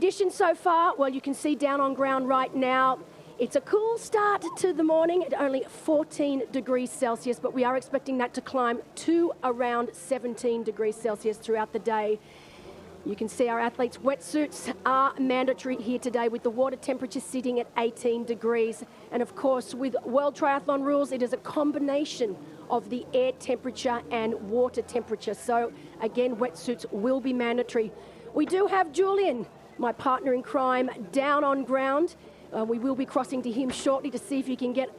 Conditions so far, well, you can see down on ground right now, it's a cool start to the morning at only 14 degrees Celsius, but we are expecting that to climb to around 17 degrees Celsius throughout the day. You can see our athletes' wetsuits are mandatory here today with the water temperature sitting at 18 degrees. And of course, with World Triathlon rules, it is a combination of the air temperature and water temperature. So again, wetsuits will be mandatory. We do have Julian, my partner in crime, down on ground. We will be crossing to him shortly to see if you can get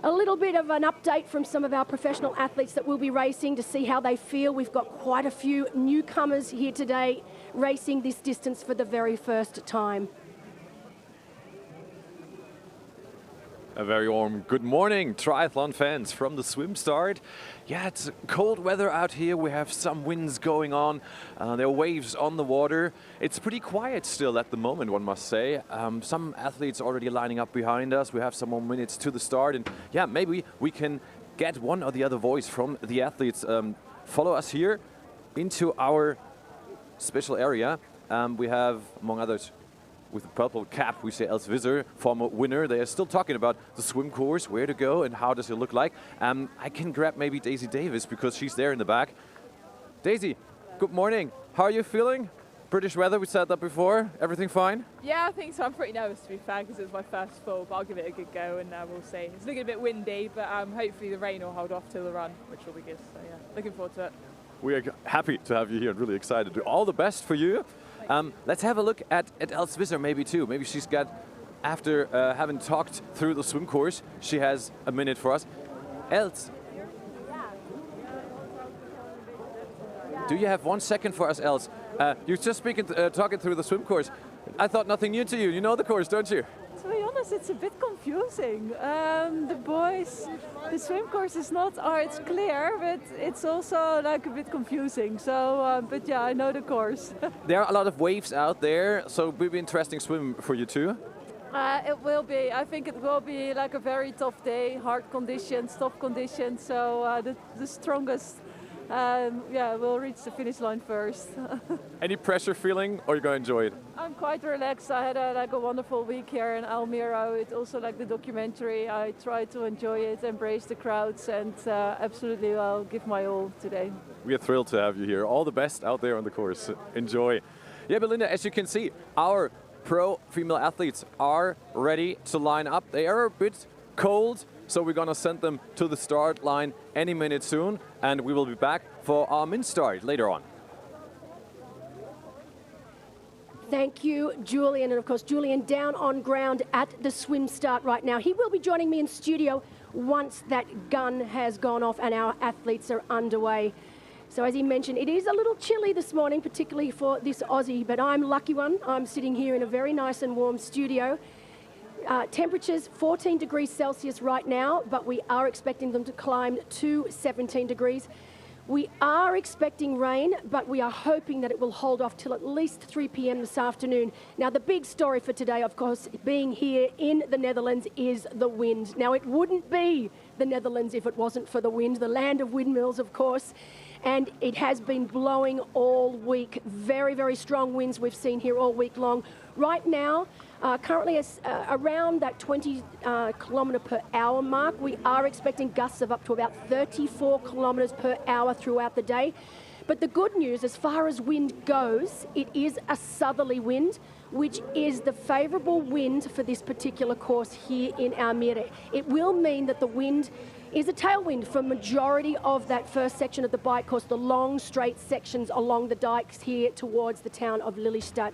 a little bit of an update from some of our professional athletes that will be racing to see how they feel. We've got quite a few newcomers here today racing this distance for the very first time. A very warm good morning, triathlon fans, from the swim start. Yeah, it's cold weather out here. We have some winds going on. There are waves on the water. It's pretty quiet still at the moment, one must say. Some athletes already lining up behind us. We have some more minutes to the start. And yeah, maybe we can get one or the other voice from the athletes. Follow us here into our special area. We have, among others, with the purple cap, we say Els Visser, former winner. They are still talking about the swim course, where to go and how does it look like. I can grab maybe Daisy Davis because she's there in the back. Daisy, good morning. How are you feeling? British weather, we said that before. Everything fine? Yeah, I think so. I'm pretty nervous to be fair because it's my first full, but I'll give it a good go and we'll see. It's looking a bit windy, but hopefully the rain will hold off till the run, which will be good. So yeah, looking forward to it. We are happy to have you here and really excited. All the best for you. Let's have a look at Els Visser maybe too. Maybe she's got, after having talked through the swim course, she has a minute for us. Els, do you have 1 second for us, Els? You're just talking through the swim course. I thought nothing new to you. You know the course, don't you? To be honest, it's a bit confusing. The boys, the swim course is not, it's clear, but it's also like a bit confusing. So, but yeah, I know the course. There are a lot of waves out there, so it will be interesting swim for you too. It will be. I think it will be like a very tough day, hard conditions, tough conditions. So the strongest, we'll reach the finish line first. Any pressure feeling, or are you going to enjoy it? I'm quite relaxed. I had a wonderful week here in Almere. It's also like the documentary. I try to enjoy it, embrace the crowds, and absolutely I'll give my all today. We are thrilled to have you here. All the best out there on the course. Enjoy. Yeah, Belinda, as you can see, our pro female athletes are ready to line up. They are a bit cold, so we're going to send them to the start line any minute soon, and we will be back for our min start later on. Thank you, Julian. And of course, Julian down on ground at the swim start right now. He will be joining me in studio once that gun has gone off and our athletes are underway. So as he mentioned, it is a little chilly this morning, particularly for this Aussie, but I'm lucky one. I'm sitting here in a very nice and warm studio. Temperatures 14 degrees Celsius right now, but we are expecting them to climb to 17 degrees. We are expecting rain, but we are hoping that it will hold off till at least 3 p.m. this afternoon. Now, the big story for today, of course, being here in the Netherlands, is the wind. Now, it wouldn't be the Netherlands if it wasn't for the wind, the land of windmills, of course. And it has been blowing all week. Very, very strong winds we've seen here all week long. Right now, currently around that 20 kilometre per hour mark. We are expecting gusts of up to about 34 kilometres per hour throughout the day. But the good news, as far as wind goes, it is a southerly wind, which is the favourable wind for this particular course here in Almere. It will mean that the wind is a tailwind for majority of that first section of the bike course, the long straight sections along the dikes here towards the town of Lelystad.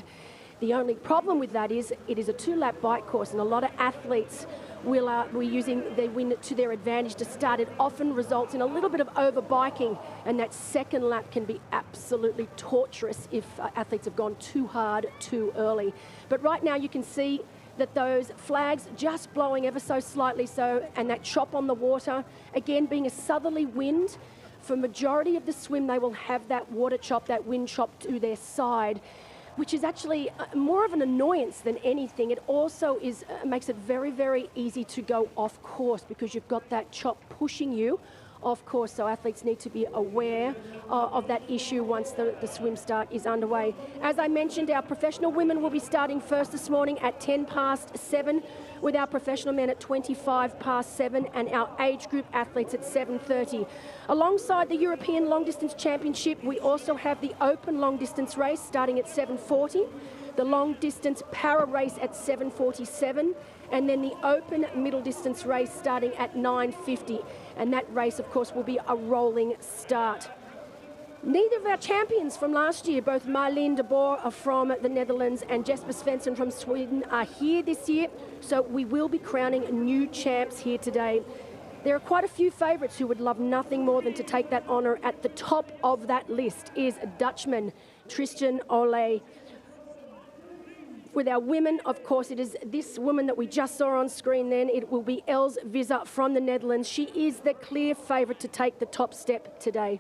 The only problem with that is it is a 2-lap bike course, and a lot of athletes will be using their wind to their advantage to start. It often results in a little bit of over-biking, and that second lap can be absolutely torturous if athletes have gone too hard too early. But right now you can see that those flags just blowing ever so slightly, and that chop on the water, again being a southerly wind. For majority of the swim, they will have that water chop, that wind chop to their side, which is actually more of an annoyance than anything. It also makes it very, very easy to go off course because you've got that chop pushing you of course, so athletes need to be aware of that issue once the swim start is underway. As I mentioned, our professional women will be starting first this morning at 7:10, with our professional men at 7:25, and our age group athletes at 7:30. Alongside the European Long Distance Championship, we also have the Open Long Distance race starting at 7:40, the Long Distance Para race at 7:47, and then the Open Middle Distance race starting at 9:50. And that race, of course, will be a rolling start. Neither of our champions from last year, both Marleen de Boer from the Netherlands and Jesper Svensson from Sweden, are here this year, so we will be crowning new champs here today. There are quite a few favourites who would love nothing more than to take that honour. At the top of that list is Dutchman Tristan Olé. With our women, of course, it is this woman that we just saw on screen then. It will be Els Visser from the Netherlands. She is the clear favourite to take the top step today.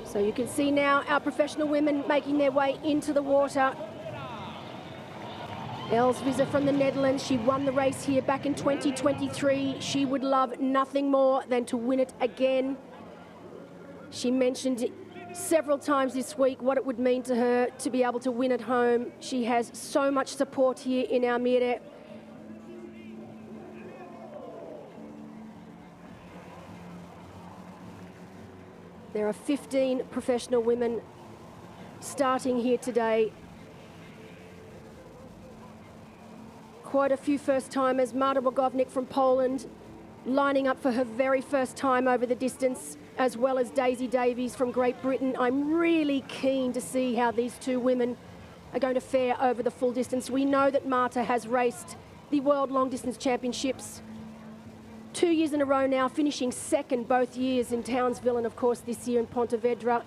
So you can see now our professional women making their way into the water. Els Visser from the Netherlands, she won the race here back in 2023. She would love nothing more than to win it again. She mentioned several times this week what it would mean to her to be able to win at home. She has so much support here in Almere. There are 15 professional women starting here today. Quite a few first-timers. Marta Wagovnik from Poland lining up for her very first time over the distance, as well as Daisy Davies from Great Britain. I'm really keen to see how these two women are going to fare over the full distance. We know that Marta has raced the World Long Distance Championships 2 years in a row now, finishing second both years in Townsville and, of course, this year in Pontevedra.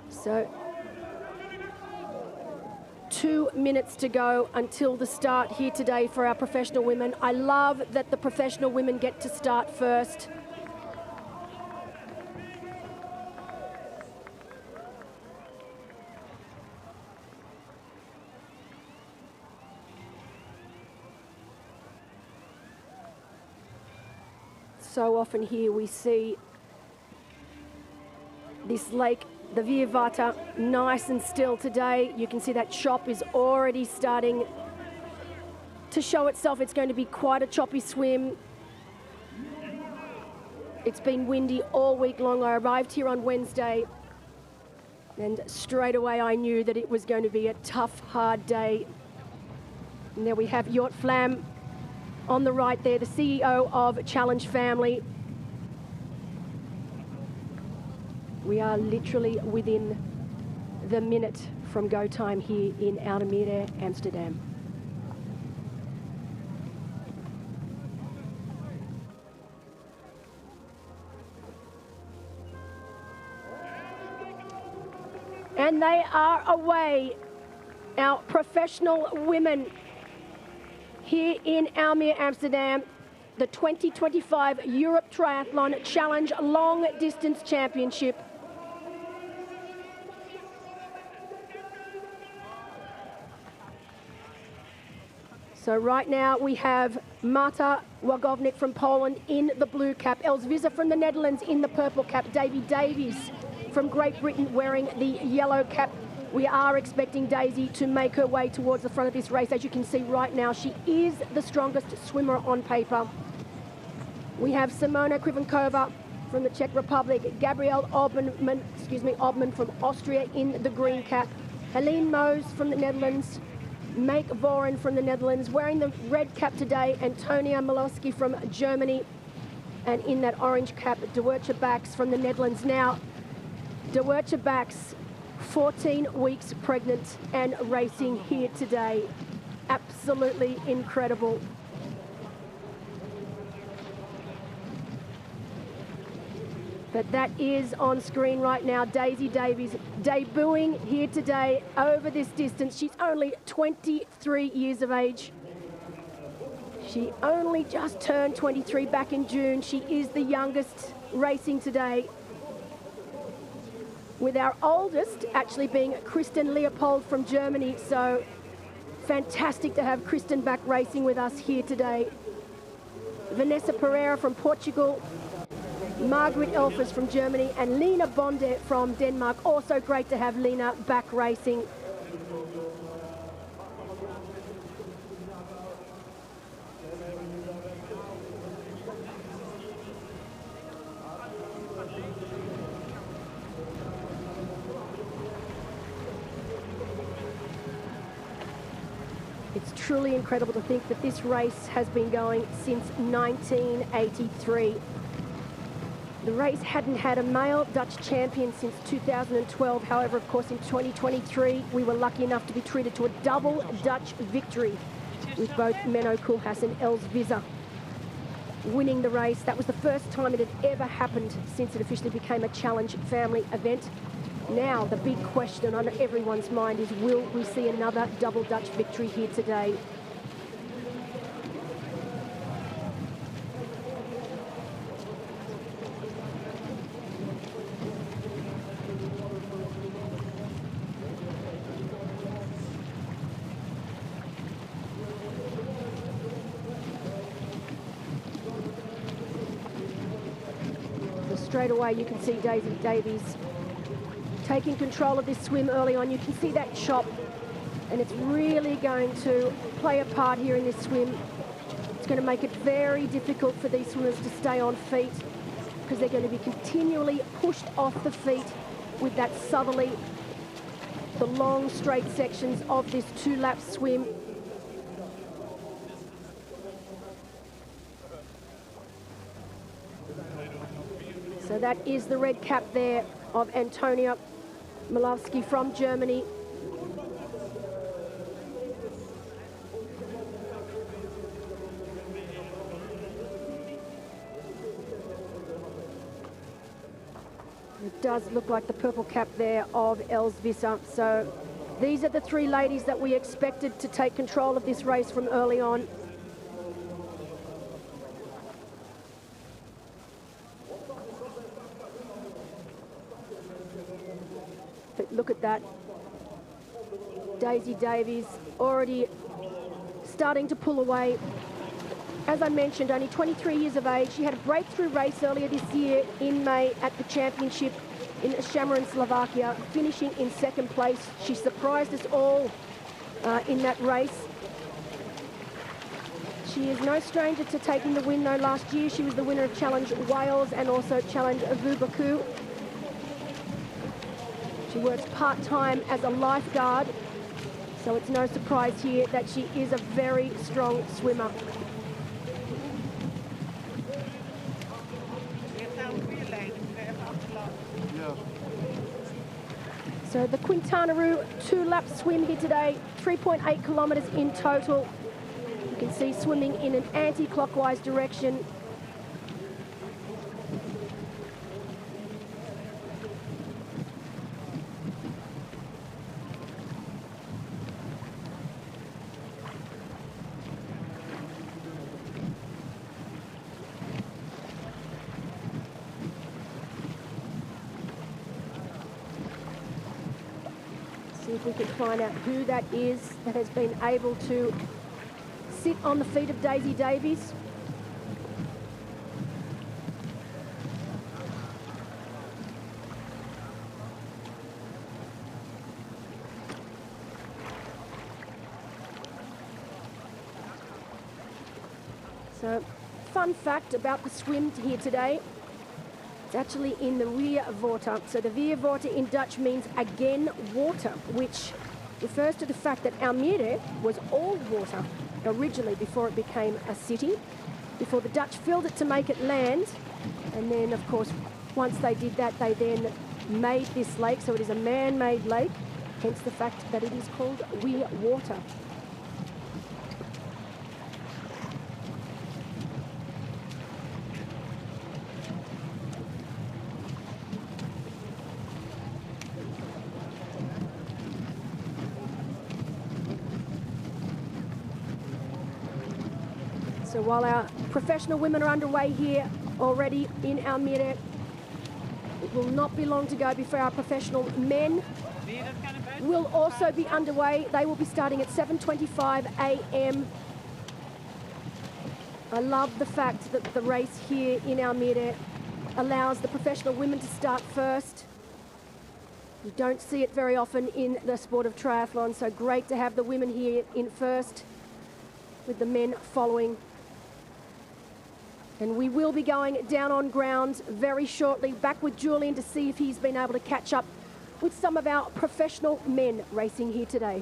So 2 minutes to go until the start here today for our professional women. I love that the professional women get to start first. So often here we see this lake, the Vierwater, nice and still today. You can see that chop is already starting to show itself. It's going to be quite a choppy swim. It's been windy all week long. I arrived here on Wednesday and straight away I knew that it was going to be a tough, hard day. And there we have Jort Flam on the right there, the CEO of Challenge Family. We are literally within the minute from go time here in Almere-Amsterdam. And they are away, our professional women here in Almere-Amsterdam, the 2025 Europe Triathlon Challenge Long Distance Championship. So right now we have Marta Wagovnik from Poland in the blue cap, Els Visser from the Netherlands in the purple cap, Davy Davies from Great Britain wearing the yellow cap. We are expecting Daisy to make her way towards the front of this race. As you can see right now, she is the strongest swimmer on paper. We have Simona Krivonkova from the Czech Republic, Gabrielle Obman from Austria in the green cap, Helene Moos from the Netherlands, Make Voren from the Netherlands, wearing the red cap today, Antonia Malowski from Germany, and in that orange cap, Duwertje Bax from the Netherlands. Now, Duwertje Bax, 14 weeks pregnant and racing here today. Absolutely incredible. But that is on screen right now. Daisy Davies debuting here today over this distance. She's only 23 years of age. She only just turned 23 back in June. She is the youngest racing today, with our oldest actually being Kristen Leopold from Germany. So fantastic to have Kristen back racing with us here today. Vanessa Pereira from Portugal, Margaret Elfers from Germany, and Lena Bonde from Denmark. Also great to have Lena back racing. It's truly incredible to think that this race has been going since 1983. The race hadn't had a male Dutch champion since 2012. However, of course, in 2023, we were lucky enough to be treated to a double Dutch victory with both Menno Koolhaas and Els Visser winning the race. That was the first time it had ever happened since it officially became a Challenge family event. Now, the big question on everyone's mind is, will we see another double Dutch victory here today? So straight away, you can see Daisy Davies taking control of this swim early on. You can see that chop, and it's really going to play a part here in this swim. It's going to make it very difficult for these swimmers to stay on feet, because they're going to be continually pushed off the feet with that southerly, the long straight sections of this 2-lap swim. So that is the red cap there of Antonia Malowski from Germany. It does look like the purple cap there of Els Visser. So these are the three ladies that we expected to take control of this race from early on. But look at that. Daisy Davies already starting to pull away. As I mentioned, only 23 years of age. She had a breakthrough race earlier this year in May at the championship in Šamorín, Slovakia, finishing in second place. She surprised us all in that race. She is no stranger to taking the win, though. Last year, she was the winner of Challenge Wales and also Challenge Vubaku. She works part-time as a lifeguard, so it's no surprise here that she is a very strong swimmer. So the Quintanaroo 2-lap swim here today, 3.8 kilometres in total. You can see swimming in an anti-clockwise direction. See if we can find out who that is that has been able to sit on the feet of Daisy Davies. So, fun fact about the swim here today, it's actually in the Weerwater. So the Weerwater in Dutch means again water, which refers to the fact that Almere was all water originally before it became a city, before the Dutch filled it to make it land. And then, of course, once they did that, they then made this lake, so it is a man-made lake, hence the fact that it is called Weerwater. So while our professional women are underway here already in Almere, it will not be long to go before our professional men will also be underway. They will be starting at 7:25 a.m. I love the fact that the race here in Almere allows the professional women to start first. You don't see it very often in the sport of triathlon, so great to have the women here in first with the men following. And we will be going down on ground very shortly, back with Julian to see if he's been able to catch up with some of our professional men racing here today.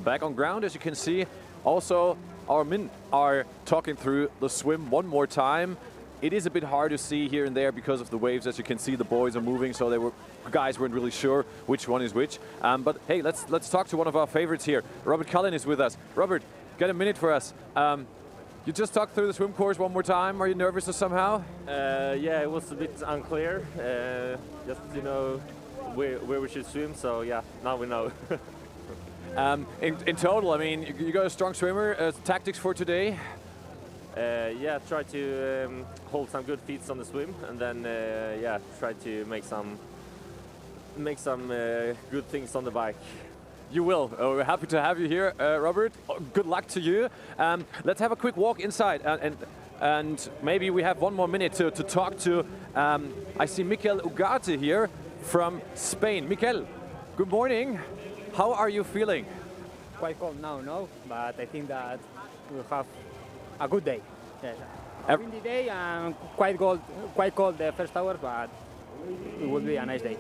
Back on ground, as you can see. Also, our men are talking through the swim one more time. It is a bit hard to see here and there because of the waves. As you can see, the boys are moving, so guys weren't really sure which one is which. But hey, let's talk to one of our favorites here. Robert Cullen is with us. Robert, get a minute for us. You just talked through the swim course one more time. Are you nervous or somehow? Yeah, it was a bit unclear. Just to know where we should swim. So yeah, now we know. In total, I mean, you got a strong swimmer. Tactics for today? Yeah, try to hold some good feet on the swim, and then yeah, try to make some good things on the bike. You will. We're happy to have you here, Robert. Good luck to you. Let's have a quick walk inside, and maybe we have one more minute to talk to. I see Mikel Ugarte here from Spain. Mikel, good morning. How are you feeling? Quite cold now, no? But I think that we'll have a good day. Yes. A windy day and quite cold the first hours, but it will be a nice day.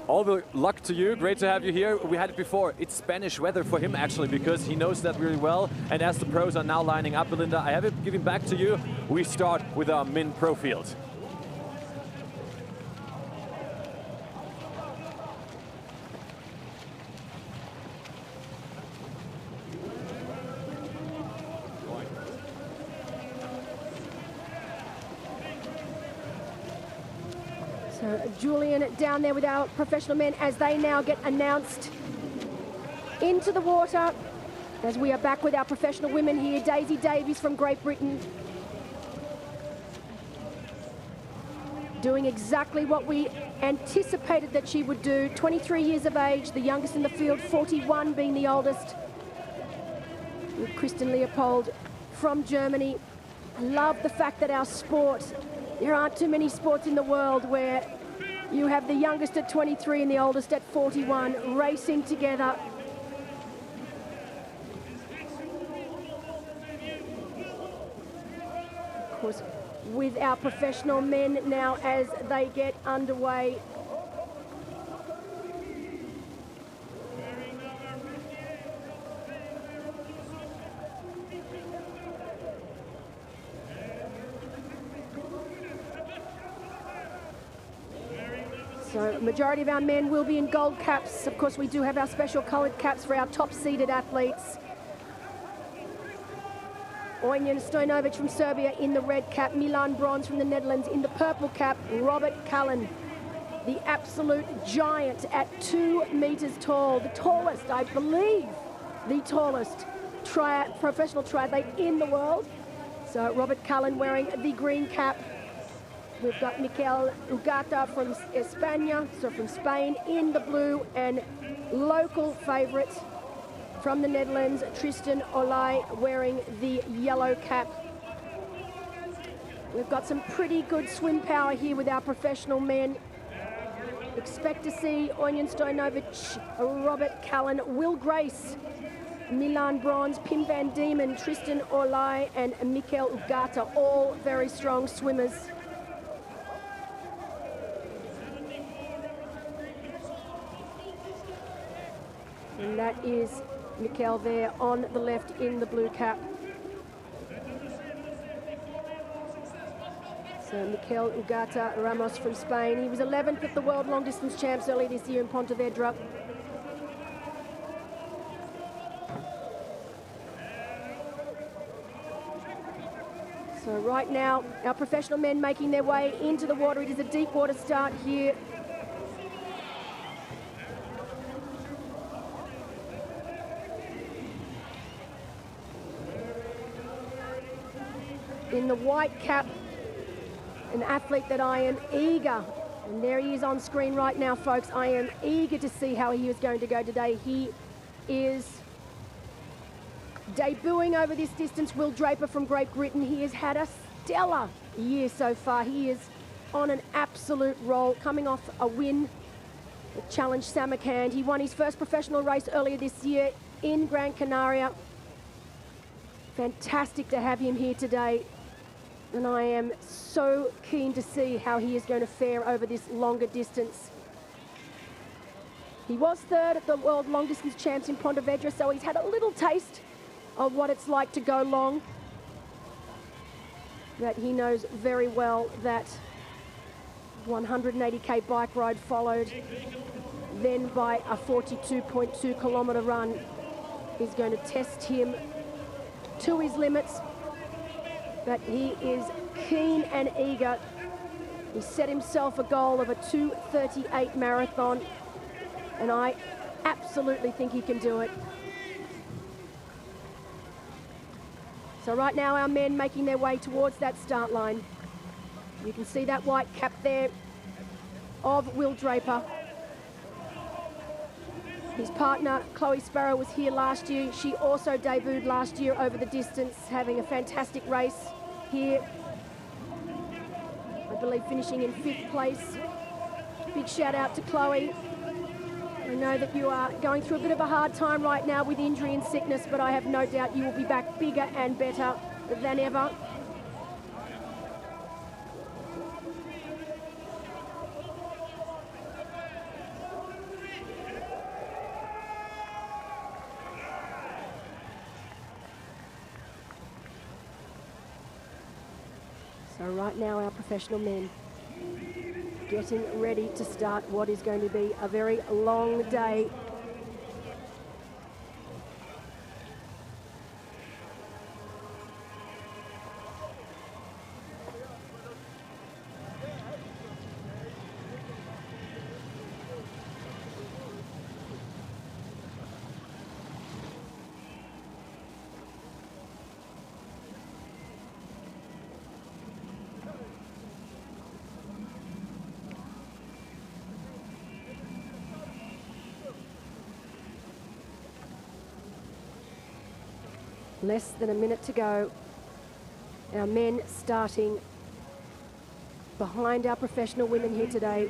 All the luck to you. Great to have you here. We had it before. It's Spanish weather for him, actually, because he knows that really well. And as the pros are now lining up, Belinda, I have it giving back to you. We start with our Min Pro field. So Julian down there with our professional men as they now get announced into the water. As we are back with our professional women here, Daisy Davies from Great Britain, doing exactly what we anticipated that she would do. 23 years of age, the youngest in the field, 41 being the oldest. With Kristen Leopold from Germany. I love the fact that our sport, there aren't too many sports in the world where you have the youngest at 23 and the oldest at 41 racing together. Of course, with our professional men now as they get underway. So majority of our men will be in gold caps. Of course, we do have our special coloured caps for our top seeded athletes. Ojnjen Stojnovic from Serbia in the red cap, Milan Bronze from the Netherlands in the purple cap, Robert Cullen, the absolute giant at 2 meters tall, the tallest, I believe, the tallest professional triathlete in the world. So Robert Cullen wearing the green cap. We've got Mikel Ugarte from España, so from Spain, in the blue, and local favourite from the Netherlands, Tristan Olij, wearing the yellow cap. We've got some pretty good swim power here with our professional men. Expect to see Onion Stojanovic, Robert Callan, Will Grace, Milan Bronze, Pim van Diemen, Tristan Olai and Mikel Ugata, all very strong swimmers. And that is Mikel there on the left in the blue cap. So Mikel Ugata Ramos from Spain. He was 11th at the World Long Distance Champs earlier this year in Pontevedra. So right now, our professional men making their way into the water. It is a deep water start here. In the white cap, an athlete that I am eager, and there he is on screen right now, folks. I am eager to see how he is going to go today. He is debuting over this distance, Will Draper from Great Britain. He has had a stellar year so far. He is on an absolute roll, coming off a win at Challenge Samarkand. He won his first professional race earlier this year in Gran Canaria. Fantastic to have him here today. And I am so keen to see how he is going to fare over this longer distance. He was third at the World Long Distance Champs in Pontevedra, so he's had a little taste of what it's like to go long. But he knows very well that 180k bike ride followed, then by a 42.2 kilometre run is going to test him to his limits. But he is keen and eager. He set himself a goal of a 2:38 marathon, and I absolutely think he can do it. So right now our men making their way towards that start line. You can see that white cap there of Will Draper. His partner, Chloe Sparrow, was here last year. She also debuted last year over the distance, having a fantastic race here. I believe finishing in 5th place. Big shout out to Chloe. I know that you are going through a bit of a hard time right now with injury and sickness, but I have no doubt you will be back bigger and better than ever. So right now our professional men getting ready to start what is going to be a very long day. Less than a minute to go. Our men starting behind our professional women here today.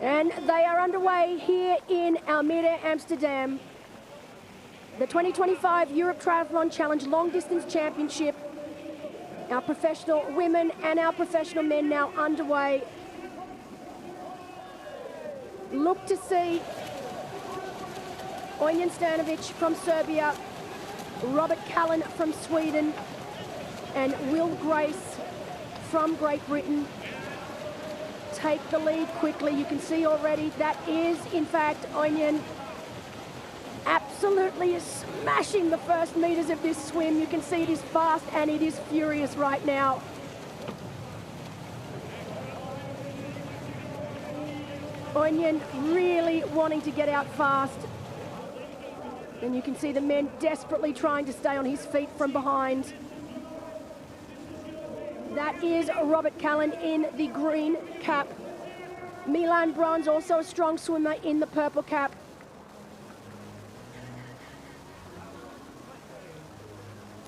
And they are underway here in Almere-Amsterdam. The 2025 Europe Triathlon Challenge Long Distance Championship. Our professional women and our professional men now underway. Look to see Onion Stojanovic from Serbia, Robert Callan from Sweden, and Will Grace from Great Britain take the lead quickly. You can see already that is, in fact, Onion absolutely smashing the first meters of this swim. You can see it is fast and it is furious right now. Onion really wanting to get out fast. And you can see the men desperately trying to stay on his feet from behind. That is Robert Callan in the green cap. Milan Bronze, also a strong swimmer, in the purple cap.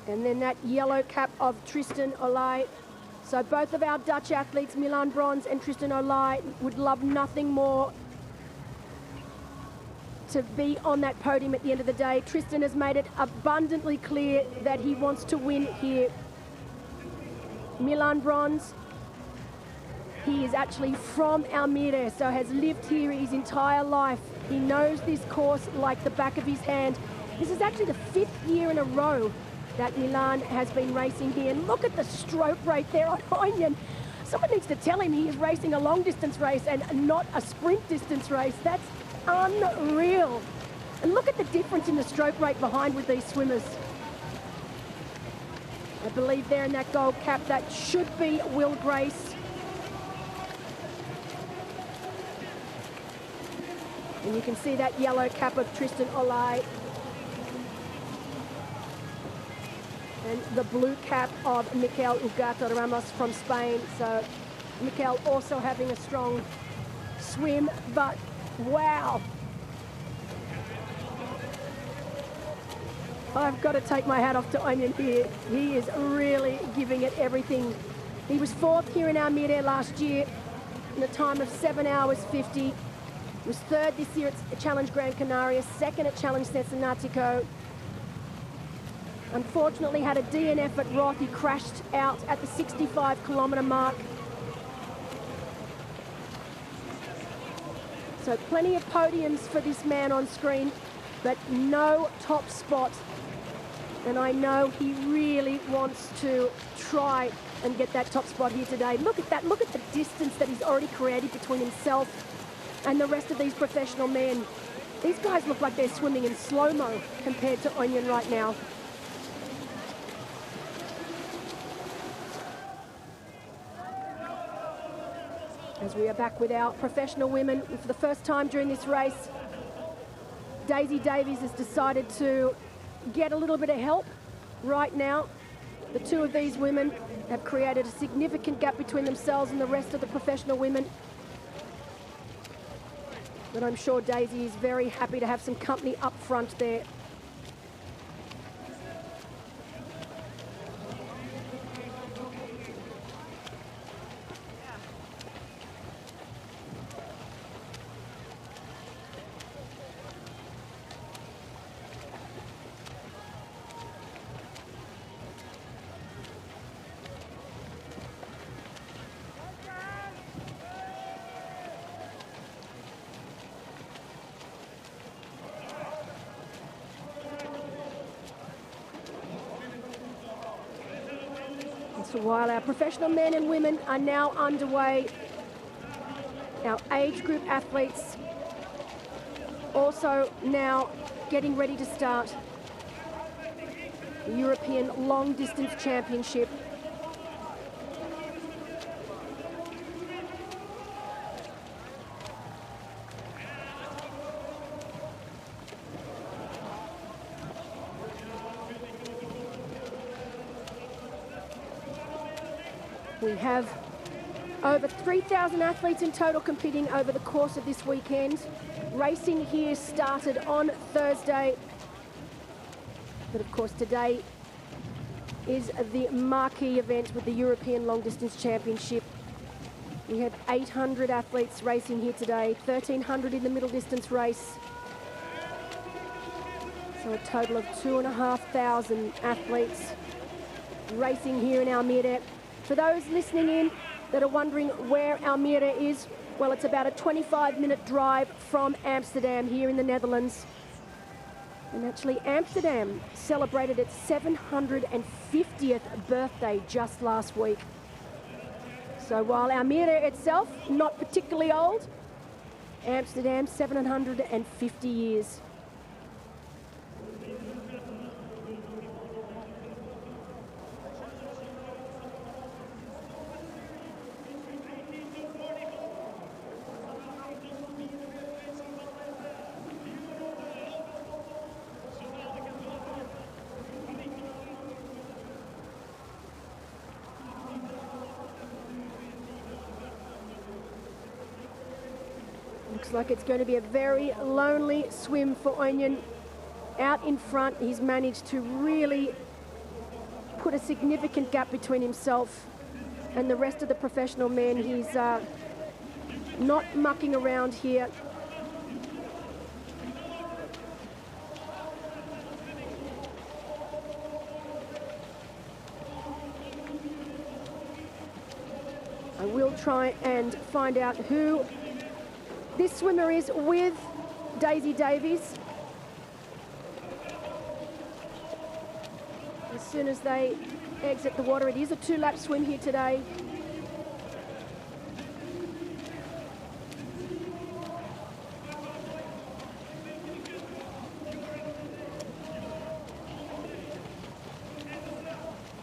And then that yellow cap of Tristan Olij. So both of our Dutch athletes, Milan Bronze and Tristan Olij, would love nothing more to be on that podium at the end of the day. Tristan has made it abundantly clear that he wants to win here. Milan Bronze, he is actually from Almere, so has lived here his entire life. He knows this course like the back of his hand. This is actually the 5th year in a row that Milan has been racing here. And look at the stroke rate there on Onion. Someone needs to tell him he is racing a long distance race and not a sprint distance race. That's unreal. And look at the difference in the stroke rate behind with these swimmers. I believe there in that gold cap, that should be Will Grace. And you can see that yellow cap of Tristan Olij. And the blue cap of Mikel Ugarte Ramos from Spain. So Mikel also having a strong swim, but wow. I've got to take my hat off to Onion here. He is really giving it everything. He was 4th here in Almere last year in a time of 7 hours 50. He was 3rd this year at Challenge Gran Canaria, 2nd at Challenge Cesenatico. Unfortunately had a DNF at Roth. He crashed out at the 65-kilometre mark. So plenty of podiums for this man on screen, but no top spot. And I know he really wants to try and get that top spot here today. Look at that. Look at the distance that he's already created between himself and the rest of these professional men. These guys look like they're swimming in slow-mo compared to Onion right now. As we are back with our professional women for the first time during this race, Daisy Davies has decided to get a little bit of help right now. The two of these women have created a significant gap between themselves and the rest of the professional women. But I'm sure Daisy is very happy to have some company up front there. So while our professional men and women are now underway, our age group athletes also now getting ready to start the European Long Distance Championship. We have over 3,000 athletes in total competing over the course of this weekend. Racing here started on Thursday, but of course today is the marquee event with the European Long Distance Championship. We have 800 athletes racing here today, 1,300 in the middle distance race. So a total of 2,500 athletes racing here in Almere. For those listening in that are wondering where Almere is, well, it's about a 25-minute drive from Amsterdam here in the Netherlands. And actually, Amsterdam celebrated its 750th birthday just last week. So while Almere itself, not particularly old, Amsterdam, 750 years. like it's going to be a very lonely swim for Onion. Out in front, he's managed to really put a significant gap between himself and the rest of the professional men. He's not mucking around here. I will try and find out who this swimmer is with Daisy Davies. As soon as they exit the water, it is a 2-lap swim here today.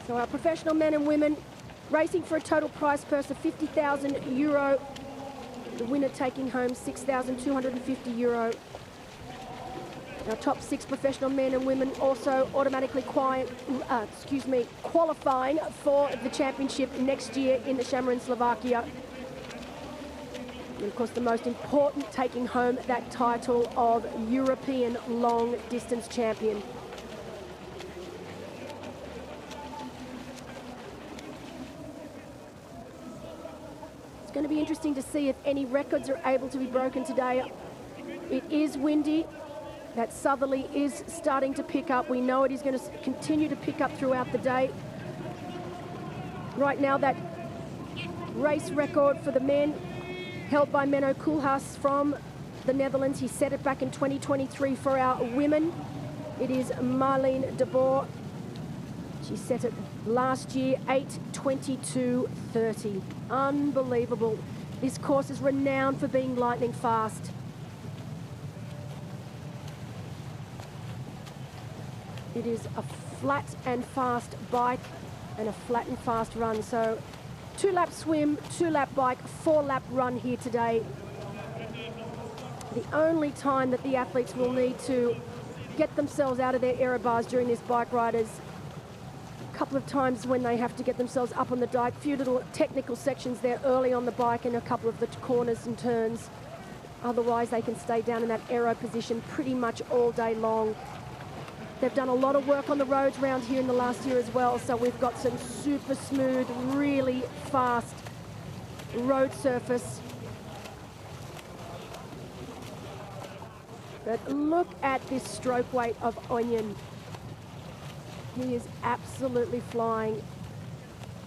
So our professional men and women racing for a total prize purse of €50,000. The winner taking home €6,250. Our top 6 professional men and women also automatically qualifying for the championship next year in the Šamorín, Slovakia. And of course, the most important, taking home that title of European long distance champion. It's going to be interesting to see if any records are able to be broken today. It is windy. That southerly is starting to pick up. We know it is going to continue to pick up throughout the day. Right now, that race record for the men held by Menno Koolhaas from the Netherlands. He set it back in 2023 for our women. It is Marleen de Boer. She set it last year, 8:22:30. Unbelievable. This course is renowned for being lightning fast. It is a flat and fast bike and a flat and fast run. So 2-lap swim, 2-lap bike, 4-lap run here today. The only time that the athletes will need to get themselves out of their error bars during this bike ride is a couple of times when they have to get themselves up on the dike. A few little technical sections there early on the bike and a couple of the corners and turns. Otherwise, they can stay down in that aero position pretty much all day long. They've done a lot of work on the roads around here in the last year as well, so we've got some super smooth, really fast road surface. But look at this stroke weight of Onion. He is absolutely flying.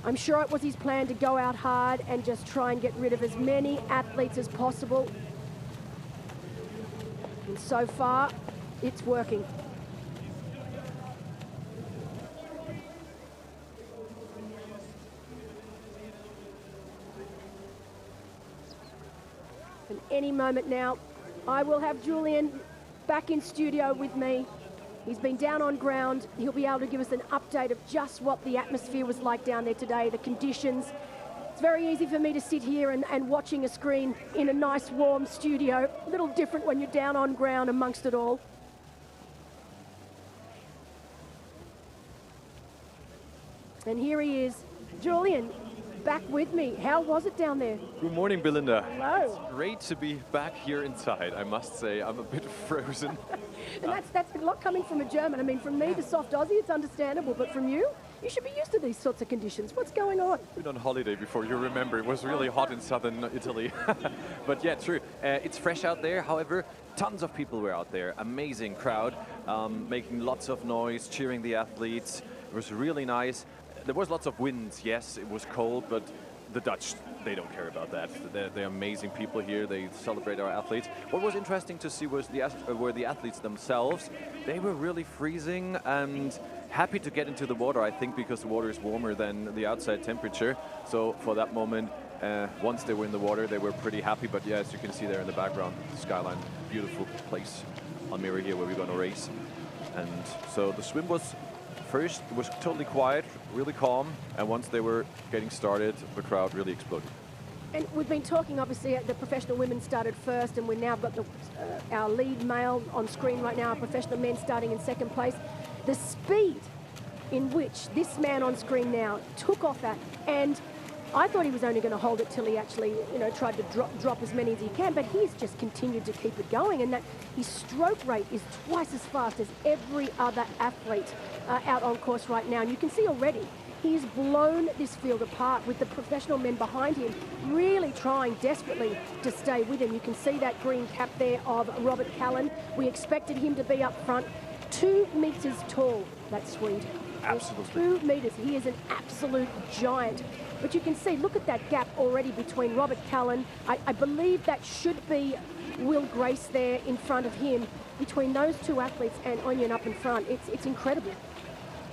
I'm sure it was his plan to go out hard and just try and get rid of as many athletes as possible. And so far, it's working. And any moment now, I will have Julian back in studio with me. He's been down on ground. He'll be able to give us an update of just what the atmosphere was like down there today, the conditions. It's very easy for me to sit here and watching a screen in a nice warm studio. A little different when you're down on ground amongst it all. And here he is, Julian, back with me. How was it down there? Good morning, Belinda. Hello. It's great to be back here inside. I must say, I'm a bit frozen. And that's a lot coming from a German. I mean, from me, the soft Aussie, it's understandable. But from you, you should be used to these sorts of conditions. What's going on? I've been on holiday before, you remember. It was really hot in southern Italy. But yeah, true. It's fresh out there. However, tons of people were out there. Amazing crowd, making lots of noise, cheering the athletes. It was really nice. There was lots of winds, yes, it was cold, but the Dutch, they don't care about that. They're amazing people here. They celebrate our athletes. What was interesting to see was were the athletes themselves. They were really freezing and happy to get into the water, I think, because the water is warmer than the outside temperature. So for that moment, once they were in the water, they were pretty happy. But yeah, as you can see there in the background, the skyline, beautiful place, Almere here, where we're going to race. And so the swim was first, it was totally quiet, really calm, and once they were getting started, the crowd really exploded. And we've been talking, obviously, the professional women started first, and we've now got our lead male on screen right now, our professional men starting in second place. The speed in which this man on screen now took off that, and I thought he was only going to hold it till he actually, tried to drop as many as he can, but he's just continued to keep it going, and that his stroke rate is twice as fast as every other athlete out on course right now. And you can see already, he's blown this field apart with the professional men behind him, really trying desperately to stay with him. You can see that green cap there of Robert Callan. We expected him to be up front. 2 meters tall, that Swede. Absolutely. 2 meters. He is an absolute giant. But you can see, look at that gap already between Robert Callan. I believe that should be Will Grace there in front of him. Between those 2 athletes and Onion up in front, it's incredible.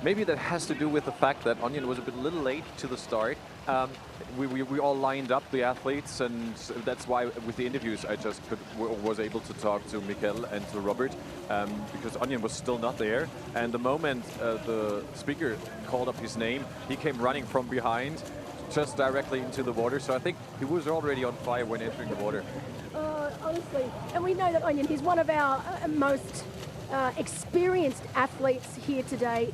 Maybe that has to do with the fact that Onion was a little late to the start. We all lined up the athletes, and that's why with the interviews I just was able to talk to Mikkel and to Robert, because Onion was still not there. And the moment the speaker called up his name, he came running from behind, just directly into the water. So I think he was already on fire when entering the water. Honestly, and we know that Onion, he's one of our most experienced athletes here today.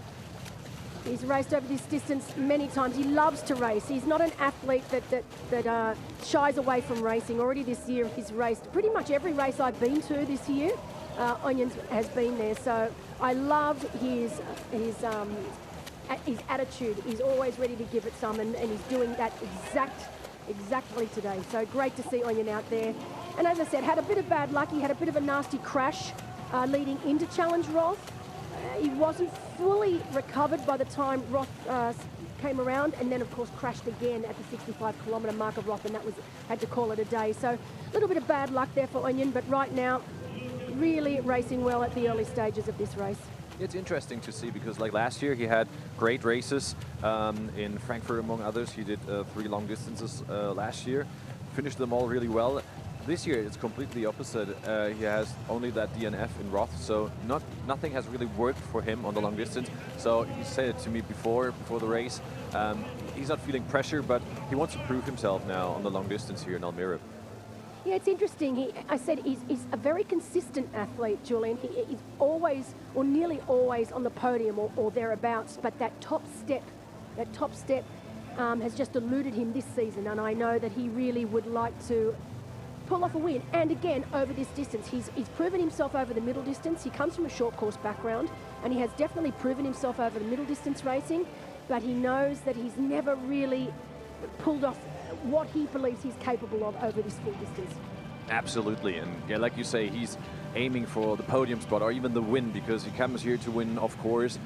He's raced over this distance many times. He loves to race. He's not an athlete that shies away from racing. Already this year, he's raced pretty much every race I've been to this year. Onions has been there, so I loved his attitude. He's always ready to give it some, and he's doing that exactly today. So great to see Onion out there. And as I said, had a bit of bad luck. He had a bit of a nasty crash leading into Challenge Roth. He wasn't fully recovered by the time Roth came around, and then of course crashed again at the 65-kilometre mark of Roth, and had to call it a day. So a little bit of bad luck there for Onion, but right now really racing well at the early stages of this race. It's interesting to see because like last year he had great races in Frankfurt among others. He did 3 long distances last year, finished them all really well. This year it's completely opposite. He has only that DNF in Roth, so nothing has really worked for him on the long distance. So he said it to me before the race. He's not feeling pressure, but he wants to prove himself now on the long distance here in Almere. Yeah, it's interesting. I said he's a very consistent athlete, Julian. He's always, or nearly always, on the podium or thereabouts. But that top step has just eluded him this season, and I know that he really would like to pull off a win. And again, over this distance, he's proven himself over the middle distance. He comes from a short course background, and he has definitely proven himself over the middle distance racing, but he knows that he's never really pulled off what he believes he's capable of over this full distance. Absolutely, and yeah, like you say, he's aiming for the podium spot or even the win, because he comes here to win, of course.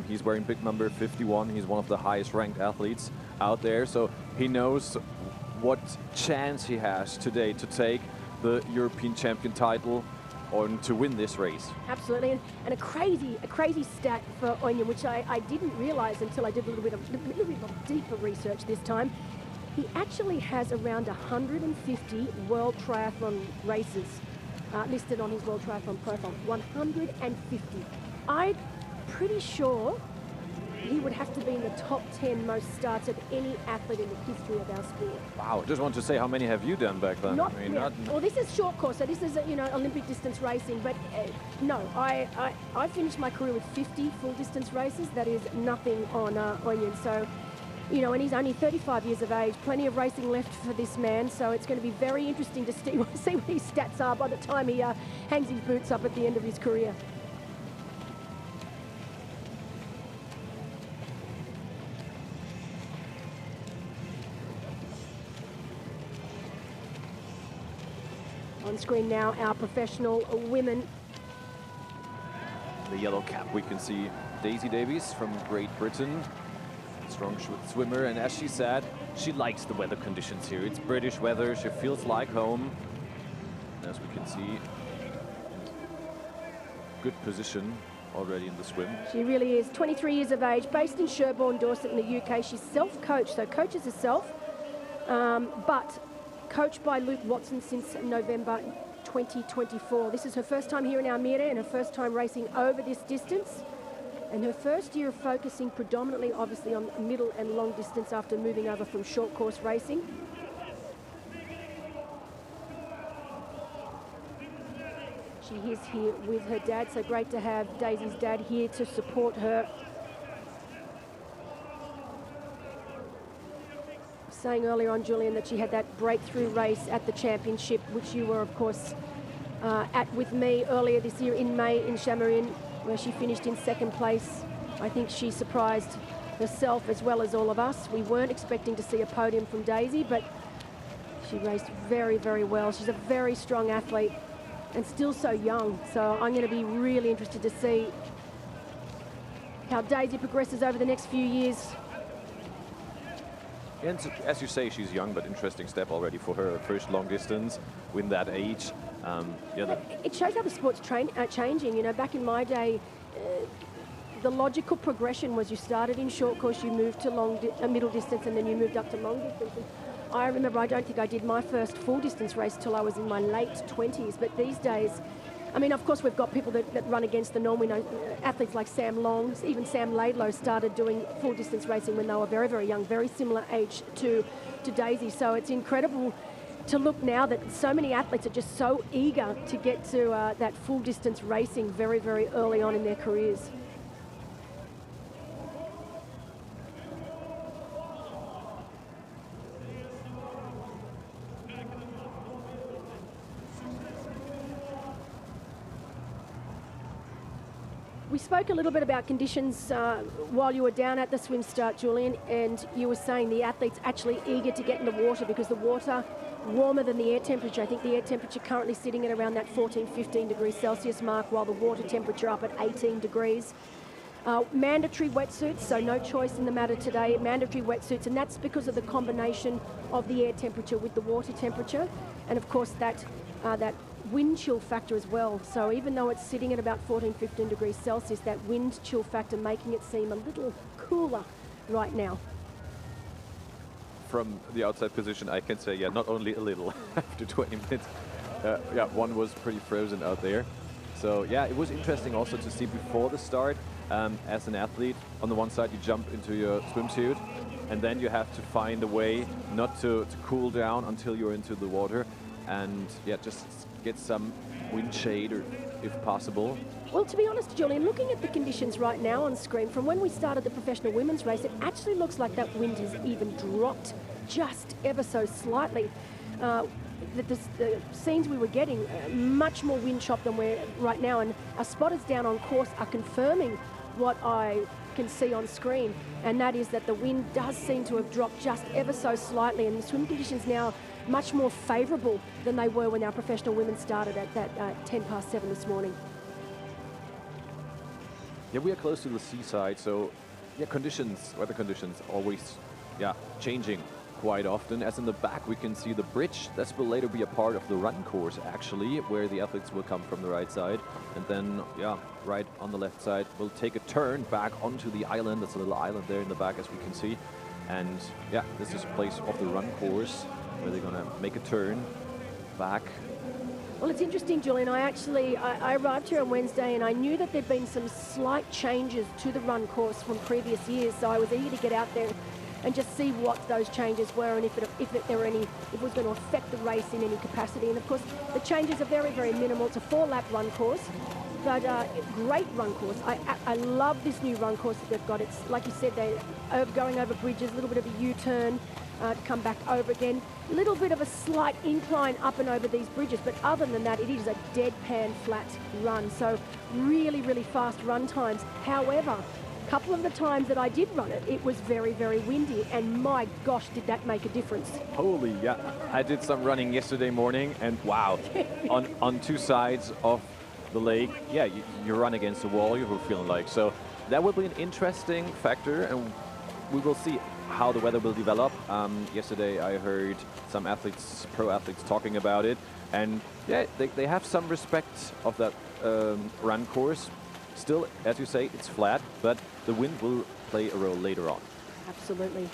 He's wearing big number 51. He's one of the highest ranked athletes out there, so he knows what chance he has today to take the European champion title or to win this race. Absolutely, and a crazy stat for Onion, which I didn't realize until I did a little bit of deeper research this time. He actually has around 150 World Triathlon races listed on his World Triathlon profile. 150. I'm pretty sure he would have to be in the top 10 most starts of any athlete in the history of our sport. Wow, I just want to say, how many have you done back then? Well, this is short course, so this is Olympic distance racing, but no, I finished my career with 50 full distance races. That is nothing on Onion. So, and he's only 35 years of age, plenty of racing left for this man, so it's going to be very interesting to see what his stats are by the time he hangs his boots up at the end of his career. On screen now, our professional women. The yellow cap, we can see Daisy Davies from Great Britain. Strong swimmer, and as she said, she likes the weather conditions here. It's British weather, she feels like home. As we can see, good position already in the swim. She really is. 23 years of age, based in Sherborne, Dorset in the UK. She's self-coached, so coaches herself, but coached by Luke Watson since November 2024. This is her first time here in Almere and her first time racing over this distance. And her first year of focusing predominantly, obviously, on middle and long distance after moving over from short course racing. She is here with her dad, so great to have Daisy's dad here to support her. saying earlier on, Julian, that she had that breakthrough race at the championship, which you were, of course, at with me earlier this year in May in Chamarin, where she finished in second place. I think she surprised herself as well as all of us. We weren't expecting to see a podium from Daisy, but she raced very, very well. She's a very strong athlete and still so young. So I'm going to be really interested to see how Daisy progresses over the next few years. And as you say, she's young, but interesting step already for her first long distance with that age. It shows how the sport's changing. You know, back in my day, the logical progression was you started in short course, you moved to middle distance, and then you moved up to long distance. And I remember, I don't think I did my first full distance race till I was in my late 20s. But these days, I mean, of course, we've got people that run against the norm. We know athletes like Sam Long, even Sam Laidlow started doing full distance racing when they were very, very young, very similar age to Daisy. So it's incredible to look now that so many athletes are just so eager to get to that full distance racing very, very early on in their careers. We spoke a little bit about conditions while you were down at the swim start, Julian, and you were saying the athletes actually eager to get in the water because the water warmer than the air temperature. I think the air temperature currently sitting at around that 14, 15 degrees Celsius mark, while the water temperature up at 18 degrees. Mandatory wetsuits, so no choice in the matter today, mandatory wetsuits, and that's because of the combination of the air temperature with the water temperature, and of course that wind chill factor as well. So even though it's sitting at about 14, 15 degrees Celsius, that wind chill factor making it seem a little cooler right now. From the outside position, I can say, yeah, not only a little after 20 minutes. One was pretty frozen out there. So yeah, it was interesting also to see before the start, as an athlete, on the one side you jump into your swimsuit, and then you have to find a way not to cool down until you're into the water, and yeah, just get some wind shade, or if possible. Well, to be honest, Julian, looking at the conditions right now on screen, from when we started the professional women's race, it actually looks like that wind has even dropped just ever so slightly. The scenes we were getting, much more wind chop than we're right now, and our spotters down on course are confirming what I can see on screen, and that is that the wind does seem to have dropped just ever so slightly, and the swim conditions now much more favourable than they were when our professional women started at that 7:10 this morning. Yeah, we are close to the seaside, so yeah, weather conditions always, changing quite often. As in the back, we can see the bridge. This will later be a part of the run course, actually, where the athletes will come from the right side, and then, right on the left side, we'll take a turn back onto the island. There's a little island there in the back, as we can see, and yeah, this is a place of the run course where they're going to make a turn back. Well, it's interesting, Julian. I arrived here on Wednesday, and I knew that there'd been some slight changes to the run course from previous years, so I was eager to get out there and just see what those changes were, and if it was going to affect the race in any capacity. And of course, the changes are very, very minimal. It's a 4-lap run course, but great run course. I love this new run course that they've got. It's like you said, they're going over bridges, a little bit of a U-turn to come back over again. A little bit of a slight incline up and over these bridges, but other than that, it is a deadpan flat run. So really, really fast run times. However, a couple of the times that I did run it, it was very, very windy, and my gosh, did that make a difference. Holy, yeah. I did some running yesterday morning, and wow, on two sides of the lake, yeah, you run against the wall, you were feeling like. So that will be an interesting factor, and we will see how the weather will develop. Yesterday I heard some athletes, pro athletes, talking about it, and yeah, they have some respect of that run course. Still, as you say, it's flat, but the wind will play a role later on. Absolutely.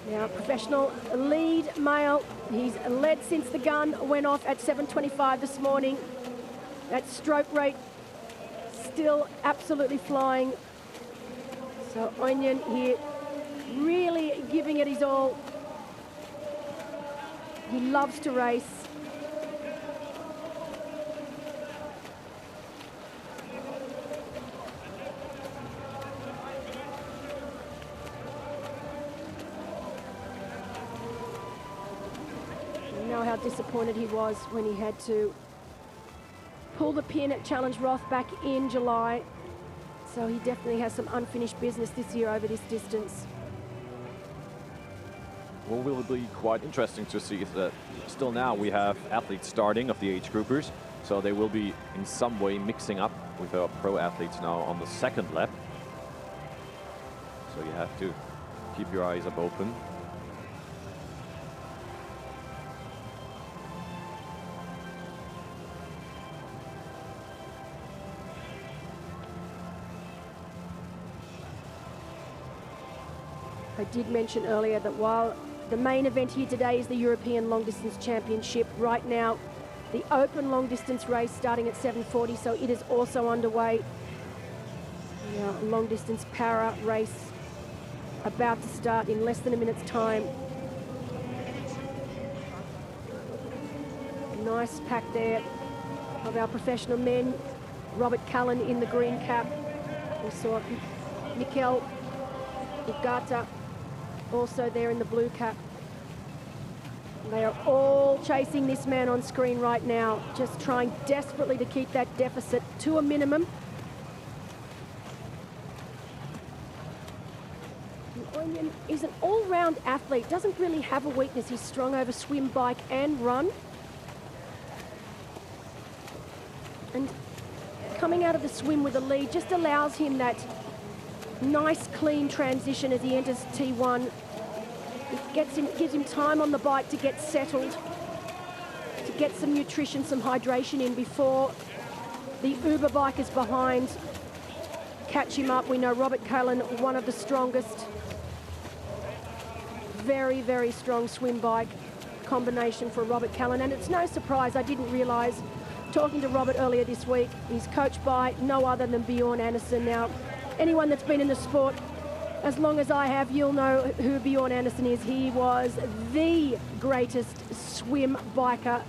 Now, professional lead male. He's led since the gun went off at 7:25 this morning. That stroke rate still absolutely flying. So Onion here really giving it his all. He loves to race. how disappointed he was when he had to pull the pin at Challenge Roth back in July. So he definitely has some unfinished business this year over this distance. Well, will be quite interesting to see if that still now we have athletes starting of the age groupers, so they will be in some way mixing up with our pro athletes now on the second lap. So you have to keep your eyes up open. I did mention earlier that while the main event here today is the European Long Distance Championship, right now the open long distance race starting at 7:40, so it is also underway. Now, long distance para race about to start in less than a minute's time. Nice pack there of our professional men. Robert Cullen in the green cap. We saw Mikel Ugata also there in the blue cap. They are all chasing this man on screen right now, just trying desperately to keep that deficit to a minimum. Onion is an all-round athlete, doesn't really have a weakness. He's strong over swim, bike and run. And coming out of the swim with a lead just allows him that nice clean transition as he enters T1. It gives him time on the bike to get settled, to get some nutrition, some hydration in before the Uber bikers behind catch him up. We know Robert Cullen, one of the strongest, very, very strong swim bike combination for Robert Cullen. And it's no surprise, I didn't realise, talking to Robert earlier this week, he's coached by no other than Bjorn Andersen. Now, anyone that's been in the sport as long as I have, you'll know who Bjorn Andersen is. He was the greatest swim biker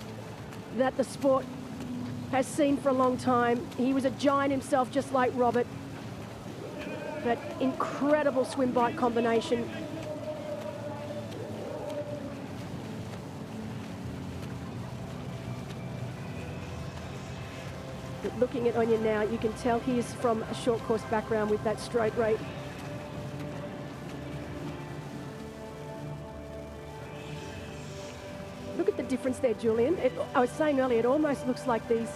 that the sport has seen for a long time. He was a giant himself, just like Robert. But incredible swim bike combination. But looking at Onion now, you can tell he is from a short course background with that stroke rate. Look at the difference there, Julian. I was saying earlier, it almost looks like these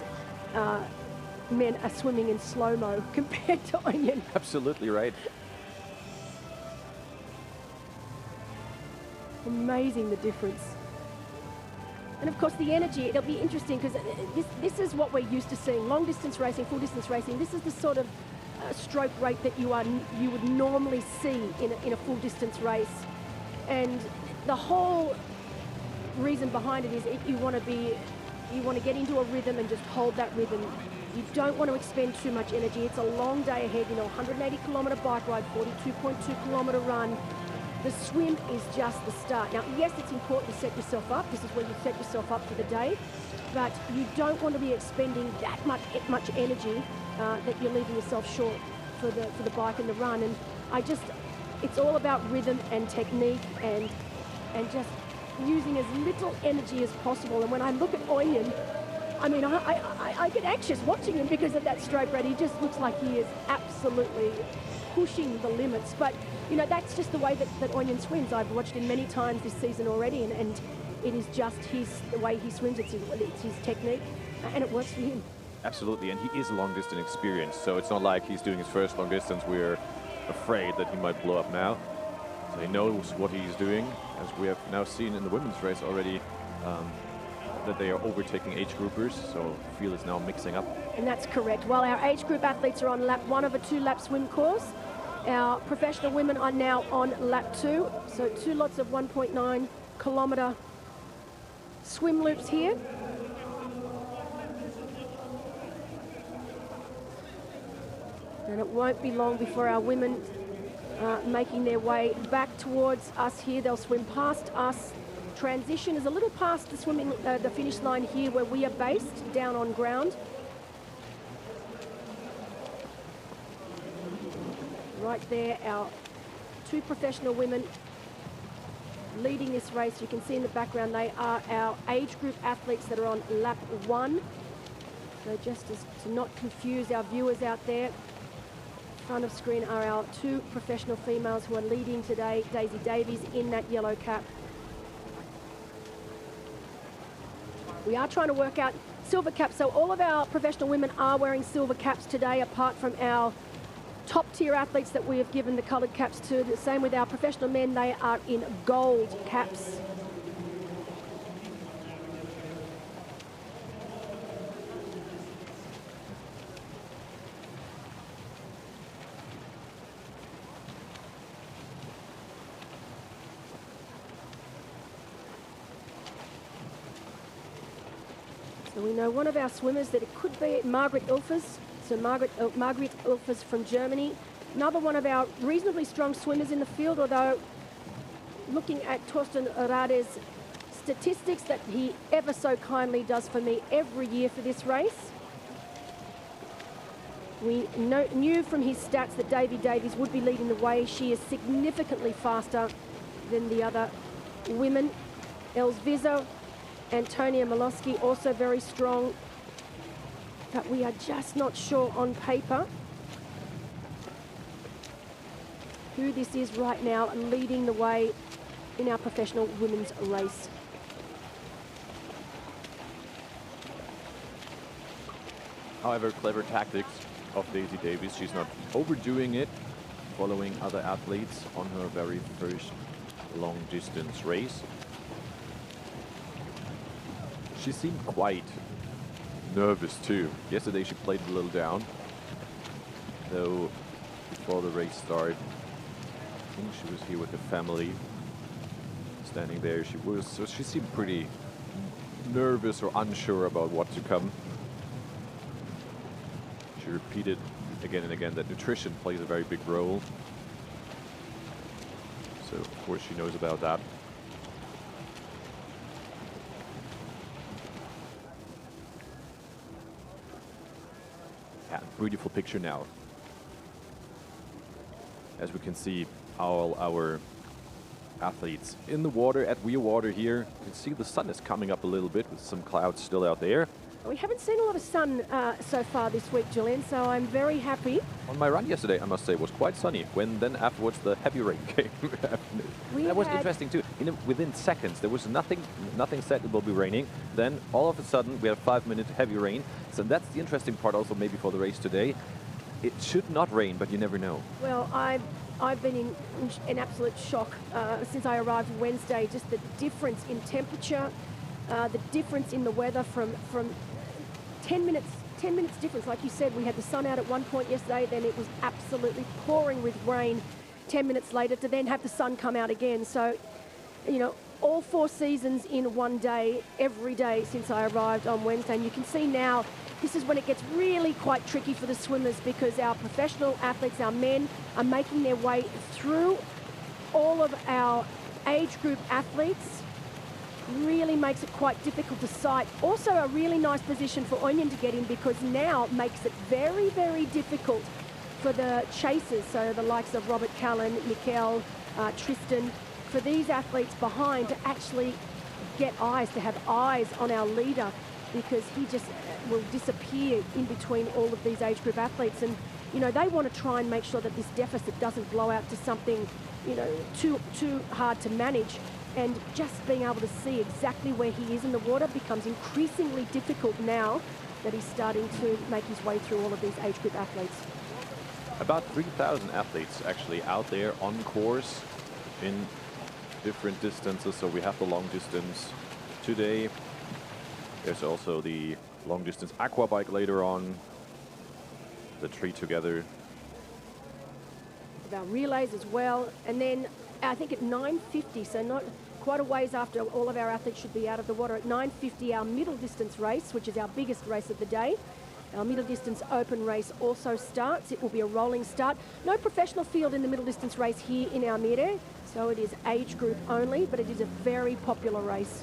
men are swimming in slow-mo compared to Onion. Absolutely right. Amazing, the difference. And of course the energy, it'll be interesting because this is what we're used to seeing. Long distance racing, full distance racing, this is the sort of stroke rate that you would normally see in a full distance race. And the whole reason behind it is you want to get into a rhythm and just hold that rhythm. You don't want to expend too much energy. It's a long day ahead, 180 kilometre bike ride, 42.2 kilometre run. The swim is just the start. Now, yes, it's important to set yourself up. This is where you set yourself up for the day, but you don't want to be expending that much energy that you're leaving yourself short for the bike and the run. And it's all about rhythm and technique and just using as little energy as possible. And when I look at Onion, I mean, I get anxious watching him because of that stroke rate. He just looks like he is absolutely pushing the limits. But, that's just the way that Onion swims. I've watched him many times this season already, and it is just the way he swims. It's his technique, and it works for him. Absolutely, and he is long distance experienced, so it's not like he's doing his first long distance. We're afraid that he might blow up now. So he knows what he's doing, as we have now seen in the women's race already, that they are overtaking age groupers, so field is now mixing up. And that's correct. While our age group athletes are on lap 1 of a 2-lap swim course, our professional women are now on lap 2, so 2 lots of 1.9 kilometre swim loops here. And it won't be long before our women making their way back towards us here. They'll swim past us. Transition is a little past the finish line here where we are based, down on ground. Right there, our 2 professional women leading this race. You can see in the background they are our age group athletes that are on lap 1. So just as to not confuse our viewers out there, front of screen are our 2 professional females who are leading today. Daisy Davies in that yellow cap. We are trying to work out silver caps, so all of our professional women are wearing silver caps today, apart from our top tier athletes that we have given the coloured caps to. The same with our professional men, they are in gold caps. So we know one of our swimmers that it could be Margaret Ilfers. So Margaret Ilfers from Germany. Another one of our reasonably strong swimmers in the field, although looking at Torsten Rade's statistics that he ever so kindly does for me every year for this race. We knew from his stats that Davy Davies would be leading the way. She is significantly faster than the other women. Els Vizo, Antonia Milowski, also very strong, but we are just not sure on paper who this is right now leading the way in our professional women's race. However, clever tactics of Daisy Davies. She's not overdoing it, following other athletes on her very first long distance race. She seemed quite nervous too. Yesterday she played a little down, though before the race started, I think she was here with the family, standing there. She seemed pretty nervous or unsure about what to come. She repeated again and again that nutrition plays a very big role. So of course she knows about that. Beautiful picture now. As we can see, all our athletes in the water, at real water here. You can see the sun is coming up a little bit with some clouds still out there. We haven't seen a lot of sun so far this week, Julian, so I'm very happy. On my run yesterday, I must say, it was quite sunny, when then afterwards the heavy rain came. That was interesting too. Within seconds, there was nothing said it will be raining. Then all of a sudden, we had a 5-minute heavy rain. So that's the interesting part also maybe for the race today. It should not rain, but you never know. Well, I've been in absolute shock since I arrived Wednesday. Just the difference in temperature, the difference in the weather from 10 minutes difference. Like you said, we had the sun out at one point yesterday, then it was absolutely pouring with rain 10 minutes later to then have the sun come out again. So, you know, all 4 seasons in one day, every day since I arrived on Wednesday. And you can see now, this is when it gets really quite tricky for the swimmers, because our professional athletes, our men, are making their way through all of our age group athletes. Really makes it quite difficult to sight. Also a really nice position for Onion to get in, because now makes it very, very difficult for the chasers, so the likes of Robert Callan, Mikkel, Tristan, for these athletes behind to actually get eyes, to have eyes on our leader, because he just will disappear in between all of these age group athletes. And, you know, they want to try and make sure that this deficit doesn't blow out to something, you know, too hard to manage. And just being able to see exactly where he is in the water becomes increasingly difficult now that he's starting to make his way through all of these age group athletes. About 3,000 athletes actually out there on course in different distances. So we have the long distance today. There's also the long distance aqua bike later on. The 3 together. Our relays as well. And then I think at 9:50, so not quite a ways after all of our athletes should be out of the water, at 9:50 our middle distance race, which is our biggest race of the day. Our middle distance open race also starts. It will be a rolling start. No professional field in the middle distance race here in Almere, so it is age group only, but it is a very popular race.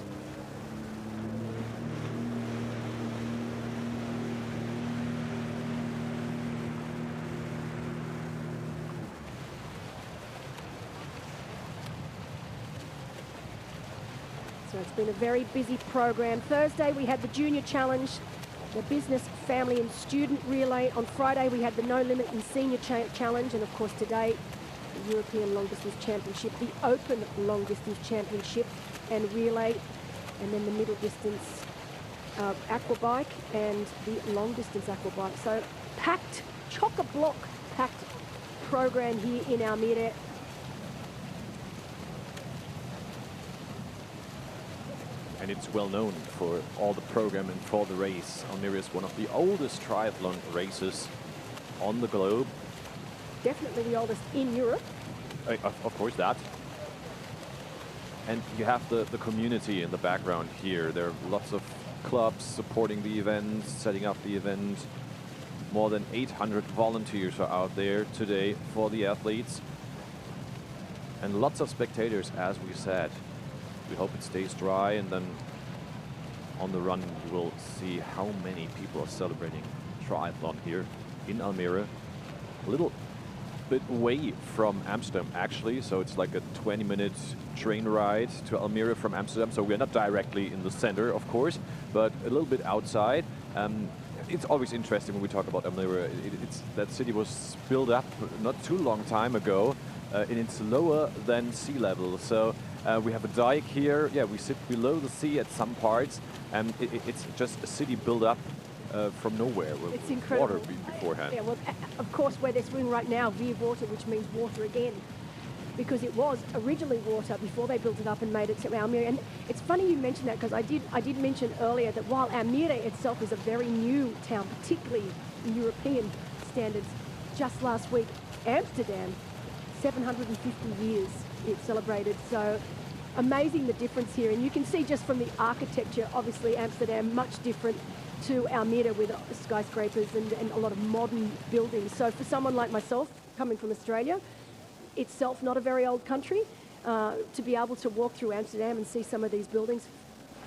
So it's been a very busy program. Thursday we had the Junior Challenge, the Business, Family and Student Relay. On Friday we had the No Limit and Senior Challenge, and of course today the European Long Distance Championship, the Open Long Distance Championship and Relay, and then the Middle Distance Aquabike and the Long Distance Aquabike. So packed, chock-a-block packed program here in Almere. And it's well known for all the program and for the race. Almere is one of the oldest triathlon races on the globe. Definitely the oldest in Europe. Of course that. And you have the community in the background here. There are lots of clubs supporting the event, setting up the event. More than 800 volunteers are out there today for the athletes. And lots of spectators, as we said. We hope it stays dry, and then on the run you will see how many people are celebrating triathlon here in Almere. A little bit away from Amsterdam actually, so it's like a 20-minute train ride to Almere from Amsterdam. So we're not directly in the center, of course, but a little bit outside. It's always interesting when we talk about Almere. That city was built up not too long time ago, and it's lower than sea level. So we have a dike here. Yeah, we sit below the sea at some parts, and it's just a city built up from nowhere. It's incredible. Water beforehand. Yeah, well, of course, where they're swimming right now, Veer water, which means water again, because it was originally water before they built it up and made it to Almere. And it's funny you mentioned that, because I did mention earlier that while Almere itself is a very new town, particularly in European standards, just last week, Amsterdam, 750 years it celebrated. So amazing the difference here. And you can see just from the architecture, obviously Amsterdam much different to Almere with skyscrapers and a lot of modern buildings. So for someone like myself, coming from Australia, itself not a very old country, to be able to walk through Amsterdam and see some of these buildings,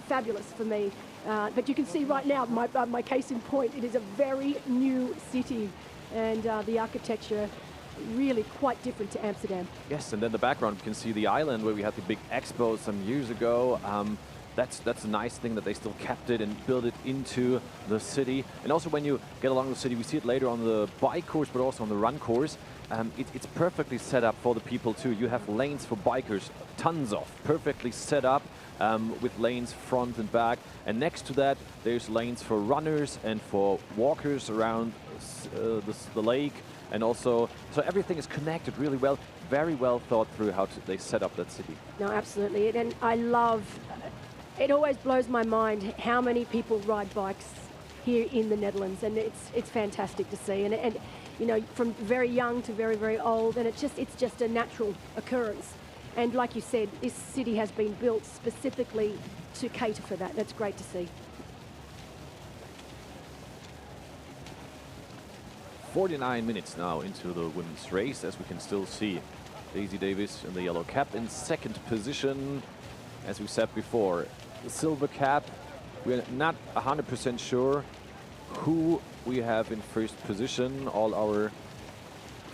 fabulous for me. But you can see right now, my case in point, it is a very new city, and the architecture really quite different to Amsterdam. Yes, and then the background, you can see the island where we had the big expo some years ago. That's a nice thing that they still kept it and built it into the city. And also when you get along the city, we see it later on the bike course, but also on the run course. It's perfectly set up for the people too. You have lanes for bikers, tons of, perfectly set up with lanes front and back. And next to that, there's lanes for runners and for walkers around the lake. And also, so everything is connected really well, very well thought through how they set up that city. No, absolutely. And I love, it always blows my mind how many people ride bikes here in the Netherlands, and it's fantastic to see. And you know, from very young to very, very old, and it's just a natural occurrence. And like you said, this city has been built specifically to cater for that. That's great to see. 49 minutes now into the women's race, as we can still see Daisy Davis in the yellow cap in second position. As we said before, the silver cap, we're not 100% sure who we have in first position. All our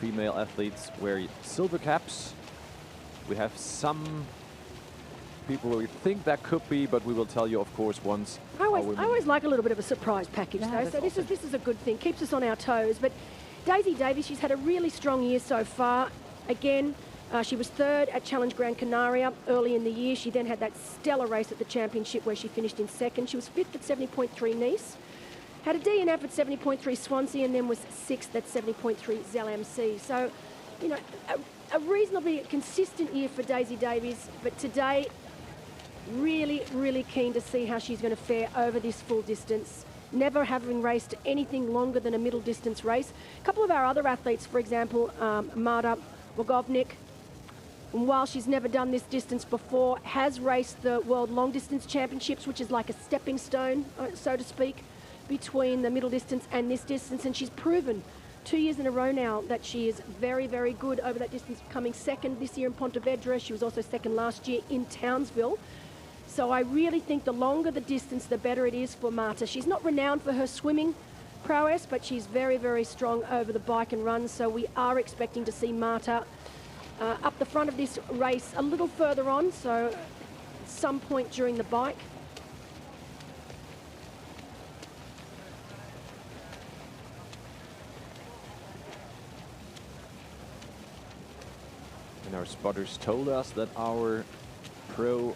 female athletes wear silver caps. We have some people where we think that could be, but we will tell you, of course, once. I always like a little bit of a surprise package, though. So this is a good thing. Keeps us on our toes. But Daisy Davis, she's had a really strong year so far. Again, she was third at Challenge Gran Canaria early in the year. She then had that stellar race at the championship where she finished in second. She was fifth at 70.3 Nice. Had a DNF at 70.3 Swansea, and then was sixth at 70.3 Zell-am-See. So, you know, a reasonably consistent year for Daisy Davies, but today, really, really keen to see how she's going to fare over this full distance, never having raced anything longer than a middle distance race. A couple of our other athletes, for example, Marta Bogovnik, while she's never done this distance before, has raced the World Long Distance Championships, which is like a stepping stone, so to speak, between the middle distance and this distance, and she's proven 2 years in a row now that she is very, very good over that distance, coming second this year in Pontevedra. She was also second last year in Townsville. So I really think the longer the distance, the better it is for Marta. She's not renowned for her swimming prowess, but she's very, very strong over the bike and run. So we are expecting to see Marta up the front of this race a little further on. So some point during the bike. And our spotters told us that our pro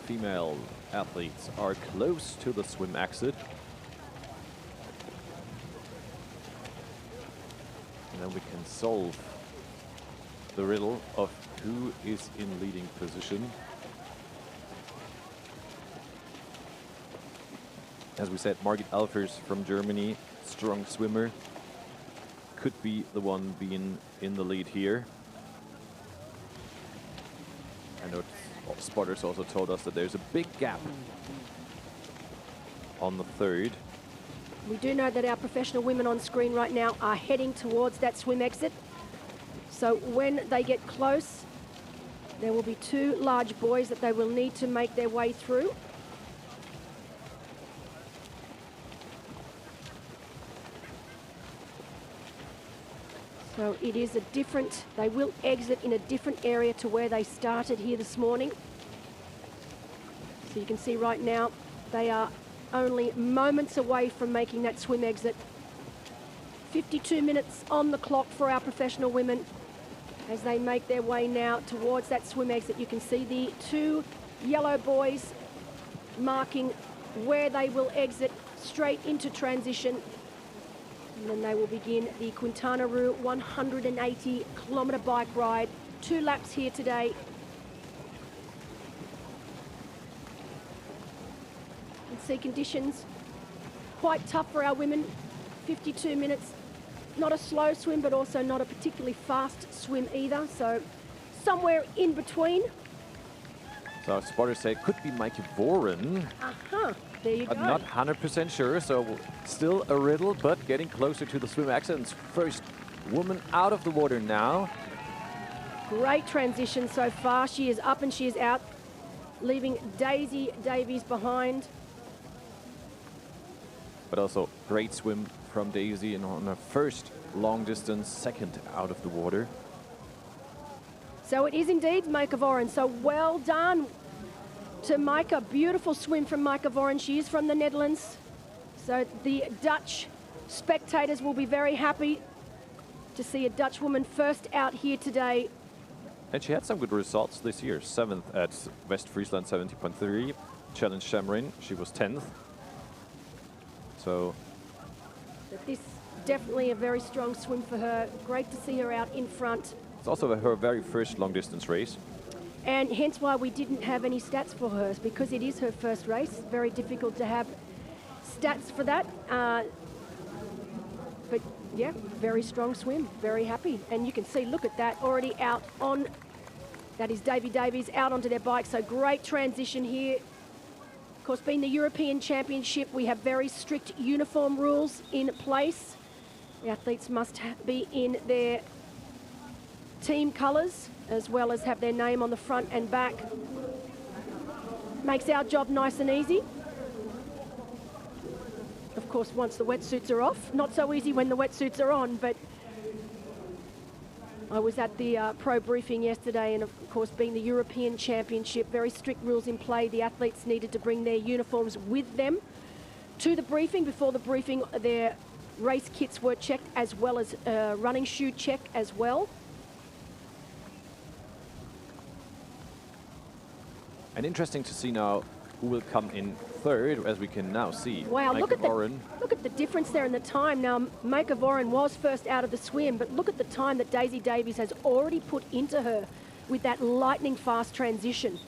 female athletes are close to the swim exit. And then we can solve the riddle of who is in leading position. As we said, Margit Alfers from Germany, strong swimmer, could be the one being in the lead here. I know spotters also told us that there's a big gap on the third. We do know that our professional women on screen right now are heading towards that swim exit. So when they get close, there will be two large buoys that they will need to make their way through. So it is a different, they will exit in a different area to where they started here this morning. So you can see right now, they are only moments away from making that swim exit. 52 minutes on the clock for our professional women as they make their way now towards that swim exit. You can see the two yellow buoys marking where they will exit straight into transition. And then they will begin the Quintana Roo 180-kilometre bike ride. 2 laps here today. You can see conditions quite tough for our women. 52 minutes. Not a slow swim, but also not a particularly fast swim either. So somewhere in between. So our spotters say it could be Mikey Voren. There you go. I'm not 100% sure, so still a riddle, but getting closer to the swim exit. And first woman out of the water now. Great transition so far. She is up and she is out, leaving Daisy Davies behind. But also great swim from Daisy, and on her first long distance, second out of the water. So it is indeed Micah Voren. So well done to Micah. Beautiful swim from Micah Voren. She is from the Netherlands. So the Dutch spectators will be very happy to see a Dutch woman first out here today. And she had some good results this year. 7th at West Friesland 70.3. Challenge Shamrin, she was 10th. So But this definitely a very strong swim for her. Great to see her out in front. it's also her very first long distance race. And hence why we didn't have any stats for her, because it is her first race. Very difficult to have stats for that. But yeah, very strong swim, very happy. And you can see, look at that, already out on, that is Davy Davies out onto their bike. So great transition here. Of course, being the European Championship, we have very strict uniform rules in place. The athletes must be in their team colours, as well as have their name on the front and back. Makes our job nice and easy. Of course, once the wetsuits are off, not so easy when the wetsuits are on, but I was at the pro briefing yesterday, and of course, being the European Championship, very strict rules in play. The athletes needed to bring their uniforms with them to the briefing. Before the briefing, their race kits were checked, as well as a running shoe check as well. And interesting to see now who will come in third, as we can now see. Wow, look at Voren. the difference there in the time. Now, Micah Voren was first out of the swim, but look at the time that Daisy Davies has already put into her with that lightning fast transition.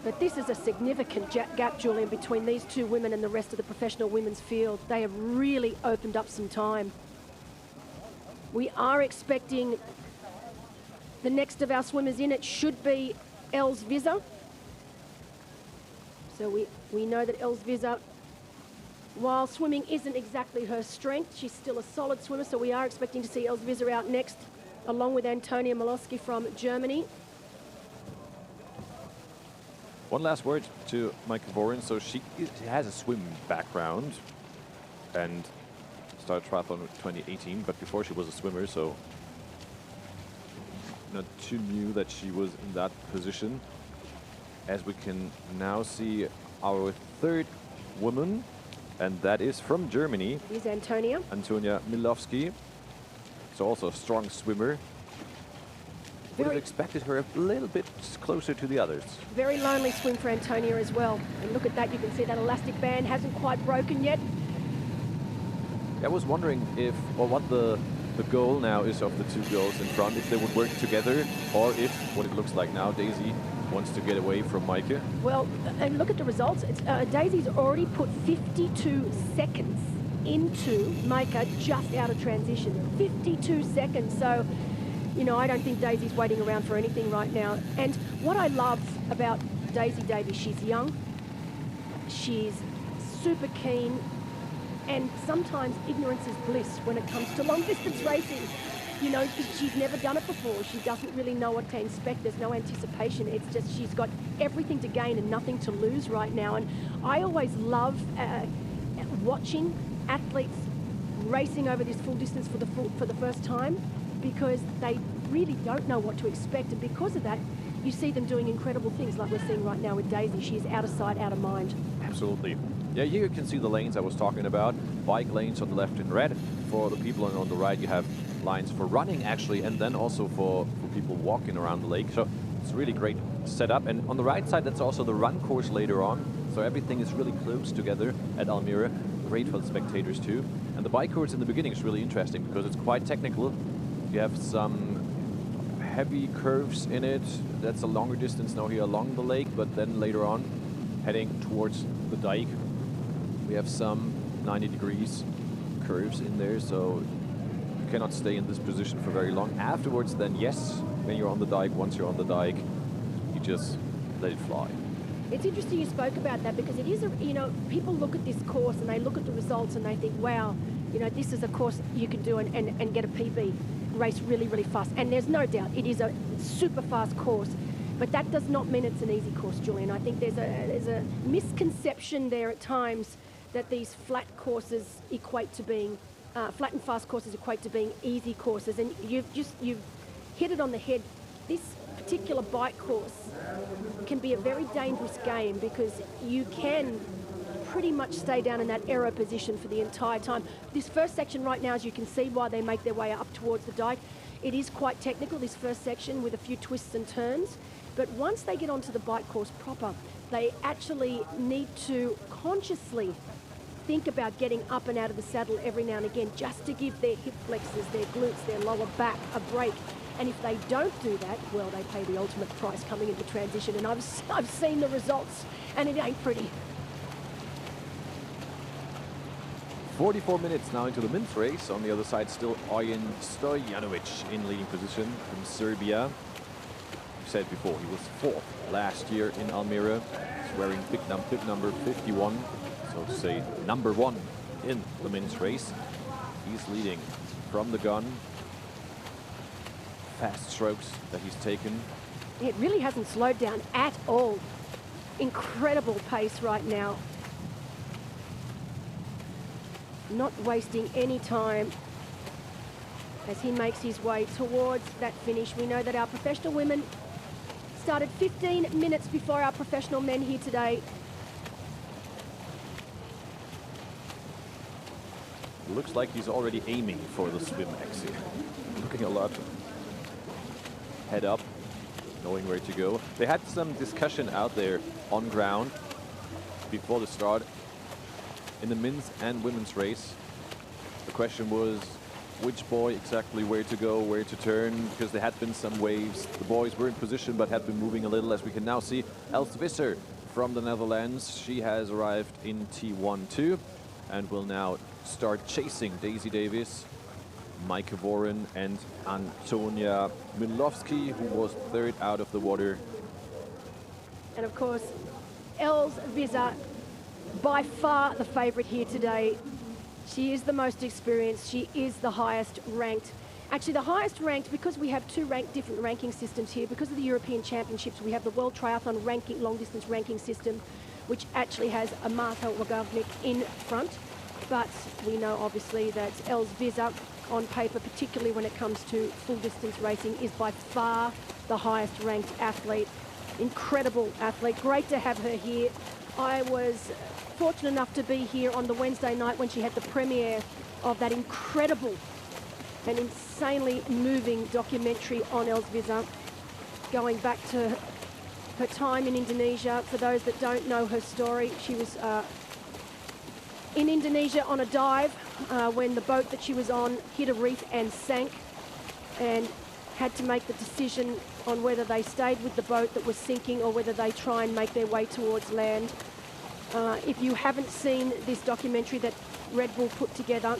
But this is a significant gap, Julian, between these two women and the rest of the professional women's field. They have really opened up some time. We are expecting the next of our swimmers in. It should be Els Visser. So we know that Els Visser, while swimming isn't exactly her strength, she's still a solid swimmer, so we are expecting to see Els Visser out next, along with Antonia Malowski from Germany. One last word to Micah Voren. So she has a swim background and started triathlon in 2018, but before she was a swimmer, so not too new that she was in that position. As we can now see our third woman, and that is from Germany. Here's Antonia. Antonia Milowski. So also a strong swimmer. Would have expected her a little bit closer to the others. Very lonely swim for Antonia as well. And look at that, you can see that elastic band hasn't quite broken yet. I was wondering if, or what the goal now is of the two girls in front, if they would work together, or if, what it looks like now, Daisy wants to get away from Maike. Well, and look at the results. Daisy's already put 52 seconds into Maike just out of transition. 52 seconds. So, you know, I don't think Daisy's waiting around for anything right now. And what I love about Daisy Davies, she's young, she's super keen, and sometimes ignorance is bliss when it comes to long distance racing. You know, she's never done it before. She doesn't really know what to expect. There's no anticipation. It's just she's got everything to gain and nothing to lose right now. And I always love watching athletes racing over this full distance for the first time, because they really don't know what to expect. And because of that, you see them doing incredible things like we're seeing right now with Daisy. She is out of sight, out of mind. Absolutely. Yeah, here you can see the lanes I was talking about. Bike lanes on the left in red. For the people on the right, you have lines for running, actually, and then also for people walking around the lake. So it's really great setup. And on the right side, that's also the run course later on. So everything is really close together at Almere. Great for the spectators too. And the bike course in the beginning is really interesting because it's quite technical. You have some heavy curves in it. That's a longer distance now here along the lake, but then later on, heading towards the dike, we have some 90 degrees curves in there, so you cannot stay in this position for very long. Afterwards, then yes, when you're on the dike, once you're on the dike, you just let it fly. It's interesting you spoke about that, because it is a, you know, people look at this course and they look at the results and they think, wow, you know, this is a course you can do and get a PB, race really, really fast. And there's no doubt it is a super fast course, but that does not mean it's an easy course, Julian. I think there's a misconception there at times that these flat courses equate to being, flat and fast courses equate to being easy courses. And you've hit it on the head. This particular bike course can be a very dangerous game, because you can pretty much stay down in that aero position for the entire time. This first section right now, as you can see, while they make their way up towards the dike, it is quite technical, this first section, with a few twists and turns. But once they get onto the bike course proper, they actually need to consciously think about getting up and out of the saddle every now and again, just to give their hip flexors, their glutes, their lower back a break. And if they don't do that, well, they pay the ultimate price coming into transition. And I've seen the results, and it ain't pretty. 44 minutes now into the men's race. On the other side, still Arjen Stojanovic in leading position from Serbia. I said before, he was 4th last year in Almere. He's wearing bib number 51, so to say number 1 in the men's race. He's leading from the gun. Fast strokes that he's taken. It really hasn't slowed down at all. Incredible pace right now. Not wasting any time as he makes his way towards that finish. We know that our professional women started 15 minutes before our professional men here today. Looks like he's already aiming for the swim exit. Looking a lot head up, knowing where to go. They had some discussion out there on ground before the start in the men's and women's race. The question was which boy exactly where to go, where to turn, because there had been some waves. The boys were in position but had been moving a little, as we can now see. Els Visser from the Netherlands, she has arrived in T1-2 and will now start chasing Daisy Davies, Maike Voren and Antonia Milowski, who was 3rd out of the water. And of course, Els Visser, by far the favourite here today. She is the most experienced. She is the highest ranked. Actually, the highest ranked, because we have two different ranking systems here. Because of the European Championships, we have the World Triathlon ranking, long distance ranking system, which actually has a Marta Wagavnik in front. But we know obviously that Els Visser on paper, particularly when it comes to full distance racing, is by far the highest ranked athlete. Incredible athlete. Great to have her here. I was fortunate enough to be here on the Wednesday night when she had the premiere of that incredible and insanely moving documentary on Elzvisa, going back to her time in Indonesia. For those that don't know her story, she was in Indonesia on a dive when the boat that she was on hit a reef and sank, and had to make the decision on whether they stayed with the boat that was sinking or whether they try and make their way towards land. If you haven't seen this documentary that Red Bull put together,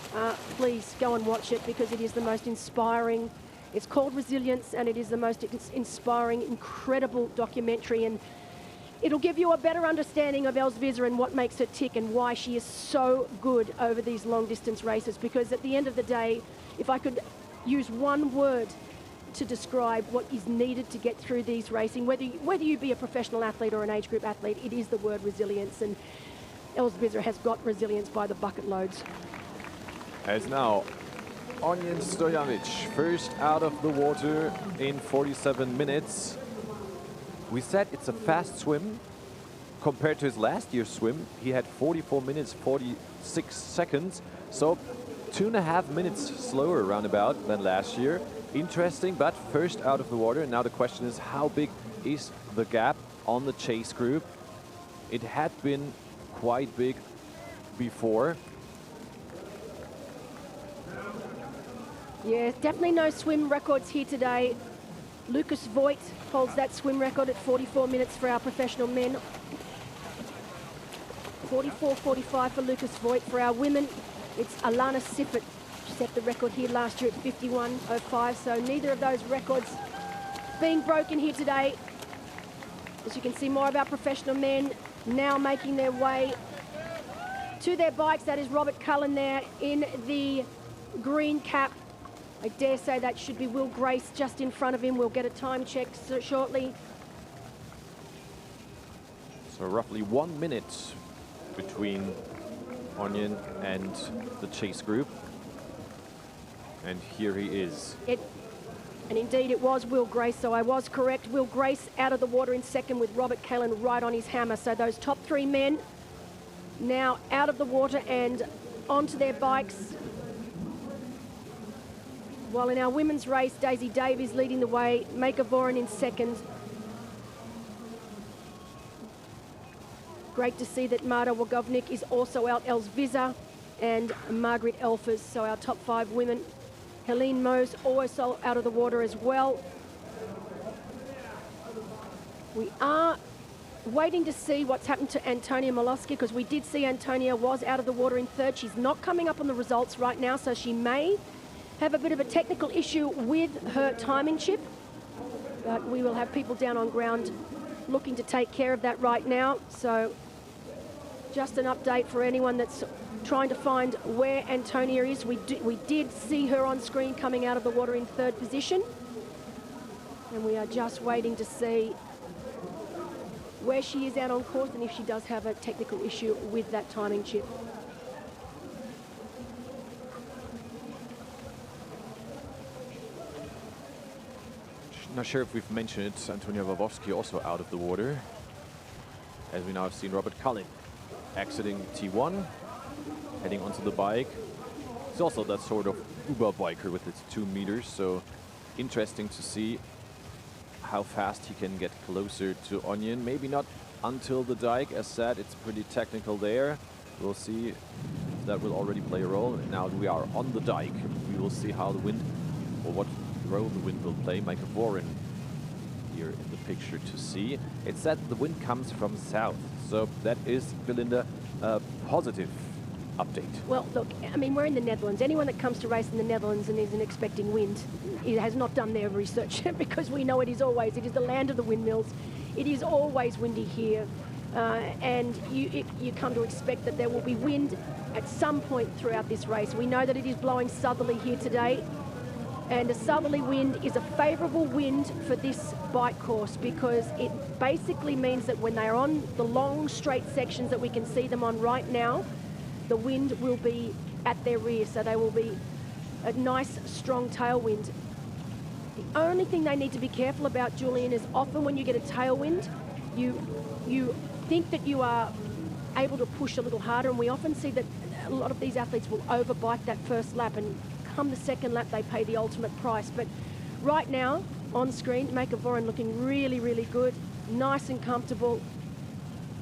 please go and watch it, because it is the most inspiring. It's called Resilience, and it is the most inspiring, incredible documentary, and it'll give you a better understanding of Elzvisa and what makes her tick and why she is so good over these long distance races. Because at the end of the day, if I could use one word to describe what is needed to get through these racing, whether you be a professional athlete or an age group athlete, it is the word resilience, and Elzvisa has got resilience by the bucket loads. As now, Onion Stojanovic, first out of the water in 47 minutes. We said it's a fast swim. Compared to his last year's swim, he had 44 minutes, 46 seconds. So 2.5 minutes slower roundabout than last year. Interesting, but first out of the water. And now the question is, how big is the gap on the chase group? It had been quite big before. Yeah, definitely no swim records here today. Lucas Voigt holds that swim record at 44 minutes for our professional men. 44.45 for Lucas Voigt. For our women, it's Alana Siffert. She set the record here last year at 51.05, so neither of those records being broken here today. As you can see, more of our professional men now making their way to their bikes. That is Robert Cullen there in the green cap. I dare say that should be Will Grace just in front of him. We'll get a time check shortly. So roughly 1 minute between Onion and the chase group. And here he is. And indeed it was Will Grace, so I was correct. Will Grace out of the water in second with Robert Cullen right on his hammer. So those top three men now out of the water and onto their bikes. While in our women's race, Daisy Davies leading the way, Maika Voren in second. Great to see that Marta Wagovnik is also out, Elzvisa and Margaret Elfers, so our top 5 women. Helene Moes also out of the water as well. We are waiting to see what's happened to Antonia Molosky, because we did see Antonia was out of the water in third. She's not coming up on the results right now, so she may have a bit of a technical issue with her timing chip, but we will have people down on ground looking to take care of that right now. So just an update for anyone that's trying to find where Antonia is. We did see her on screen coming out of the water in third position, and we are just waiting to see where she is out on course and if she does have a technical issue with that timing chip. Not sure if we've mentioned it, Antonia Wawowski also out of the water, as we now have seen Robert Cullen exiting T1, heading onto the bike. He's also that sort of Uber biker with its 2 meters, so interesting to see how fast he can get closer to Onion. Maybe not until the dike, as said, it's pretty technical there. We'll see if that will already play a role. And now we are on the dike. We will see how the wind, or what role the wind will play. Maika Voren here in the picture to see. It said the wind comes from south, so that is, Belinda, a positive update. Well, look, I mean, we're in the Netherlands. Anyone that comes to race in the Netherlands and isn't expecting wind, it has not done their research because we know it is the land of the windmills. It is always windy here, and you come to expect that there will be wind at some point throughout this race. We know that it is blowing southerly here today, and a southerly wind is a favourable wind for this bike course, because it basically means that when they're on the long straight sections that we can see them on right now, the wind will be at their rear, so they will be a nice, strong tailwind. The only thing they need to be careful about, Julian, is often when you get a tailwind, you think that you are able to push a little harder, and we often see that a lot of these athletes will overbike that first lap, and come the second lap, they pay the ultimate price. But right now, on screen, Maika Voren looking really, really good, nice and comfortable,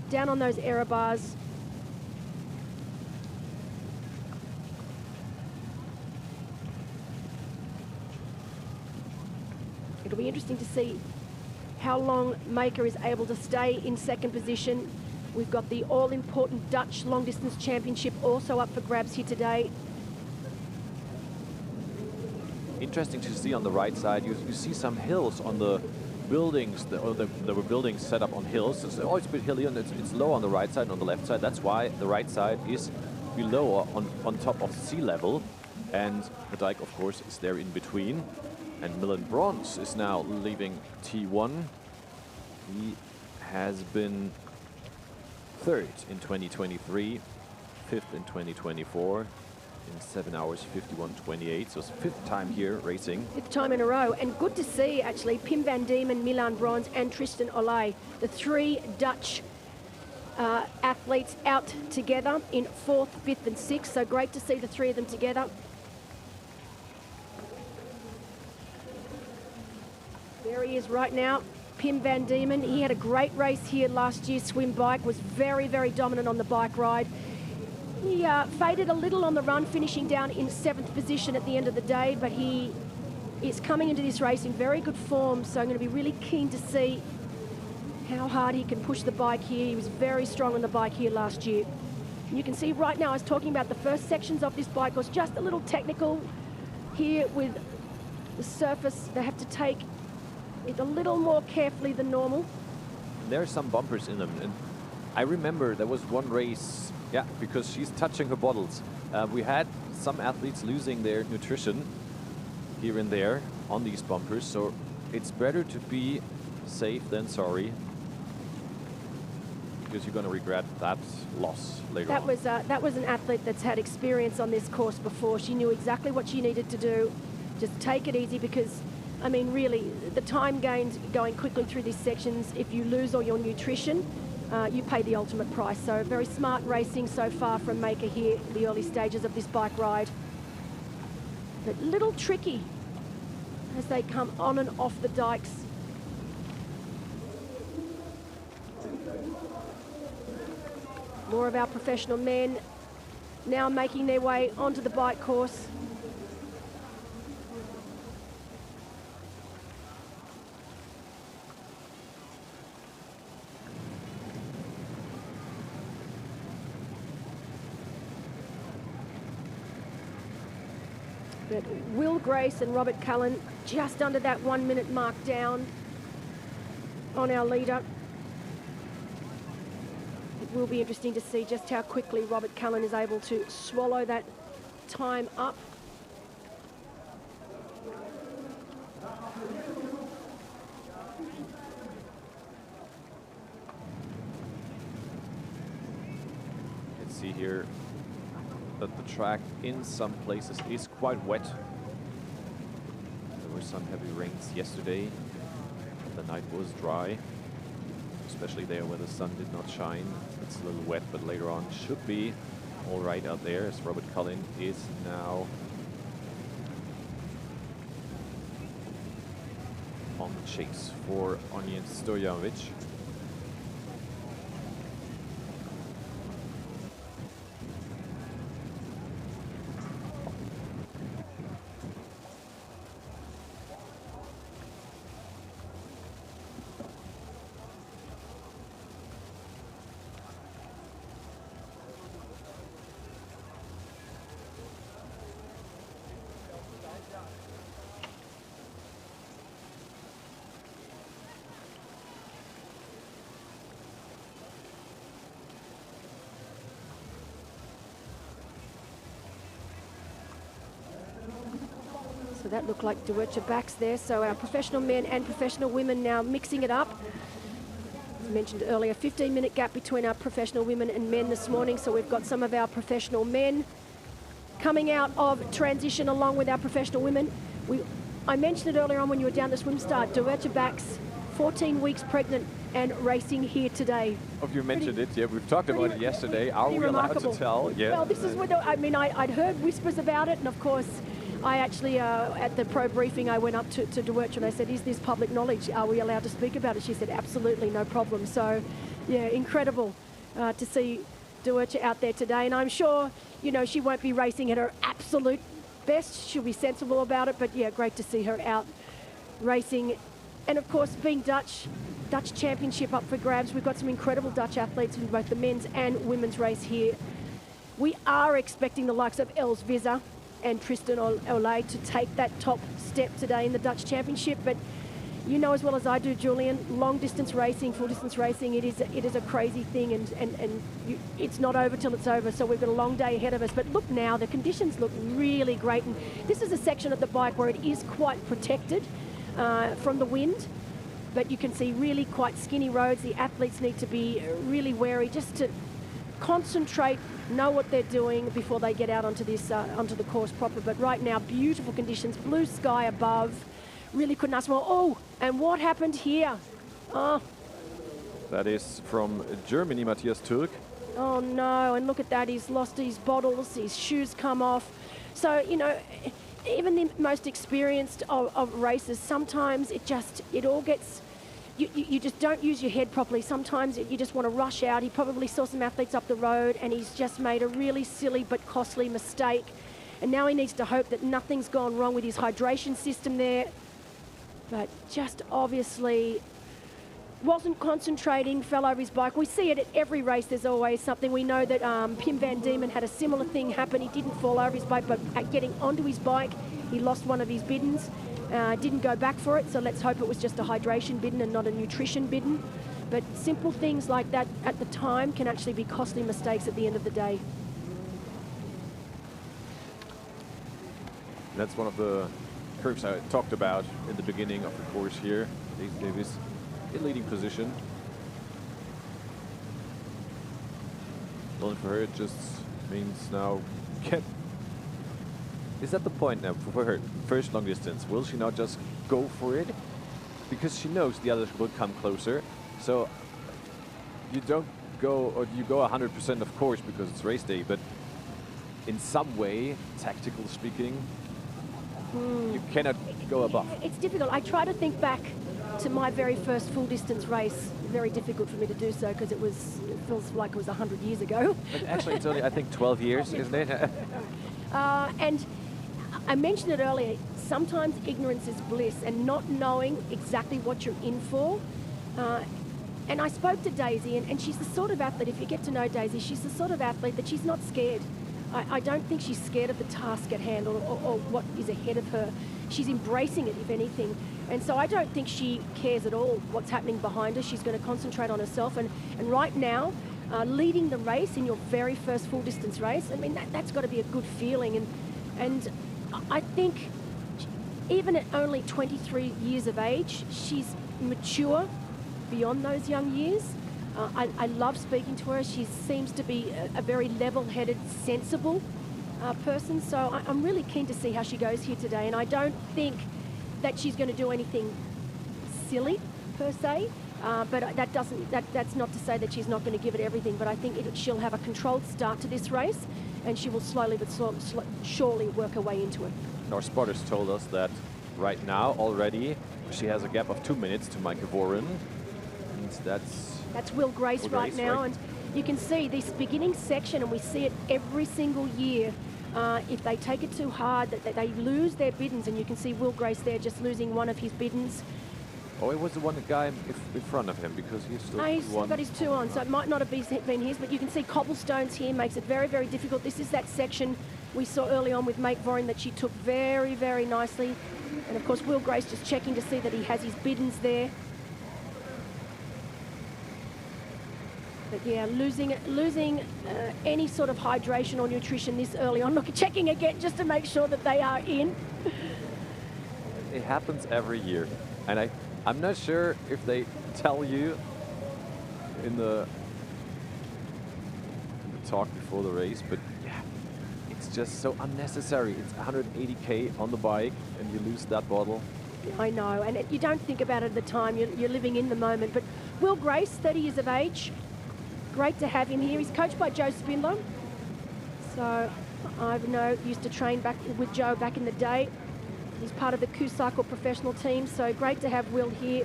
down on those error bars. It'll be interesting to see how long Maika is able to stay in second position. We've got the all-important Dutch long distance championship also up for grabs here today. Interesting to see on the right side, you see some hills on the buildings, there were buildings set up on hills. It's always a bit hilly, and it's low on the right side and on the left side. That's why the right side is below, on top of sea level. And the dike, of course, is there in between. And Milan Bronze is now leaving T1. He has been third in 2023, fifth in 2024, in 7 hours 51:28. So it's fifth time here racing. Fifth time in a row, and good to see actually Pim van Diemen, Milan Bronze and Tristan Olay, the three Dutch athletes out together in fourth, fifth and sixth. So great to see the three of them together. There he is right now, Pim van Diemen. He had a great race here last year, swim bike, was very, very dominant on the bike ride. He faded a little on the run, finishing down in 7th position at the end of the day, but he is coming into this race in very good form, so I'm going to be really keen to see how hard he can push the bike here. He was very strong on the bike here last year. And you can see right now, I was talking about the first sections of this bike was just a little technical here with the surface. They have to take it a little more carefully than normal. There are some bumpers in them, and I remember there was one race, yeah, because she's touching her bottles. We had some athletes losing their nutrition here and there on these bumpers, so it's better to be safe than sorry, because you're going to regret that loss later on. That was an athlete that's had experience on this course before. She knew exactly what she needed to do. Just take it easy, because I mean, really, the time gained going quickly through these sections, if you lose all your nutrition, you pay the ultimate price. So very smart racing so far from Maika here in the early stages of this bike ride. But little tricky as they come on and off the dikes. More of our professional men now making their way onto the bike course. But Will Grace and Robert Cullen just under that 1 minute mark down on our leader. It will be interesting to see just how quickly Robert Cullen is able to swallow that time up. You can see here that the track in some places is quite wet. There were some heavy rains yesterday. The night was dry, especially there where the sun did not shine. It's a little wet, but later on should be all right out there, as Robert Cullen is now on the chase for Onion Stojanovic. So that looked like Duercher backs there. So our professional men and professional women now mixing it up. As mentioned earlier, 15-minute gap between our professional women and men this morning. So we've got some of our professional men coming out of transition along with our professional women. I mentioned it earlier on when you were down the swim start. Duertje Baks, 14 weeks pregnant and racing here today. Oh, you mentioned it. Yeah, we've talked about it yesterday. Are we allowed to tell? Yeah. Well, this is what I mean. I'd heard whispers about it, and of course, I actually at the pro briefing, I went up to Duertje and I said, "Is this public knowledge? Are we allowed to speak about it?" She said, "Absolutely, no problem." So, yeah, incredible to see Duertje out there today, and I'm sure she won't be racing at her absolute best. She'll be sensible about it, but yeah, great to see her out racing. And of course, being Dutch championship up for grabs. We've got some incredible Dutch athletes in both the men's and women's race here. We are expecting the likes of Els Visser and Tristan Olay to take that top step today in the Dutch championship, but you know as well as I do, Julian, long distance racing, full distance racing, it is a crazy thing, and it's not over till it's over, so we've got a long day ahead of us. But look now, the conditions look really great, and this is a section of the bike where it is quite protected from the wind, but you can see really quite skinny roads. The athletes need to be really wary just to concentrate, know what they're doing before they get out onto this onto the course proper. But right now, beautiful conditions, blue sky above. Really couldn't ask more. Oh, and what happened here? Oh. That is from Germany, Matthias Türk. Oh no, and look at that, he's lost his bottles, his shoes come off. So, even the most experienced of racers, sometimes it all gets, you just don't use your head properly. Sometimes you just want to rush out. He probably saw some athletes up the road and he's just made a really silly but costly mistake. And now he needs to hope that nothing's gone wrong with his hydration system there. But just obviously wasn't concentrating, fell over his bike. We see it at every race, there's always something. We know that Pim van Diemen had a similar thing happen. He didn't fall over his bike, but at getting onto his bike, he lost one of his biddens. Didn't go back for it, so let's hope it was just a hydration bidden and not a nutrition bidden. But simple things like that at the time can actually be costly mistakes at the end of the day. That's one of the curves I talked about in the beginning of the course here. Daisy Davis in leading position. Only for her, it just means now is that the point now for her first long distance? Will she now just go for it? Because she knows the others will come closer. So you don't go, or you go 100% of course because it's race day, but in some way, tactical speaking, you cannot go above. It's difficult. I try to think back to my very first full distance race. Very difficult for me to do so because it feels like it was 100 years ago. But actually, it's only, I think, 12 years, isn't it? And I mentioned it earlier, sometimes ignorance is bliss, and not knowing exactly what you're in for. And I spoke to Daisy, and she's the sort of athlete, if you get to know Daisy, she's the sort of athlete that she's not scared. I don't think she's scared of the task at hand or what is ahead of her. She's embracing it, if anything. And so I don't think she cares at all what's happening behind her. She's going to concentrate on herself. And right now, leading the race in your very first full distance race, I mean, that's got to be a good feeling. And I think even at only 23 years of age, she's mature beyond those young years. I love speaking to her. She seems to be a very level-headed, sensible person. So I'm really keen to see how she goes here today. And I don't think that she's going to do anything silly per se. But that's not to say that she's not going to give it everything. But I think she'll have a controlled start to this race, and she will slowly but surely work her way into it. Our spotters told us that right now already she has a gap of 2 minutes to Maaike Voren. And that's Will Grace right now. Right? And you can see this beginning section, and we see it every single year. If they take it too hard, that they lose their biddens, and you can see Will Grace there just losing one of his biddens. Oh, it was the one guy in front of him because he's still he's got his two on, so it might not have been his, but you can see cobblestones here makes it very, very difficult. This is that section we saw early on with Maaike Voren that she took very, very nicely. And of course, Will Grace just checking to see that he has his biddens there. But yeah, losing any sort of hydration or nutrition this early on. Look, checking again just to make sure that they are in. It happens every year. And I'm not sure if they tell you in the talk before the race, but yeah, it's just so unnecessary. It's 180k on the bike and you lose that bottle. I know, and you don't think about it at the time. You're living in the moment. But Will Grace, 30 years of age, great to have him here. He's coached by Joe Spindler. So used to train back with Joe back in the day. He's part of the Cycle professional team, so great to have Will here.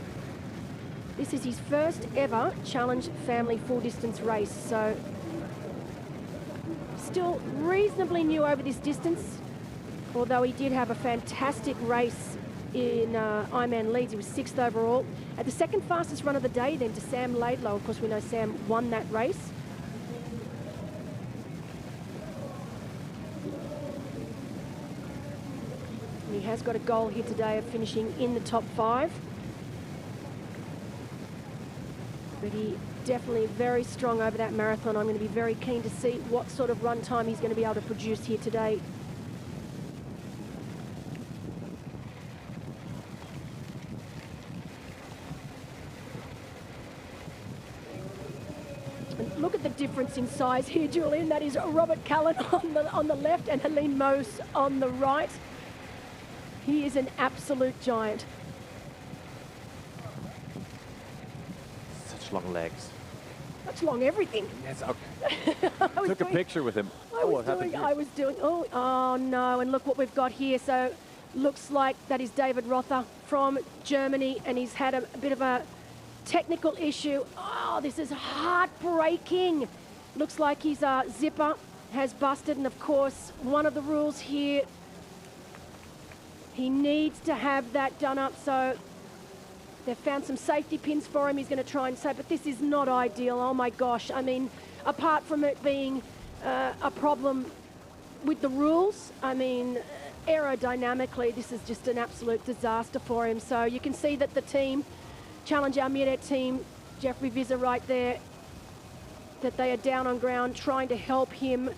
This is his first ever Challenge Family full distance race, so still reasonably new over this distance, although he did have a fantastic race in Ironman Leeds. He was 6th overall. At the second fastest run of the day then to Sam Laidlow. Of course, we know Sam won that race. And he has got a goal here today of finishing in the top 5. But he definitely very strong over that marathon. I'm going to be very keen to see what sort of run time he's going to be able to produce here today. And look at the difference in size here, Julian. That is Robert Callan on the left and Helene Moos on the right. He is an absolute giant. Such long legs. Such long everything. Yes, okay. Took a picture with him. I was doing, oh no, and look what we've got here. So looks like that is David Rother from Germany, and he's had a bit of a technical issue. Oh, this is heartbreaking. Looks like his zipper has busted, and of course, one of the rules here, he needs to have that done up. So they've found some safety pins for him. He's going to try and say, but this is not ideal. Oh my gosh. I mean, apart from it being a problem with the rules, I mean, aerodynamically, this is just an absolute disaster for him. So you can see that the team, Challenge Almere team, Jeffrey Vizza right there, that they are down on ground trying to help him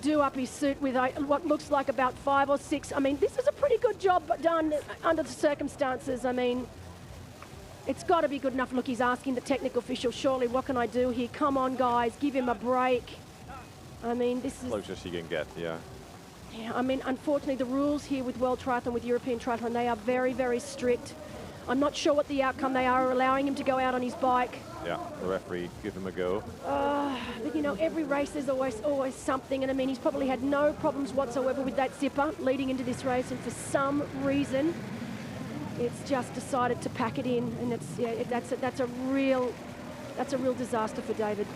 do up his suit with what looks like about 5 or 6. I mean, this is a pretty good job done under the circumstances. I mean, it's got to be good enough. Look, he's asking the technical official, surely, what can I do here? Come on, guys, give him a break. I mean, this is... Closest he can get, yeah. Yeah, I mean, unfortunately, the rules here with World Triathlon, with European Triathlon, they are very, very strict. I'm not sure what the outcome they are, allowing him to go out on his bike. Yeah, the referee give him a go. But you know, every race there's always something, and I mean, he's probably had no problems whatsoever with that zipper leading into this race, and for some reason, it's just decided to pack it in, and that's a real disaster for David.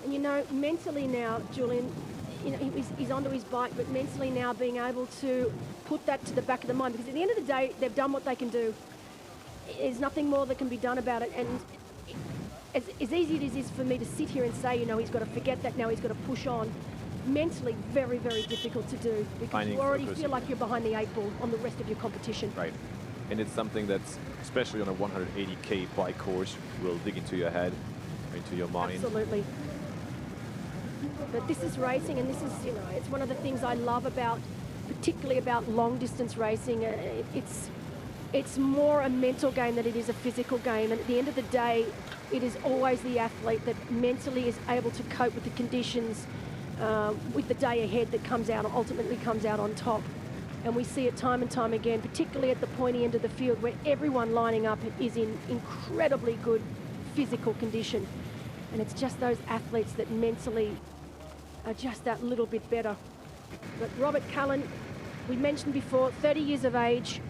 And you know, mentally now, Julian, you know, he's onto his bike, but mentally now being able to put that to the back of the mind, because at the end of the day, they've done what they can do. There's nothing more that can be done about it. And as easy as it is for me to sit here and say, you know, he's got to forget that now, he's got to push on, mentally very, very difficult to do, because you already feel like you're behind the 8 ball on the rest of your competition. Right. And it's something that's, especially on a 180k bike course, will dig into your head, into your mind. Absolutely. But this is racing, and this is, you know, it's one of the things I love about, particularly about long distance racing. It's more a mental game than it is a physical game. And at the end of the day, it is always the athlete that mentally is able to cope with the conditions, with the day ahead, that ultimately comes out on top. And we see it time and time again, particularly at the pointy end of the field, where everyone lining up is in incredibly good physical condition. And it's just those athletes that mentally are just that little bit better. But Robert Callan, we mentioned before, 30 years of age.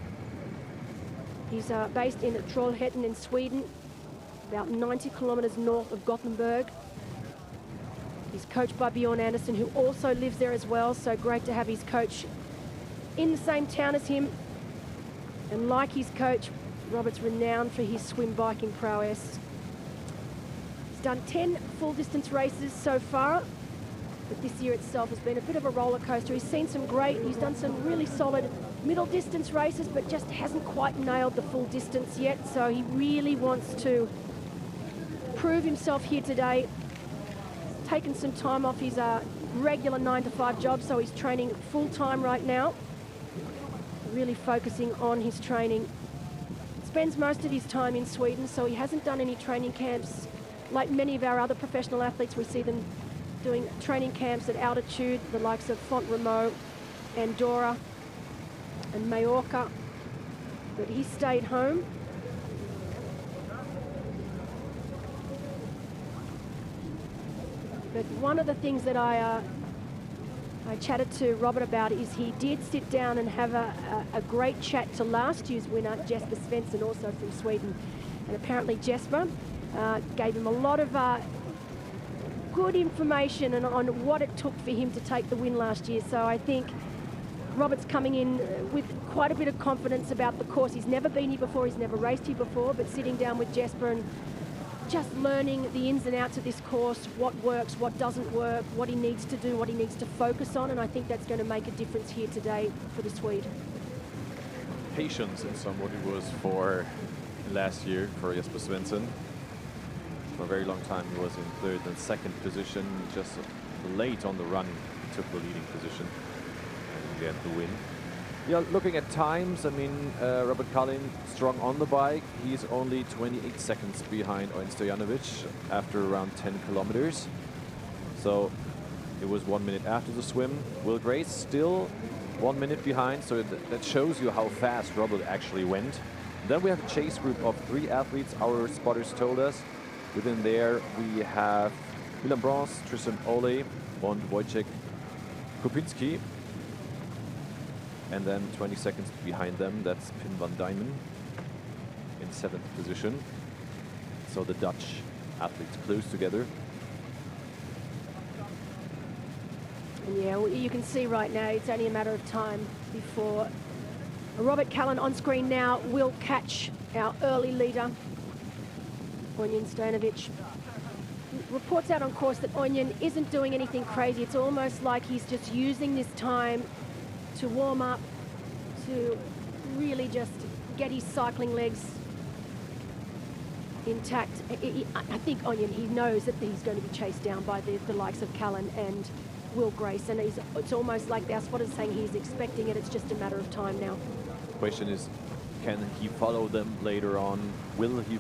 He's based in Trollhättan in Sweden, about 90 kilometres north of Gothenburg. He's coached by Bjorn Andersson, who also lives there as well, so great to have his coach in the same town as him. And like his coach, Robert's renowned for his swim biking prowess. He's done 10 full distance races so far, but this year itself has been a bit of a roller coaster. He's seen some he's done some really solid middle distance races, but just hasn't quite nailed the full distance yet. So he really wants to prove himself here today. He's taken some time off his regular 9-to-5 job, so he's training full time right now, really focusing on his training. It's spends most of his time in Sweden, so he hasn't done any training camps. Like many of our other professional athletes, we see them doing training camps at altitude, the likes of Font-Romeu, Andorra and Majorca, but he stayed home. But one of the things that I chatted to Robert about is he did sit down and have a great chat to last year's winner, Jesper Svensson, also from Sweden. And apparently Jesper gave him a lot of good information on what it took for him to take the win last year. So I think Robert's coming in with quite a bit of confidence about the course. He's never been here before, he's never raced here before, but sitting down with Jesper and just learning the ins and outs of this course, what works, what doesn't work, what he needs to do, what he needs to focus on, and I think that's going to make a difference here today for the Swede. Patience in somewhat it was for last year for Jesper Svensson. For a very long time he was in third and second position. Just late on the run he took the leading position and get the win. Yeah, looking at times, I mean, Robert Kalin strong on the bike. He's only 28 seconds behind Oin Stojanovic after around 10 kilometers. So it was 1 minute after the swim. Will Grace still 1 minute behind, so that shows you how fast Robert actually went. Then we have a chase group of 3 athletes, our spotters told us. Within there we have Milan Brons, Tristan Ole, and Wojciech Kupinski. And then 20 seconds behind them, that's Pim van Dijmen in 7th position. So the Dutch athletes close together. And yeah, well, you can see right now it's only a matter of time before Robert Kalin on screen now will catch our early leader, Oin Stojanovic. Reports out on course that Oin isn't doing anything crazy. It's almost like he's just using this time to warm up, to really just get his cycling legs intact. I think Oin, he knows that he's going to be chased down by the likes of Kalin and Will Grace, and it's almost like our spotter's saying he's expecting it. It's just a matter of time now. Question is, can he follow them later on? Will he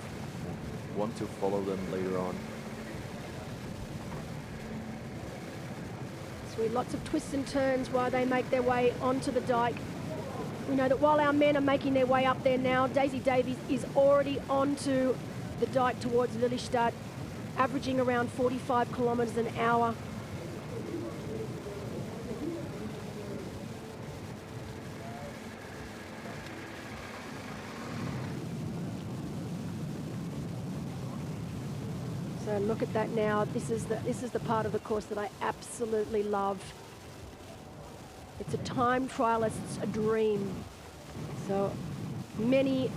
want to follow them later on? Lots of twists and turns while they make their way onto the dike. We know that while our men are making their way up there now, Daisy Davies is already onto the dike towards Lillestad, averaging around 45 kilometres an hour. So look at that now. This is the part of the course that I absolutely love. It's a time trialist's dream. So many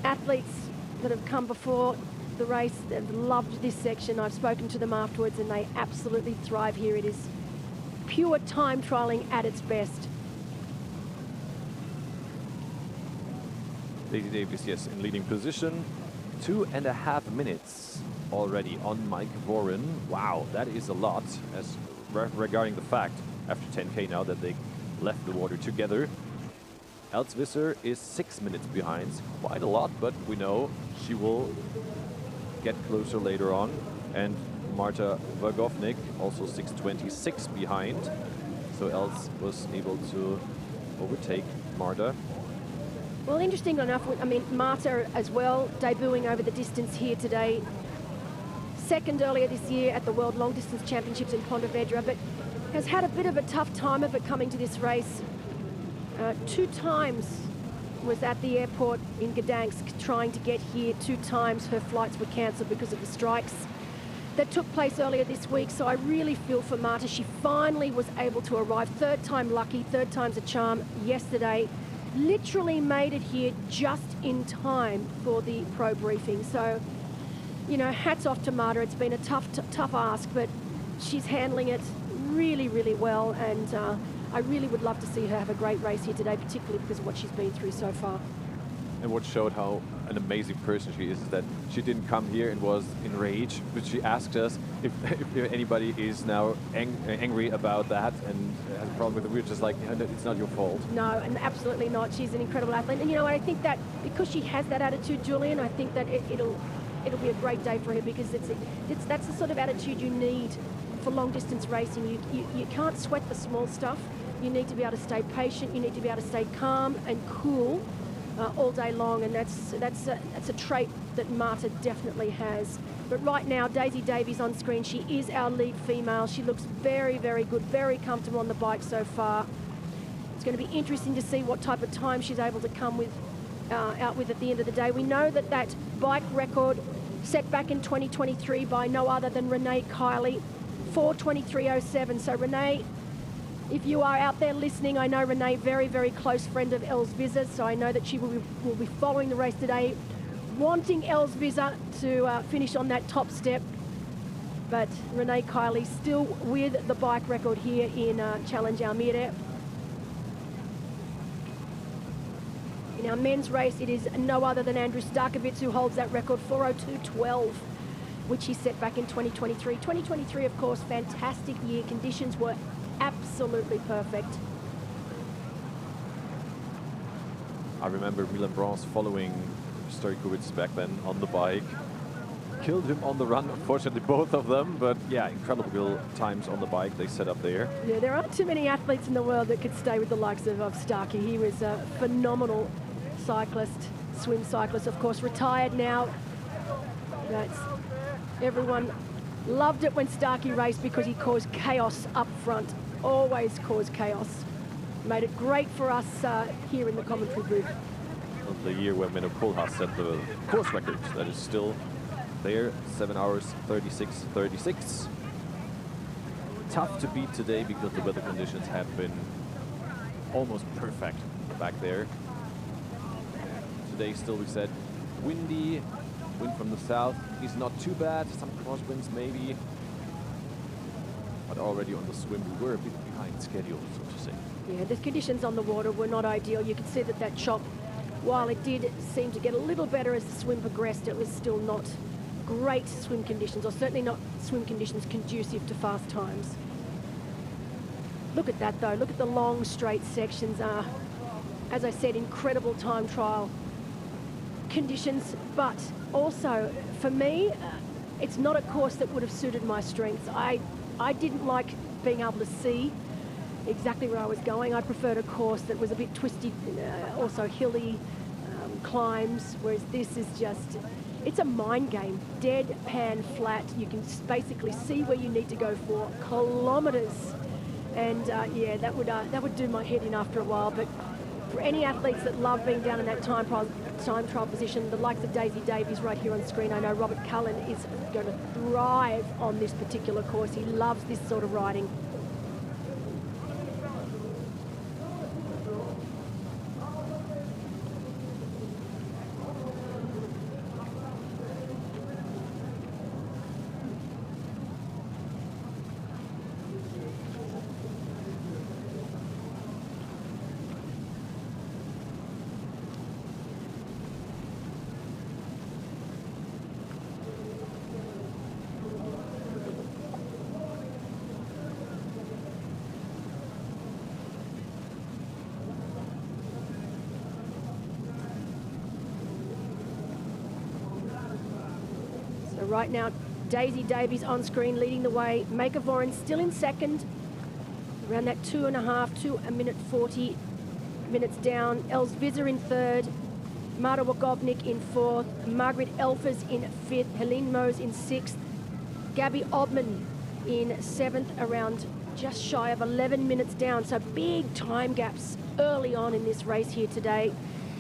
athletes that have come before the race have loved this section. I've spoken to them afterwards and they absolutely thrive here. It is pure time trialing at its best. Daisy Davies, yes, in leading position. 2.5 minutes already on Mike Voren. Wow, that is a lot as regarding the fact after 10K now that they left the water together. Els Visser is 6 minutes behind, quite a lot, but we know she will get closer later on. And Marta Vagovnik also 6:26 behind. So Els was able to overtake Marta. Well, interesting enough, I mean, Marta as well, debuting over the distance here today. Second earlier this year at the World Long Distance Championships in Pontevedra, but has had a bit of a tough time of it coming to this race. 2 times was at the airport in Gdansk trying to get here. 2 times her flights were cancelled because of the strikes that took place earlier this week. So I really feel for Marta. She finally was able to arrive. 3rd time lucky, 3rd time's a charm yesterday. Literally made it here just in time for the pro briefing. So, you know, hats off to Marta. It's been a tough ask, but she's handling it really, really well. And I really would love to see her have a great race here today, particularly because of what she's been through so far. And what showed how an amazing person she is that she didn't come here and was enraged, but she asked us if anybody is now angry about that and has a problem with it. We're just like, yeah, no, it's not your fault. No, and absolutely not. She's an incredible athlete. And you know what, I think that because she has that attitude, Julian, I think that it'll be a great day for her, because that's the sort of attitude you need for long distance racing. You can't sweat the small stuff. You need to be able to stay patient. You need to be able to stay calm and cool all day long, and that's a trait that Marta definitely has. But right now, Daisy Davies on screen. She is our lead female. She looks very, very good, very comfortable on the bike so far. It's going to be interesting to see what type of time she's able to come with out with at the end of the day. We know that bike record set back in 2023 by no other than Renee Kiley, 4:23.07. So Renee, if you are out there listening, I know Renee, very, very close friend of Els Visser, so I know that she will be following the race today, wanting Els Visser to finish on that top step. But Renee Kiley still with the bike record here in Challenge Almere. In our men's race, it is no other than Andrew Starkovitz who holds that record, 4:02.12, which he set back in 2023. 2023, of course, fantastic year. Conditions were absolutely perfect. I remember Milan Brons following Starkovitz back then on the bike. Killed him on the run, unfortunately, both of them. But yeah, incredible times on the bike they set up there. Yeah, there aren't too many athletes in the world that could stay with the likes of Starkey. He was a phenomenal cyclist, swim cyclist, of course, retired now. Everyone loved it when Starkey raced because he caused chaos up front. Always caused chaos. Made it great for us here in the commentary booth. Well, the year when Menno Koolhaas set the course record, that is still there, 7 hours 36:36. Tough to beat today because the weather conditions have been almost perfect back there. Today still, we said, windy, wind from the south is not too bad, some crosswinds maybe. But already on the swim, we were a bit behind schedule, so to say. Yeah, the conditions on the water were not ideal. You could see that chop, while it did seem to get a little better as the swim progressed, it was still not great swim conditions, or certainly not swim conditions conducive to fast times. Look at that though, look at the long straight sections. As I said, incredible time trial conditions, but also for me, it's not a course that would have suited my strengths. I didn't like being able to see exactly where I was going. I preferred a course that was a bit twisty, also hilly, climbs, whereas this is just, it's a mind game. Deadpan flat. You can basically see where you need to go for kilometres. And yeah, that would do my head in after a while. But for any athletes that love being down in that time trial position, the likes of Daisy Davies right here on screen, I know Robert Cullen is going to thrive on this particular course. He loves this sort of riding. Right now, Daisy Davies on screen leading the way. Maika Voren still in second, around that 2:1:40 minutes down. Els Visser in third, Marta Wagovnik in fourth, Margaret Elfers in fifth, Helene Moos in sixth, Gabby Obman in seventh, around just shy of 11 minutes down. So big time gaps early on in this race here today.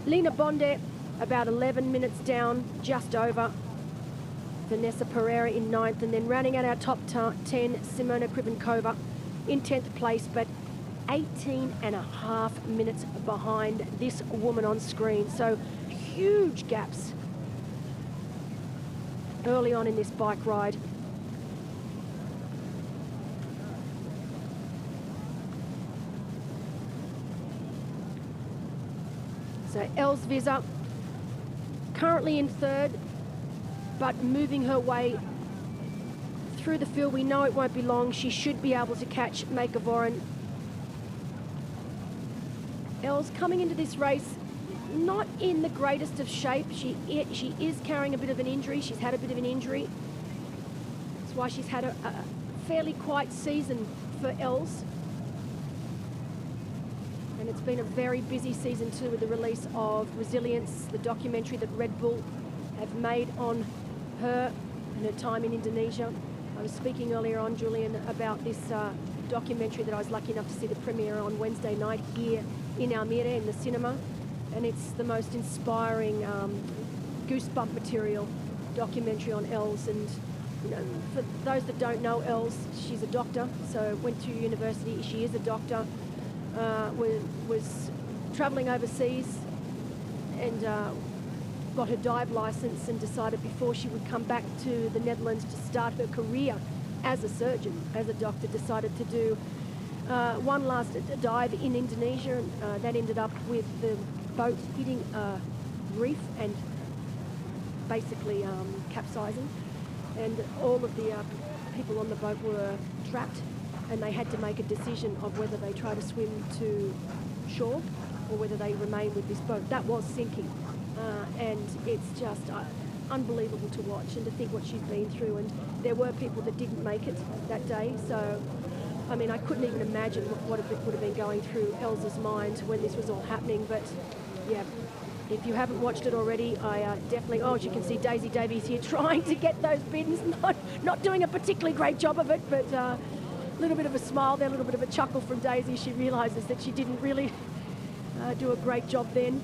Lena Bonde about 11 minutes down, just over. Vanessa Pereira in ninth, and then rounding out our top 10, Simona Krivenkova in 10th place, but 18.5 minutes behind this woman on screen. So huge gaps early on in this bike ride. So Els Visser currently in third, but moving her way through the field. We know it won't be long. She should be able to catch Maika Voren. Els coming into this race not in the greatest of shape. She is carrying a bit of an injury. She's had a bit of an injury. That's why she's had a fairly quiet season for Els. And it's been a very busy season too, with the release of Resilience, the documentary that Red Bull have made on her and her time in Indonesia. I was speaking earlier on, Julian, about this documentary that I was lucky enough to see the premiere on Wednesday night here in Almere in the cinema. And it's the most inspiring goosebump material documentary on Els. And you know, for those that don't know Els, she's a doctor, so went to university. She is a doctor. Was travelling overseas and got her dive license and decided before she would come back to the Netherlands to start her career as a surgeon, as a doctor, decided to do one last dive in Indonesia. And that ended up with the boat hitting a reef and basically capsizing. And all of the people on the boat were trapped, and they had to make a decision of whether they try to swim to shore or whether they remain with this boat. That was sinking, and it's just unbelievable to watch and to think what she's been through. And there were people that didn't make it that day, so I mean, I couldn't even imagine what it would have been going through Els's mind when this was all happening. But yeah, if you haven't watched it already, I definitely, as you can see, Daisy Davies here trying to get those bins, not doing a particularly great job of it, but a little bit of a smile there, a little bit of a chuckle from Daisy. She realises that she didn't really do a great job then.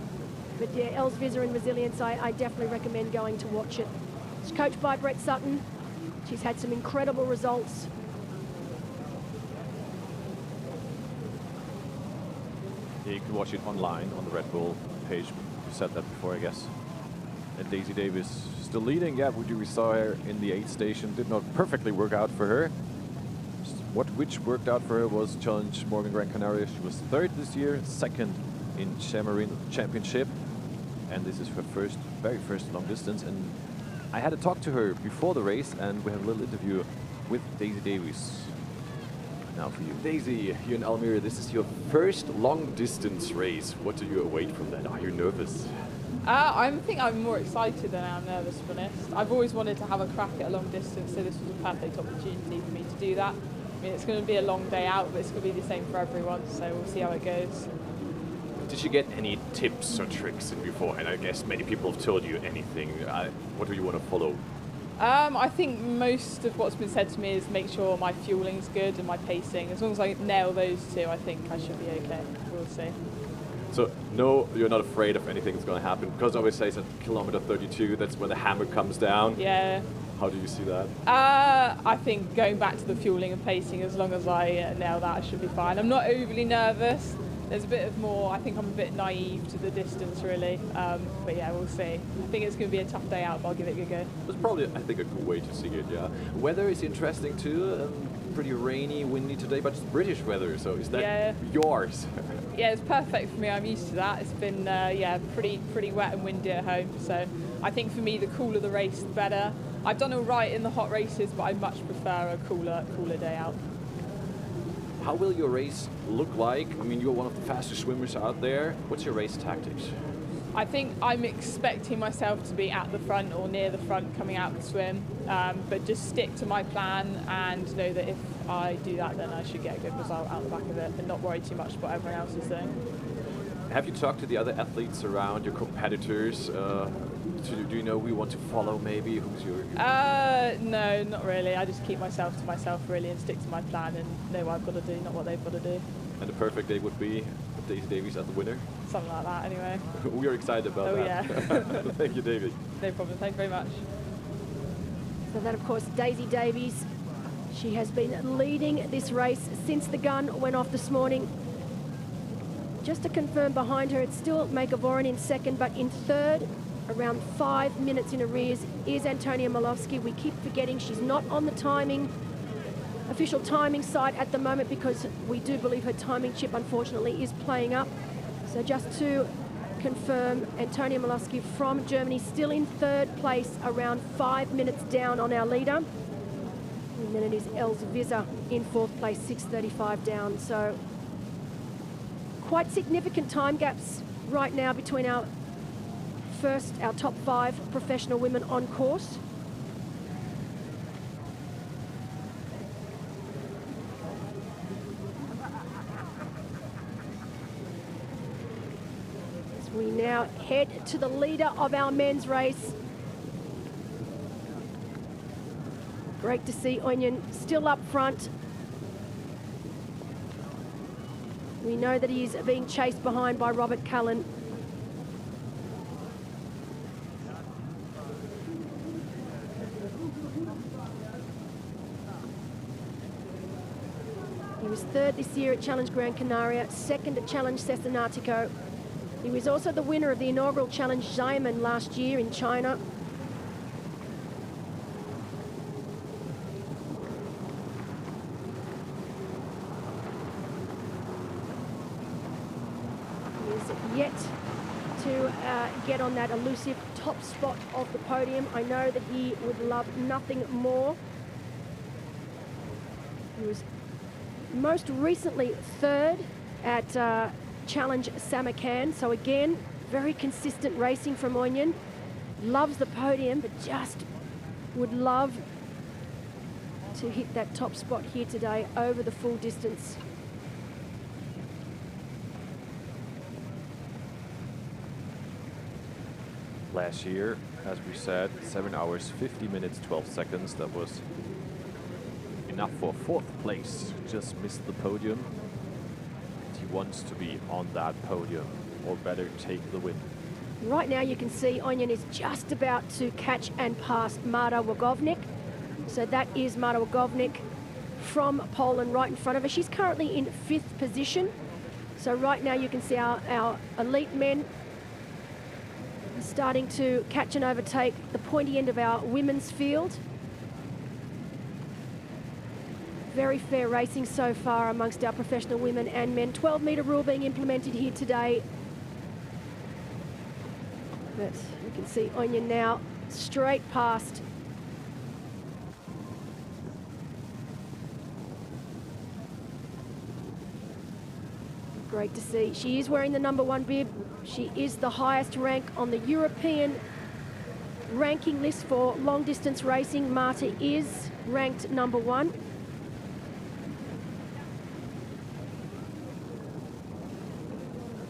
But yeah, Els Visser and Resilience, I definitely recommend going to watch it. It's coached by Brett Sutton. She's had some incredible results. Yeah, you can watch it online on the Red Bull page. You said that before, I guess. And Daisy Davies still leading. Yeah, we saw her in the 8th station. Did not perfectly work out for her. Which worked out for her was Challenge Morgan Gran Canaria. She was 3rd this year, 2nd in Chamarin Championship. And this is her very first long distance. And I had a talk to her before the race, and we have a little interview with Daisy Davies. Now for you. Daisy, here in Almere, this is your first long distance race. What do you await from that? Are you nervous? I think I'm more excited than I'm nervous, to be honest. I've always wanted to have a crack at a long distance, so this was a perfect opportunity for me to do that. I mean, it's going to be a long day out, but it's going to be the same for everyone, so we'll see how it goes. Did you get any tips or tricks in before? And I guess many people have told you anything. What do you want to follow? I think most of what's been said to me is make sure my fueling's good and my pacing. As long as I nail those two, I think I should be okay. We'll see. So, no, you're not afraid of anything that's going to happen? Because I always say it's at kilometer 32, that's when the hammer comes down. Yeah. How do you see that? I think going back to the fueling and pacing, as long as I nail that, I should be fine. I'm not overly nervous. There's a bit of more, I think I'm a bit naive to the distance, really. But yeah, we'll see. I think it's going to be a tough day out, but I'll give it a good go. It's probably, I think, a good way to see it, yeah. Weather is interesting too. Pretty rainy, windy today, but it's British weather, so is that yours? Yeah, it's perfect for me. I'm used to that. It's been, pretty wet and windy at home. So I think for me, the cooler the race, the better. I've done all right in the hot races, but I much prefer a cooler day out. How will your race look like? I mean, you're one of the fastest swimmers out there. What's your race tactics? I think I'm expecting myself to be at the front or near the front coming out the swim, but just stick to my plan and know that if I do that, then I should get a good result out the back of it and not worry too much what everyone else is doing. Have you talked to the other athletes around, your competitors? Do you know who you want to follow maybe? Who's your... No, not really. I just keep myself to myself really and stick to my plan and know what I've got to do, not what they've got to do. And the perfect day would be Daisy Davies as the winner? Something like that anyway. We are excited about that. Yeah. Thank you, David. No problem. Thank you very much. So that, of course, Daisy Davies. She has been leading this race since the gun went off this morning. Just to confirm behind her, it's still Maika Voren in 2nd, but in 3rd, around 5 minutes in arrears, is Antonia Malowski. We keep forgetting she's not on the official timing side at the moment because we do believe her timing chip, unfortunately, is playing up. So just to confirm Antonia Molowski from Germany still in third place, around 5 minutes down on our leader. And then it is Els Visser in fourth place, 6:35 down. So quite significant time gaps right now between our top 5 professional women on course. As we now head to the leader of our men's race. Great to see Onion still up front. We know that he's being chased behind by Robert Cullen. He was third this year at Challenge Gran Canaria, second at Challenge Cesenatico. He was also the winner of the inaugural Challenge Xiamen last year in China. Yet to get on that elusive top spot of the podium. I know that he would love nothing more. He was most recently third at Challenge Samarkand. So again, very consistent racing from Onion. Loves the podium, but just would love to hit that top spot here today over the full distance. Last year, as we said, 7 hours, 50 minutes, 12 seconds. That was enough for fourth place. Just missed the podium. He wants to be on that podium, or better, take the win. Right now you can see Onion is just about to catch and pass Marta Wagovnik. So that is Marta Wagovnik from Poland right in front of her. She's currently in 5th position. So right now you can see our elite men starting to catch and overtake the pointy end of our women's field. Very fair racing so far amongst our professional women and men. 12-metre rule being implemented here today. But you can see Onion now straight past. Great to see. She is wearing the #1 bib. She is the highest rank on the European ranking list for long distance racing. Marta is ranked #1.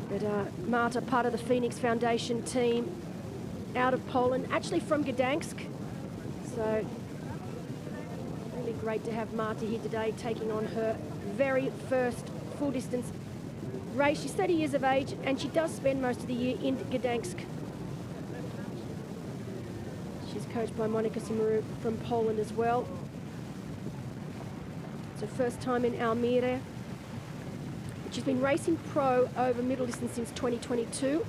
But Marta, part of the Phoenix Foundation team out of Poland, actually from Gdansk. So really great to have Marta here today, taking on her very first full distance race. She's 30 years of age and she does spend most of the year in Gdansk. She's coached by Monika Simaru from Poland as well. It's her first time in Almere. She's been racing pro over middle distance since 2022.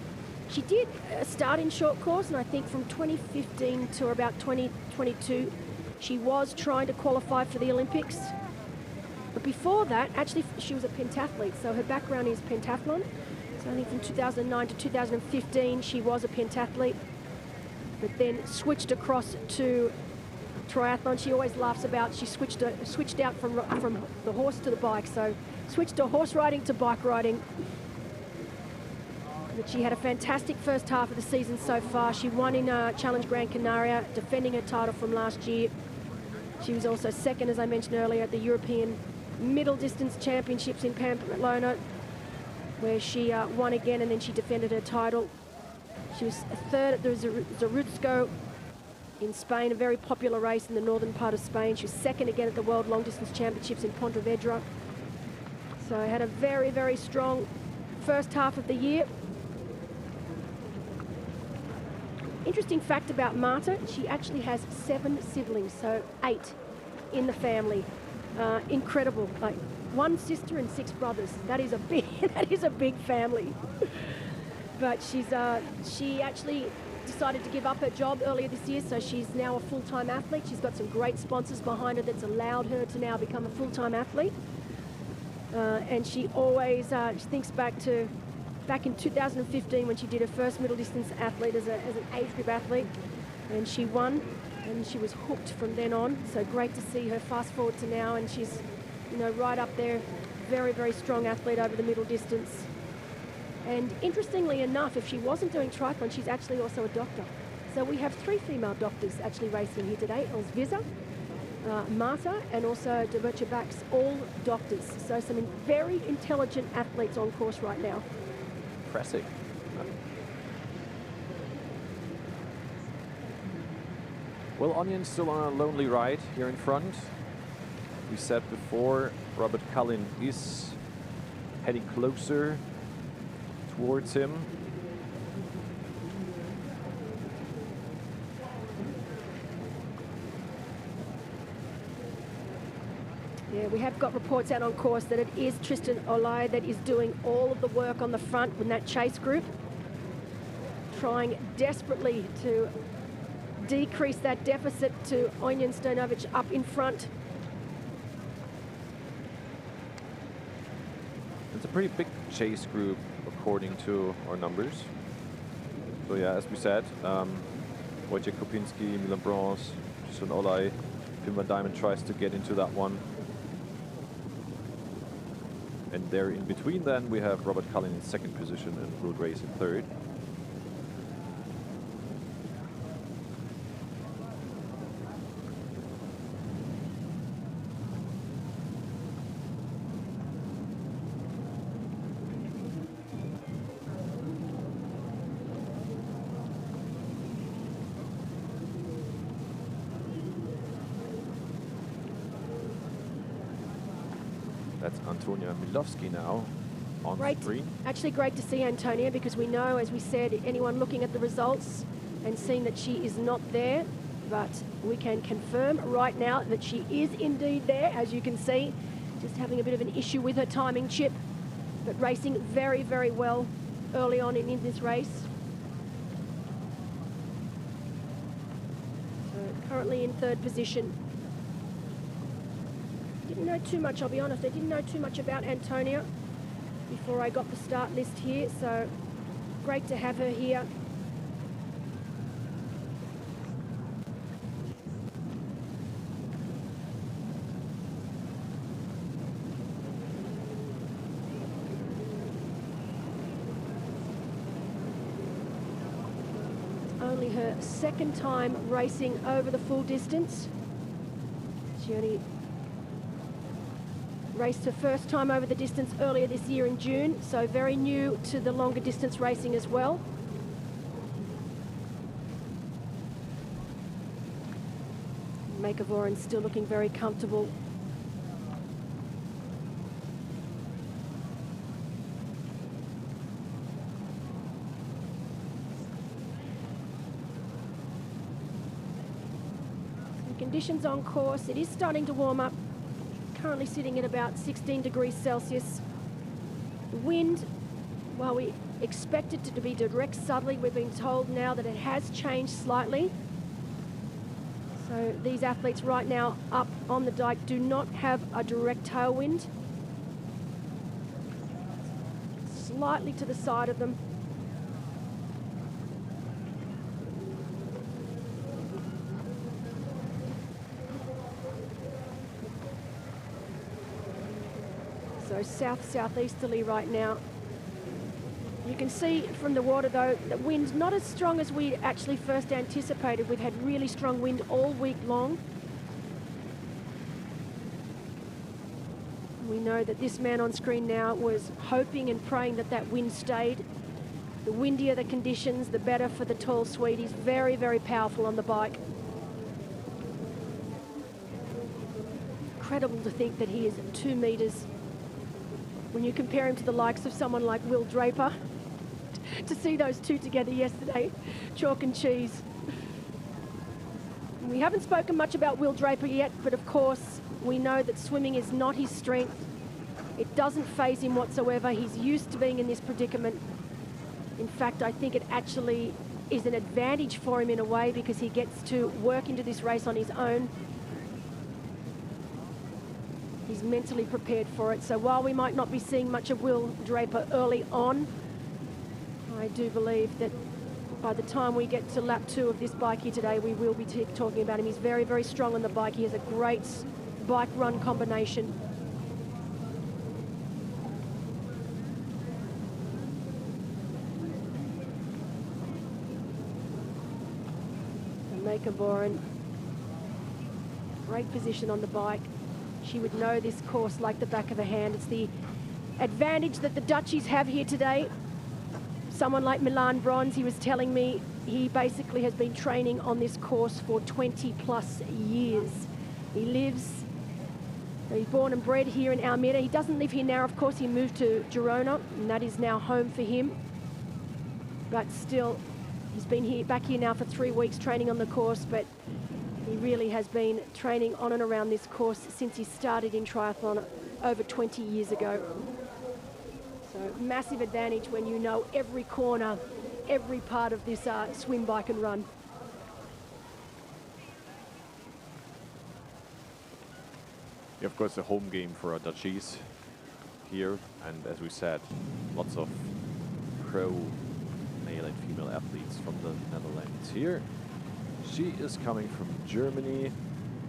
She did start in short course, and I think from 2015 to about 2022, she was trying to qualify for the Olympics. But before that, actually, she was a pentathlete, so her background is pentathlon. So I think from 2009 to 2015, she was a pentathlete, but then switched across to triathlon. She always laughs about she switched out from the horse to the bike, so switched to horse riding to bike riding. But she had a fantastic first half of the season so far. She won in Challenge Gran Canaria, defending her title from last year. She was also second, as I mentioned earlier, at the European Middle Distance Championships in Pamplona, where she won again, and then she defended her title. She was third at the Zaruzco in Spain, a very popular race in the northern part of Spain. She was second again at the World Long Distance Championships in Pontevedra. So I had a very, very strong first half of the year. Interesting fact about Marta, she actually has 7 siblings, so 8 in the family. Incredible, like 1 sister and 6 brothers. That is a big family. But she actually decided to give up her job earlier this year, so she's now a full-time athlete. She's got some great sponsors behind her that's allowed her to now become a full-time athlete. And she always she thinks back to back in 2015 when she did her first middle distance athlete as an age group athlete, and she won, and she was hooked from then on. So great to see her fast forward to now, and she's, you know, right up there. Very, very strong athlete over the middle distance. And interestingly enough, if she wasn't doing triathlon, she's actually also a doctor. So we have 3 female doctors actually racing here today: Elzviza, Marta, and also Debercha Bax, all doctors. So some very intelligent athletes on course right now. Impressive. Well, Onion's still on a lonely ride here in front. We said before, Robert Cullen is heading closer towards him. Yeah, we have got reports out on course that it is Tristan Olai that is doing all of the work on the front with that chase group, trying desperately to decrease that deficit to Onion Stojanovic up in front. It's a pretty big chase group according to our numbers. So yeah, as we said, Wojciech Kopinski, Milan Brons, Tristan Olai, Pim van Diemen tries to get into that one. And there in between then we have Robert Cullen in 2nd position and Will Grace in 3rd. That's Antonia Milowski now on screen. Actually great to see Antonia, because we know, as we said, anyone looking at the results and seeing that she is not there, but we can confirm right now that she is indeed there, as you can see, just having a bit of an issue with her timing chip, but racing very, very well early on in this race. So currently in 3rd position. Didn't know too much, I'll be honest. I didn't know too much about Antonia before I got the start list here, so great to have her here. It's only her 2nd time racing over the full distance. She only raced her first time over the distance earlier this year in June, so very new to the longer distance racing as well. Makavorin still looking very comfortable. Some conditions on course, it is starting to warm up. Currently sitting at about 16 degrees Celsius. The wind, while we expect it to be direct southerly, we're being told now that it has changed slightly. So these athletes right now up on the dike do not have a direct tailwind. Slightly to the side of them. So south-southeasterly right now. You can see from the water though, the wind not as strong as we actually first anticipated. We've had really strong wind all week long. We know that this man on screen now was hoping and praying that that wind stayed. The windier the conditions, the better for the tall Swede. He's very, very powerful on the bike. Incredible to think that he is 2 meters. When you compare him to the likes of someone like Will Draper, to see those two together yesterday, chalk and cheese. We haven't spoken much about Will Draper yet, but of course, we know that swimming is not his strength. It doesn't faze him whatsoever. He's used to being in this predicament. In fact, I think it actually is an advantage for him in a way, because he gets to work into this race on his own. He's mentally prepared for it. So while we might not be seeing much of Will Draper early on, I do believe that by the time we get to lap 2 of this bike here today, we will be talking about him. He's very, very strong on the bike. He has a great bike-run combination. Maika Boren, great position on the bike. She would know this course like the back of her hand. It's the advantage that the Dutchies have here today. Someone like Milan Bronze, he was telling me, he basically has been training on this course for 20 plus years. He's born and bred here in Almere. He doesn't live here now, of course. He moved to Girona, and that is now home for him. But still, he's been here, back here now for 3 weeks training on the course, but he really has been training on and around this course since he started in triathlon over 20 years ago. So massive advantage when you know every corner, every part of this swim, bike and run. Yeah, of course, a home game for our Dutchies here, and as we said, lots of pro male and female athletes from the Netherlands here. She is coming from Germany,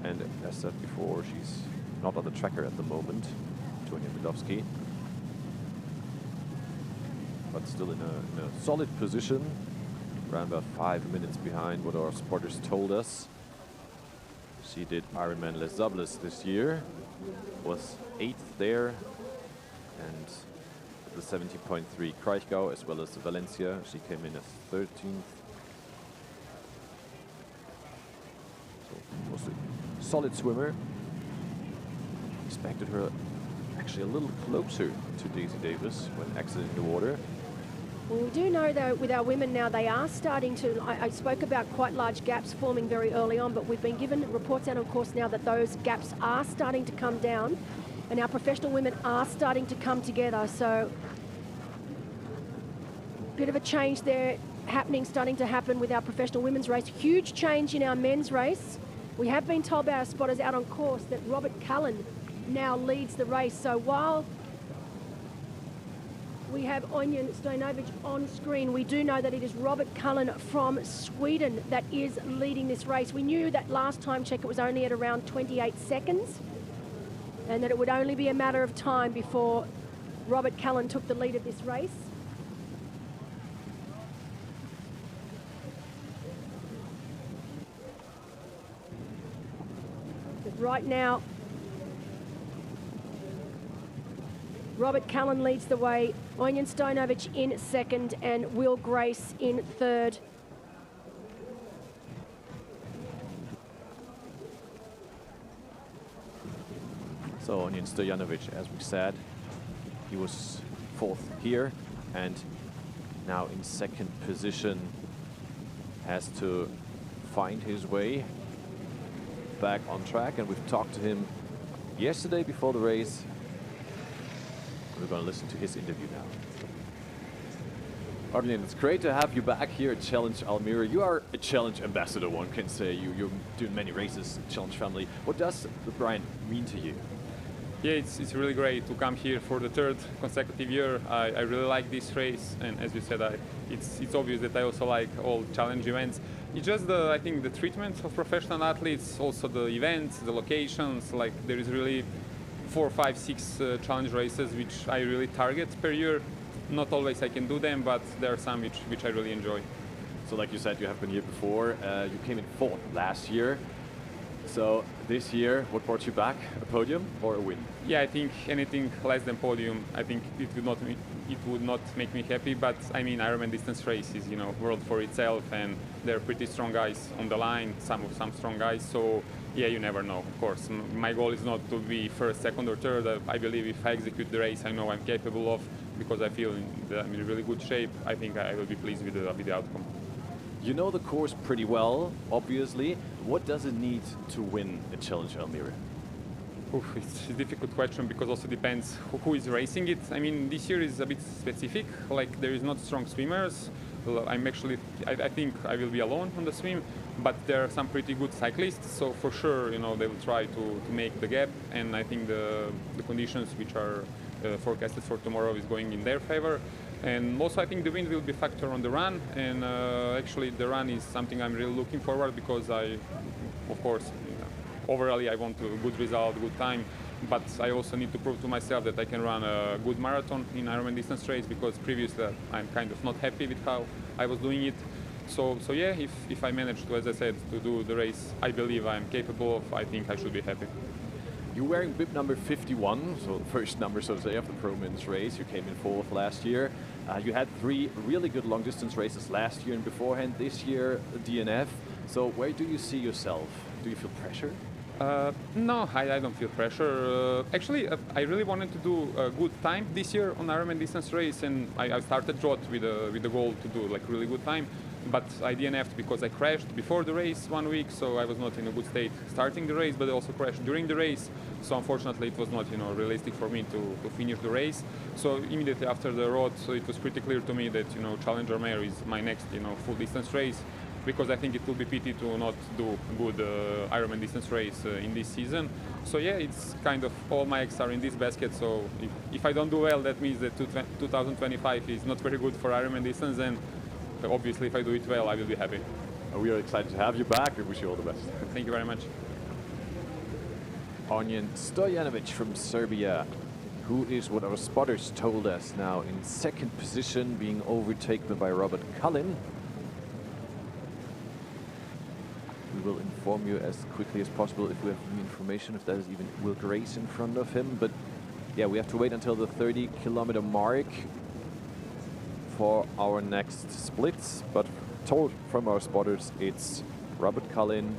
and as said before, she's not on the tracker at the moment, Tonia Midowski, but still in a solid position, around about 5 minutes behind what our spotters told us. She did Ironman Les Sables this year, was 8th there, and the 70.3 Kraichgau as well as the Valencia, she came in as 13th. So was a solid swimmer. Expected her actually a little closer to Daisy Davis when exiting the water. Well, we do know, though, with our women now, they are starting to, I spoke about quite large gaps forming very early on, but we've been given reports out, of course, now that those gaps are starting to come down, and our professional women are starting to come together. So, bit of a change there starting to happen with our professional women's race. Huge change in our men's race. We have been told by our spotters out on course that Robert Cullen now leads the race. So while we have Onion Stojanovic on screen, we do know that it is Robert Cullen from Sweden that is leading this race. We knew that last time check it was only at around 28 seconds and that it would only be a matter of time before Robert Cullen took the lead of this race. But right now, Robert Cullen leads the way, Onion Stojanovic in second, and Will Grace in third. So Onion Stojanovic, as we said, he was 4th here and now in 2nd position, has to find his way back on track, and we've talked to him yesterday before the race. We're going to listen to his interview now. Armin, it's great to have you back here at Challenge Almere. You are a Challenge ambassador, one can say. You're doing many races, Challenge family. What does the brand mean to you? Yeah, it's really great to come here for the 3rd consecutive year. I really like this race, and as you said, it's obvious that I also like all challenge events. It's just I think the treatment of professional athletes, also the events, the locations. Like there is really 4, 5, 6 challenge races which I really target per year. Not always I can do them, but there are some which I really enjoy. So like you said, you have been here before. You came in 4th last year. So this year, what brought you back? A podium or a win? Yeah, I think anything less than podium, I think it would not make me happy. But I mean, Ironman distance race is, world for itself, and there are pretty strong guys on the line. Some strong guys. So yeah, you never know. Of course, my goal is not to be 1st, 2nd, or 3rd. I believe if I execute the race, I know I'm capable of, because I feel I'm in really good shape. I think I will be pleased with the outcome. You know the course pretty well, obviously. What does it need to win a Challenge Almere? It's a difficult question because also depends who is racing it. I mean, this year is a bit specific. Like there is not strong swimmers. I think I will be alone on the swim, but there are some pretty good cyclists. So for sure, they will try to make the gap. And I think the conditions which are forecasted for tomorrow is going in their favor. And also I think the wind will be a factor on the run, and actually the run is something I'm really looking forward, because of course, overall I want a good result, good time, but I also need to prove to myself that I can run a good marathon in Ironman distance race, because previously I'm kind of not happy with how I was doing it. So yeah, if I manage to, as I said, to do the race I believe I'm capable of, I think I should be happy. You're wearing bib number 51, so the first number, so to say, of the Pro Men's race. You came in 4th last year. You had 3 really good long distance races last year and beforehand. This year, DNF. So where do you see yourself? Do you feel pressure? No, I don't feel pressure. Actually, I really wanted to do a good time this year on Ironman distance race, and I started trot with the goal to do like really good time. But I DNF'd because I crashed before the race 1 week, so I was not in a good state starting the race, but I also crashed during the race. So unfortunately, it was not realistic for me to finish the race. So immediately after the road, so it was pretty clear to me that Challenge Almere is my next full distance race, because I think it will be pity to not do good Ironman distance race in this season. So yeah, it's kind of all my eggs are in this basket. So if I don't do well, that means that 2025 is not very good for Ironman distance, and obviously if I do it well, I will be happy. We are excited to have you back. We wish you all the best. Thank you very much. Onion Stojanovic from Serbia, who is what our spotters told us now in 2nd position, being overtaken by Robert Cullen. We will inform you as quickly as possible if we have any information, if there is even Will Grace in front of him. But yeah, we have to wait until the 30-kilometer mark for our next splits. But told from our spotters, it's Robert Cullen,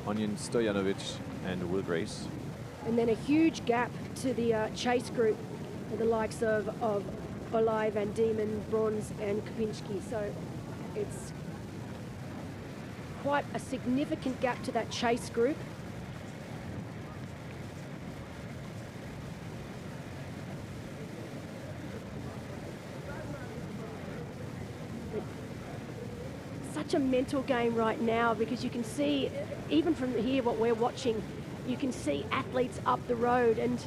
Onion Stojanovic, and Will Grace. And then a huge gap to the chase group, with the likes of Olaj, Van Diemen, Bronze, and Kapinski. So it's quite a significant gap to that chase group. Such a mental game right now, because you can see, even from here, what we're watching, you can see athletes up the road, and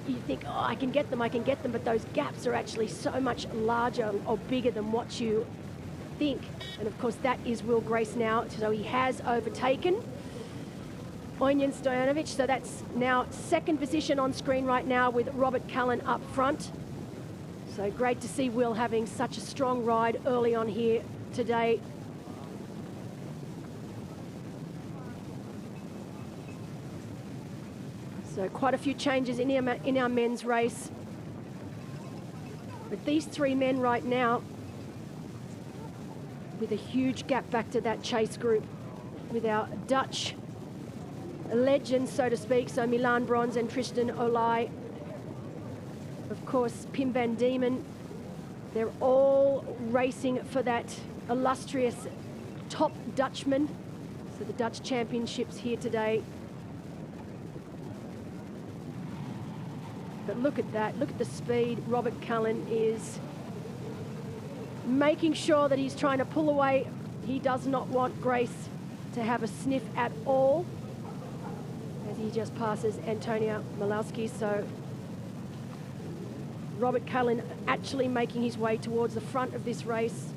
you think, oh, I can get them, but those gaps are actually so much larger or bigger than what you think. And of course that is Will Grace now, so he has overtaken Onion Stojanovic. So that's now 2nd position on screen right now, with Robert Cullen up front. So great to see Will having such a strong ride early on here today. So quite a few changes in our men's race. But these 3 men right now, with a huge gap back to that chase group, with our Dutch legends, so to speak, so Milan Bronze and Tristan Olaj. Of course, Pim Van Diemen. They're all racing for that illustrious top Dutchman. So the Dutch Championships here today. But look at that, look at the speed. Robert Cullen is making sure that he's trying to pull away. He does not want Grace to have a sniff at all, as he just passes Antonia Malowski. So Robert Cullen actually making his way towards the front of this race.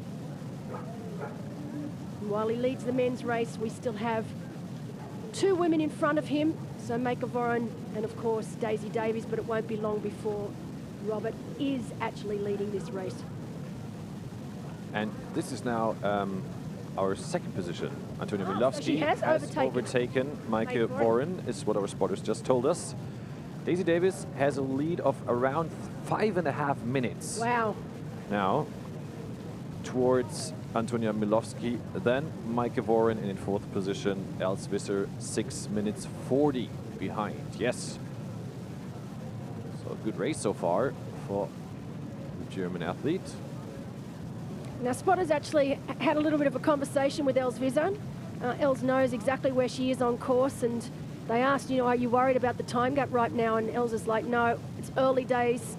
And while he leads the men's race, we still have 2 women in front of him. So Maika Voron and of course Daisy Davies, but it won't be long before Robert is actually leading this race. And this is now our 2nd position. Antonia Milowski she has overtaken Maika Voron, is what our spotters just told us. Daisy Davies has a lead of around 5.5 minutes. Wow. Now, towards Antonia Milowski, then Maika Voron, and in 4th position, Els Visser, 6 minutes 40 behind. Yes. So a good race so far for the German athlete. Now, spotters actually had a little bit of a conversation with Els Visser. Els knows exactly where she is on course, and they asked, are you worried about the time gap right now? And Els is like, no, it's early days.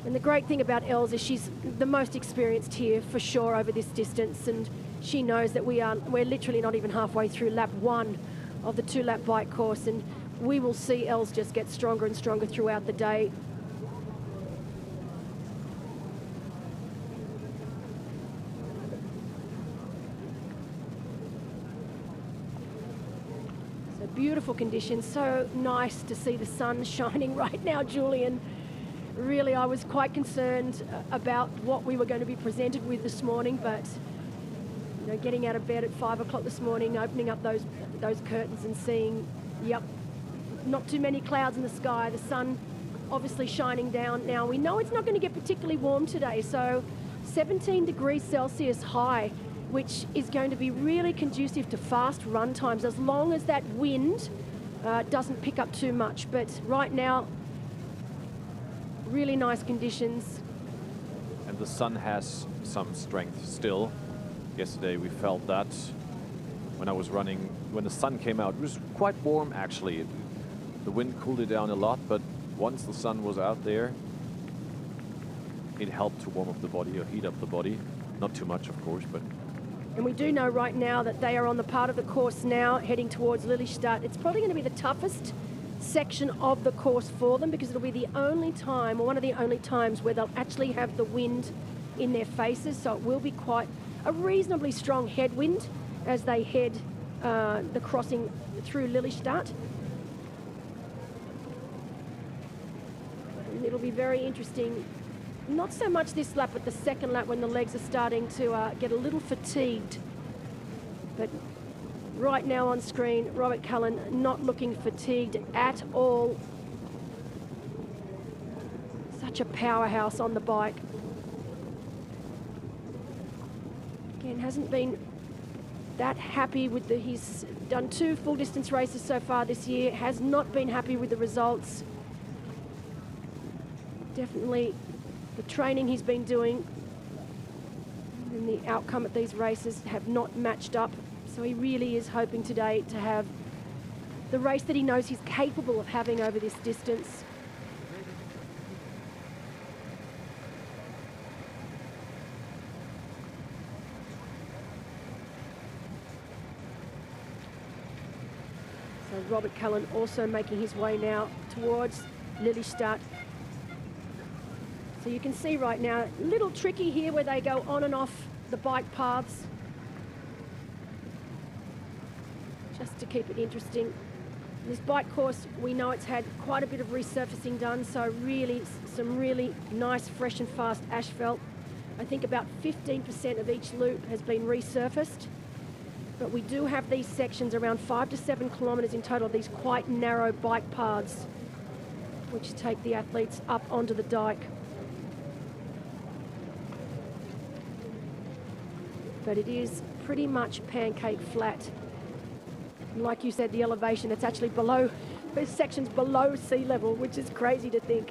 And the great thing about Els is she's the most experienced here for sure over this distance, and she knows that we're literally not even halfway through lap 1 of the 2-lap bike course, and we will see Els just get stronger and stronger throughout the day. beautiful conditions. So nice to see the sun shining right now, Julian. Really, I was quite concerned about what we were going to be presented with this morning, but you know, getting out of bed at 5 o'clock this morning, opening up those curtains and seeing, yep, not too many clouds in the sky, the sun obviously shining down now. We know it's not going to get particularly warm today, so 17 degrees Celsius high, which is going to be really conducive to fast run times as long as that wind doesn't pick up too much. But right now, really nice conditions. And the sun has some strength still. Yesterday we felt that when I was running, when the sun came out. It was quite warm actually. The wind cooled it down a lot, but once the sun was out there, it helped to warm up the body or heat up the body. Not too much, of course, but... And we do know right now that they are on the part of the course now heading towards Lelystad. It's probably going to be the toughest section of the course for them because it'll be the only time, or one of the only times, where they'll actually have the wind in their faces. So it will be quite a reasonably strong headwind as they head the crossing through Lelystad. And it'll be very interesting. Not so much this lap, but the second lap when the legs are starting to get a little fatigued. But right now on screen, Robert Cullen not looking fatigued at all. Such a powerhouse on the bike. Again, hasn't been that happy with he's done 2 full distance races so far this year, has not been happy with the results. Definitely the training he's been doing and the outcome at these races have not matched up. So he really is hoping today to have the race that he knows he's capable of having over this distance. So Robert Cullen also making his way now towards Lelystad. So you can see right now, a little tricky here where they go on and off the bike paths. Just to keep it interesting. This bike course, we know it's had quite a bit of resurfacing done, so really, some really nice, fresh and fast asphalt. I think about 15% of each loop has been resurfaced. But we do have these sections, around 5 to 7 kilometres in total, these quite narrow bike paths, which take the athletes up onto the dike. But it is pretty much pancake flat. And like you said, the elevation, it's actually below, this section's below sea level, which is crazy to think.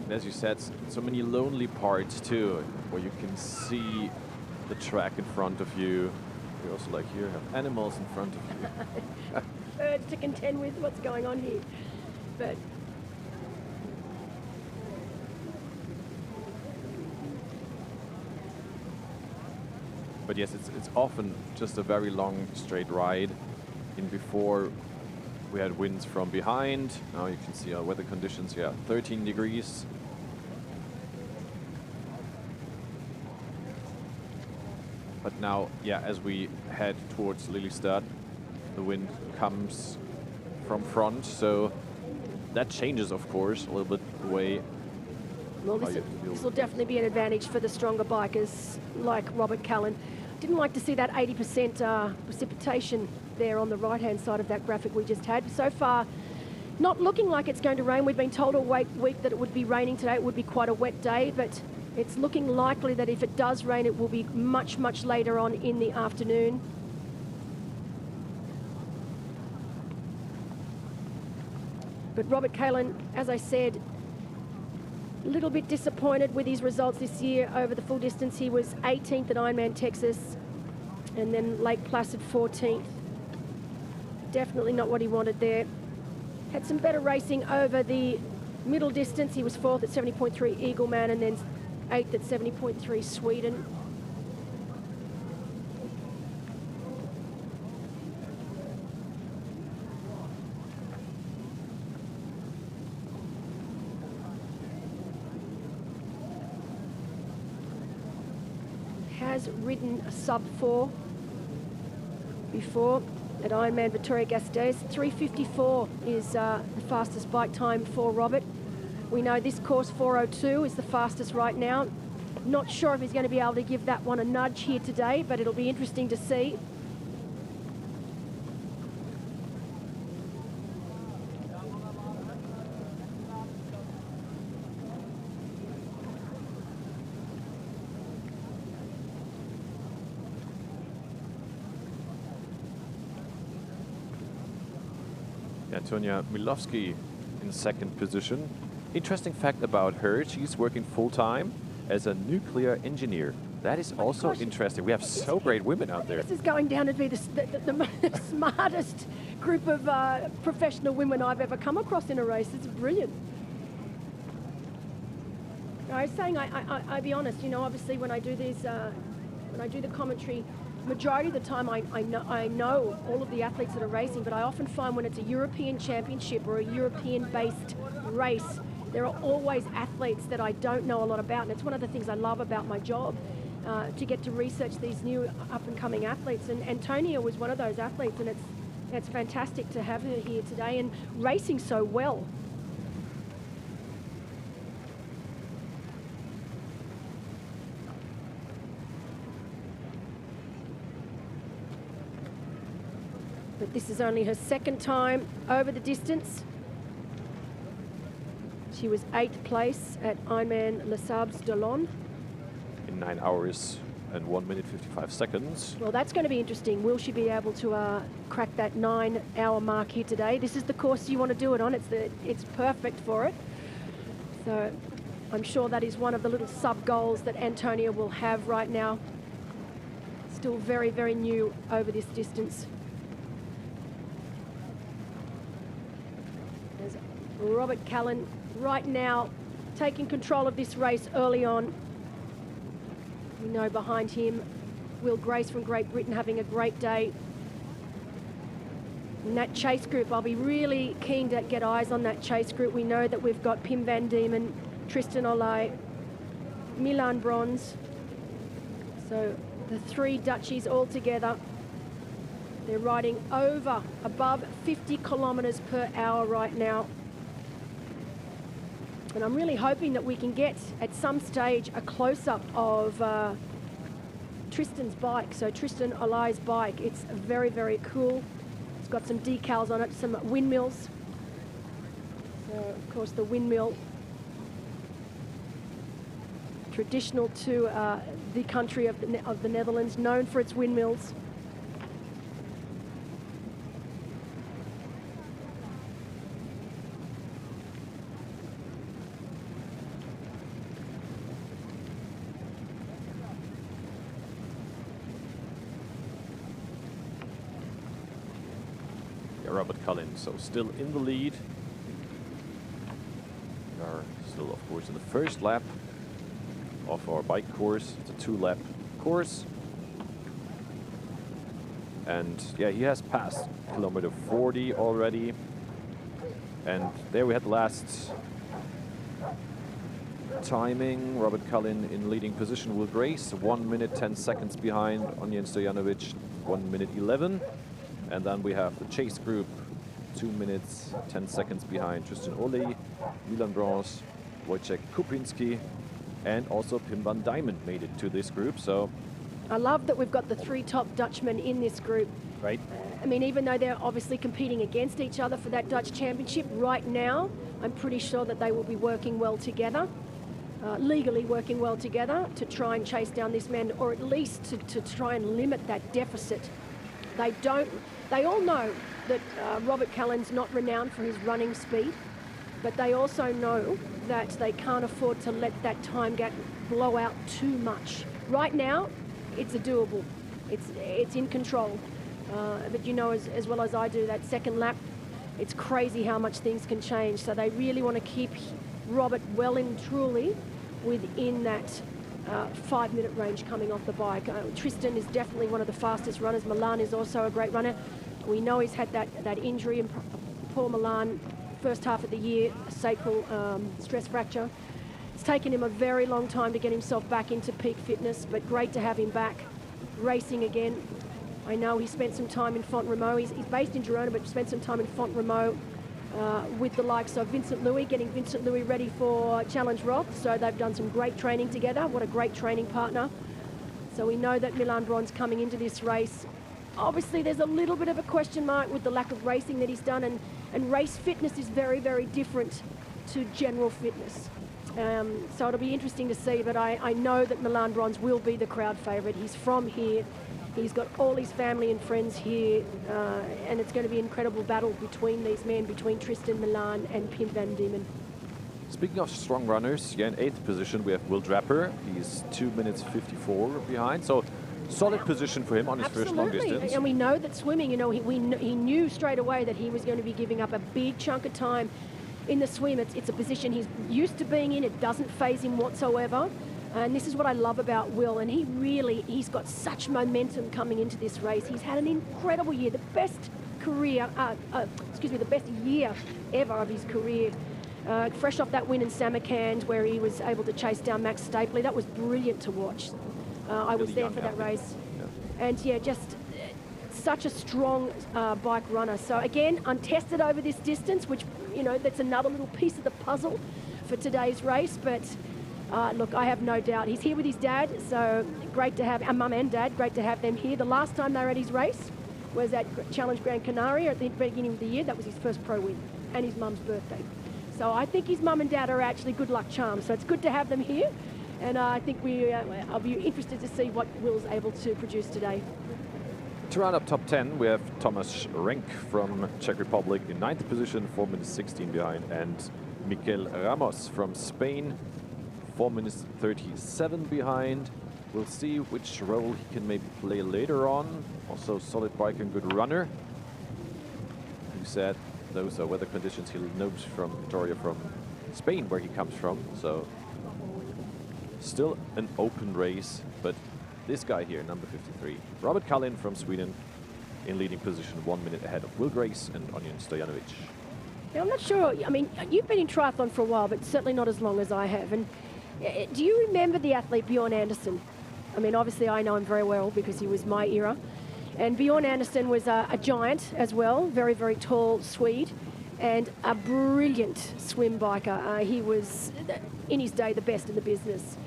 As you said, so many lonely parts too, where you can see the track in front of you. You also, like here, have animals in front of you. Birds to contend with what's going on here. But yes, it's often just a very long straight ride. In before we had winds from behind. Now you can see our weather conditions, yeah, 13 degrees. But now, yeah, as we head towards Lelystad, the wind comes from front, so that changes, of course, a little bit the way. Well, this will definitely be an advantage for the stronger bikers like Robert Cullen. Didn't like to see that 80% precipitation there on the right-hand side of that graphic we just had. So far, not looking like it's going to rain. We've been told all week that it would be raining today. It would be quite a wet day, but it's looking likely that if it does rain, it will be much, much later on in the afternoon. But Robert Cullen, as I said, a little bit disappointed with his results this year over the full distance. He was 18th at Ironman Texas and then Lake Placid 14th. Definitely not what he wanted there. Had some better racing over the middle distance. He was 4th at 70.3 Eagleman and then 8th at 70.3 Sweden. has ridden a sub 4 before at Ironman Vitoria-Gasteiz. 3:54 is the fastest bike time for Robert. We know this course 4:02 is the fastest right now. Not sure if he's going to be able to give that one a nudge here today, but it'll be interesting to see. Antonia Milowski in second position. Interesting fact about her, she's working full-time as a nuclear engineer. That is also interesting. We have so great women out there. This is going down to be the smartest group of professional women I've ever come across in a race. It's brilliant. I was saying, I'll be honest, you know, obviously when I do these, when I do the commentary, majority of the time I know all of the athletes that are racing, but I often find when it's a European championship or a European-based race, there are always athletes that I don't know a lot about, and it's one of the things I love about my job, to get to research these new up-and-coming athletes. And Antonia was one of those athletes, and it's fantastic to have her here today and racing so well. But this is only her second time over the distance. She was 8th place at Ironman Les Sables d'Olonne. In 9 hours and 1 minute 55 seconds. Well, that's going to be interesting. Will she be able to crack that 9-hour mark here today? This is the course you want to do it on. It's perfect for it. So I'm sure that is one of the little sub-goals that Antonia will have right now. Still very, very new over this distance. There's Robert Callan right now taking control of this race early on. We know behind him, Will Grace from Great Britain having a great day. In that chase group, I'll be really keen to get eyes on that chase group. We know that we've got Pim van Diemen, Tristan Olay, Milan Bronze. So the 3 Dutchies all together. They're riding above 50 kilometres per hour right now. And I'm really hoping that we can get, at some stage, a close-up of Tristan's bike. So Tristan Olay's bike. It's very, very cool. It's got some decals on it, some windmills. So, of course, the windmill, traditional to the country of the Netherlands, known for its windmills. Robert Cullen, so still in the lead. We are still, of course, in the first lap of our bike course. It's a 2-lap course. And yeah, he has passed kilometer 40 already. And there we had the last timing. Robert Cullen in leading position. Will Grace 1 minute 10 seconds behind Onyen Stojanovic, 1 minute 11. And then we have the chase group, 2 minutes, 10 seconds behind Tristan Olay, Milan Bronze, Wojciech Kupinski, and also Pim van Diemen made it to this group. So I love that we've got the 3 top Dutchmen in this group. Right. I mean, even though they're obviously competing against each other for that Dutch championship, right now, I'm pretty sure that they will be working well together, legally working well together to try and chase down this man, or at least to try and limit that deficit. They all know that Robert Callan's not renowned for his running speed, but they also know that they can't afford to let that time gap blow out too much. Right now, it's doable. It's in control. But you know as well as I do, that second lap, it's crazy how much things can change. So they really want to keep Robert well and truly within that 5-minute range coming off the bike. Tristan is definitely one of the fastest runners. Milan is also a great runner. We know he's had that injury, and Paul Milan, first half of the year, a sacral stress fracture. It's taken him a very long time to get himself back into peak fitness, but great to have him back racing again. I know he spent some time in Font-Romeu. He's based in Girona, but spent some time in Font-Romeu with the likes of Vincent Louis, getting Vincent Louis ready for Challenge Roth. So they've done some great training together. What a great training partner. So we know that Milan Bron's coming into this race. Obviously, there's a little bit of a question mark with the lack of racing that he's done, and race fitness is very, very different to general fitness. So it'll be interesting to see, but I know that Milan Bronze will be the crowd favourite. He's from here. He's got all his family and friends here, and it's going to be an incredible battle between these men, between Tristan Milan and Pim van Diemen. Speaking of strong runners, yeah, in 8th position we have Will Draper. He's 2 minutes 54 behind, so solid position for him on his first long distance. And we know that swimming, you know, he knew straight away that he was going to be giving up a big chunk of time in the swim. It's a position he's used to being in. It doesn't faze him whatsoever. And this is what I love about Will. And he's got such momentum coming into this race. He's had an incredible year, the best career, the best year ever of his career. Fresh off that win in Samarkand, where he was able to chase down Max Stapley. That was brilliant to watch. I was there for that race. Yeah. And yeah, just such a strong bike runner. So again, untested over this distance, which, you know, that's another little piece of the puzzle for today's race. But look, I have no doubt. He's here with his dad, so great to have, mum and dad, great to have them here. The last time they were at his race was at Challenge Gran Canaria at the beginning of the year. That was his first pro win and his mum's birthday. So I think his mum and dad are actually good luck charms. So it's good to have them here. And I think I'll be interested to see what Will's able to produce today. To round up top 10, we have Thomas Renk from Czech Republic in 9th position, 4 minutes 16 behind, and Mikel Ramos from Spain, 4 minutes 37 behind. We'll see which role he can maybe play later on. Also solid bike and good runner. You said those are weather conditions he'll note from Victoria from Spain, where he comes from. So still an open race, but this guy here, number 53, Robert Cullen from Sweden, in leading position, 1 minute ahead of Will Grace and Onion Stojanovic. Now, I'm not sure, I mean, you've been in triathlon for a while, but certainly not as long as I have. And do you remember the athlete Bjorn Andersen? I mean, obviously I know him very well because he was my era. And Bjorn Andersen was a giant as well, very, very tall Swede, and a brilliant swim biker. He was, in his day, the best in the business.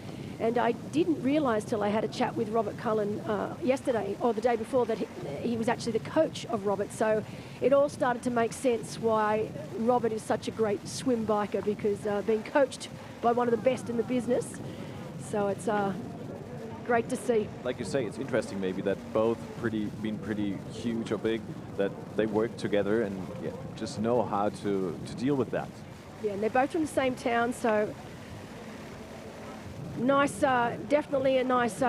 And I didn't realise till I had a chat with Robert Cullen yesterday, or the day before, that he was actually the coach of Robert. So it all started to make sense why Robert is such a great swim biker, because being coached by one of the best in the business. So it's great to see. Like you say, it's interesting maybe that both been pretty huge or big, that they work together and just know how to deal with that. Yeah, and they're both from the same town, so nice, definitely a nice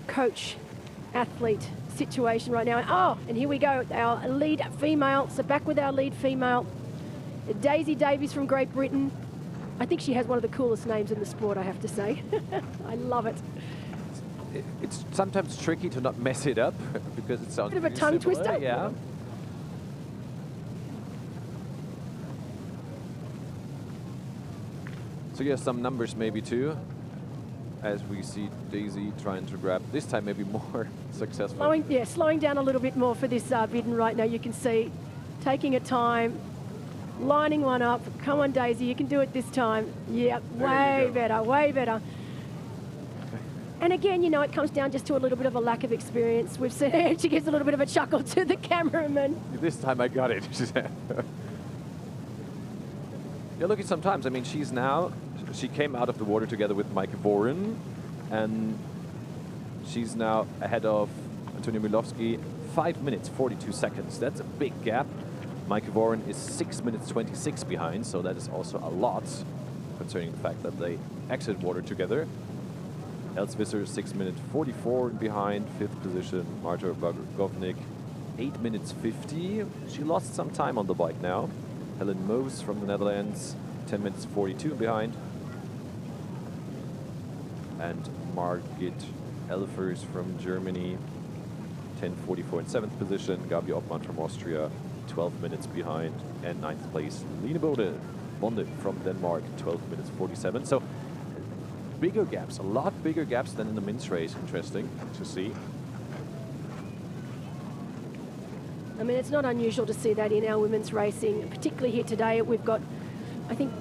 coach-athlete situation right now. Oh, and here we go, our lead female. So back with our lead female, Daisy Davies from Great Britain. I think she has one of the coolest names in the sport, I have to say. I love it. It's sometimes tricky to not mess it up because it sounds a bit of a tongue similar, twister. Yeah. So yeah, some numbers maybe too, as we see Daisy trying to grab, this time maybe more successful. Slowing down a little bit more for this Bidden right now. You can see taking a time, lining one up. Come on, Daisy, you can do it this time. Yeah, way better, way better. And again, you know, it comes down just to a little bit of a lack of experience. We've seen she gives a little bit of a chuckle to the cameraman. This time I got it, she said. Yeah, look at sometimes. I mean, she came out of the water together with Mike Voren, and she's now ahead of Antonio Milovsky, 5 minutes, 42 seconds. That's a big gap. Mike Voren is 6 minutes, 26 behind, so that is also a lot, concerning the fact that they exited water together. Elsvisser, 6 minutes 44 behind, 5th position. Marta Govnik, 8 minutes 50. She lost some time on the bike now. Helen Moos from the Netherlands, 10 minutes 42 behind. And Margit Elfers from Germany, 10:44 in 7th position. Gabi Oppmann from Austria, 12 minutes behind. And 9th place, Line Bonde from Denmark, 12 minutes 47. So bigger gaps, a lot bigger gaps than in the men's race. Interesting to see. I mean, it's not unusual to see that in our women's racing, particularly here today. We've got, I think,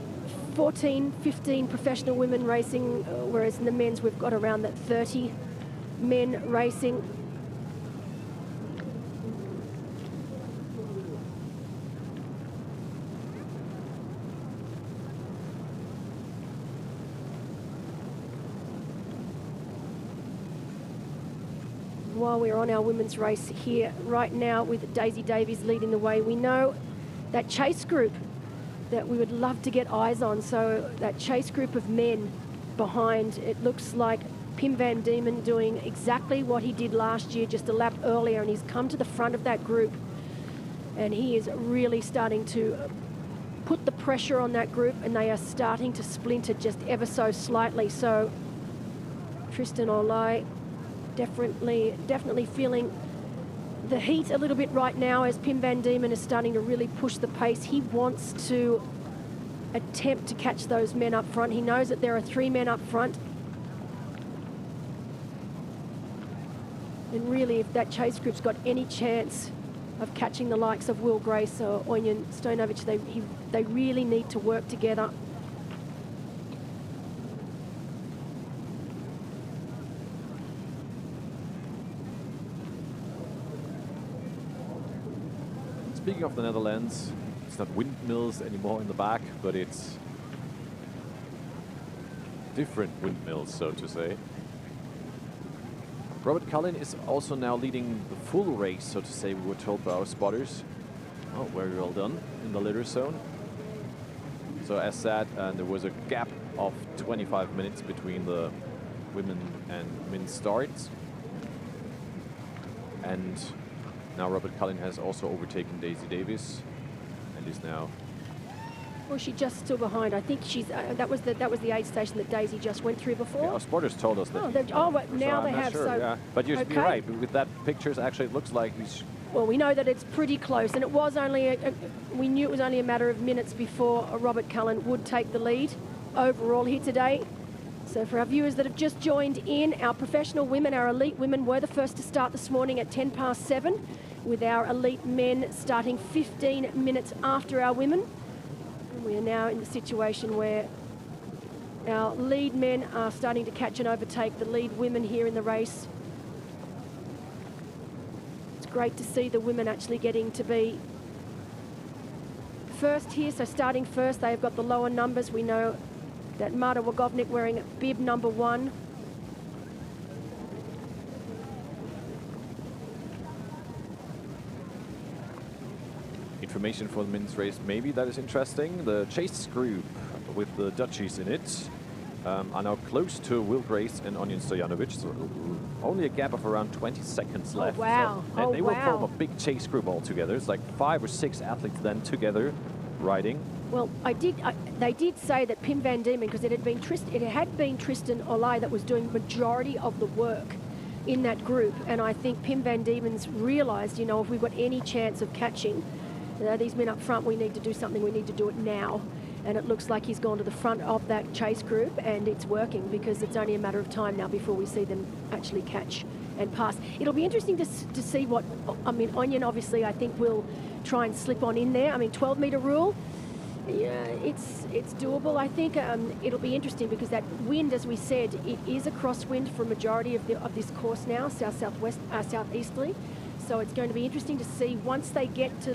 14, 15 professional women racing, whereas in the men's we've got around that 30 men racing. While we're on our women's race here right now with Daisy Davies leading the way, we know that chase group that we would love to get eyes on. So that chase group of men behind, it looks like Pim van Diemen doing exactly what he did last year, just a lap earlier, and he's come to the front of that group. And he is really starting to put the pressure on that group, and they are starting to splinter just ever so slightly. So Tristan Olai definitely feeling the heat a little bit right now as Pim van Diemen is starting to really push the pace. He wants to attempt to catch those men up front. He knows that there are 3 men up front. And really, if that chase group's got any chance of catching the likes of Will Grace or Onion Stojanovic, they really need to work together. Speaking of the Netherlands, it's not windmills anymore in the back, but it's different windmills, so to say. Robert Cullen is also now leading the full race, so to say, we were told by our spotters. Oh, very well done in the leader zone. So as said, there was a gap of 25 minutes between the women and men's starts. And now Robert Cullen has also overtaken Daisy Davies and is now... Well, she's just still behind. I think she's that was the aid station that Daisy just went through before. Yeah, our spotters told us that. But now they have. Sure, so yeah. But you're okay. right. With that pictures, actually, it looks like he's... Well, we know that it's pretty close, and it was only we knew it was only a matter of minutes before Robert Cullen would take the lead overall here today. So for our viewers that have just joined in, our professional women, our elite women, were the first to start this morning at 7:10, with our elite men starting 15 minutes after our women. And we are now in the situation where our lead men are starting to catch and overtake the lead women here in the race. It's great to see the women actually getting to be first here. So starting first, they've got the lower numbers. We know that Marta Wagovnik wearing bib number 1. Information for the men's race, maybe that is interesting. The chase group with the Dutchies in it are now close to Will Grace and Onion Stojanovic, so only a gap of around 20 seconds left. Oh, wow. So, and they will form a big chase group all together. It's like 5 or 6 athletes then together riding. Well, they did say that Pim van Diemen, because it had been Tristan Olai that was doing majority of the work in that group, and I think Pim van Diemen's realised, you know, if we've got any chance of catching these men up front, we need to do something. We need to do it now. And it looks like he's gone to the front of that chase group, and it's working because it's only a matter of time now before we see them actually catch and pass. It'll be interesting to see what, I mean, Onion obviously I think will try and slip on in there. I mean, 12-metre rule, yeah, it's doable, I think. It'll be interesting because that wind, as we said, it is a crosswind for a majority of this course now, southeasterly. So it's going to be interesting to see once they get to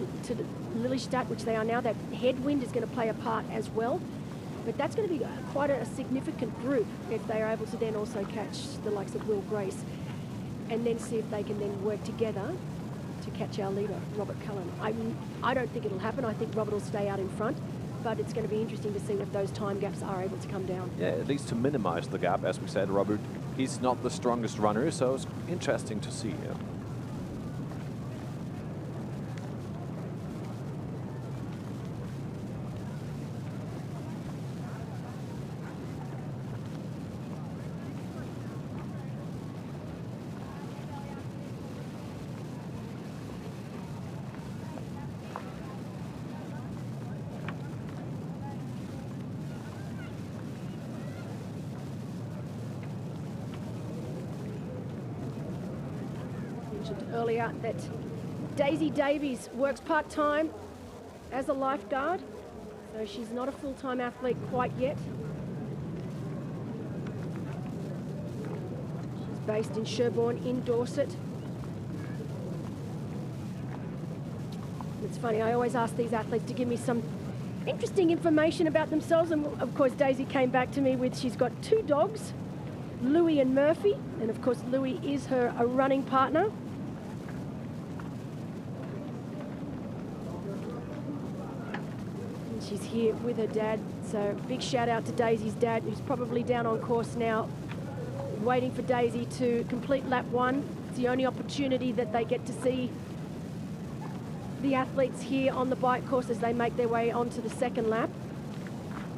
Lelystad, which they are now, that headwind is going to play a part as well. But that's going to be quite a significant group if they are able to then also catch the likes of Will Grace and then see if they can then work together to catch our leader, Robert Cullen. I don't think it'll happen. I think Robert will stay out in front, but it's going to be interesting to see if those time gaps are able to come down. Yeah, at least to minimize the gap. As we said, Robert is not the strongest runner, so it's interesting to see. Yeah. mentioned earlier that Daisy Davies works part-time as a lifeguard, so she's not a full-time athlete quite yet. She's based in Sherborne in Dorset. It's funny, I always ask these athletes to give me some interesting information about themselves, and of course Daisy came back to me with she's got 2 dogs, Louie and Murphy, and of course Louie is her a running partner. And she's here with her dad, so big shout out to Daisy's dad, who's probably down on course now, waiting for Daisy to complete lap 1. It's the only opportunity that they get to see the athletes here on the bike course as they make their way onto the second lap.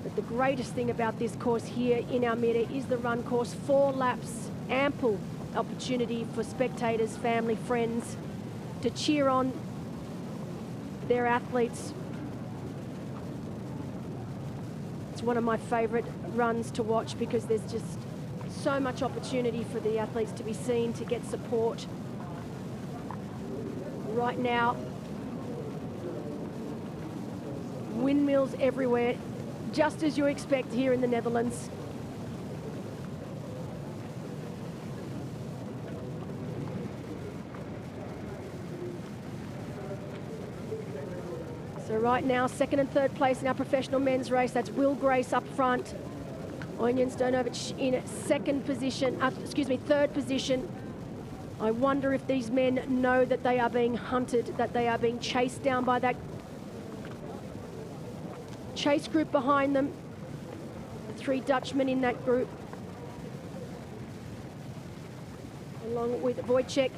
But the greatest thing about this course here in Almere is the run course. 4 laps, ample opportunity for spectators, family, friends to cheer on their athletes. It's one of my favorite runs to watch because there's just so much opportunity for the athletes to be seen, to get support. Right now, windmills everywhere, just as you expect here in the Netherlands. So right now, 2nd and 3rd place in our professional men's race. That's Will Grace up front. Onion Stojnovic in 2nd position, 3rd position. I wonder if these men know that they are being hunted, that they are being chased down by that chase group behind them. 3 Dutchmen in that group, along with Wojciech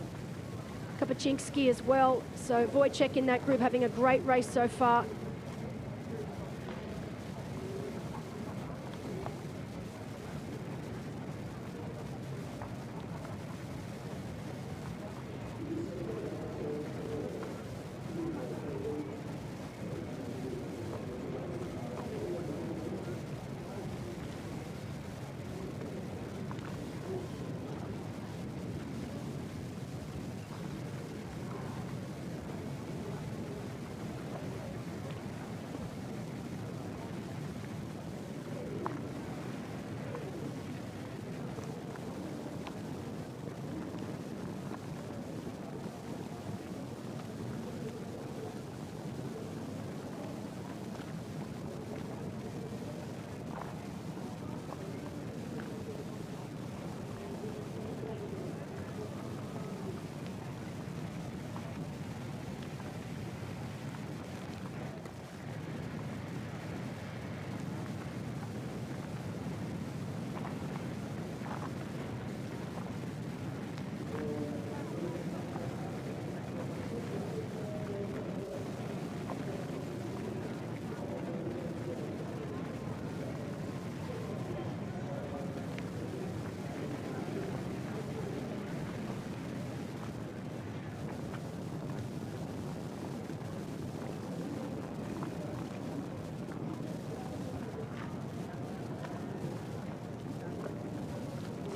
Kapaczinski as well. So Wojciech in that group having a great race so far.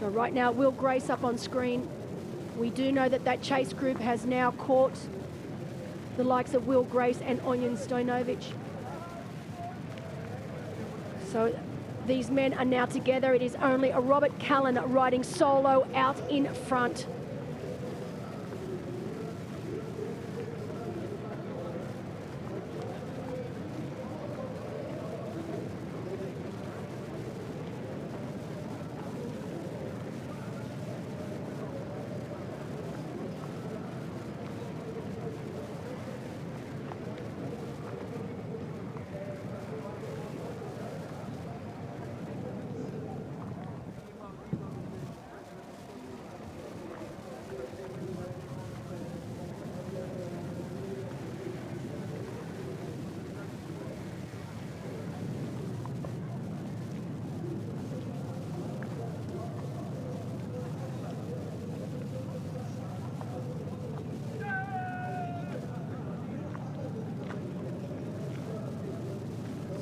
So right now, Will Grace up on screen. We do know that that chase group has now caught the likes of Will Grace and Onion Stojnovic. So these men are now together. It is only a Robert Callan riding solo out in front.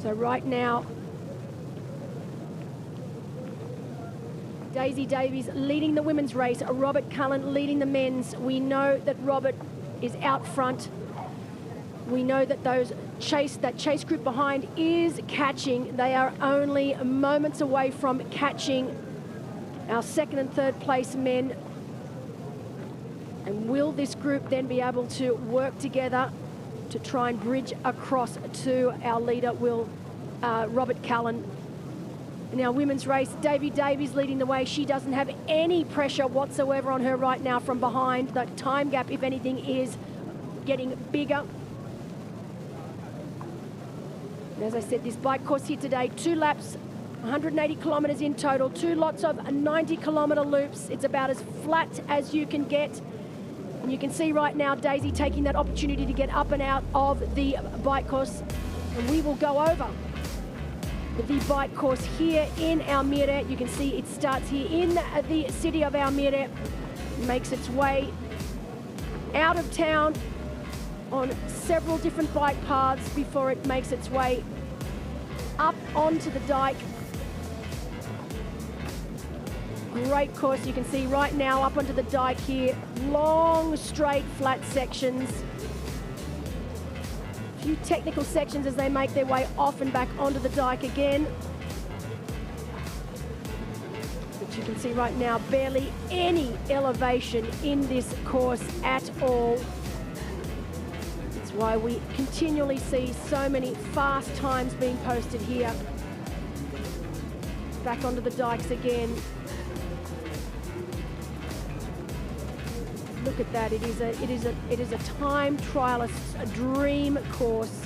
So right now, Daisy Davies leading the women's race, Robert Cullen leading the men's. We know that Robert is out front. We know that that chase group behind is catching. They are only moments away from catching our second and third place men. And will this group then be able to work together to try and bridge across to our leader, Robert Cullen? In our women's race, Davy Davies leading the way. She doesn't have any pressure whatsoever on her right now from behind. The time gap, if anything, is getting bigger. And as I said, this bike course here today, 2 laps, 180 kilometres in total, 2 lots of 90-kilometre loops. It's about as flat as you can get. And you can see right now Daisy taking that opportunity to get up and out of the bike course. And we will go over the bike course here in Almere. You can see it starts here in the city of Almere, makes its way out of town on several different bike paths before it makes its way up onto the dike. Great course, you can see right now up onto the dike here, long, straight, flat sections. A few technical sections as they make their way off and back onto the dike again. But you can see right now, barely any elevation in this course at all. That's why we continually see so many fast times being posted here. Back onto the dikes again. Look at that, it is a time trialist's dream course.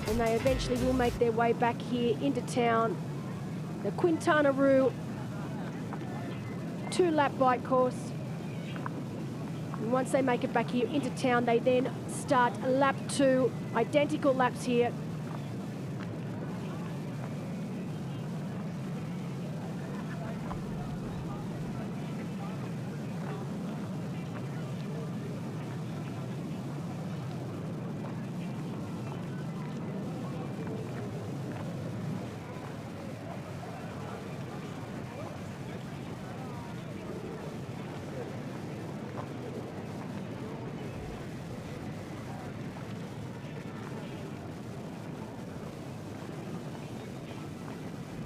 And they eventually will make their way back here into town. The Quintana Roo 2-lap bike course. And once they make it back here into town, they then start lap 2, identical laps here.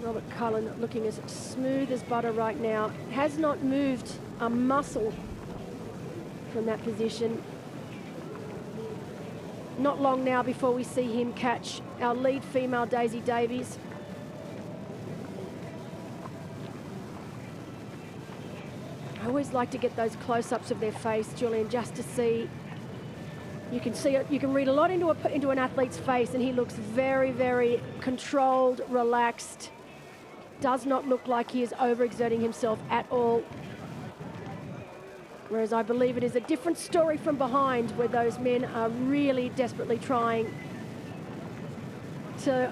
Robert Cullen looking as smooth as butter right now. Has not moved a muscle from that position. Not long now before we see him catch our lead female, Daisy Davies. I always like to get those close-ups of their face, Julian, just to see. You can see it, you can read a lot into an athlete's face, and he looks very, very controlled, relaxed. Does not look like he is overexerting himself at all. Whereas I believe it is a different story from behind, where those men are really desperately trying to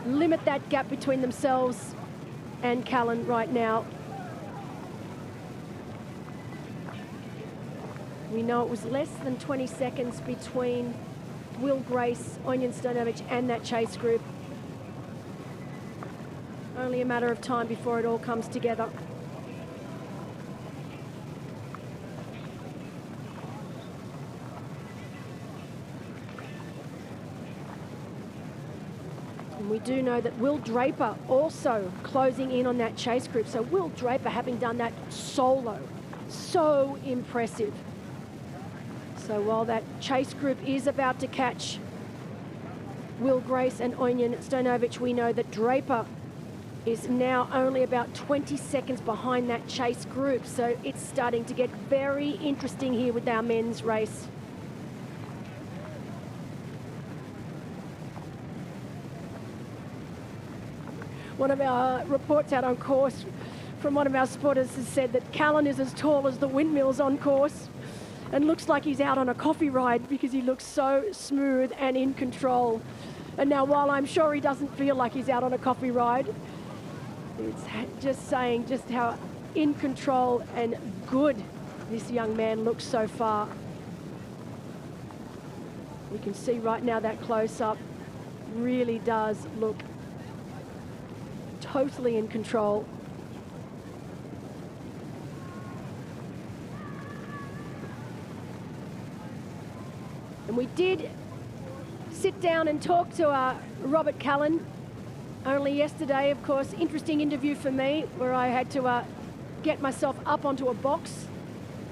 limit that gap between themselves and Cullen right now. We know it was less than 20 seconds between Will Grace, Onion Stojanovic and that chase group. Only a matter of time before it all comes together. And we do know that Will Draper also closing in on that chase group. So Will Draper having done that solo, so impressive. So while that chase group is about to catch Will Grace and Onion Stojanovic, we know that Draper is now only about 20 seconds behind that chase group. So it's starting to get very interesting here with our men's race. One of our reports out on course from one of our spotters has said that Cullen is as tall as the windmills on course and looks like he's out on a coffee ride because he looks so smooth and in control. And now, while I'm sure he doesn't feel like he's out on a coffee ride, It's just saying just how in control and good this young man looks so far. You can see right now that close-up really does look totally in control. And we did sit down and talk to Robert Cullen only yesterday, of course. Interesting interview for me, where I had to get myself up onto a box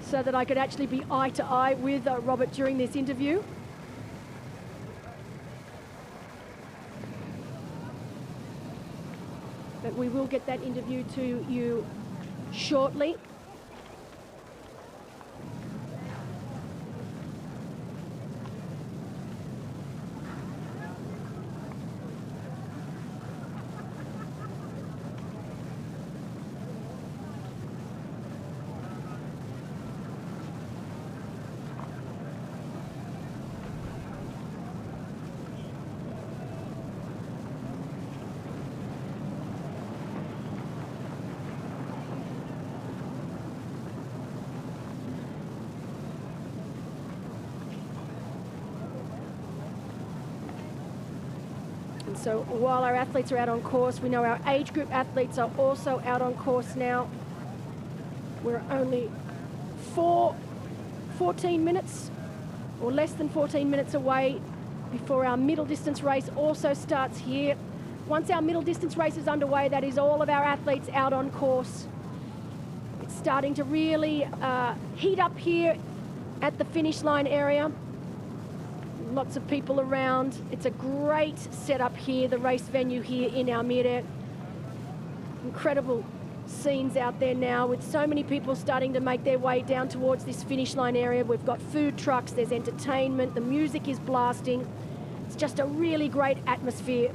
so that I could actually be eye to eye with Robert during this interview. But we will get that interview to you shortly. So while our athletes are out on course, we know our age group athletes are also out on course now. We're only 14 minutes or less than 14 minutes away before our middle distance race also starts here. Once our middle distance race is underway, that is all of our athletes out on course. It's starting to really heat up here at the finish line area. Lots of people around. It's a great setup here, the race venue here in Almere. Incredible scenes out there now with so many people starting to make their way down towards this finish line area. We've got food trucks, there's entertainment, the music is blasting. It's just a really great atmosphere.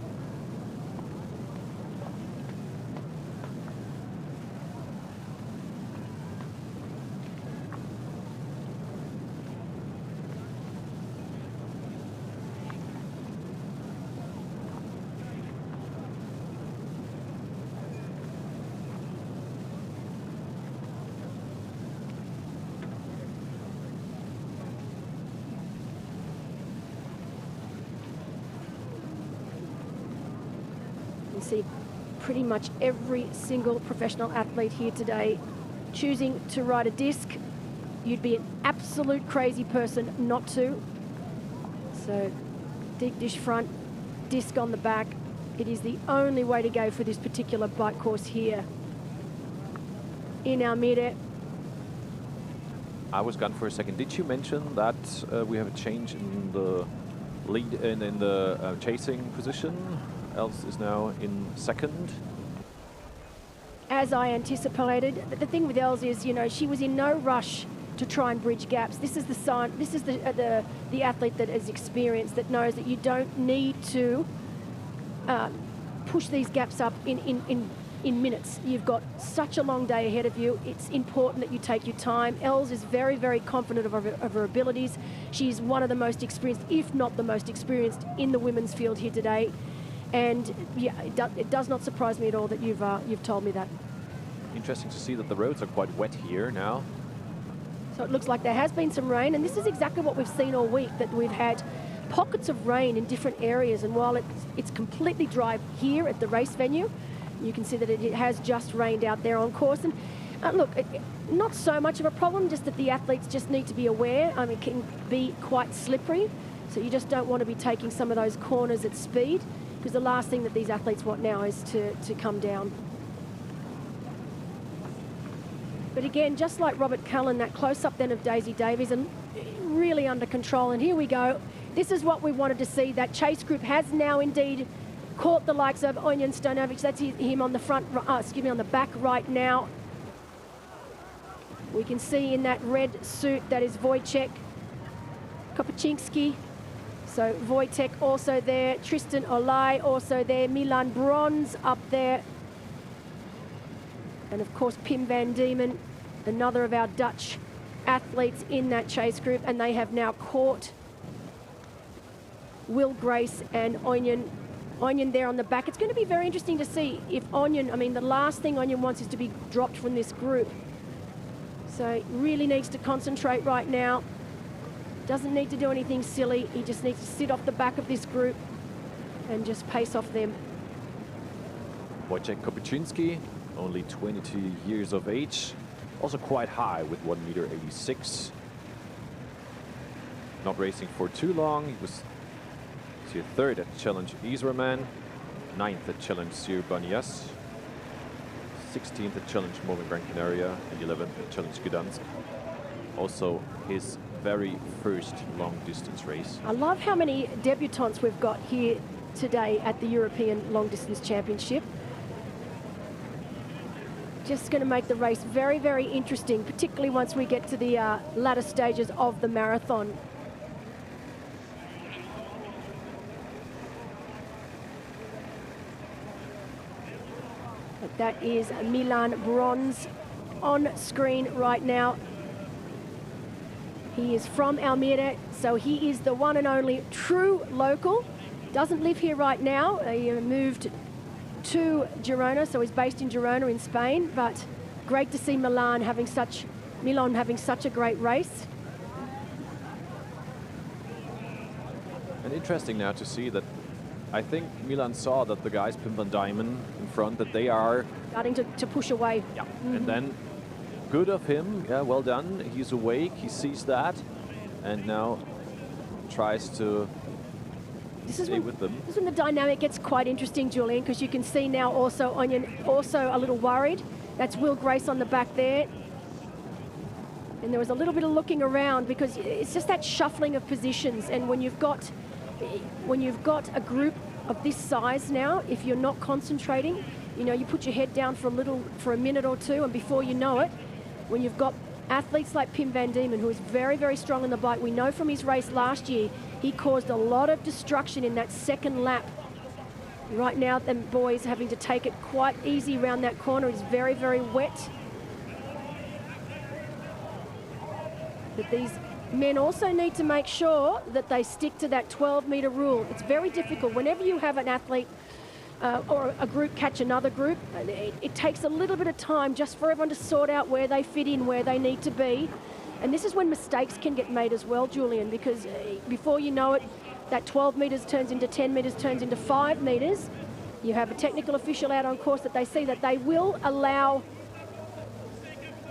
See pretty much every single professional athlete here today choosing to ride a disc. You'd be an absolute crazy person not to. So deep dish front, disc on the back. It is the only way to go for this particular bike course here in Almere. I was gone for a second. Did you mention that we have a change in the lead and in the chasing position? Els is now in second. As I anticipated, the thing with Els is, you know, she was in no rush to try and bridge gaps. This is the sign. This is the athlete that is experienced, that knows that you don't need to push these gaps up in minutes. You've got such a long day ahead of you. It's important that you take your time. Els is very, very confident of her abilities. She's one of the most experienced, if not the most experienced, in the women's field here today. And yeah, it does not surprise me at all that you've told me that. Interesting to see that the roads are quite wet here now. So it looks like there has been some rain, and this is exactly what we've seen all week, that we've had pockets of rain in different areas. And while it's completely dry here at the race venue, you can see that it has just rained out there on course. And look, not so much of a problem, just that the athletes just need to be aware. I mean, it can be quite slippery, so you just don't want to be taking some of those corners at speed, because the last thing that these athletes want now is to come down. But again, just like Robert Cullen, that close-up then of Daisy Davies, and really under control. And here we go. This is what we wanted to see. That chase group has now indeed caught the likes of Onion Stonovic. That's him on the front, on the back right now. We can see in that red suit, that is Wojciech Kopachinski. So Wojtek also there, Tristan Olaj also there, Milan Bronze up there. And of course, Pim van Diemen, another of our Dutch athletes in that chase group. And they have now caught Will Grace and Onion Onion there on the back. It's going to be very interesting to see if Onion, I mean, the last thing Onion wants is to be dropped from this group. So really needs to concentrate right now. Doesn't need to do anything silly. He just needs to sit off the back of this group and just pace off them. Wojciech Kopyczynski, only 22 years of age, also quite high with 1.86 m. Not racing for too long. He was third at Challenge Israman, 9th at Challenge Sir Banias, 16th at Challenge Moment Gran Canaria, and 11th at Challenge Gdansk. Also his very first long distance race. I love how many debutants we've got here today at the European Long Distance Championship. Just going to make the race very, very interesting, particularly once we get to the latter stages of the marathon. But that is Milan Bronze on screen right now. He is from Almere, so he is the one and only true local. Doesn't live here right now. He moved to Girona, so he's based in Girona in Spain, but great to see Milan having such a great race. And interesting now to see that I think Milan saw that the guys, Pim van Diemen in front, that they are starting to push away. Yeah, and then good of him, yeah, well done. He's awake, he sees that, and now tries to stay with them. This is when the dynamic gets quite interesting, Julian, because you can see now also Onion also a little worried. That's Will Grace on the back there. And there was a little bit of looking around because it's just that shuffling of positions. And when you've got a group of this size now, if you're not concentrating, you know, you put your head down for a minute or two, and before you know it, when you've got athletes like Pim van Diemen, who is very, very strong on the bike, we know from his race last year, he caused a lot of destruction in that second lap. Right now, them boys having to take it quite easy around that corner. It's very, very wet. But these men also need to make sure that they stick to that 12-meter rule. It's very difficult. Whenever you have an athlete or a group catch another group, it takes a little bit of time just for everyone to sort out where they fit in, where they need to be. And this is when mistakes can get made as well, Julian, because before you know it, that 12 metres turns into 10 metres, turns into 5 metres. You have a technical official out on course that they see that they will allow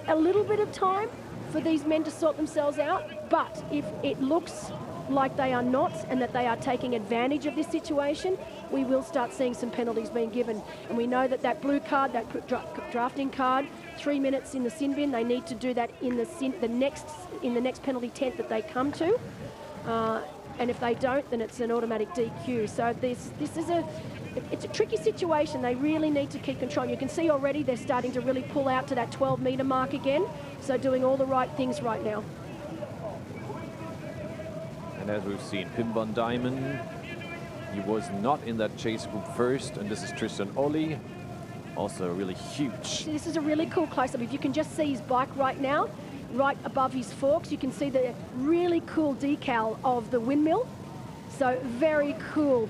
a little bit of time for these men to sort themselves out. But if it looks like they are not and that they are taking advantage of this situation, we will start seeing some penalties being given. And we know that that blue card, that drafting card, 3 minutes in the sin bin, they need to do that in the next penalty tent that they come to. And if they don't, then it's an automatic DQ. So this is it's a tricky situation. They really need to keep control. You can see already they're starting to really pull out to that 12-meter mark again. So doing all the right things right now. And as we've seen, Pim van Diemen, he was not in that chase group first, and this is Tristan Olli, also really huge. This is a really cool close-up. If you can just see his bike right now, right above his forks, you can see the really cool decal of the windmill. So very cool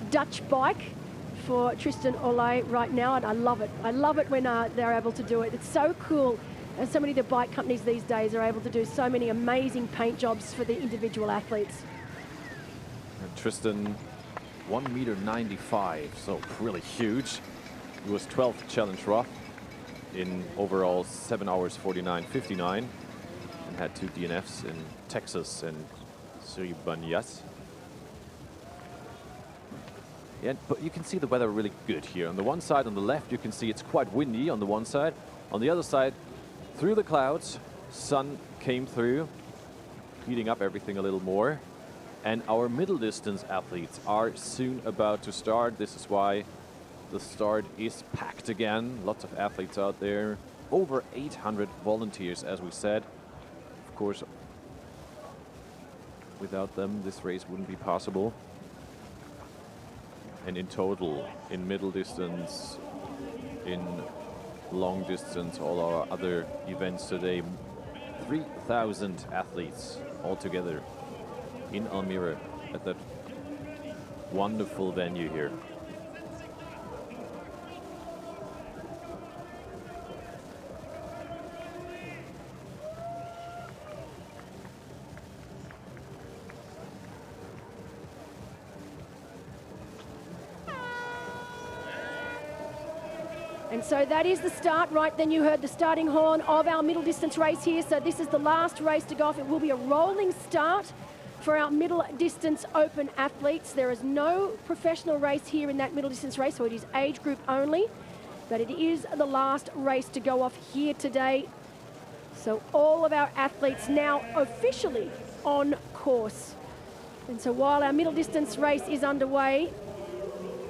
Dutch bike for Tristan Olli right now, and I love it. I love it when they're able to do it. It's so cool. And so many of the bike companies these days are able to do so many amazing paint jobs for the individual athletes. And Tristan, 1.95 m, so really huge. He was 12th Challenge Roth in overall 7 hours 49.59 and had 2 DNFs in Texas and Suri-Banyas. Yeah, but you can see the weather really good here. On the one side, on the left, you can see it's quite windy on the one side. On the other side, through the clouds, sun came through, heating up everything a little more. And our middle distance athletes are soon about to start. This is why the start is packed again. Lots of athletes out there. Over 800 volunteers, as we said. Of course, without them, this race wouldn't be possible. And in total, in middle distance, in long distance, all our other events today, 3,000 athletes altogether in Almere at that wonderful venue here. And so that is the start, right? Then you heard the starting horn of our middle distance race here. So this is the last race to go off. It will be a rolling start for our middle distance open athletes. There is no professional race here in that middle distance race, so it is age group only. But it is the last race to go off here today. So all of our athletes now officially on course. And so while our middle distance race is underway,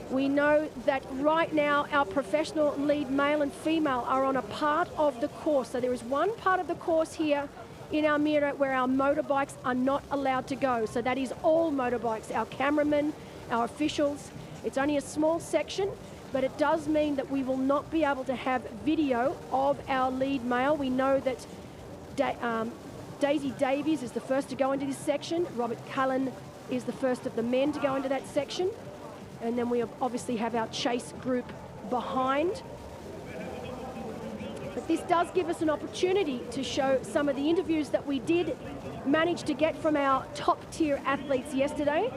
we know that right now our professional lead male and female are on a part of the course. So there is one part of the course here in Almere where our motorbikes are not allowed to go. So that is all motorbikes, our cameramen, our officials. It's only a small section, but it does mean that we will not be able to have video of our lead male. We know that Daisy Davies is the first to go into this section. Robert Cullen is the first of the men to go into that section. And then we obviously have our chase group behind. But this does give us an opportunity to show some of the interviews that we did manage to get from our top tier athletes yesterday.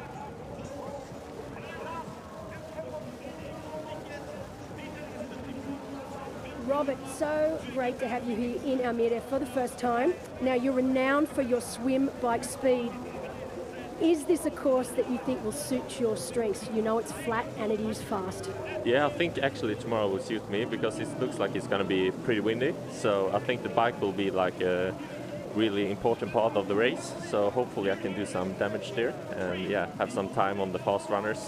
Robert, so great to have you here in Almere for the first time. Now, you're renowned for your swim bike speed. Is this a course that you think will suit your strengths? You know it's flat and it is fast. Yeah, I think actually tomorrow will suit me because it looks like it's going to be pretty windy. So I think the bike will be like a really important part of the race. So hopefully I can do some damage there and yeah, have some time on the fast runners.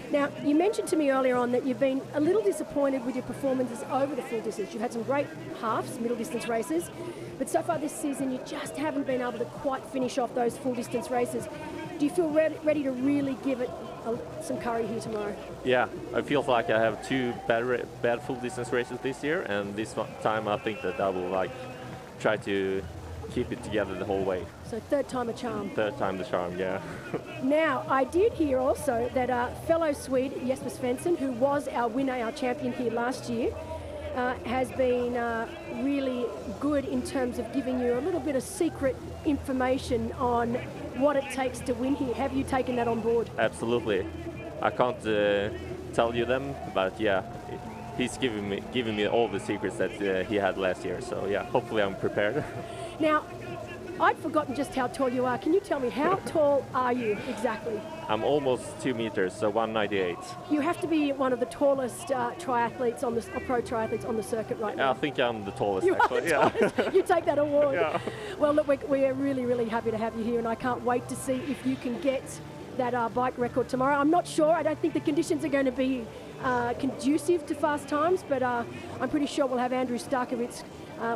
Now, you mentioned to me earlier on that you've been a little disappointed with your performances over the full distance. You've had some great halves, middle distance races, but so far this season you just haven't been able to quite finish off those full distance races. Do you feel ready to really give it some curry here tomorrow? Yeah, I feel like I have two bad full distance races this year, and this time I think that I will like try to keep it together the whole way. So third time a charm. Third time the charm, yeah. Now, I did hear also that fellow Swede Jesper Svensson, who was our winner, our champion here last year, has been really good in terms of giving you a little bit of secret information on what it takes to win here. Have you taken that on board? Absolutely. I can't tell you them, but yeah, he's giving me all the secrets that he had last year. So yeah, hopefully I'm prepared. Now, I'd forgotten just how tall you are. Can you tell me, how tall are you exactly? I'm almost 2 meters, so 198. You have to be one of the tallest triathletes pro triathletes on the circuit right now. I think I'm the tallest, you actually. Are the tallest. You take that award. Yeah. Well, look, we're really, really happy to have you here, and I can't wait to see if you can get that bike record tomorrow. I'm not sure. I don't think the conditions are going to be conducive to fast times, but I'm pretty sure we'll have Andrew Starkovitz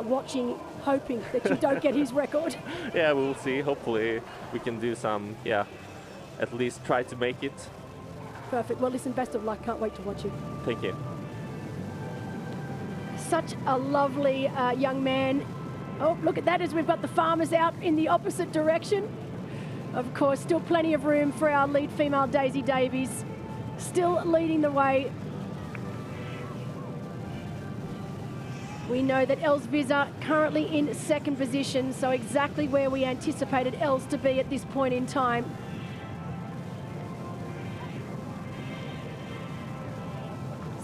watching, hoping that you don't get his record. Yeah, we'll see. Hopefully we can do some, yeah, at least try to make it. Perfect. Well, listen, best of luck. Can't wait to watch you. Thank you. Such a lovely young man. Oh, look at that as we've got the farmers out in the opposite direction. Of course, still plenty of room for our lead female, Daisy Davies, still leading the way. We know that Els Visser currently in second position, so exactly where we anticipated Els to be at this point in time.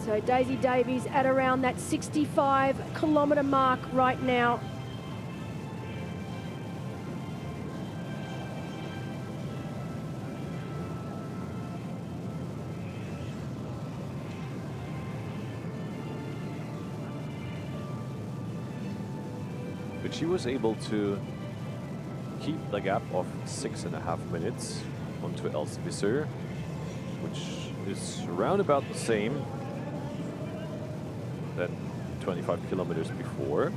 So Daisy Davies at around that 65-kilometre mark right now. But she was able to keep the gap of 6.5 minutes onto Els Visser, which is around about the same than 25 kilometers before.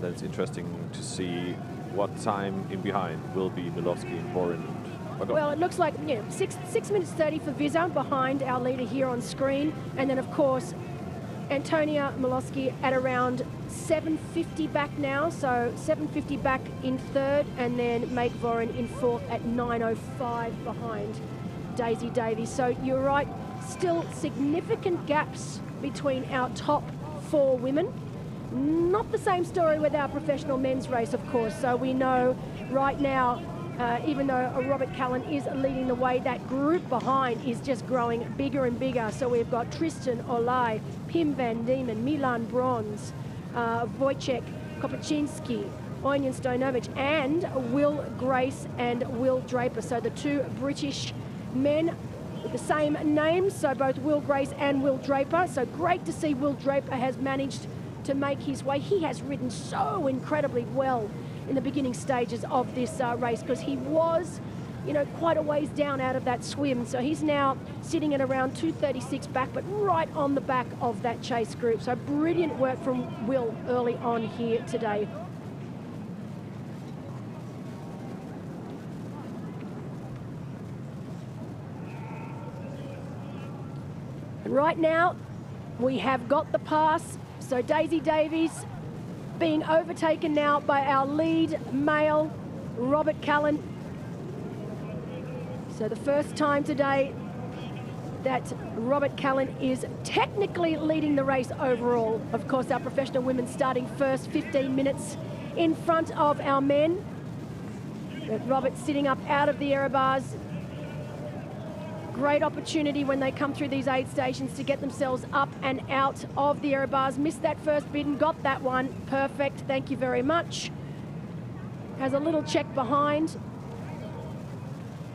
Then it's interesting to see what time in behind will be Milowski and Vorin. Well, it looks like 6 minutes 30 for Visser behind our leader here on screen, and then of course Antonia Milowski at around 7:50 back now, so 7:50 back in third, and then Make Vorin in fourth at 9:05 behind Daisy Davies. So you're right, still significant gaps between our top 4 women. Not the same story with our professional men's race, of course. So we know right now, even though Robert Callan is leading the way, that group behind is just growing bigger and bigger. So we've got Tristan Olaj, Pim van Diemen, Milan Bronze, Wojciech Kopaczinski, Onion Stojanovic, and Will Grace and Will Draper. So the 2 British men with the same names, so both Will Grace and Will Draper. So great to see Will Draper has managed to make his way. He has ridden so incredibly well in the beginning stages of this race, because he was, you know, quite a ways down out of that swim. So he's now sitting at around 2:36 back, but right on the back of that chase group. So brilliant work from Will early on here today. And right now, we have got the pass. So Daisy Davies being overtaken now by our lead male, Robert Callan. So the first time today that Robert Callan is technically leading the race overall. Of course, our professional women starting first, 15 minutes in front of our men. But Robert sitting up out of the error bars. Great opportunity when they come through these aid stations to get themselves up and out of the error bars. Missed that first bid and got that one. Perfect, thank you very much. Has a little check behind.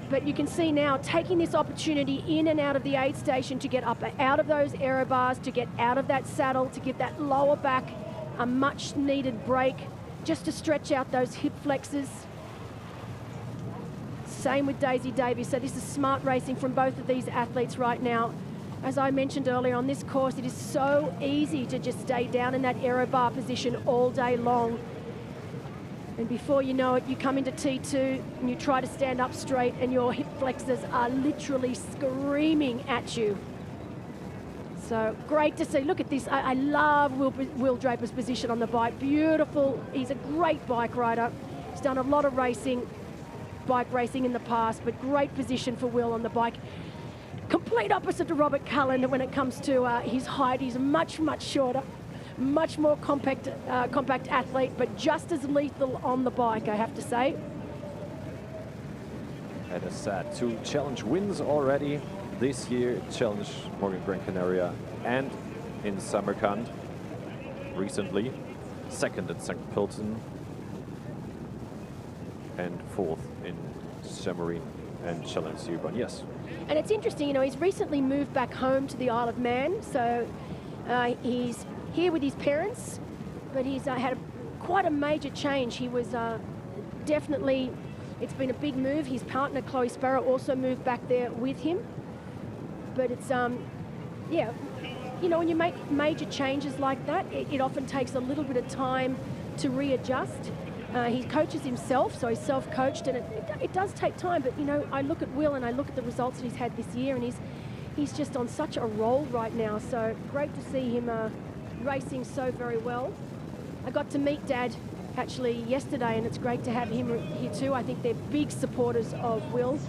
But you can see now, taking this opportunity in and out of the aid station to get up out of those error bars, to get out of that saddle, to give that lower back a much needed break, just to stretch out those hip flexors. Same with Daisy Davies. So this is smart racing from both of these athletes right now. As I mentioned earlier, on this course, it is so easy to just stay down in that aero bar position all day long. And before you know it, you come into T2 and you try to stand up straight and your hip flexors are literally screaming at you. So great to see. Look at this. I love Will Draper's position on the bike. Beautiful. He's a great bike rider. He's done a lot of bike racing in the past, but great position for Will on the bike. Complete opposite to Robert Callan when it comes to his height. He's much, much shorter, much more compact athlete, but just as lethal on the bike, I have to say. And as said, 2 challenge wins already this year. Challenge Morgan Gran Canaria and in Samarkand recently. 2nd at St. Pölten and 4th in Samarine and Challenge Subon. Yes. And it's interesting, you know, he's recently moved back home to the Isle of Man, so he's here with his parents, but he's had quite a major change. He was definitely, it's been a big move. His partner, Chloe Sparrow, also moved back there with him. But it's, yeah, you know, when you make major changes like that, it often takes a little bit of time to readjust. He coaches himself, so he's self-coached, and it does take time. But, you know, I look at Will and I look at the results that he's had this year, and he's just on such a roll right now. So great to see him racing so very well. I got to meet Dad actually yesterday, and it's great to have him here too. I think they're big supporters of Will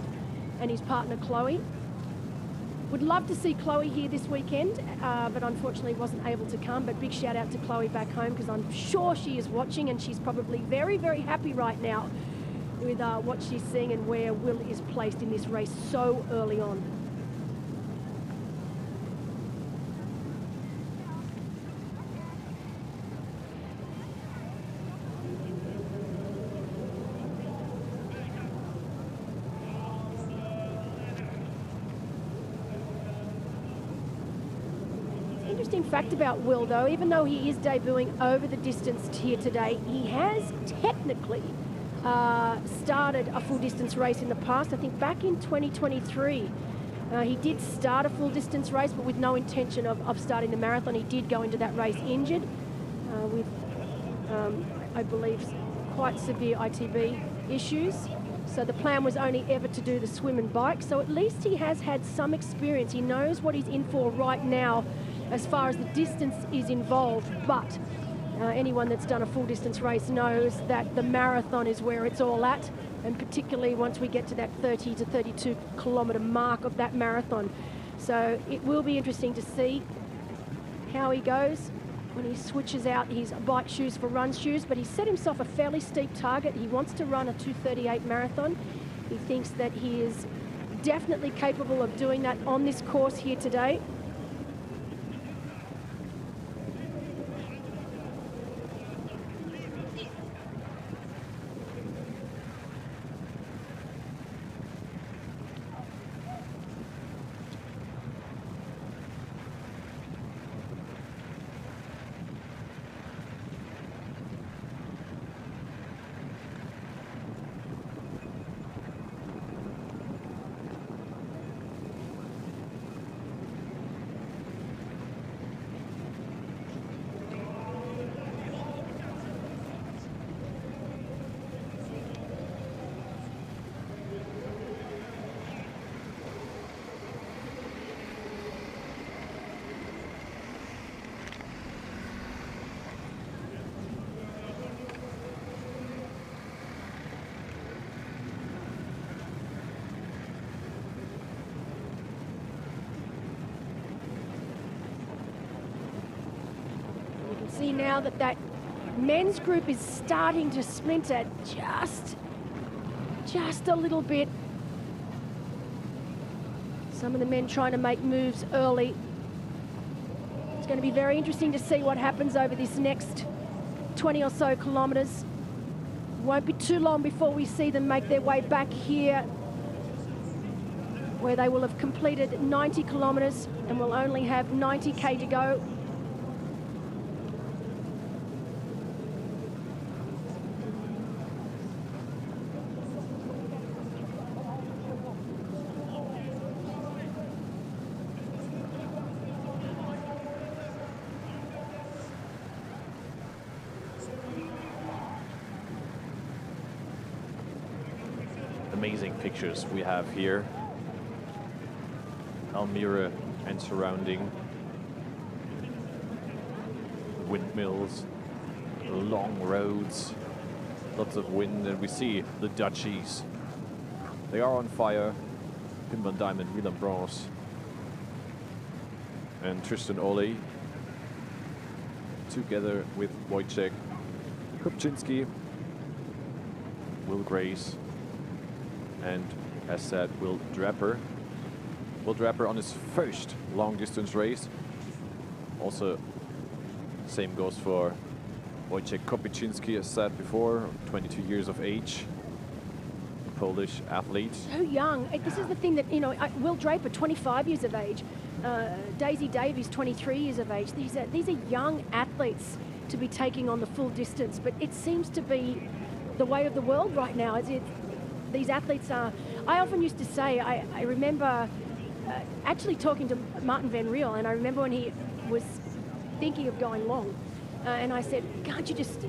and his partner Chloe. Would love to see Chloe here this weekend, but unfortunately wasn't able to come. But big shout out to Chloe back home, because I'm sure she is watching, and she's probably very, very happy right now with what she's seeing and where Will is placed in this race so early on. Interesting fact about Will, though, even though he is debuting over the distance here today, he has technically started a full distance race in the past. I think back in 2023, he did start a full distance race, but with no intention of starting the marathon. He did go into that race injured with, I believe, quite severe ITB issues. So the plan was only ever to do the swim and bike. So at least he has had some experience. He knows what he's in for right now as far as the distance is involved. But anyone that's done a full distance race knows that the marathon is where it's all at. and particularly once we get to that 30 to 32 kilometre mark of that marathon. So it will be interesting to see how he goes when he switches out his bike shoes for run shoes, but he's set himself a fairly steep target. He wants to run a 2:38 marathon. He thinks that he is definitely capable of doing that on this course here today. See now that that men's group is starting to splinter just a little bit. Some of the men trying to make moves early. It's going to be very interesting to see what happens over this next 20 or so kilometres. Won't be too long before we see them make their way back here, where they will have completed 90 kilometres and will only have 90k to go. Amazing pictures we have here. Almere and surrounding. Windmills, long roads, lots of wind, and we see the Dutchies. They are on fire. Pim van Dijk, Milan Bros, and Tristan Ole, together with Wojciech Kopczynski, Will Grace, and as said, Will Draper. Will Draper on his first long distance race. Also, same goes for Wojciech Kopczynski, as said before, 22 years of age, Polish athlete. So young. This is the thing that, you know, Will Draper, 25 years of age. Daisy Davies, 23 years of age. These are young athletes to be taking on the full distance, but it seems to be the way of the world right now. These athletes are, I often used to say, I remember actually talking to Martin van Riel, and I remember when he was thinking of going long, and I said, can't you just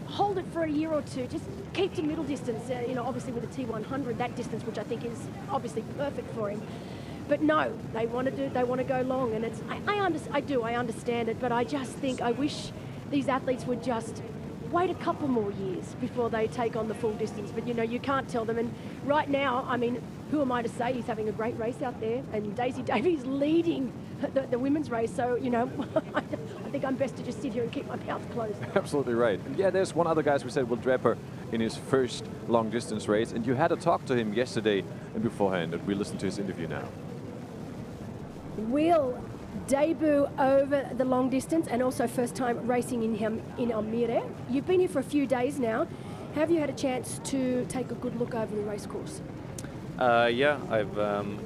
hold it for a year or two, just keep to middle distance, you know, obviously with the T100, that distance, which I think is obviously perfect for him. But no, they want to go long, and it's, I understand it, but I just think, I wish these athletes would just wait a couple more years before they take on the full distance. But you know, you can't tell them. And right now, I mean, who am I to say? He's having a great race out there, and Daisy Davies leading the women's race. So, you know, I think I'm best to just sit here and keep my mouth closed. Absolutely right. And yeah, there's one other guy, as we said, Will Draper, in his first long distance race. And you had a talk to him yesterday and beforehand, and we listened to his interview now. Will debut over the long distance and also first time racing in Almere. You've been here for a few days now. Have you had a chance to take a good look over the race course? Yeah, I've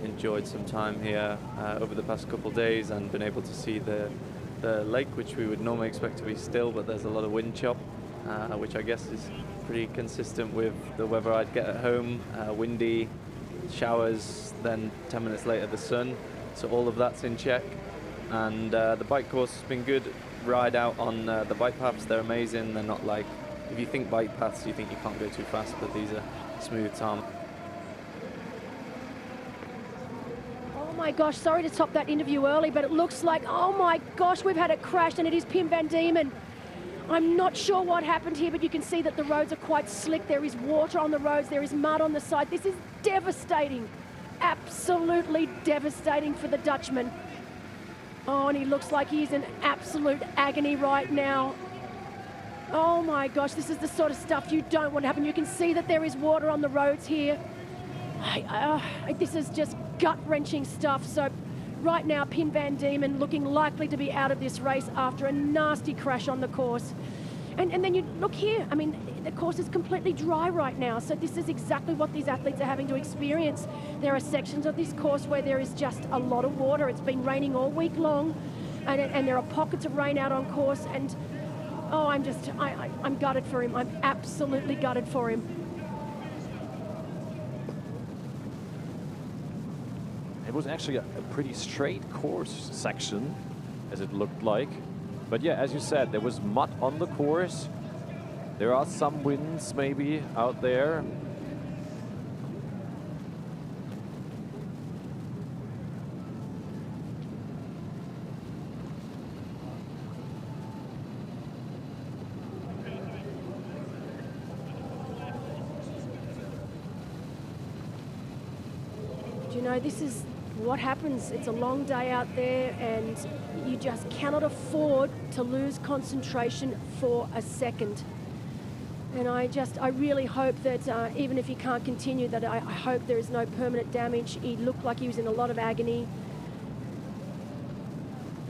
enjoyed some time here over the past couple of days and been able to see the lake, which we would normally expect to be still, but there's a lot of wind chop, which I guess is pretty consistent with the weather I'd get at home. Windy, showers, then 10 minutes later the sun. So all of that's in check. And the bike course has been good. Ride out on the bike paths, they're amazing. They're not like, if you think bike paths, you think you can't go too fast, but these are smooth tarmac. Oh my gosh, sorry to stop that interview early, but it looks like, oh my gosh, we've had a crash, and it is Pim van Diemen. I'm not sure what happened here, but you can see that the roads are quite slick. There is water on the roads, there is mud on the side. This is devastating, absolutely devastating for the Dutchman. Oh, and he looks like he's in absolute agony right now. Oh my gosh, this is the sort of stuff you don't want to happen. You can see that there is water on the roads here. This is just gut-wrenching stuff. So right now, Pim van Diemen looking likely to be out of this race after a nasty crash on the course. And then you look here, I mean, the course is completely dry right now. So this is exactly what these athletes are having to experience. There are sections of this course where there is just a lot of water. It's been raining all week long, and there are pockets of rain out on course. And oh, I'm gutted for him. I'm absolutely gutted for him. It was actually a pretty straight course section, as it looked like. But yeah, as you said, there was mud on the course. There are some winds maybe out there. You know, this is what happens. It's a long day out there, and you just cannot afford to lose concentration for a second. And I really hope that even if he can't continue, that I hope there is no permanent damage. He looked like he was in a lot of agony.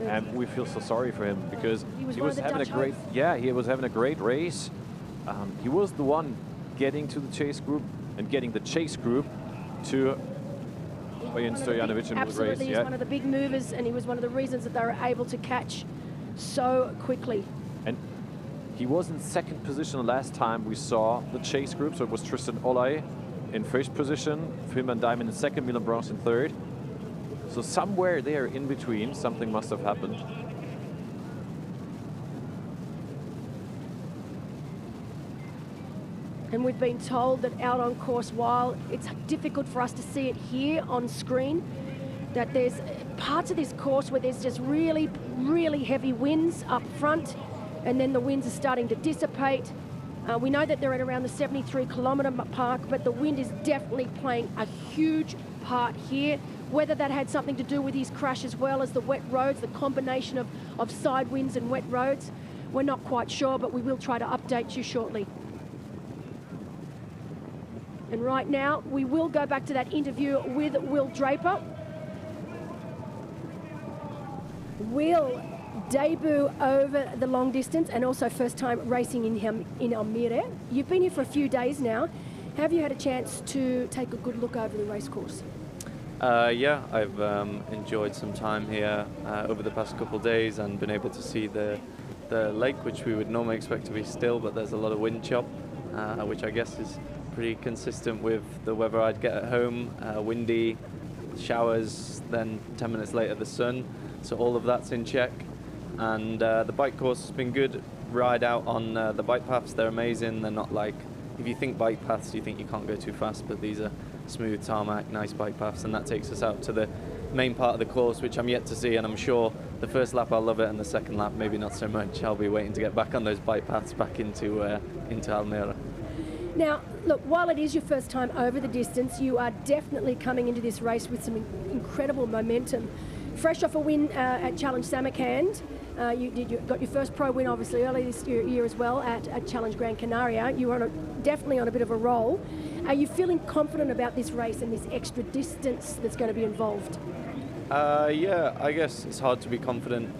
And we feel so sorry for him because he was having a great, he was having a great race. He was the one getting to the chase group and getting the chase group to absolutely, he's one of the big movers, and he was one of the reasons that they were able to catch so quickly. And he was in second position last time we saw the chase group, so it was Tristan Olay in first position, Pim van Diemen in second, Milan Bronx in third. So somewhere there in between, something must have happened. And we've been told that out on course, while it's difficult for us to see it here on screen, that there's parts of this course where there's just really, really heavy winds up front, and then the winds are starting to dissipate. We know that they're at around the 73-kilometre mark, but the wind is definitely playing a huge part here. Whether that had something to do with his crash as well as the wet roads, the combination of side winds and wet roads, we're not quite sure, but we will try to update you shortly. And right now, we will go back to that interview with Will Draper. Will debut over the long distance and also first time racing in Almere. You've been here for a few days now. Have you had a chance to take a good look over the race course? Yeah, I've enjoyed some time here over the past couple of days and been able to see the lake, which we would normally expect to be still, but there's a lot of wind chop, which I guess is pretty consistent with the weather I'd get at home. Windy, showers, then 10 minutes later the sun. So all of that's in check. And the bike course has been good. Ride out on the bike paths, they're amazing. They're not like, if you think bike paths, you think you can't go too fast, but these are smooth tarmac, nice bike paths, and that takes us out to the main part of the course, which I'm yet to see, and I'm sure the first lap I'll love it, and the second lap maybe not so much. I'll be waiting to get back on those bike paths back into Almere. Now, look, while it is your first time over the distance, you are definitely coming into this race with some incredible momentum. Fresh off a win at Challenge Samarkand, you got your first pro win, obviously, early this year as well at Challenge Gran Canaria. You were definitely on a bit of a roll. Are you feeling confident about this race and this extra distance that's going to be involved? Yeah, I guess it's hard to be confident.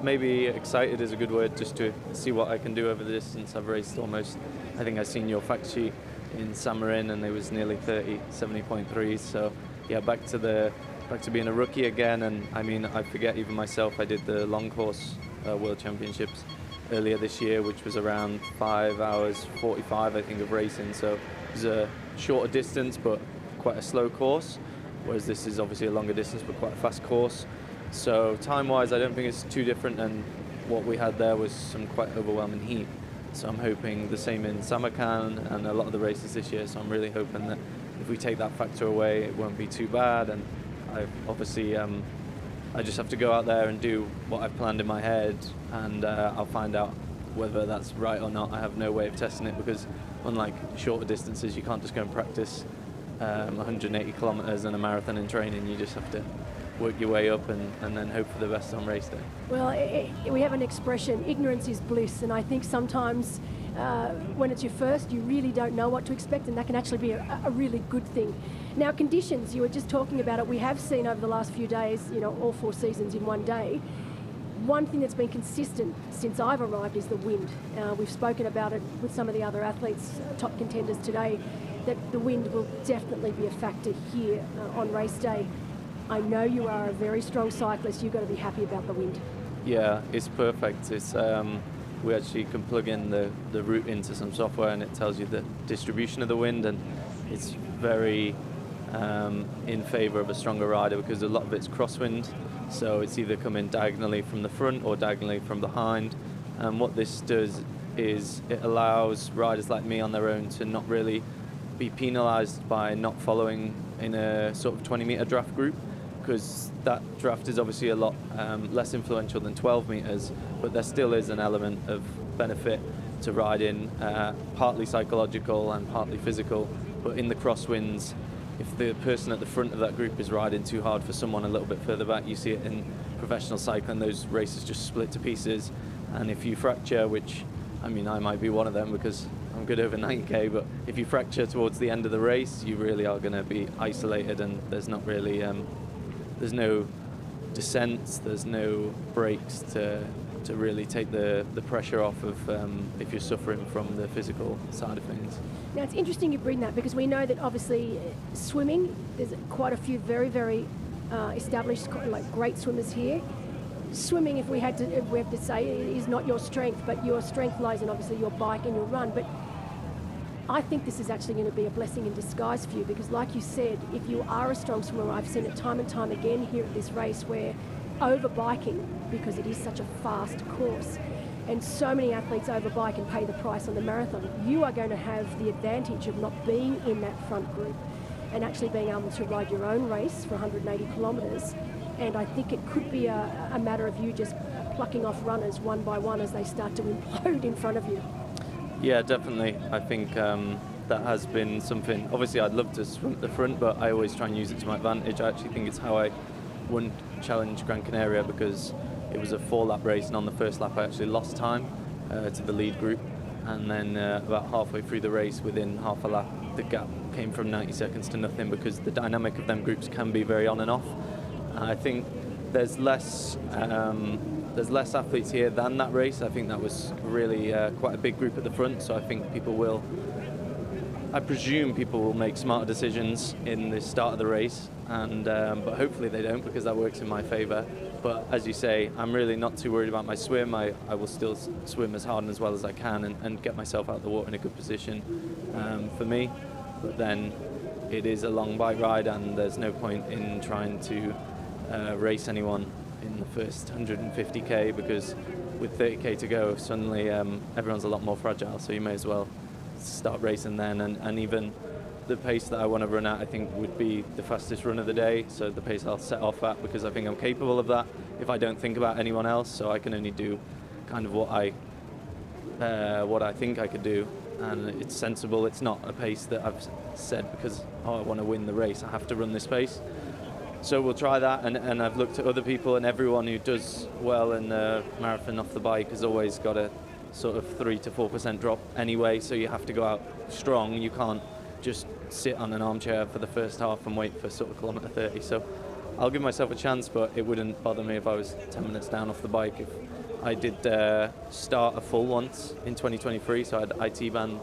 Maybe excited is a good word, just to see what I can do over the distance. I've raced almost, I think I've seen your fact sheet in Samarin, and it was nearly 70.3. So yeah, back to being a rookie again. And I mean, I forget even myself, I did the long course World Championships earlier this year, which was around 5 hours 45, I think, of racing. So it was a shorter distance, but quite a slow course. Whereas this is obviously a longer distance, but quite a fast course. So time-wise, I don't think it's too different, and what we had there was some quite overwhelming heat. So I'm hoping the same in Samarkand and a lot of the races this year. So I'm really hoping that if we take that factor away, it won't be too bad. And I obviously, I just have to go out there and do what I've planned in my head, and I'll find out whether that's right or not, I have no way of testing it, because unlike shorter distances, you can't just go and practice 180 kilometers and a marathon in training. You just have to work your way up and then hope for the best on race day. Well, we have an expression, ignorance is bliss, and I think sometimes when it's your first, you really don't know what to expect, and that can actually be a really good thing. Now, conditions, you were just talking about it, we have seen over the last few days, you know, all 4 seasons in one day. One thing that's been consistent since I've arrived is the wind. We've spoken about it with some of the other athletes, top contenders today, that the wind will definitely be a factor here on race day. I know you are a very strong cyclist. You've got to be happy about the wind. Yeah, it's perfect. It's we actually can plug in the route into some software, and it tells you the distribution of the wind, and it's very in favour of a stronger rider, because a lot of it's crosswind, so it's either coming diagonally from the front or diagonally from behind. And what this does is it allows riders like me on their own to not really be penalised by not following in a sort of 20-metre draft group, because that draft is obviously a lot less influential than 12 metres, but there still is an element of benefit to riding, partly psychological and partly physical. But in the crosswinds, if the person at the front of that group is riding too hard for someone a little bit further back, you see it in professional cycling, those races just split to pieces. And if you fracture, which, I mean, I might be one of them because I'm good over 9K, but if you fracture towards the end of the race, you really are going to be isolated, and there's not really, there's no descents, there's no breaks to really take the pressure off of if you're suffering from the physical side of things. Now, it's interesting you bring that, because we know that obviously swimming, there's quite a few very, very established, like, great swimmers here. Swimming, if we have to say, is not your strength, but your strength lies in obviously your bike and your run. But I think this is actually going to be a blessing in disguise for you, because like you said, if you are a strong swimmer, I've seen it time and time again here at this race, where overbiking, because it is such a fast course, and so many athletes overbike and pay the price on the marathon, you are going to have the advantage of not being in that front group and actually being able to ride your own race for 180 kilometres. And I think it could be a matter of you just plucking off runners one by one as they start to implode in front of you. Yeah, definitely. I think that has been something. Obviously, I'd love to swim at the front, but I always try and use it to my advantage. I actually think it's how I won Challenge Gran Canaria, because it was a 4-lap race, and on the first lap I actually lost time to the lead group, and then about halfway through the race, within half a lap, the gap came from 90 seconds to nothing, because the dynamic of them groups can be very on and off. I think there's less athletes here than that race. I think that was really quite a big group at the front, so I think I presume people will make smarter decisions in the start of the race, and but hopefully they don't, because that works in my favour. But as you say, I'm really not too worried about my swim. I will still swim as hard and as well as I can, and get myself out of the water in a good position for me. But then it is a long bike ride, and there's no point in trying to race anyone in the first 150k, because with 30k to go, suddenly everyone's a lot more fragile, so you may as well start racing then. And even the pace that I want to run at, I think, would be the fastest run of the day, so the pace I'll set off at, because I think I'm capable of that if I don't think about anyone else. So I can only do kind of what I think I could do, and it's sensible. It's not a pace that I've said because, oh, I want to win the race, I have to run this pace. So we'll try that, and I've looked at other people, and everyone who does well in the marathon off the bike has always got a sort of 3 to 4% drop anyway, so you have to go out strong. You can't just sit on an armchair for the first half and wait for sort of kilometre 30. So I'll give myself a chance, but it wouldn't bother me if I was 10 minutes down off the bike. If I did start a full once in 2023, so I had IT band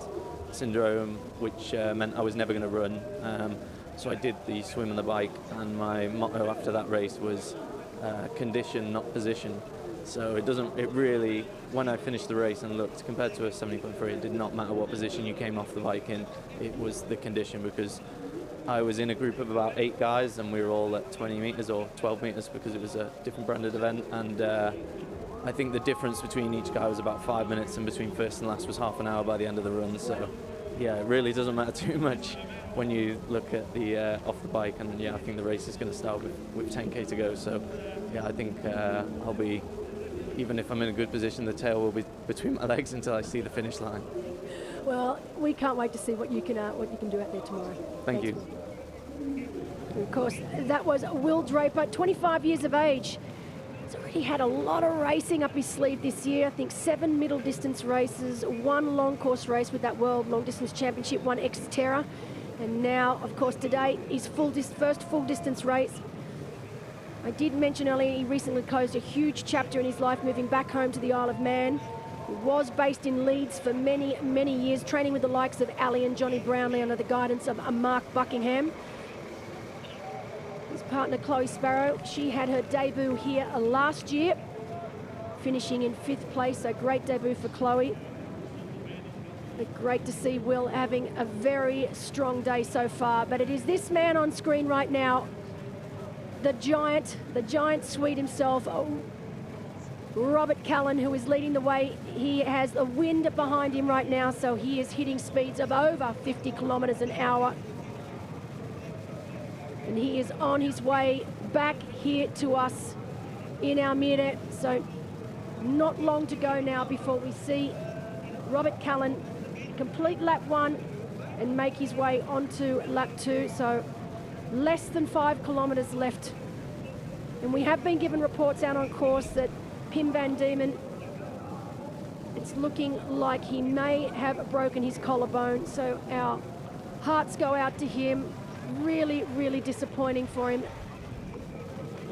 syndrome, which meant I was never going to run. So I did the swim and the bike, and my motto after that race was condition, not position. So it really, when I finished the race and looked, compared to a 70.3, it did not matter what position you came off the bike in, it was the condition, because I was in a group of about 8 guys, and we were all at 20 metres or 12 metres, because it was a different branded event, and I think the difference between each guy was about 5 minutes, and between first and last was half an hour by the end of the run. So yeah, it really doesn't matter too much when you look at the off the bike. And yeah, I think the race is going to start with 10k to go, so yeah, I think I'll be even if I'm in a good position, the tail will be between my legs until I see the finish line. Well, we can't wait to see what you can do out there tomorrow. Thank you. And of course, that was Will Draper, 25 years of age. He's already had a lot of racing up his sleeve this year. I think 7 middle distance races, 1 long course race with that World Long Distance Championship, 1 Xterra. And now, of course, today, his first full distance race. I did mention earlier he recently closed a huge chapter in his life, moving back home to the Isle of Man. He was based in Leeds for many, many years, training with the likes of Ali and Johnny Brownlee under the guidance of Mark Buckingham. His partner, Chloe Sparrow, she had her debut here last year, finishing in 5th place, so great debut for Chloe. But great to see Will having a very strong day so far. But it is this man on screen right now, the giant Swede himself, Robert Callan, who is leading the way. He has the wind behind him right now, so he is hitting speeds of over 50 kilometers an hour. And he is on his way back here to us in Almere. So not long to go now before we see Robert Callan complete lap 1 and make his way onto lap 2. So less than 5 kilometers left. And we have been given reports out on course that Pim van Diemen, it's looking like he may have broken his collarbone. So our hearts go out to him. Really, really disappointing for him.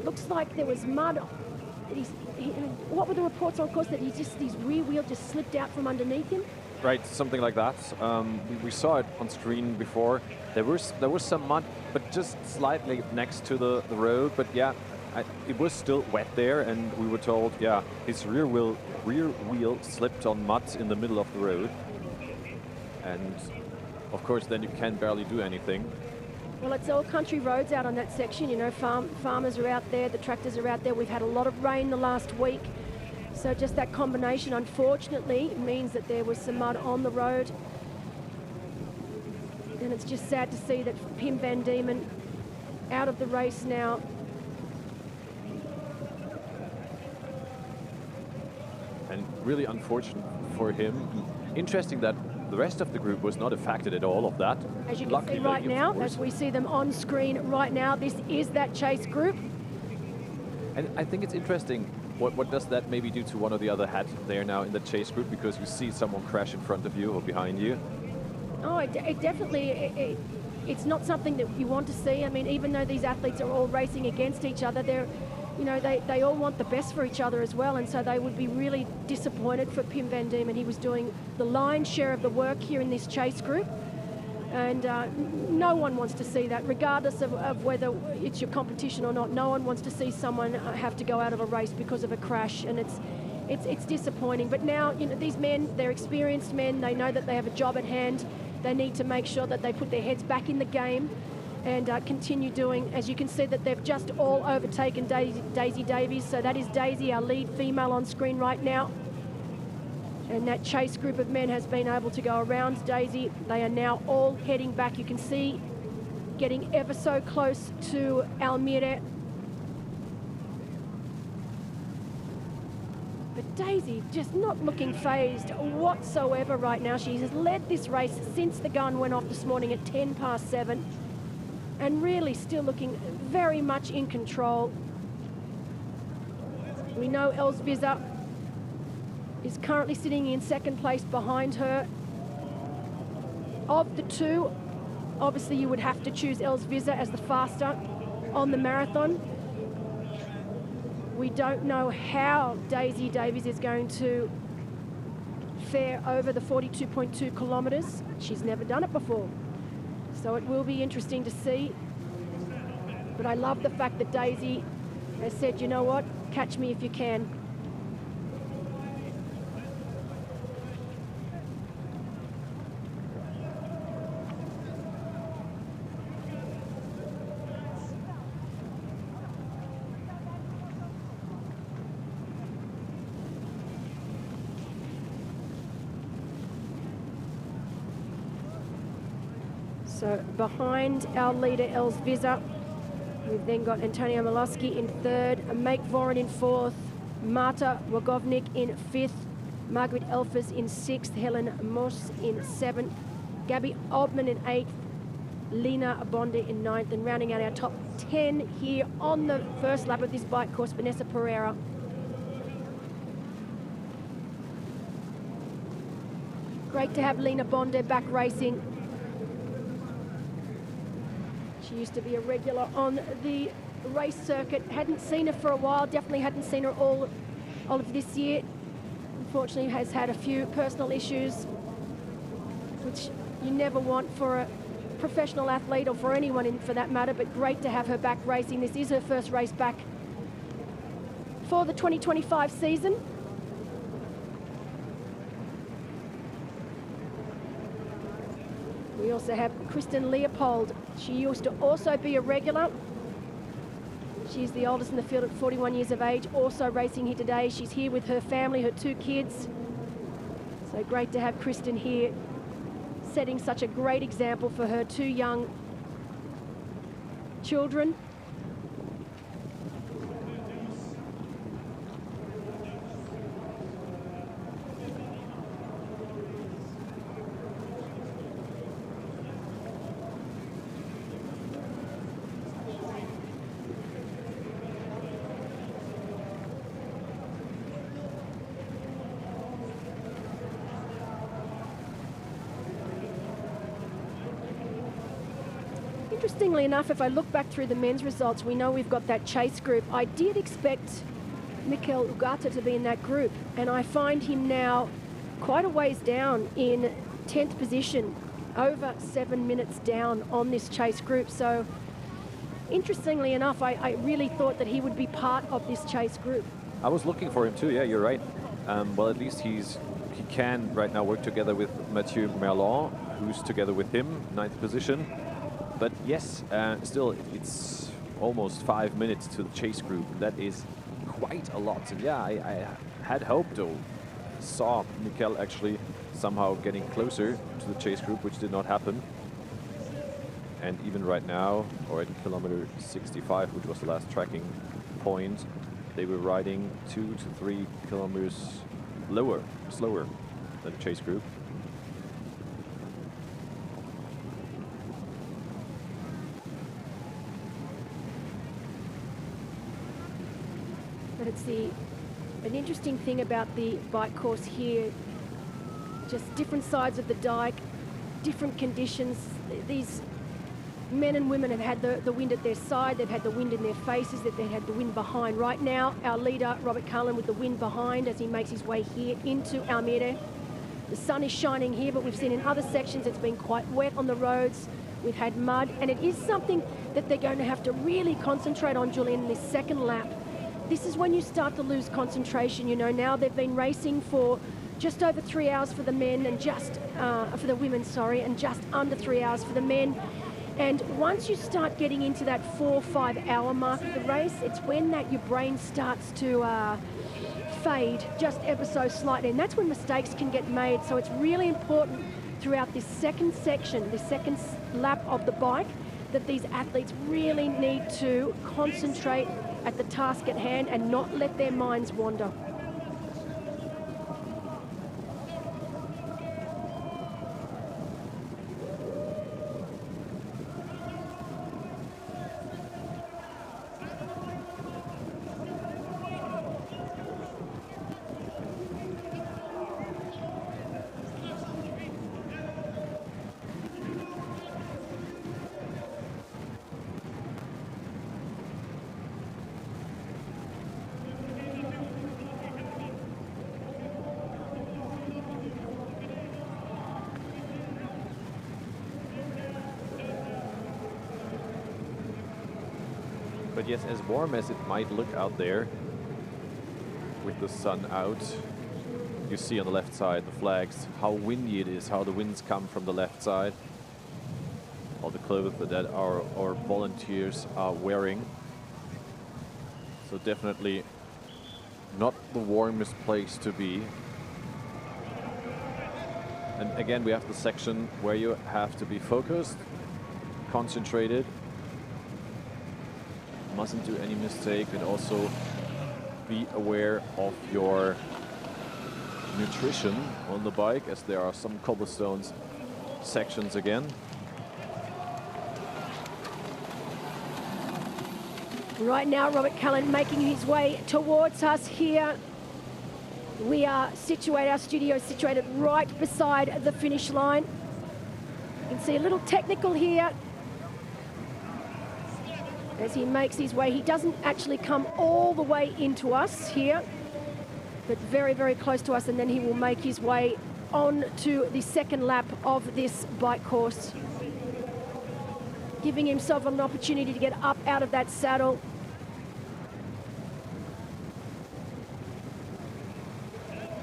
Looks like there was mud. What were the reports on course, that his rear wheel just slipped out from underneath him? Right, something like that. We saw it on screen before. There was some mud, but just slightly next to the road. But yeah, it was still wet there, and we were told, yeah, his rear wheel slipped on mud in the middle of the road. And of course, then you can barely do anything. Well, it's all country roads out on that section. You know, farmers are out there, the tractors are out there. We've had a lot of rain the last week. So just that combination, unfortunately, means that there was some mud on the road. And it's just sad to see that Pim van Diemen out of the race now. And really unfortunate for him. Interesting that the rest of the group was not affected at all of that. As you can see right now, as we see them on screen right now, this is that chase group. And I think it's interesting, what does that maybe do to one or the other hat there now in the chase group, because you see someone crash in front of you or behind you? Oh, it definitely, it's not something that you want to see. I mean, even though these athletes are all racing against each other, they all want the best for each other as well, and so they would be really disappointed for Pim van Diemen. He was doing the lion's share of the work here in this chase group, and no one wants to see that, regardless of whether it's your competition or not. No one wants to see someone have to go out of a race because of a crash, and it's disappointing. But now, you know, these men, they're experienced men. They know that they have a job at hand. They need to make sure that they put their heads back in the game and continue doing. As you can see, that they've just all overtaken Daisy Davies. So that is Daisy, our lead female on screen right now. And that chase group of men has been able to go around Daisy. They are now all heading back. You can see getting ever so close to Almere. But Daisy just not looking phased whatsoever right now. She has led this race since the gun went off this morning at 7:10. And really still looking very much in control. We know Els Visser is currently sitting in 2nd place behind her. Of the two, obviously you would have to choose Els Visser as the faster on the marathon. We don't know how Daisy Davies is going to fare over the 42.2 kilometres. She's never done it before. So it will be interesting to see. But I love the fact that Daisy has said, you know what, catch me if you can. So behind our leader, Els Visser, we've then got Antonio Milosky in 3rd, Make Voren in 4th, Marta Wagovnik in 5th, Margaret Elfers in 6th, Helen Moss in 7th, Gabby Obman in 8th, Lena Bonde in 9th, and rounding out our top 10 here on the first lap of this bike course, Vanessa Pereira. Great to have Lena Bonde back racing. She used to be a regular on the race circuit. Hadn't seen her for a while, definitely hadn't seen her all of this year. Unfortunately has had a few personal issues, which you never want for a professional athlete or for anyone for that matter, but great to have her back racing. This is her first race back for the 2025 season. We also have Kristen Leopold. She used to also be a regular. She's the oldest in the field at 41 years of age, also racing here today. She's here with her family, her 2 kids. So great to have Kristen here, setting such a great example for her 2 young children. Interestingly enough, if I look back through the men's results, we know we've got that chase group. I did expect Mikel Ugata to be in that group, and I find him now quite a ways down in 10th position, over 7 minutes down on this chase group. So interestingly enough, I really thought that he would be part of this chase group. I was looking for him too, yeah, you're right. Well, at least he can right now work together with Mathieu Merlon, who's together with him, 9th position. But yes, still, it's almost 5 minutes to the chase group. That is quite a lot. And yeah, I had hoped, or saw Mikel actually somehow getting closer to the chase group, which did not happen. And even right now, or at kilometer 65, which was the last tracking point, they were riding 2 to 3 kilometers slower than the chase group. But it's an interesting thing about the bike course here, just different sides of the dike, different conditions. These men and women have had the wind at their side, they've had the wind in their faces, they've had the wind behind. Right now, our leader, Robert Cullen, with the wind behind as he makes his way here into Almere. The sun is shining here, but we've seen in other sections it's been quite wet on the roads. We've had mud, and it is something that they're going to have to really concentrate on, Julian, in this second lap. This is when you start to lose concentration. You know, now they've been racing for just over 3 hours for the men and just, for the women, sorry, and just under 3 hours for the men. And once you start getting into that 4 or 5 hour mark of the race, it's when that your brain starts to fade just ever so slightly. And that's when mistakes can get made. So it's really important throughout this second section, this second lap of the bike, that these athletes really need to concentrate at the task at hand and not let their minds wander. But yes, as warm as it might look out there, with the sun out, you see on the left side the flags, how windy it is, how the winds come from the left side. All the clothes that our volunteers are wearing. So definitely not the warmest place to be. And again, we have the section where you have to be focused, concentrated, mustn't do any mistake, and also be aware of your nutrition on the bike, as there are some cobblestones sections again. Right now, Robert Cullen making his way towards us here. We are situated, our studio is situated right beside the finish line. You can see a little technical here as he makes his way. He doesn't actually come all the way into us here, but very, very close to us, and then he will make his way on to the second lap of this bike course, giving himself an opportunity to get up out of that saddle.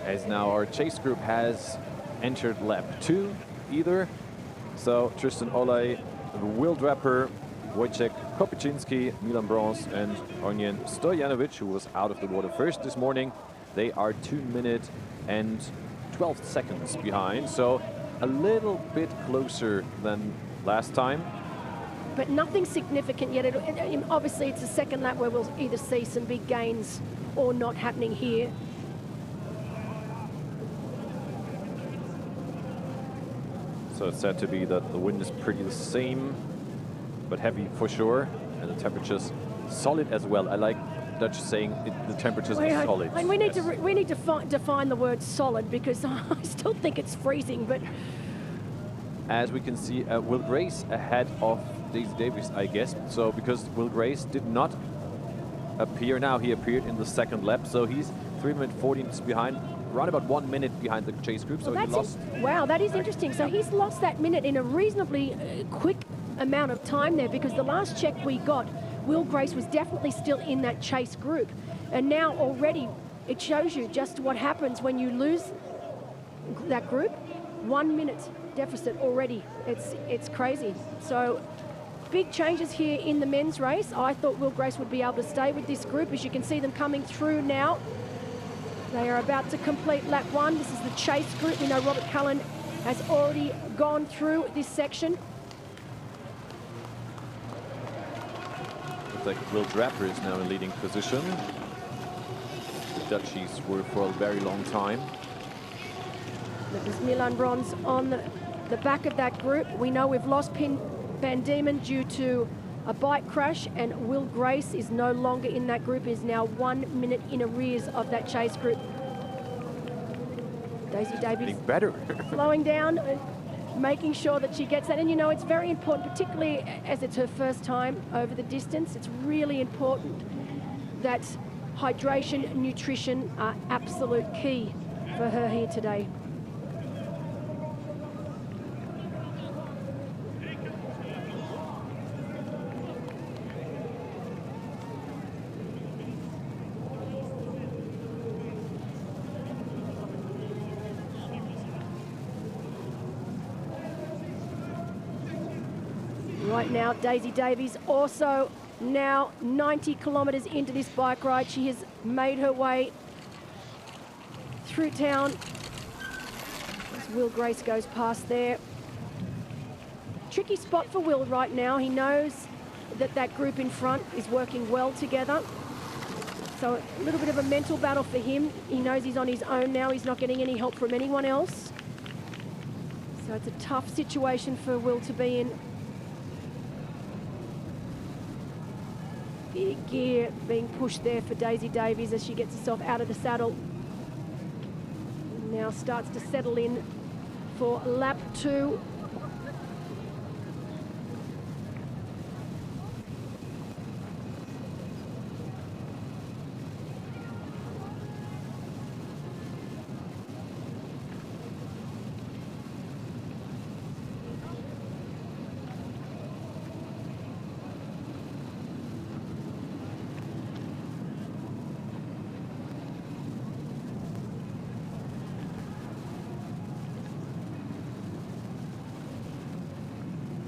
As now our chase group has entered lap 2 either. So Tristan Olej, Will Draper, Wojciech Kopyczynski, Milan Brons, and Onion Stojanovic, who was out of the water first this morning. They are 2 minutes and 12 seconds behind, so a little bit closer than last time. But nothing significant yet. Obviously, it's the second lap where we'll either see some big gains or not happening here. So it's said to be that the wind is pretty the same, but heavy for sure, and the temperature's solid as well. I like Dutch saying the temperatures are solid. And we need to define the word solid, because I still think it's freezing. But as we can see, Will Grace ahead of Daisy Davies, I guess. So because Will Grace did not appear now, he appeared in the second lap. So he's 3 minutes 14 behind, around about 1 minute behind the chase group. So he lost. Wow, that is interesting. So he's lost that minute in a reasonably quick amount of time there, because the last check we got, Will Grace was definitely still in that chase group. And now already it shows you just what happens when you lose that group. 1 minute deficit already. It's crazy. So big changes here in the men's race. I thought Will Grace would be able to stay with this group. As you can see them coming through now. They are about to complete lap 1. This is the chase group. We know Robert Cullen has already gone through this section. Looks like Will Draper is now in leading position. The Dutchies were for a very long time. There's Milan Brons on the back of that group. We know we've lost Pim Van Diemen due to a bike crash, and Will Grace is no longer in that group, is now 1 minute in arrears of that chase group. Daisy Davies better. slowing down, making sure that she gets that. And you know, it's very important, particularly as it's her first time over the distance. It's really important that hydration, nutrition are absolute key for her here today. Right now, Daisy Davies also now 90 kilometres into this bike ride. She has made her way through town as Will Grace goes past there. Tricky spot for Will right now. He knows that that group in front is working well together. So a little bit of a mental battle for him. He knows he's on his own now. He's not getting any help from anyone else. So it's a tough situation for Will to be in. Big gear being pushed there for Daisy Davies as she gets herself out of the saddle. Now starts to settle in for lap 2.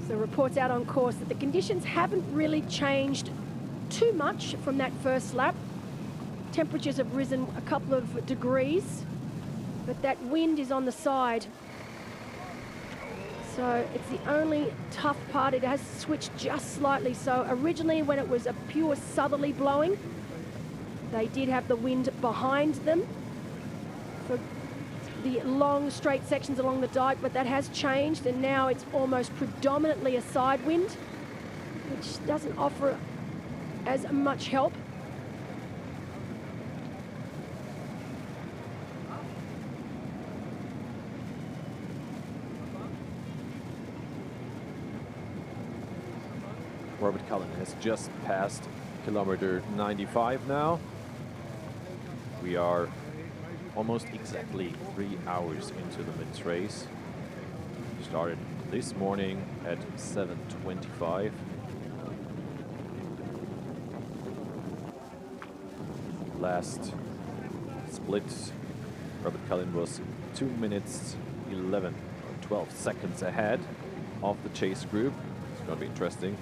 So reports out on course that the conditions haven't really changed too much from that first lap. Temperatures have risen a couple of degrees, but that wind is on the side. So it's the only tough part. It has switched just slightly. So originally when it was a pure southerly blowing, They did have the wind behind them for the long straight sections along the dike, but that has changed, and now it's almost predominantly a side wind, which doesn't offer as much help. Robert Cullen has just passed kilometer 95 now. We are almost exactly 3 hours into the men's race. Started this morning at 7:25. Last split, Robert Cullen was 2 minutes 11 or 12 seconds ahead of the chase group. It's going to be interesting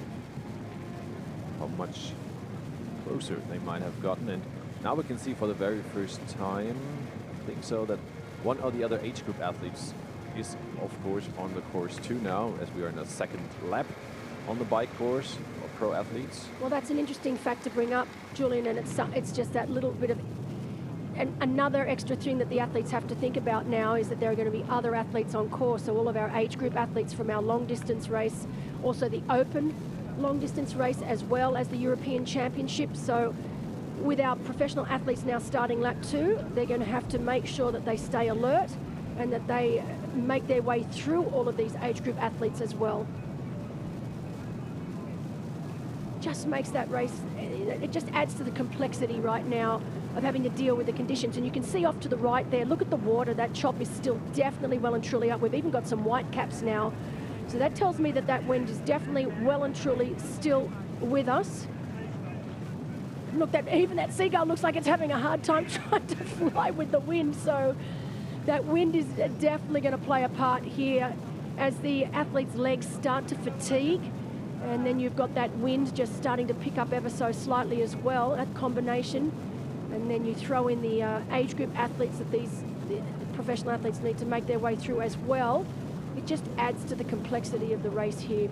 how much closer they might have gotten. And now we can see for the very first time, I think so, that one or the other age group athletes is of course on the course too now, as we are in the second lap on the bike course of pro athletes. Well, that's an interesting fact to bring up, Julian, and it's just that little bit of another extra thing that the athletes have to think about now is that there are going to be other athletes on course. So all of our age group athletes from our long distance race, also the open long distance race, as well as the European Championship. So with our professional athletes now starting lap 2, they're going to have to make sure that they stay alert and that they make their way through all of these age group athletes as well. Just makes that race, it just adds to the complexity right now of having to deal with the conditions. And you can see off to the right there, look at the water, that chop is still definitely well and truly up. We've even got some white caps now. So that tells me that that wind is definitely well and truly still with us. Look, even that seagull looks like it's having a hard time trying to fly with the wind. So that wind is definitely going to play a part here as the athletes' legs start to fatigue. And then you've got that wind just starting to pick up ever so slightly as well, that combination. And then you throw in the age group athletes that the professional athletes need to make their way through as well. It just adds to the complexity of the race here.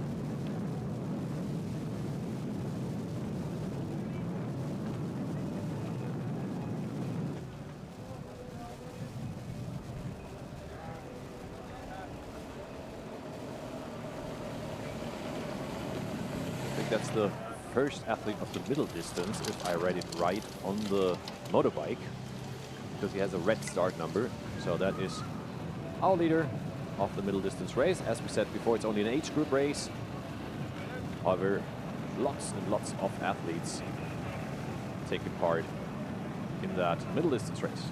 That's the first athlete of the middle distance, if I read it right, on the motorbike, because he has a red start number. So that is our leader of the middle distance race. As we said before, it's only an age group race. However, lots and lots of athletes taking part in that middle distance race.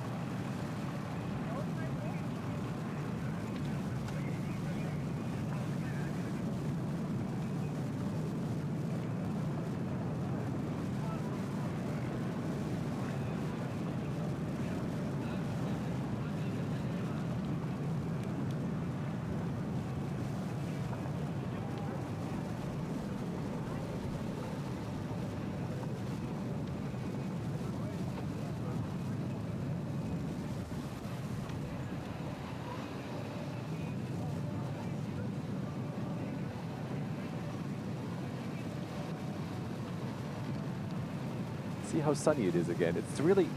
See how sunny it is again. It's really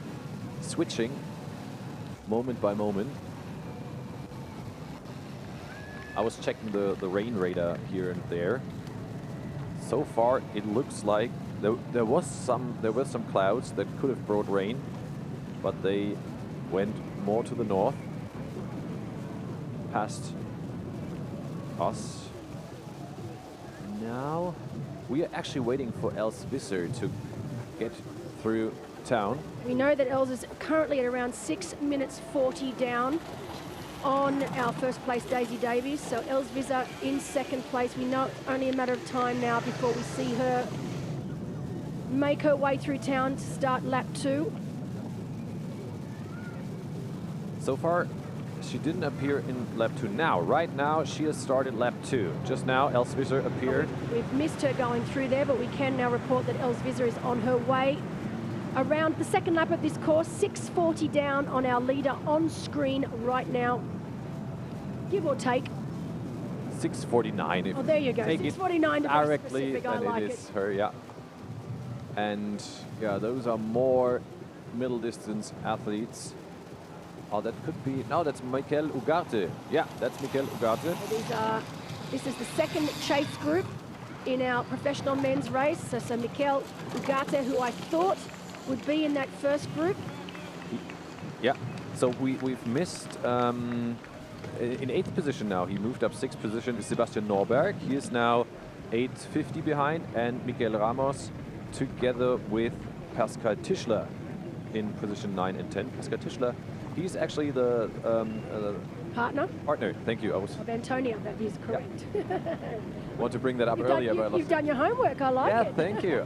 switching moment by moment. I was checking the rain radar here and there. So far it looks like there were some clouds that could have brought rain, but they went more to the north, past us. Now we are actually waiting for Els Visser to get through town. We know that Els is currently at around 6 minutes 40 down on our first place Daisy Davies. So Els Visser in second place. We know it's only a matter of time now before we see her make her way through town to start lap 2. So far, she didn't appear in lap 2. Now, right now, she has started lap 2. Just now, Els Visser appeared. We've missed her going through there, but we can now report that Els Visser is on her way around the second lap of this course. 6:40 down on our leader on screen right now, give or take. 6:49. Oh, there you go. 6:49 to be directly, specific. I and like it is her, yeah. And yeah, those are more middle distance athletes. Oh, that could be, no, that's Michael Ugarte. Yeah, that's Michael Ugarte. This is the second chase group in our professional men's race. So Michael Ugarte, who I thought would be in that first group. Yeah, so we've missed, in 8th position now, he moved up 6th position, is Sebastian Norberg. He is now 8:50 behind, and Miguel Ramos together with Pascal Tischler in position 9 and 10. Pascal Tischler, he's actually the Partner thank you. I was of Antonio, that is correct. want to bring that up earlier, but You've done your homework, I like it. Yeah, thank you.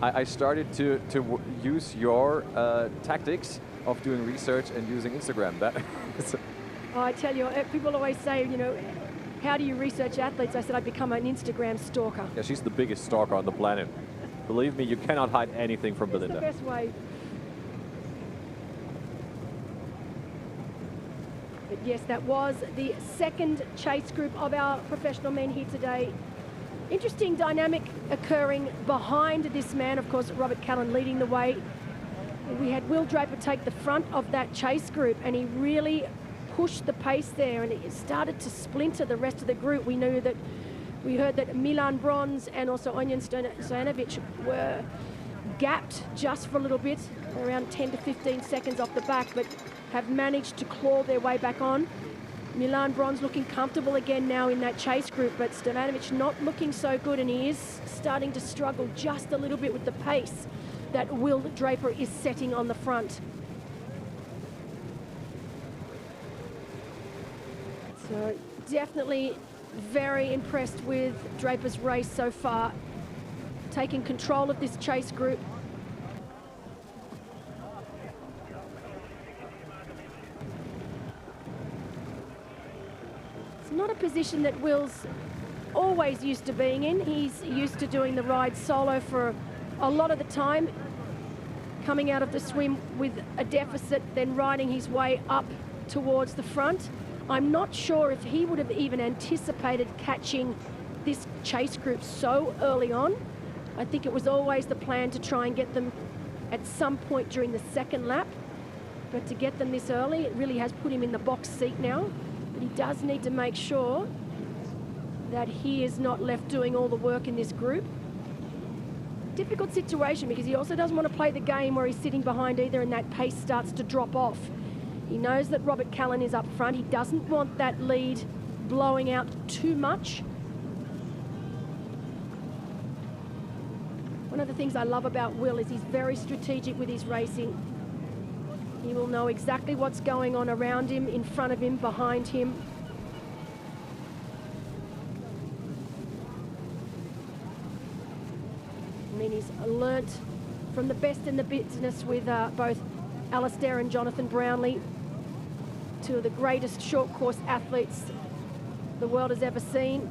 I started to use your tactics of doing research and using Instagram. That I tell you, people always say, you know, how do you research athletes? I said I'd become an Instagram stalker. Yeah, she's the biggest stalker on the planet. Believe me, you cannot hide anything from Belinda. It's the best way. But yes, that was the second chase group of our professional men here today. Interesting dynamic occurring behind this man. Of course, Robert Callan leading the way. We had Will Draper take the front of that chase group, and he really pushed the pace there, and it started to splinter the rest of the group. We heard that Milan Bronze and also Onyan Stojanovic were gapped just for a little bit, around 10 to 15 seconds off the back, but have managed to claw their way back on. Milan Bronze looking comfortable again now in that chase group, but Stojanovic not looking so good, and he is starting to struggle just a little bit with the pace that Will Draper is setting on the front. So definitely very impressed with Draper's race so far, taking control of this chase group. It's not a position that Will's always used to being in. He's used to doing the ride solo for a lot of the time, coming out of the swim with a deficit, then riding his way up towards the front. I'm not sure if he would have even anticipated catching this chase group so early on. I think it was always the plan to try and get them at some point during the second lap, but to get them this early, it really has put him in the box seat now. But he does need to make sure that he is not left doing all the work in this group. Difficult situation, because he also doesn't want to play the game where he's sitting behind either and that pace starts to drop off. He knows that Robert Callan is up front. He doesn't want that lead blowing out too much. One of the things I love about Will is he's very strategic with his racing. He will know exactly what's going on around him, in front of him, behind him. I mean, he's learnt from the best in the business with both Alistair and Jonathan Brownlee, two of the greatest short course athletes the world has ever seen.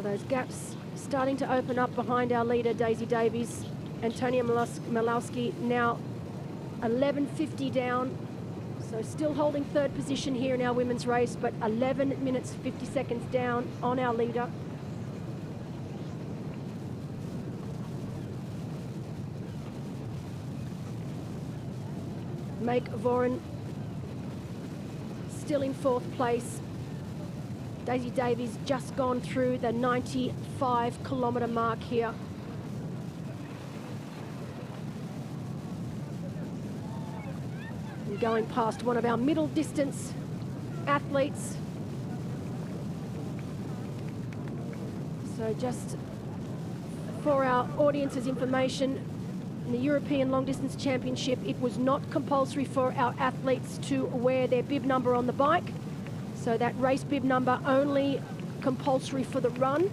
Those gaps starting to open up behind our leader, Daisy Davies. Antonia Malowski now 11:50 down. So still holding third position here in our women's race, but 11 minutes, 50 seconds down on our leader. Make Voren still in fourth place. Daisy Davies just gone through the 95-kilometre mark here. And going past one of our middle distance athletes. So just for our audience's information, in the European Long Distance Championship, it was not compulsory for our athletes to wear their bib number on the bike. So that race bib number only compulsory for the run.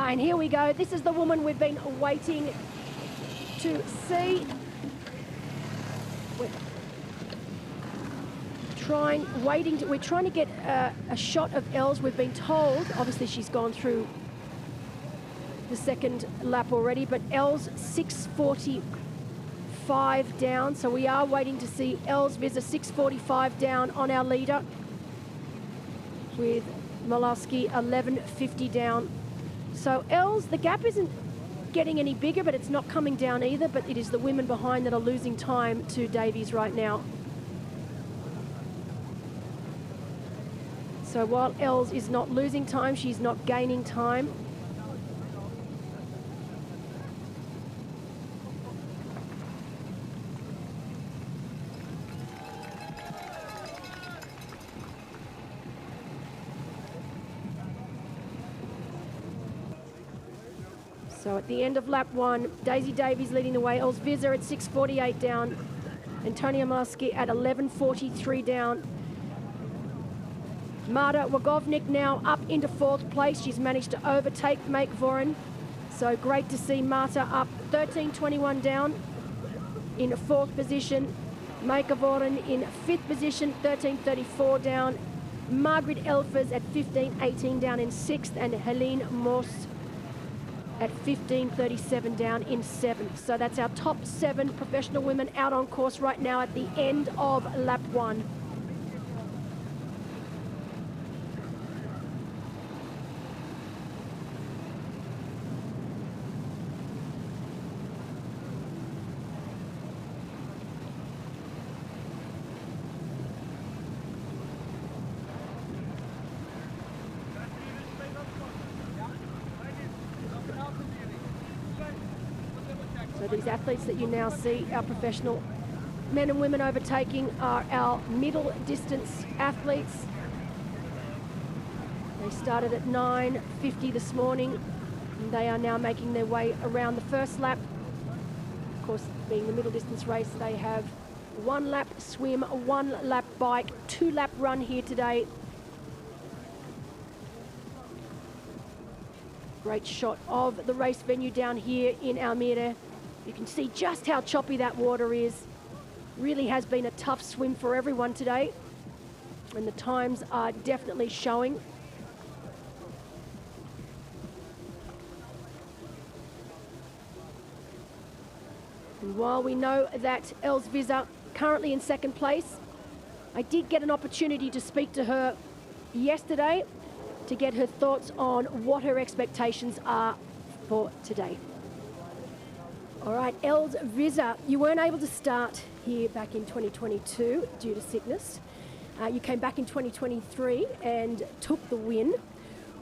And here we go. This is the woman we've been waiting to see. We're trying to get a shot of Els. We've been told, obviously she's gone through the second lap already, but Els 6:45 down. So we are waiting to see Els Visser 6:45 down on our leader, with Malowski 11:50 down. So Els, the gap isn't getting any bigger, but it's not coming down either, but it is the women behind that are losing time to Davies right now. So while Els is not losing time, she's not gaining time. So at the end of lap 1, Daisy Davies leading the way. Els Visser at 6:48 down. Antonia Malowski at 11:43 down. Marta Wagovnik now up into 4th place. She's managed to overtake Make Voren. So great to see Marta up 13:21 down in 4th position. Make Voren in 5th position, 13:34 down. Margaret Elfers at 15:18 down in 6th, and Helene Morse at 15:37 down in 7th. So that's our top 7 professional women out on course right now at the end of lap 1. So these athletes that you now see, our professional men and women overtaking, are our middle distance athletes. They started at 9:50 this morning, and they are now making their way around the first lap. Of course, being the middle distance race, they have 1 lap swim, 1 lap bike, 2 lap run here today. Great shot of the race venue down here in Almere. You can see just how choppy that water is. Really has been a tough swim for everyone today, and the times are definitely showing. And while we know that Els Visser currently in 2nd place, I did get an opportunity to speak to her yesterday to get her thoughts on what her expectations are for today. All right, Els Visser, you weren't able to start here back in 2022 due to sickness. You came back in 2023 and took the win.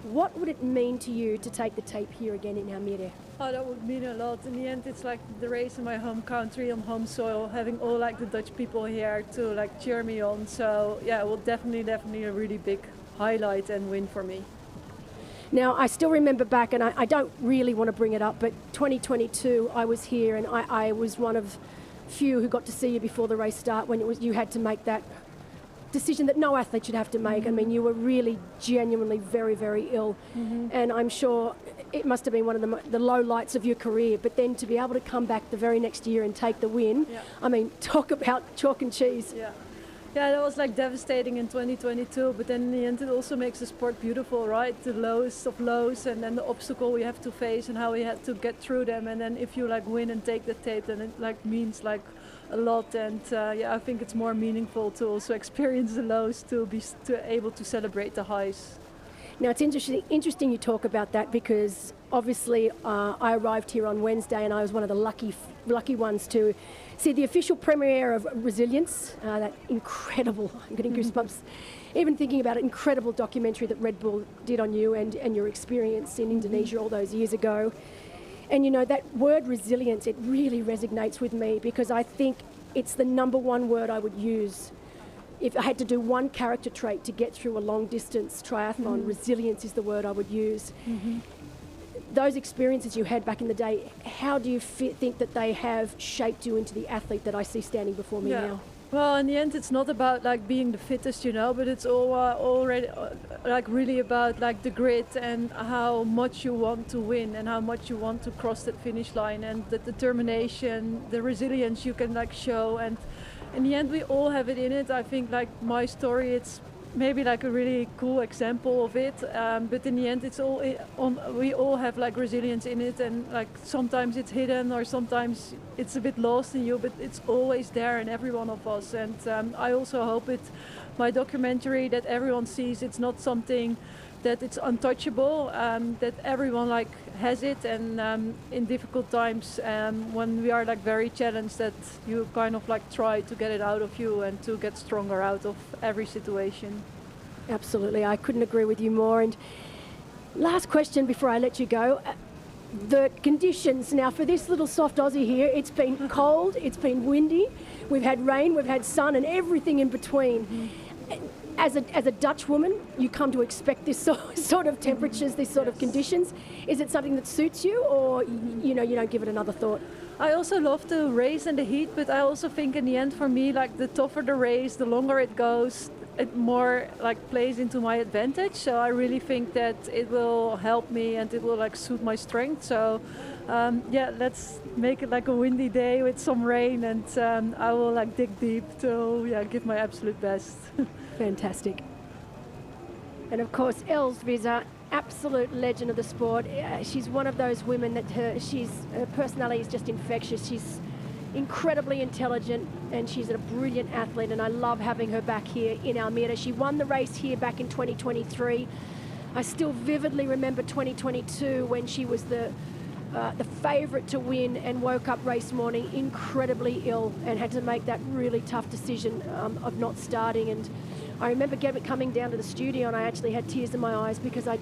What would it mean to you to take the tape here again in Almere? Oh, that would mean a lot. In the end, it's like the race in my home country, on home soil, having all like the Dutch people here to like cheer me on. So yeah, it will definitely a really big highlight and win for me. Now, I still remember back, and I don't really want to bring it up, but 2022, I was here, and I was one of few who got to see you before the race start when you had to make that decision that no athlete should have to make. I mean, you were really genuinely very, very ill, and I'm sure it must have been one of the low lights of your career, but then to be able to come back the very next year and take the win, I mean, talk about chalk and cheese. Yeah, that was like devastating in 2022, but then in the end it also makes the sport beautiful, right? The lowest of lows, and then the obstacle we have to face and how we had to get through them, and then if you like win and take the tape, then it like means like a lot. And yeah, I think it's more meaningful to also experience the lows to be able to celebrate the highs. Now, it's interesting you talk about that, because obviously I arrived here on Wednesday and I was one of the lucky ones to see the official premiere of Resilience, that incredible, I'm getting goosebumps, even thinking about it, incredible documentary that Red Bull did on you and your experience in Indonesia all those years ago. And you know, that word resilience, it really resonates with me, because I think it's the #1 word I would use if I had to do one character trait to get through a long distance triathlon. Resilience is the word I would use. Those experiences you had back in the day, how do you think that they have shaped you into the athlete that I see standing before me now? Well, in the end, it's not about like being the fittest, you know, but it's all already like really about like the grit and how much you want to win and how much you want to cross that finish line and the determination, the resilience you can like show. And in the end, we all have it in it. I think like my story, it's maybe like a really cool example of it, but in the end it's all we all have like resilience in it, and like sometimes it's hidden or sometimes it's a bit lost in you, but it's always there in every one of us. And I also hope my documentary that everyone sees it's not something that it's untouchable, that everyone like has it, and in difficult times when we are like very challenged, that you kind of like try to get it out of you and to get stronger out of every situation. Absolutely, I couldn't agree with you more. And last question before I let you go. The conditions now for this little soft Aussie here, it's been cold, it's been windy, we've had rain, we've had sun and everything in between. As a Dutch woman, you come to expect this sort of temperatures, this sort of conditions. Is it something that suits you, or you don't give it another thought? I also love the race and the heat, but I also think in the end for me, like the tougher the race, the longer it goes, it more like plays into my advantage. So I really think that it will help me and it will like suit my strength. So yeah, let's make it like a windy day with some rain, and I will like dig deep to give my absolute best. Fantastic. And of course, Els Visser, absolute legend of the sport. She's one of those women that her personality is just infectious. She's incredibly intelligent and she's a brilliant athlete, and I love having her back here in Almere. She won the race here back in 2023. I still vividly remember 2022 when she was the favourite to win and woke up race morning incredibly ill and had to make that really tough decision of not starting. And I remember coming down to the studio and I actually had tears in my eyes because I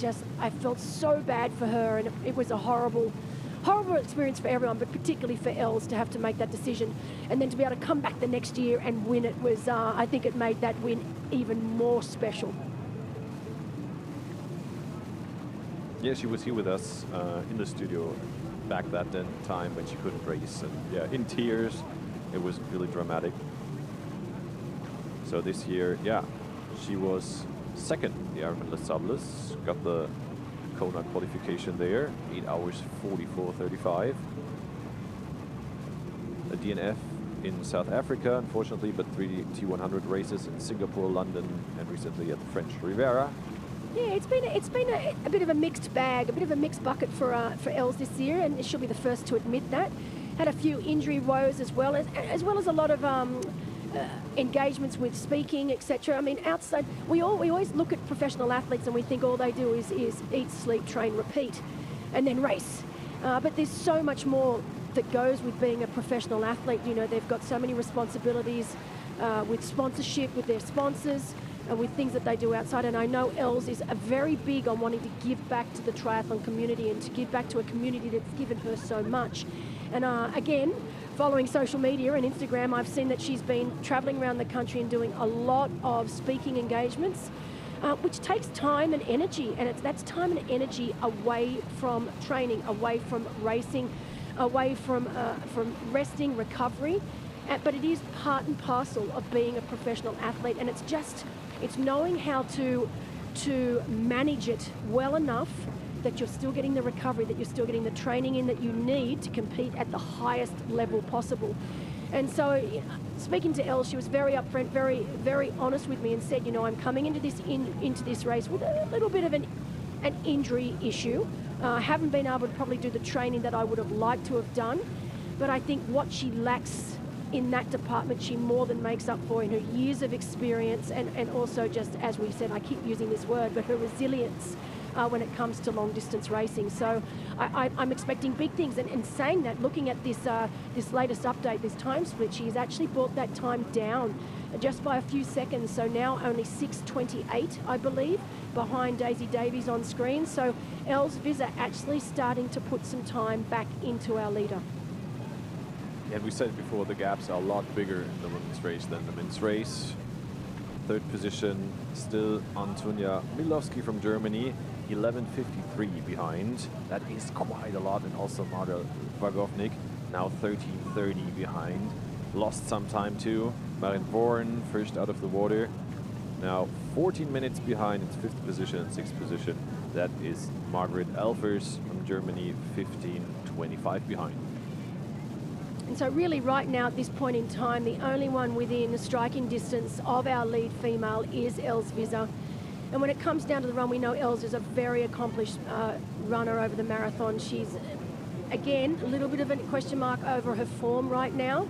felt so bad for her, and it was a horrible experience for everyone, but particularly for Els to have to make that decision and then to be able to come back the next year and win it was, I think it made that win even more special. Yeah, she was here with us in the studio back that time when she couldn't race, and yeah, in tears. It was really dramatic. So this year, yeah, she was second in the Ironman Les Sables, got the Kona qualification there, 8 hours 44:35. A DNF in South Africa, unfortunately, but 3 T100 races in Singapore, London, and recently at the French Riviera. Yeah, it's been a bit of a mixed bag, a bit of a mixed bucket for Els this year, and she'll be the first to admit that. Had a few injury woes as well as a lot of engagements with speaking, etc. I mean, outside, we always look at professional athletes and we think all they do is eat, sleep, train, repeat, and then race. But there's so much more that goes with being a professional athlete. You know, they've got so many responsibilities with sponsorship, with their sponsors, with things that they do outside. And I know Els is very big on wanting to give back to the triathlon community and to give back to a community that's given her so much. And again, following social media and Instagram, I've seen that she's been traveling around the country and doing a lot of speaking engagements, which takes time and energy, and that's time and energy away from training, away from racing, away from resting, recovery. But it is part and parcel of being a professional athlete, and it's knowing how to manage it well enough that you're still getting the recovery, that you're still getting the training in that you need to compete at the highest level possible. And so, speaking to Els, she was very upfront, very, very honest with me, and said, you know, I'm coming into this race with a little bit of an injury issue. I haven't been able to probably do the training that I would have liked to have done, but I think what she lacks in that department, she more than makes up for in her years of experience, and also just, as we said, I keep using this word, but her resilience when it comes to long distance racing. So I'm expecting big things, and saying that, looking at this latest update, this time split, she's actually brought that time down just by a few seconds, so now only 6:28, I believe, behind Daisy Davies on screen. So Els Visser actually starting to put some time back into our leader. And we said it before, the gaps are a lot bigger in the women's race than the men's race. Third position, still Antonia Milowski from Germany, 11:53 behind. That is quite a lot. And also Marta Wagovnik, now 13:30 behind. lost some time too. Marin Born first out of the water. Now 14 minutes behind, it's 5th position and 6th position. That is Margaret Elvers from Germany, 15:25 behind. And so really right now at this point in time, the only one within striking distance of our lead female is Els Visser. And when it comes down to the run, we know Els is a very accomplished runner over the marathon. She's, again, a little bit of a question mark over her form right now.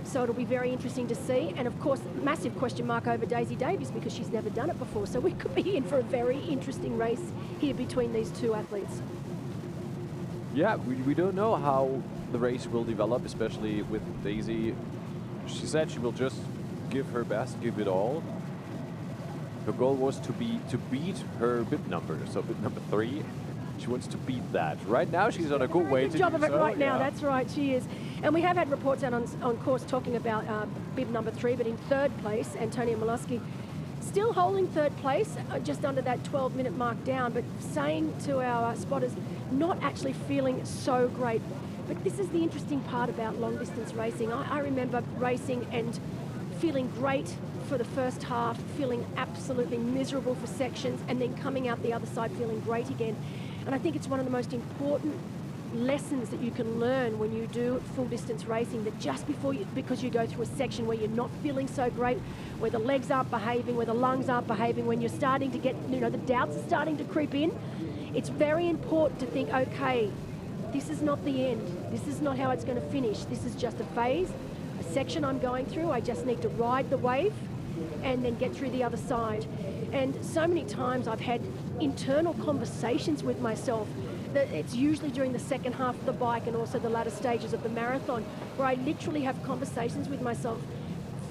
So it'll be very interesting to see. And of course, massive question mark over Daisy Davies because she's never done it before. So we could be in for a very interesting race here between these two athletes. Yeah, we don't know how the race will develop, especially with Daisy. She said she will just give her best, give it all. Her goal was to beat her bib number, so bib number 3. She wants to beat that. Right now, she's on a good way to do so. Job of it right now. That's right, she is. And we have had reports out on course talking about bib number 3, but in 3rd place, Antonia Molosky, still holding 3rd place, just under that 12-minute mark down, but saying to our spotters, not actually feeling so great. But this is the interesting part about long-distance racing. I remember racing and feeling great for the first half, feeling absolutely miserable for sections, and then coming out the other side feeling great again. And I think it's one of the most important lessons that you can learn when you do full distance racing, that just because you go through a section where you're not feeling so great, where the legs aren't behaving, where the lungs aren't behaving, when you're starting to get, the doubts are starting to creep in, it's very important to think, okay, this is not the end. This is not how it's going to finish. This is just a phase, a section I'm going through. I just need to ride the wave and then get through the other side. And so many times I've had internal conversations with myself. That it's usually during the second half of the bike and also the latter stages of the marathon, where I literally have conversations with myself,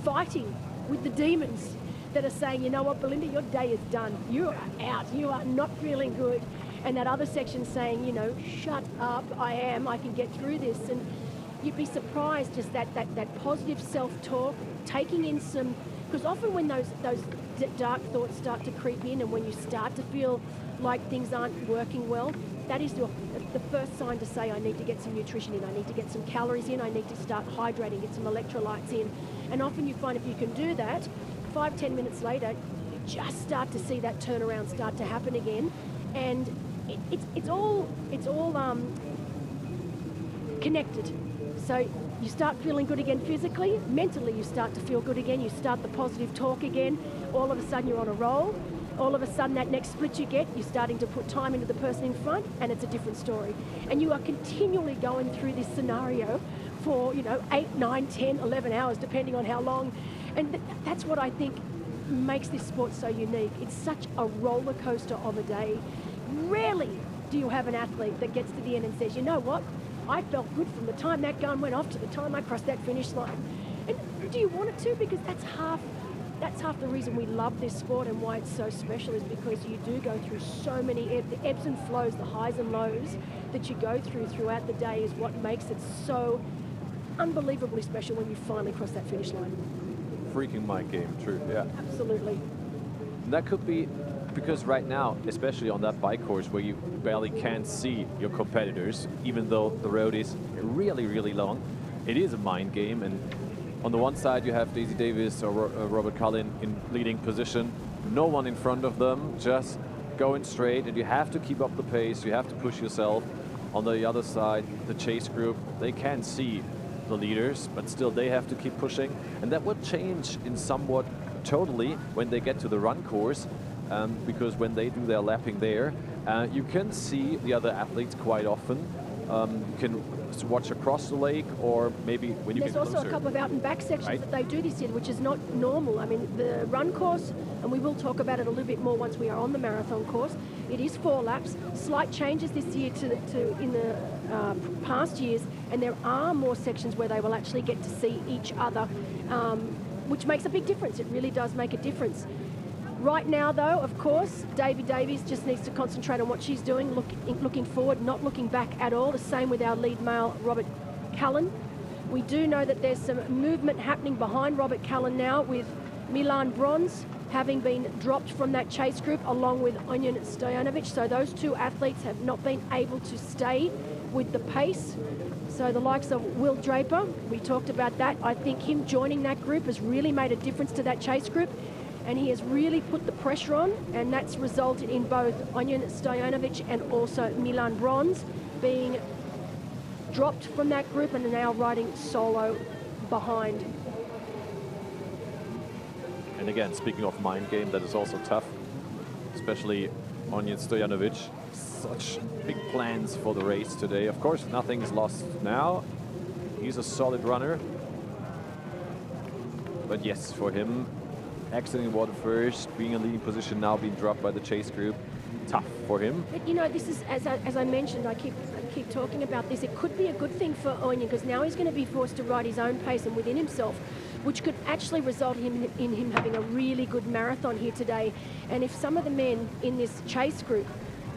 fighting with the demons that are saying, you know what, Belinda, your day is done. You are out. You are not feeling good. And that other section saying, shut up, I can get through this. And you'd be surprised just that positive self-talk, taking in some, because often when those dark thoughts start to creep in and when you start to feel like things aren't working well, that is the first sign to say, I need to get some nutrition in, I need to get some calories in, I need to start hydrating, get some electrolytes in. And often you find if you can do that, 5-10 minutes later, you just start to see that turnaround start to happen again. And it's all connected. So you start feeling good again physically, mentally you start to feel good again, you start the positive talk again, all of a sudden you're on a roll, all of a sudden that next split you get, you're starting to put time into the person in front and it's a different story. And you are continually going through this scenario for 8, 9, 10, 11 hours depending on how long. And that's what I think makes this sport so unique. It's such a roller coaster of a day. Rarely do you have an athlete that gets to the end and says, you know what, I felt good from the time that gun went off to the time I crossed that finish line. And do you want it to? Because that's half the reason we love this sport and why it's so special, is because you do go through so many the ebbs and flows, the highs and lows that you go throughout the day is what makes it so unbelievably special when you finally cross that finish line. Freaking mind game, true, yeah. Absolutely. And that could be because right now, especially on that bike course where you barely can see your competitors, even though the road is really, really long, it is a mind game. And on the one side, you have Daisy Davis or Robert Cullen in leading position, no one in front of them, just going straight, and you have to keep up the pace, you have to push yourself. On the other side, the chase group, they can see the leaders, but still they have to keep pushing. And that would change in somewhat totally when they get to the run course, because when they do their lapping there, you can see the other athletes quite often. You can watch across the lake, or maybe when you get closer. There's also a couple of out and back sections that they do this in, which is not normal. I mean, the run course, and we will talk about it a little bit more once we are on the marathon course, it is 4 laps. Slight changes this year to in the past years, and there are more sections where they will actually get to see each other, which makes a big difference. It really does make a difference. Right now, though, of course, Davy Davies just needs to concentrate on what she's doing, looking forward, not looking back at all. The same with our lead male, Robert Cullen. We do know that there's some movement happening behind Robert Cullen now, with Milan Bronze having been dropped from that chase group along with Onion Stojanovic. So those two athletes have not been able to stay with the pace. So the likes of Will Draper, we talked about that. I think him joining that group has really made a difference to that chase group, and he has really put the pressure on, and that's resulted in both Onion Stojanovic and also Milan Bronze being dropped from that group and are now riding solo behind. And again, speaking of mind game, that is also tough, especially Onion Stojanovic. Such big plans for the race today. Of course, nothing's lost now. He's a solid runner. But yes, for him, exiting water first, being in a leading position, now being dropped by the chase group, tough for him. But you know, this is, as I mentioned, I keep talking about this, it could be a good thing for Onion, because now he's going to be forced to ride his own pace and within himself, which could actually result in him having a really good marathon here today. And if some of the men in this chase group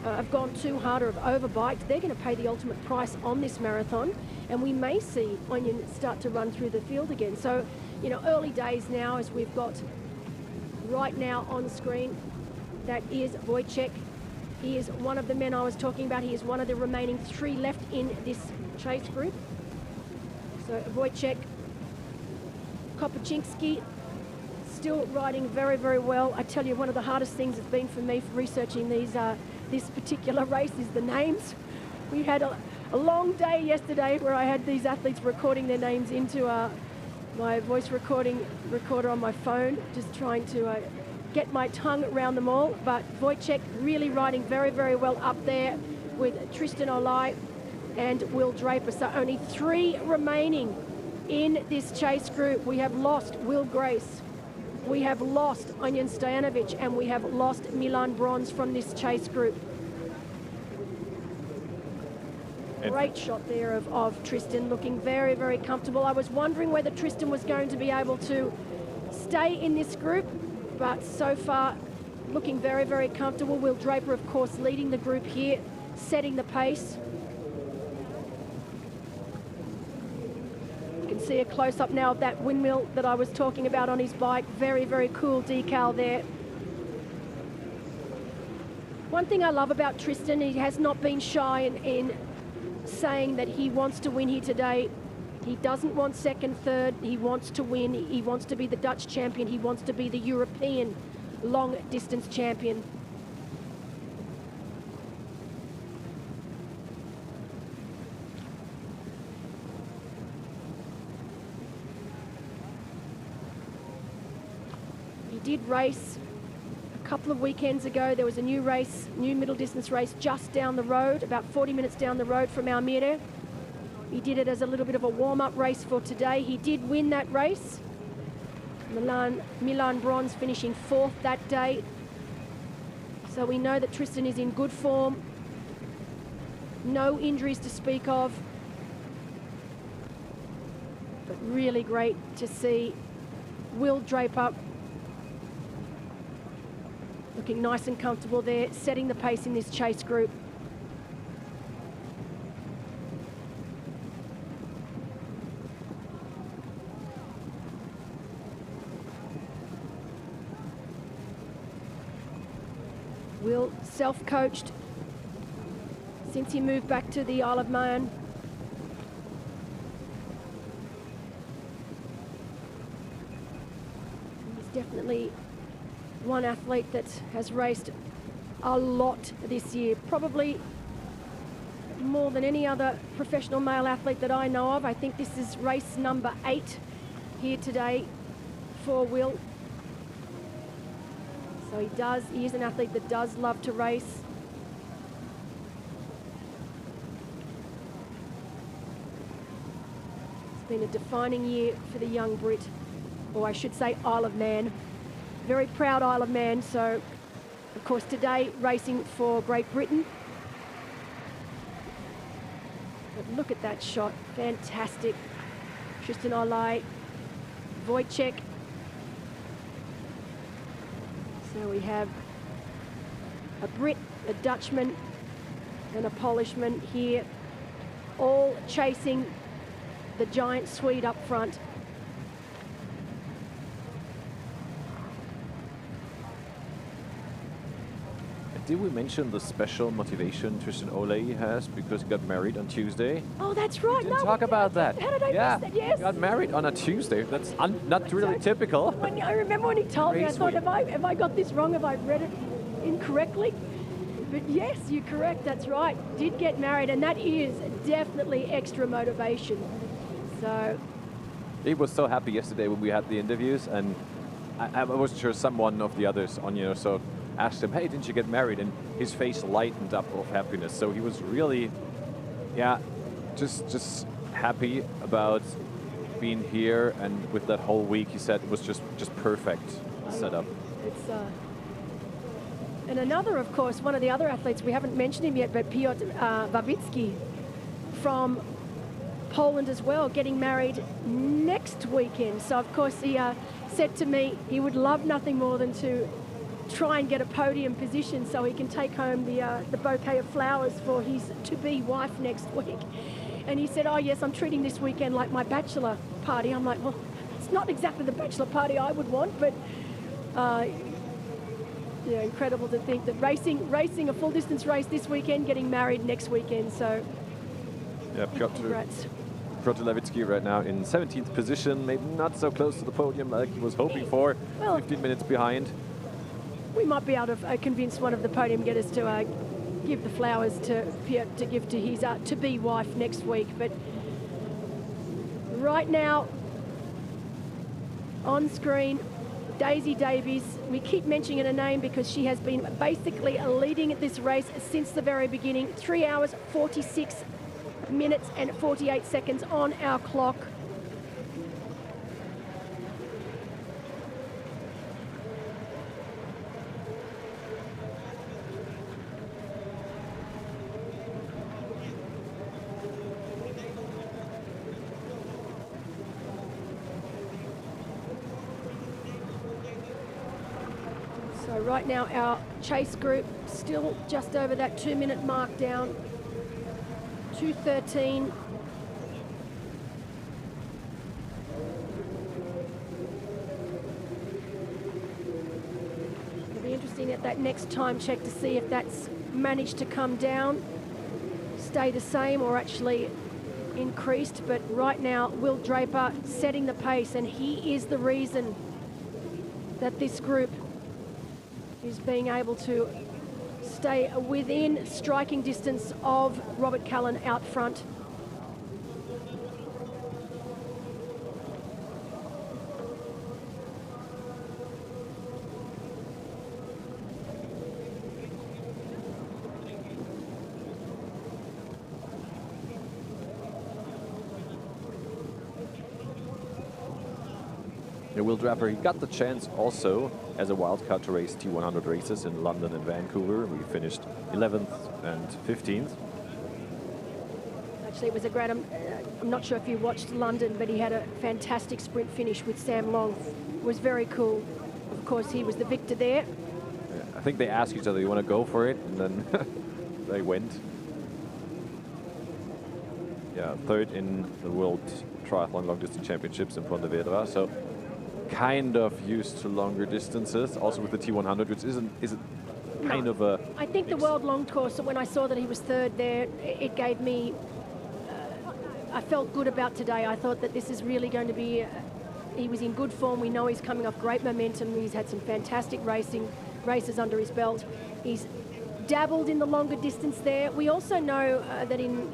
have gone too hard or have overbiked, they're going to pay the ultimate price on this marathon, and we may see Onion start to run through the field again. So, you know, early days now, as we've got right now on screen, that is Wojciech. He is one of the men I was talking about. He is one of the remaining 3 left in this chase group. So Wojciech, Kopachinski, still riding very, very well. I tell you, one of the hardest things has been for me for researching these this particular race is the names. We had a long day yesterday where I had these athletes recording their names into my voice recorder on my phone, just trying to get my tongue around them all. But Wojciech really riding very, very well up there with Tristan Olai and Will Draper. So only 3 remaining in this chase group. We have lost Will Grace, we have lost Onion Stojanovic, and we have lost Milan Bronze from this chase group. Great shot there of Tristan, looking very, very comfortable. I was wondering whether Tristan was going to be able to stay in this group, but so far looking very, very comfortable. Will Draper, of course, leading the group here, setting the pace. You can see a close-up now of that windmill that I was talking about on his bike. Very, very cool decal there. One thing I love about Tristan, he has not been shy in saying that he wants to win here today. He doesn't want second, third. He wants to win. He wants to be the Dutch champion. He wants to be the European long distance champion. He did race a couple of weekends ago. There was a new race, new middle distance race just down the road, about 40 minutes down the road from Almere. He did it as a little bit of a warm-up race for today. He did win that race. Milan Bronze finishing 4th that day. So we know that Tristan is in good form. No injuries to speak of. But really great to see Will Draper looking nice and comfortable there, setting the pace in this chase group. Will self-coached since he moved back to the Isle of Man. He's definitely one athlete that has raced a lot this year, probably more than any other professional male athlete that I know of. I think this is race number 8 here today for Will. So he is an athlete that does love to race. It's been a defining year for the young Brit, or I should say Isle of Man. Very proud Isle of Man. So, of course, today racing for Great Britain. But look at that shot, fantastic. Tristan Olai, Wojciech. So we have a Brit, a Dutchman, and a Polishman here, all chasing the giant Swede up front. did we mention the special motivation Tristan Ole has because he got married on Tuesday? Oh, that's right. Didn't talk about that. How did I miss that? Yes. He got married on a Tuesday. That's not really typical. I remember when he told me, I Race thought, week. have I got this wrong? Have I read it incorrectly? But yes, you're correct. That's right. Did get married, and that is definitely extra motivation. So He was so happy yesterday when we had the interviews, and I wasn't sure someone of the others on, so asked him, hey, didn't you get married? And his face lightened up of happiness. So he was really, just happy about being here. And with that whole week, he said it was just perfect setup. it's and another, of course, one of the other athletes, we haven't mentioned him yet, but Piotr Wawicki from Poland as well, getting married next weekend. So of course he said to me he would love nothing more than to try and get a podium position so he can take home the bouquet of flowers for his to-be wife next week. And he said, oh yes, I'm treating this weekend like my bachelor party. I'm like, well, it's not exactly the bachelor party I would want, but incredible to think that racing a full distance race this weekend, getting married next weekend. So congrats. Piotr Lewicki right now in 17th position, maybe not so close to the podium like he was hoping for, Well, 15 minutes behind. We might be able to convince one of the podium getters to give the flowers to Piotr to give to his to-be wife next week. But right now, on screen, Daisy Davies. We keep mentioning her name because she has been basically leading this race since the very beginning. 3 hours, 46 minutes and 48 seconds on our clock. So right now our chase group still just over that 2-minute mark down. 2:13. It'll be interesting at that next time check to see if that's managed to come down, stay the same, or actually increased. But right now, Will Draper setting the pace, and he is the reason that this group is being able to stay within striking distance of Robert Cullen out front. Will Draper, he got the chance also as a wildcard to race T100 races in London and Vancouver. We finished 11th and 15th. Actually, it was a great, I'm not sure if you watched London, but he had a fantastic sprint finish with Sam Long. It was very cool. Of course, he was the victor there. Yeah, I think they asked each other, you want to go for it? And then they went. Yeah, third in the World Triathlon Long Distance Championships in Pontevedra. So kind of used to longer distances, also with the T100, which isn't kind of a... I think the World Long Course, when I saw that he was third there, it gave me... I felt good about today. I thought that this is really going to be... he was in good form. We know he's coming off great momentum. He's had some fantastic races under his belt. He's dabbled in the longer distance there. We also know that in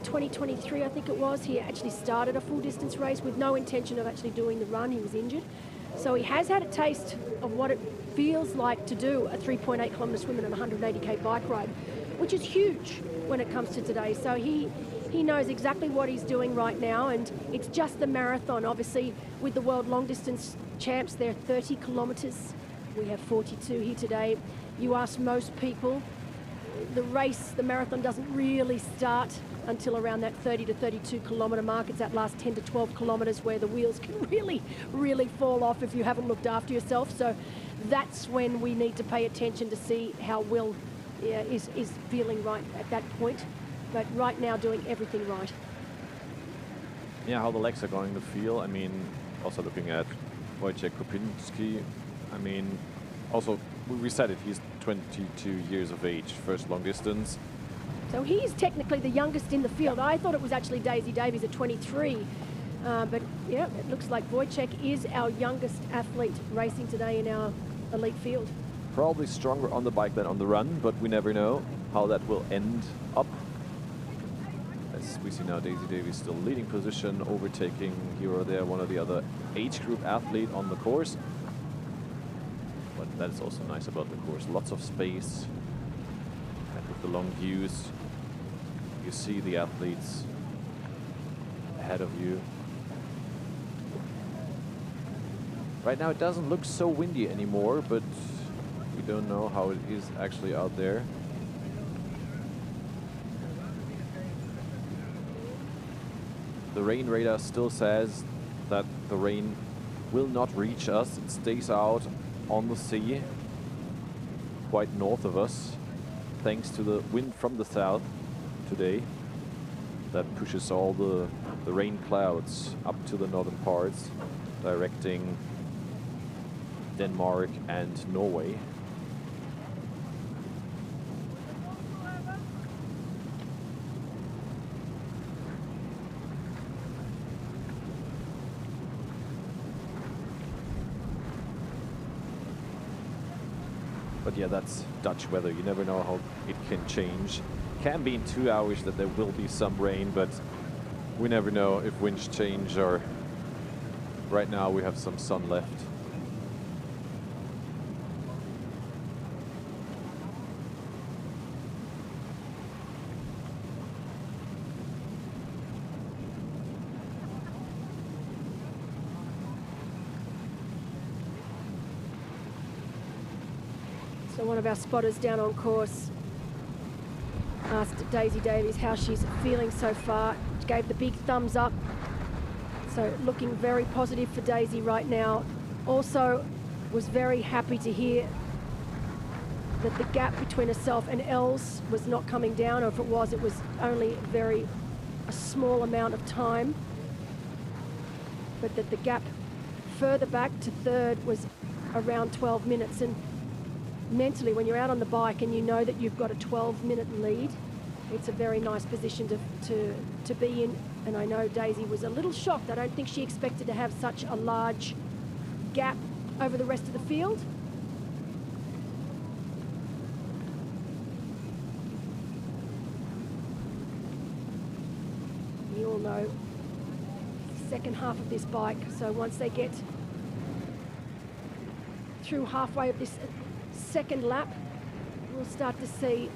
2023, I think it was, he actually started a full distance race with no intention of actually doing the run. He was injured. So he has had a taste of what it feels like to do a 3.8 kilometre swim and a 180k bike ride, which is huge when it comes to today. So he knows exactly what he's doing right now, and it's just the marathon. Obviously, with the world long distance champs, they're 30 kilometres. We have 42 here today. You ask most people, the race, the marathon doesn't really start until around that 30 to 32 kilometre mark. It's that last 10 to 12 kilometres where the wheels can really fall off if you haven't looked after yourself. So that's when we need to pay attention to see how Will is feeling right at that point. But right now, doing everything right. Yeah, how the legs are going to feel. I mean, also looking at Wojciech Kopinski. I mean, also, we said it, he's 22 years of age, first long distance. So he is technically the youngest in the field. I thought it was actually Daisy Davies at 23. But yeah, it looks like Wojciech is our youngest athlete racing today in our elite field. Probably stronger on the bike than on the run, but we never know how that will end up. As we see now, Daisy Davies still leading position, overtaking here or there one or the other age group athlete on the course. But that is also nice about the course. Lots of space, and with the long views, you see the athletes ahead of you. Right now it doesn't look so windy anymore, but we don't know how it is actually out there. The rain radar still says that the rain will not reach us. It stays out on the sea, quite north of us, thanks to the wind from the south today that pushes all the rain clouds up to the northern parts, directing Denmark and Norway. But yeah, that's Dutch weather. You never know how it can change. Can be in 2 hours that there will be some rain, but we never know if winds change, or right now we have some sun left. So one of our spotters down on course asked Daisy Davies how she's feeling so far. She gave the big thumbs up. So looking very positive for Daisy right now. Also was very happy to hear that the gap between herself and Els was not coming down, or if it was only a small amount of time. But that the gap further back to third was around 12 minutes. And mentally, when you're out on the bike and you know that you've got a 12-minute lead, it's a very nice position to be in. And I know Daisy was a little shocked. I don't think she expected to have such a large gap over the rest of the field. You all know the second half of this bike, so once they get through halfway of this second lap, we'll start to see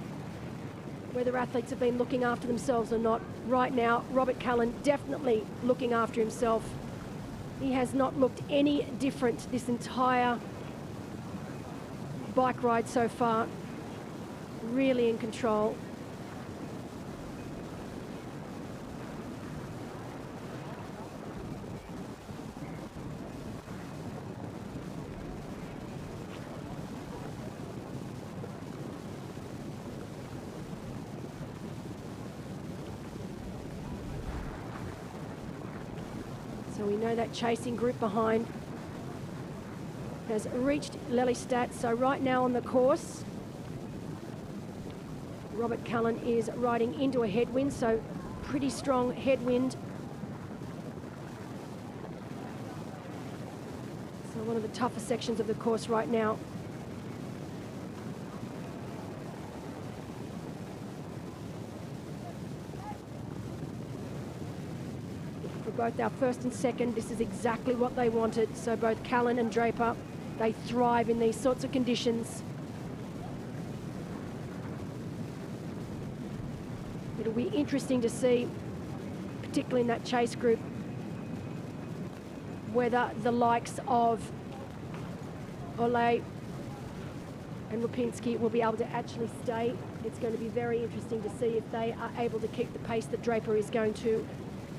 whether athletes have been looking after themselves or not. Right now, Robert Callan definitely looking after himself. He has not looked any different this entire bike ride so far. Really in control. So we know that chasing group behind has reached Lelystad. So right now on the course, Robert Callan is riding into a headwind, so pretty strong headwind. So one of the tougher sections of the course right now. Both our first and second, this is exactly what they wanted. So both Callan and Draper, they thrive in these sorts of conditions. It'll be interesting to see, particularly in that chase group, whether the likes of Ole and Lipinski will be able to actually stay. It's going to be very interesting to see if they are able to keep the pace that Draper is going to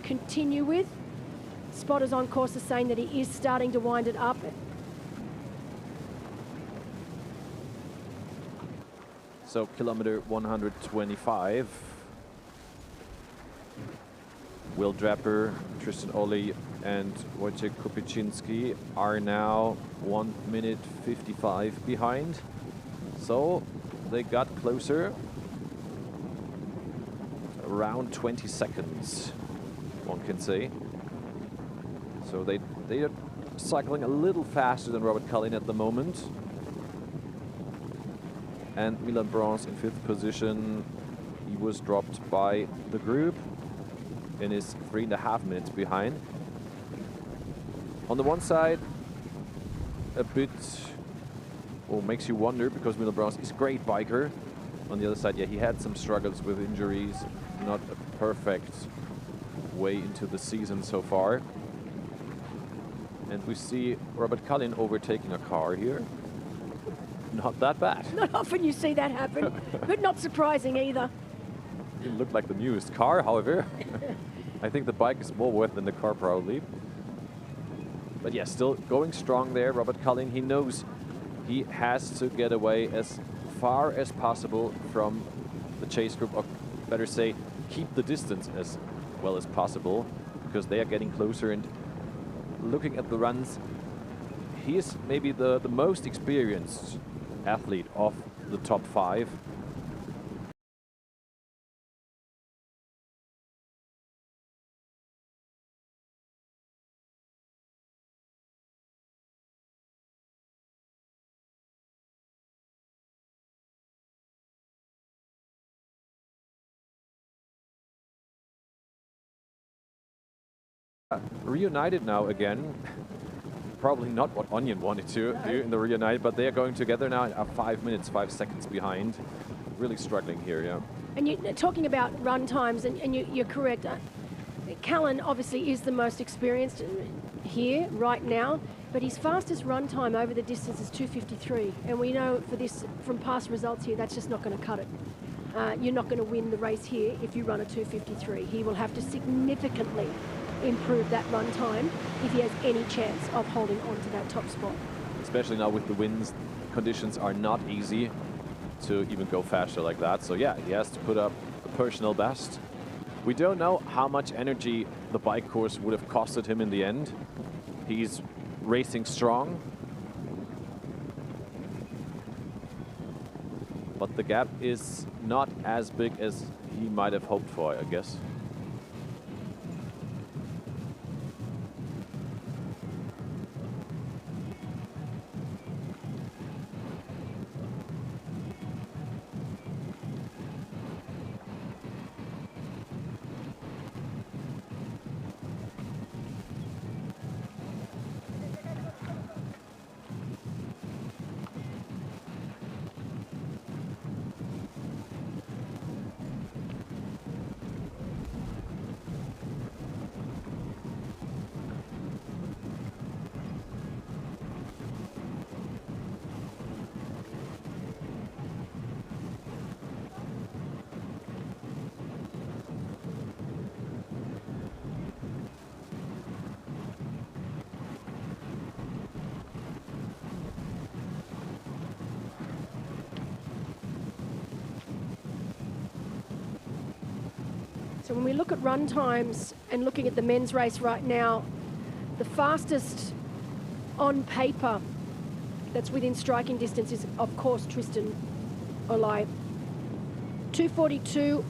continue with. Spotters on course are saying that he is starting to wind it up. So kilometer 125. Will Draper, Tristan Ole and Wojciech Kopyczynski are now 1 minute 55 behind. So they got closer. Around 20 seconds, one can say. So they are cycling a little faster than Robert Cullen at the moment. And Milan Bronze in 5th position. He was dropped by the group and is 3.5 minutes behind. On the one side, a bit, well, makes you wonder, because Milan Bronze is a great biker. On the other side, yeah, he had some struggles with injuries. Not a perfect way into the season so far. And we see Robert Cullen overtaking a car here. Not that bad. Not often you see that happen, but not surprising either. It looked like the newest car, however. I think the bike is more worth than the car, probably. But yeah, still going strong there. Robert Cullen, he knows he has to get away as far as possible from the chase group, or better say, keep the distance as well as possible, because they are getting closer. And looking at the runs, he is maybe the most experienced athlete of the top 5. Reunited now again. Probably not what Onion wanted to do in the reunite, but they are going together now and are 5 minutes, 5 seconds behind. Really struggling here, yeah. And you're talking about run times, and you're correct. Cullen obviously is the most experienced here right now, but his fastest run time over the distance is 2:53. And we know for this, from past results here, that's just not going to cut it. You're not going to win the race here if you run a 2:53. He will have to significantly improve that run time if he has any chance of holding on to that top spot. Especially now with the winds, conditions are not easy to even go faster like that. So yeah, he has to put up a personal best. We don't know how much energy the bike course would have costed him in the end. He's racing strong, but the gap is not as big as he might have hoped for, I guess. So when we look at run times and looking at the men's race right now, the fastest on paper that's within striking distance is, of course, Tristan Olai. 2:42.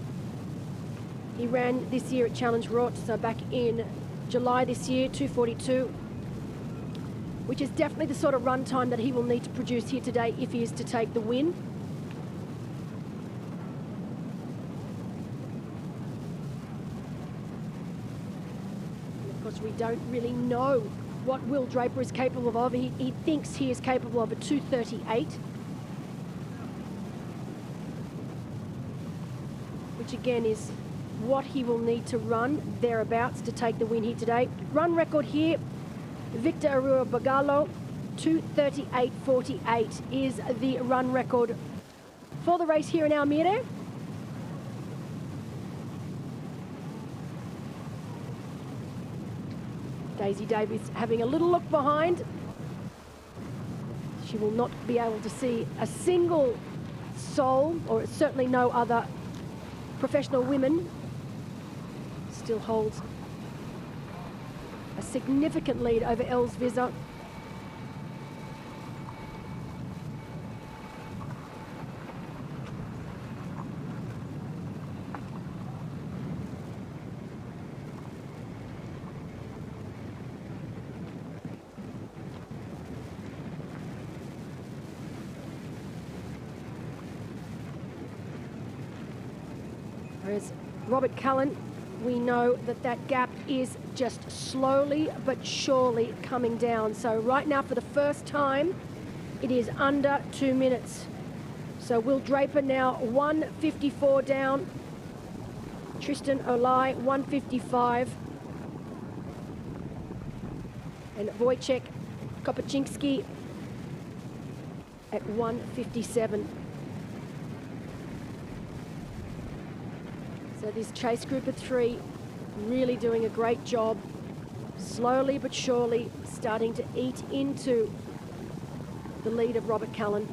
He ran this year at Challenge Roth, so back in July this year, 2:42, which is definitely the sort of run time that he will need to produce here today if he is to take the win. We don't really know what Will Draper is capable of. He thinks he is capable of a 2:38, which again is what he will need to run thereabouts to take the win here today. Run record here, Victor Arua Bagalo, 2:38.48 is the run record for the race here in Almere. Daisy Davies having a little look behind. She will not be able to see a single soul, or certainly no other professional women. Still holds a significant lead over Els Visser. Whereas Robert Cullen, we know that that gap is just slowly but surely coming down. So right now, for the first time, it is under 2 minutes. So Will Draper now 1:54 down. Tristan Olai 1:55. And Wojciech Kopaczinski at 1:57. So this chase group of three really doing a great job, slowly but surely starting to eat into the lead of Robert Cullen.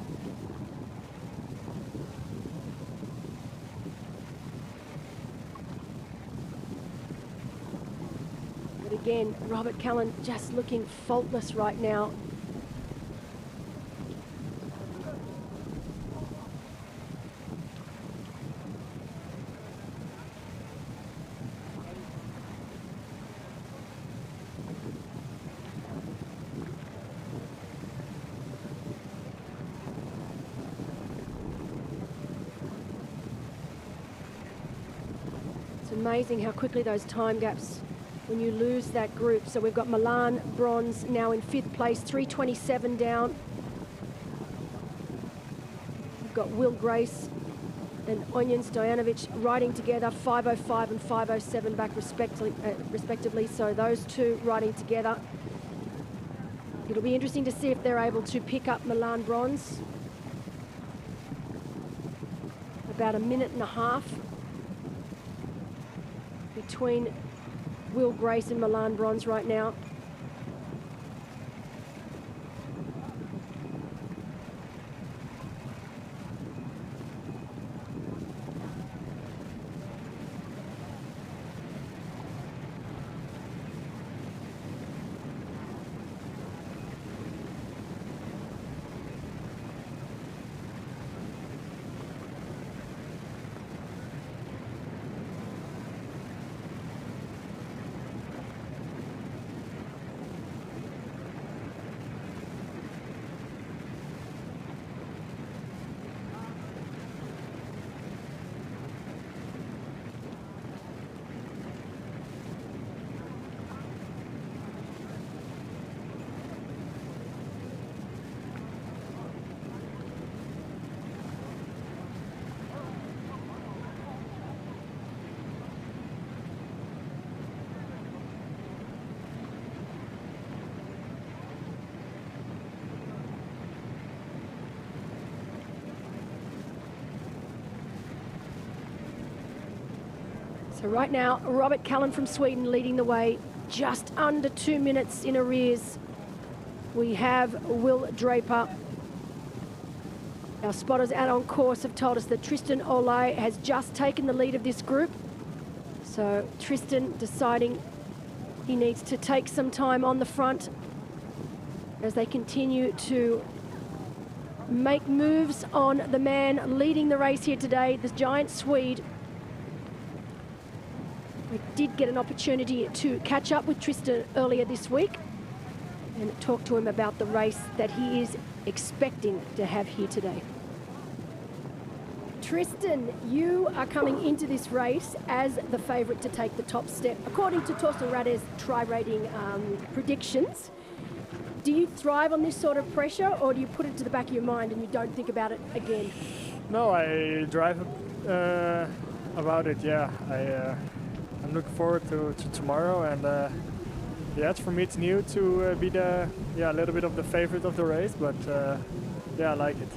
But again, Robert Cullen just looking faultless right now. It's amazing how quickly those time gaps, when you lose that group. So we've got Milan Bronze now in 5th place, 3:27 down. We've got Will Grace and Onion Stojanovic riding together, 5:05 and 5:07 back respectively. So those two riding together. It'll be interesting to see if they're able to pick up Milan Bronze. About 1.5 minutes between Will Grace and Milan Bronze right now. So right now, Robert Cullen from Sweden leading the way, just under 2 minutes in arrears. We have Will Draper. Our spotters out on course have told us that Tristan Olai has just taken the lead of this group. So Tristan deciding he needs to take some time on the front as they continue to make moves on the man leading the race here today, this giant Swede. We did get an opportunity to catch up with Tristan earlier this week and talk to him about the race that he is expecting to have here today. Tristan, you are coming into this race as the favourite to take the top step, according to Torsten Rade's tri-rating predictions. Do you thrive on this sort of pressure, or do you put it to the back of your mind and you don't think about it again? No, I drive about it, yeah. I'm looking forward to tomorrow, and yeah, for me it's new to be a little bit of the favorite of the race, but yeah, I like it.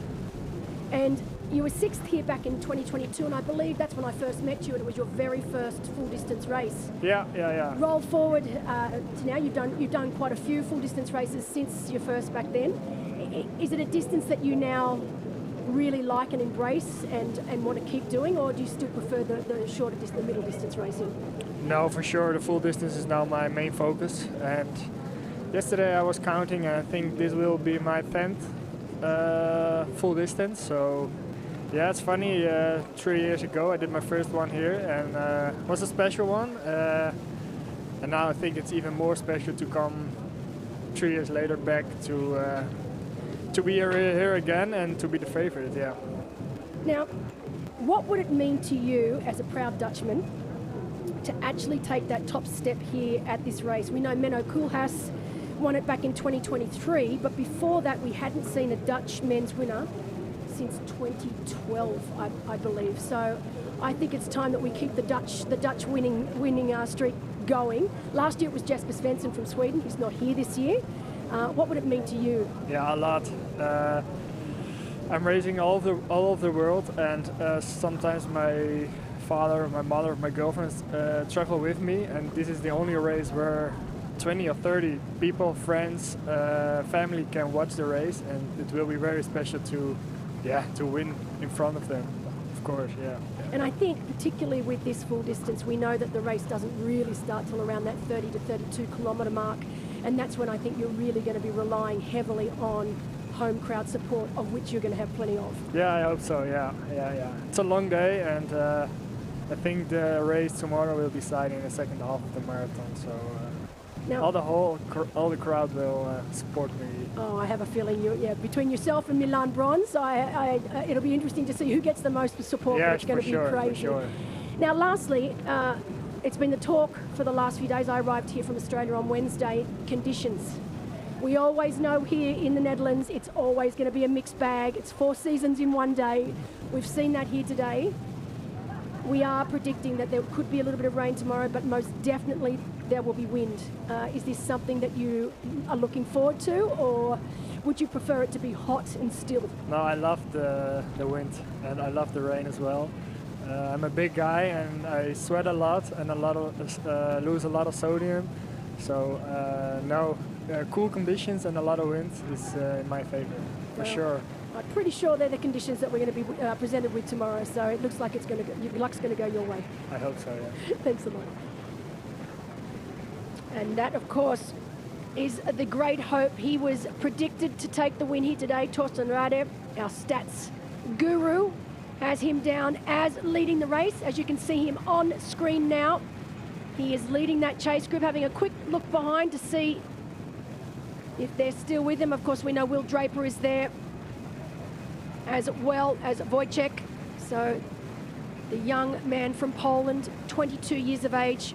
And you were 6th here back in 2022, and I believe that's when I first met you, and it was your very first full distance race. Yeah. Roll forward to now, you've done quite a few full distance races since your first back then. Is it a distance that you now really like and embrace and want to keep doing, or do you still prefer the shorter distance, the middle distance racing? No, for sure, the full distance is now my main focus, and yesterday I was counting, and I think this will be my 10th full distance. So yeah, it's funny, 3 years ago I did my first one here, and it was a special one, and now I think it's even more special to come 3 years later back to be here again and to be the favorite, yeah. Now, what would it mean to you as a proud Dutchman to actually take that top step here at this race? We know Menno Koolhaas won it back in 2023, but before that we hadn't seen a Dutch men's winner since 2012, I believe. So I think it's time that we keep the Dutch winning streak going. Last year it was Jesper Svensson from Sweden, who's not here this year. What would it mean to you? Yeah, a lot. I'm racing all over the world, and sometimes my father, my mother, my girlfriend travel with me, and this is the only race where 20 or 30 people, friends, family can watch the race, and it will be very special to win in front of them, of course, yeah. And I think particularly with this full distance, we know that the race doesn't really start till around that 30 to 32 kilometre mark, and that's when I think you're really going to be relying heavily on home crowd support, of which you're going to have plenty of. Yeah, I hope so, yeah. It's a long day, and I think the race tomorrow will be deciding the second half of the marathon, so now, all the crowd will support me. Oh, I have a feeling between yourself and Milan Bronze, it'll be interesting to see who gets the most support. Yeah, it's going to be crazy. For sure. Now, lastly, it's been the talk for the last few days. I arrived here from Australia on Wednesday. Conditions. We always know here in the Netherlands, it's always going to be a mixed bag. It's 4 seasons in one day. We've seen that here today. We are predicting that there could be a little bit of rain tomorrow, but most definitely there will be wind. Is this something that you are looking forward to, or would you prefer it to be hot and still? No, I love the wind, and I love the rain as well. I'm a big guy, and I sweat a lot, and lose a lot of sodium. So cool conditions and a lot of wind is in my favor, for sure. I'm pretty sure they're the conditions that we're going to be presented with tomorrow, so it looks like your luck's going to go your way. I hope so, yeah. Thanks a lot. And that, of course, is the great hope. He was predicted to take the win here today. Torsten Radev, our stats guru, has him down as leading the race. As you can see him on screen now, he is leading that chase group, having a quick look behind to see if they're still with him. Of course, we know Will Draper is there, as well as Wojciech. So the young man from Poland, 22 years of age.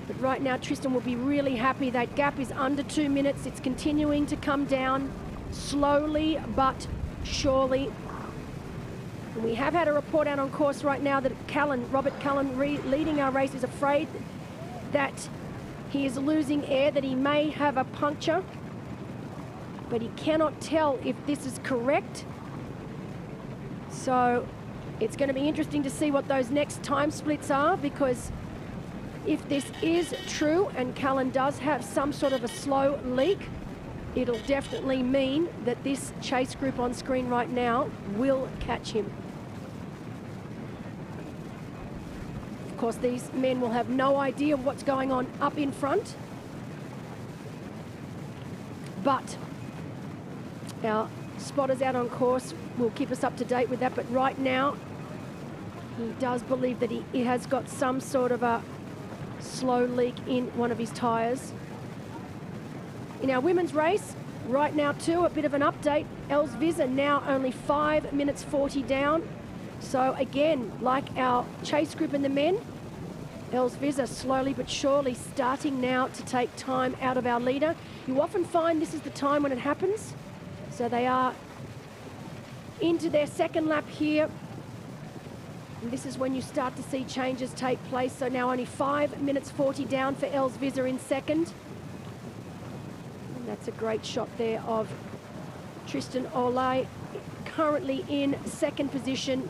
But right now, Tristan will be really happy. That gap is under 2 minutes. It's continuing to come down slowly but surely. And we have had a report out on course right now that Robert Cullen, leading our race, is afraid that he is losing air, that he may have a puncture, but he cannot tell if this is correct. So it's going to be interesting to see what those next time splits are, because if this is true and Cullen does have some sort of a slow leak, it'll definitely mean that this chase group on screen right now will catch him. Of course, these men will have no idea of what's going on up in front, but our spotters out on course will keep us up to date with that. But right now, he does believe that he has got some sort of a slow leak in one of his tyres. In our women's race, right now too, a bit of an update. Els Visser now only 5 minutes 40 down. So again, like our chase group and the men, Els Visser slowly but surely starting now to take time out of our leader. You often find this is the time when it happens. So they are into their second lap here. And this is when you start to see changes take place. So now only 5 minutes 40 down for Els Visser in second. And that's a great shot there of Tristan Olay, currently in second position.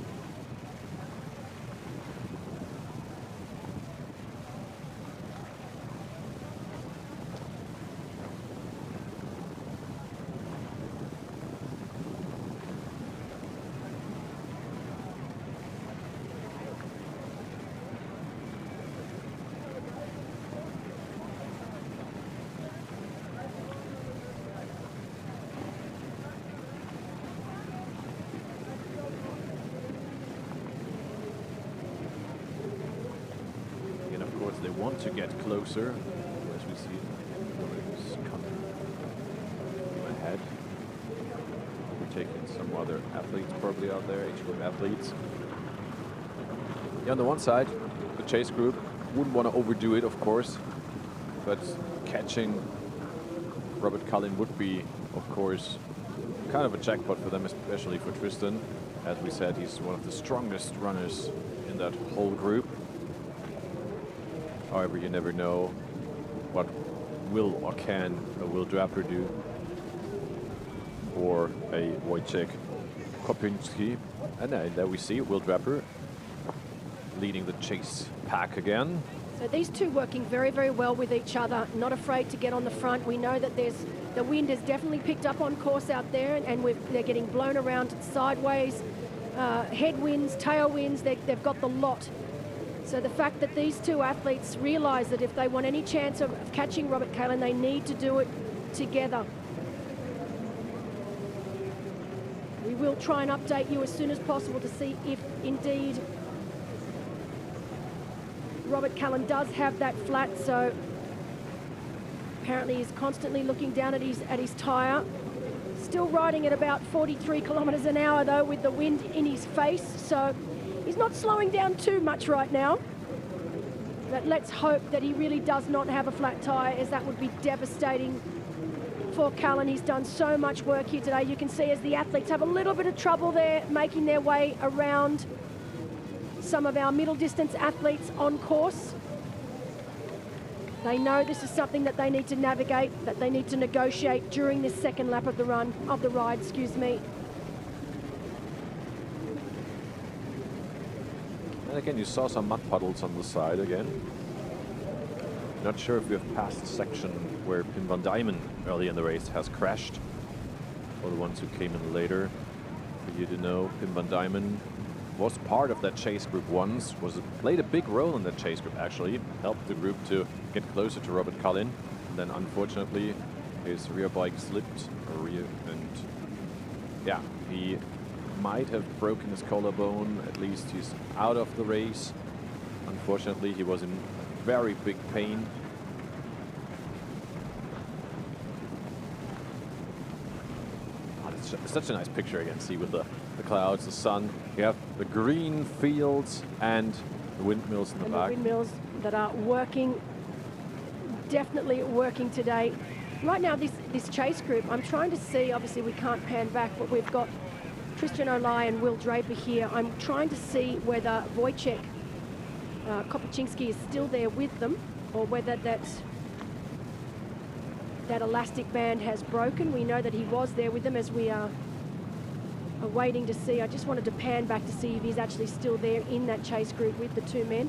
They want to get closer, as we see coming ahead. Wojciech and some other athletes probably out there, HM athletes. Yeah, on the one side, the chase group wouldn't want to overdo it, of course, but catching Robert Cullen would be, of course, kind of a jackpot for them, especially for Tristan. As we said, he's one of the strongest runners in that whole group. However, you never know what will or can a Will Draper do, or a Wojciech Kopinski. And there we see Will Draper leading the chase pack again. So these two working very, very well with each other, not afraid to get on the front. We know that the wind has definitely picked up on course out there, and they're getting blown around sideways, headwinds, tailwinds, they've got the lot. So the fact that these two athletes realise that if they want any chance of catching Robert Cullen, they need to do it together. We will try and update you as soon as possible to see if indeed Robert Cullen does have that flat, so apparently he's constantly looking down at his tyre. Still riding at about 43 kilometres an hour though, with the wind in his face, so he's not slowing down too much right now. But let's hope that he really does not have a flat tyre, as that would be devastating for Cullen. He's done so much work here today. You can see as the athletes have a little bit of trouble there making their way around some of our middle distance athletes on course. They know this is something that they need to navigate, that they need to negotiate during this second lap of the ride, excuse me. And again, you saw some mud puddles on the side again. Not sure if we have passed the section where Pim van Diemen early in the race has crashed. For the ones who came in later, for you to know, Pim van Diemen was part of that chase group once, played a big role in that chase group actually, helped the group to get closer to Robert Cullen. And then unfortunately his rear bike slipped, and yeah, he might have broken his collarbone. At least he's out of the race. Unfortunately, he was in very big pain. Oh, it's such a nice picture again, see, with the clouds, the sun. You have the green fields and the windmills in the back. The windmills that are working, definitely working today. Right now, this chase group, I'm trying to see, obviously we can't pan back, but we've got Tristan O'Lai and Will Draper here. I'm trying to see whether Wojciech Kopinski is still there with them, or whether that elastic band has broken. We know that he was there with them, as we are waiting to see. I just wanted to pan back to see if he's actually still there in that chase group with the two men.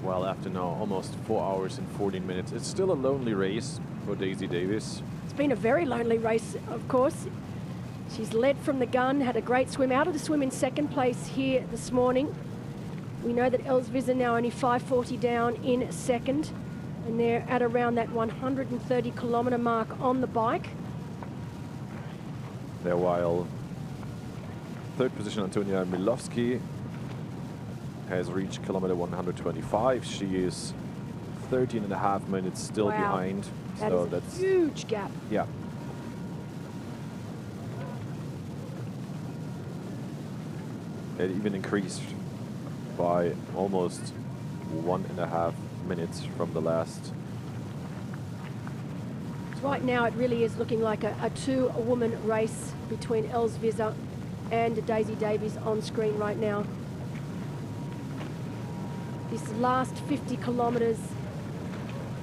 Well, after now almost 4 hours and 14 minutes, it's still a lonely race for Daisy Davis. It's been a very lonely race, of course. She's led from the gun, had a great swim, out of the swim in second place here this morning. We know that Els Visser now only 5:40 down in second, and they're at around that 130 kilometre mark on the bike. There, while third position Antonia Milowski has reached kilometer 125. She is 13.5 minutes still behind. So that's a huge gap. Yeah. It even increased by almost 1.5 minutes from the last. Right now, it really is looking like a two-woman race between Els Visser and Daisy Davies on screen right now. This last 50 kilometres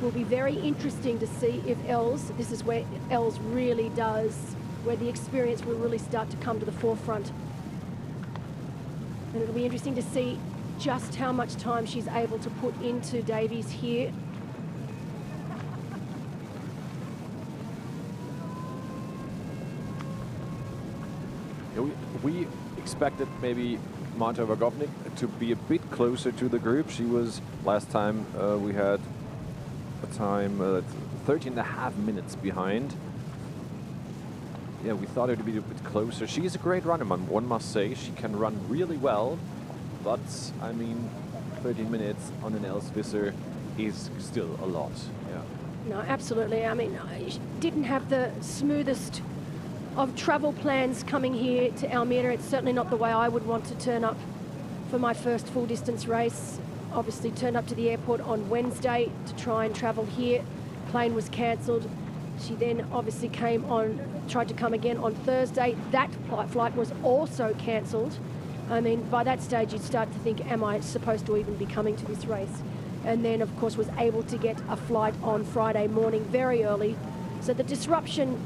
will be very interesting to see if this is where Els really does, where the experience will really start to come to the forefront. And it'll be interesting to see just how much time she's able to put into Davies here. Yeah, we expected maybe Marta Vagovnik to be a bit closer to the group. She was, last time we had a time 13.5 minutes behind. Yeah, we thought it would be a bit closer. She is a great runner, one must say. She can run really well, but I mean, 13 minutes on an Elsvisser is still a lot. Yeah. No, absolutely. I mean, I didn't have the smoothest of travel plans coming here to Almere. It's certainly not the way I would want to turn up for my first full distance race. Obviously turned up to the airport on Wednesday to try and travel here. Plane was cancelled. She then obviously tried to come again on Thursday. That flight was also cancelled. I mean, by that stage you'd start to think, am I supposed to even be coming to this race? And then of course was able to get a flight on Friday morning very early. So the disruption,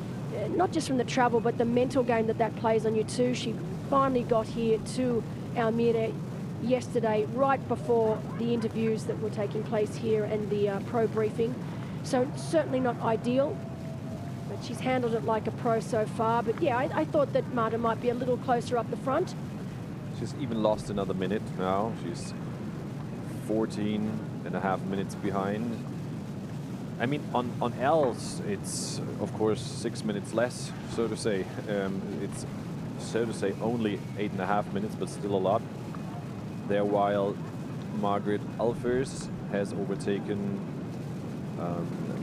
not just from the travel, but the mental game that plays on you too. She finally got here to Almere yesterday, right before the interviews that were taking place here and the pro briefing. So certainly not ideal, but she's handled it like a pro so far. But yeah, I thought that Marta might be a little closer up the front. She's even lost another minute now. She's 14.5 minutes behind. I mean, on Els, it's of course 6 minutes less, so to say. It's so to say only 8.5 minutes, but still a lot. There, while Margaret Alfers has overtaken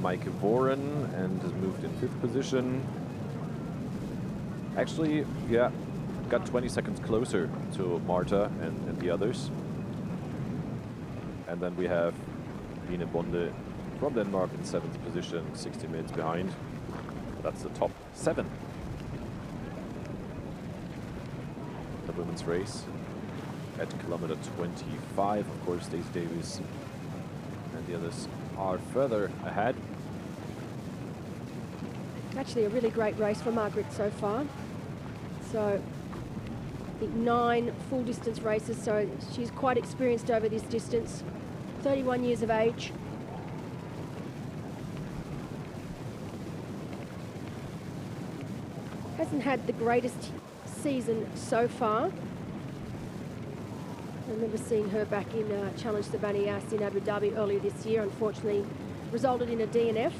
Maike Voren and has moved in 5th position. Actually, yeah, got 20 seconds closer to Marta and the others. And then we have Line Bonde from Denmark in 7th position, 60 minutes behind. That's the top 7. The women's race at kilometer 25. Of course, Stacey Davis and the others are further ahead. Actually a really great race for Margaret so far. So I think 9 full distance races, so she's quite experienced over this distance. 31 years of age. Hasn't had the greatest season so far. I remember seeing her back in Challenge the Banias in Abu Dhabi earlier this year. Unfortunately, resulted in a DNF.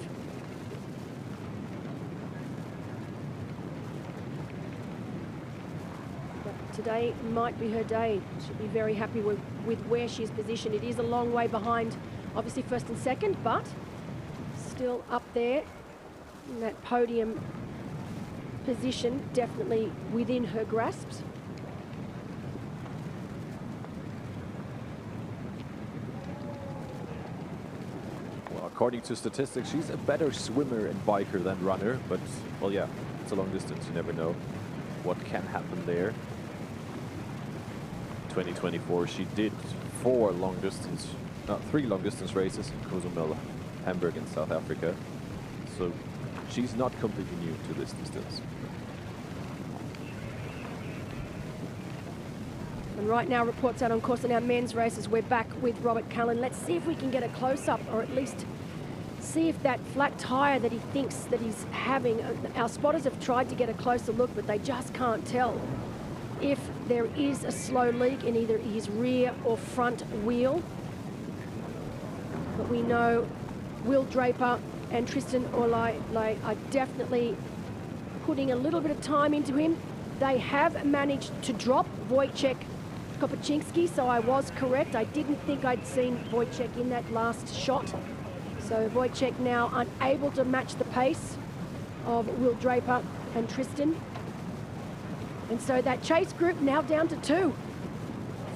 But today might be her day. She'll be very happy with where she's positioned. It is a long way behind, obviously 1st and 2nd, but still up there in that podium position, definitely within her grasps. According to statistics, she's a better swimmer and biker than runner, but, well, yeah, it's a long distance. You never know what can happen there. 2024, she did 3 long distance races in Cozumel, Hamburg, and South Africa. So she's not completely new to this distance. And right now, reports out on course in our men's races. We're back with Robert Cullen. Let's see if we can get a close-up, or at least see if that flat tyre that he thinks that he's having. Our spotters have tried to get a closer look, but they just can't tell if there is a slow leak in either his rear or front wheel. But we know Will Draper and Tristan Orlai are definitely putting a little bit of time into him. They have managed to drop Wojciech Kopachinski, so I was correct. I didn't think I'd seen Wojciech in that last shot. So Wojciech now unable to match the pace of Will Draper and Tristan. And so that chase group now down to 2.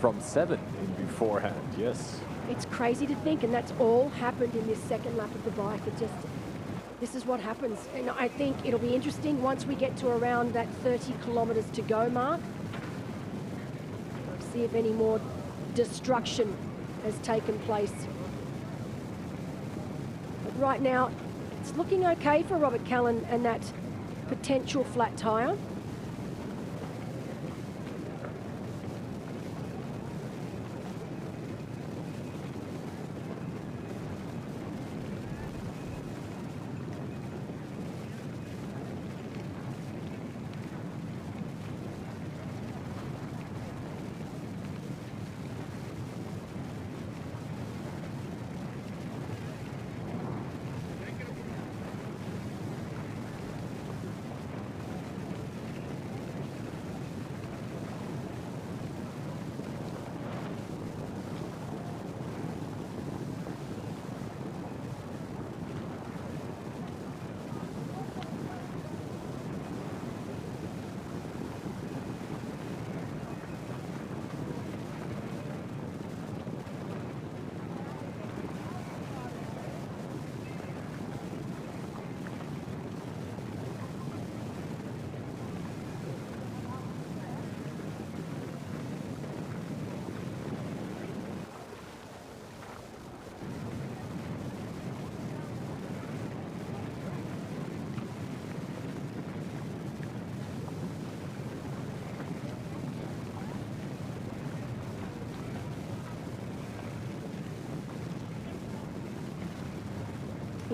From 7 in beforehand, yes. It's crazy to think, and that's all happened in this second lap of the bike. This is what happens. And I think it'll be interesting once we get to around that 30 kilometers to go mark. See if any more destruction has taken place. But right now, it's looking okay for Robert Cullen and that potential flat tyre.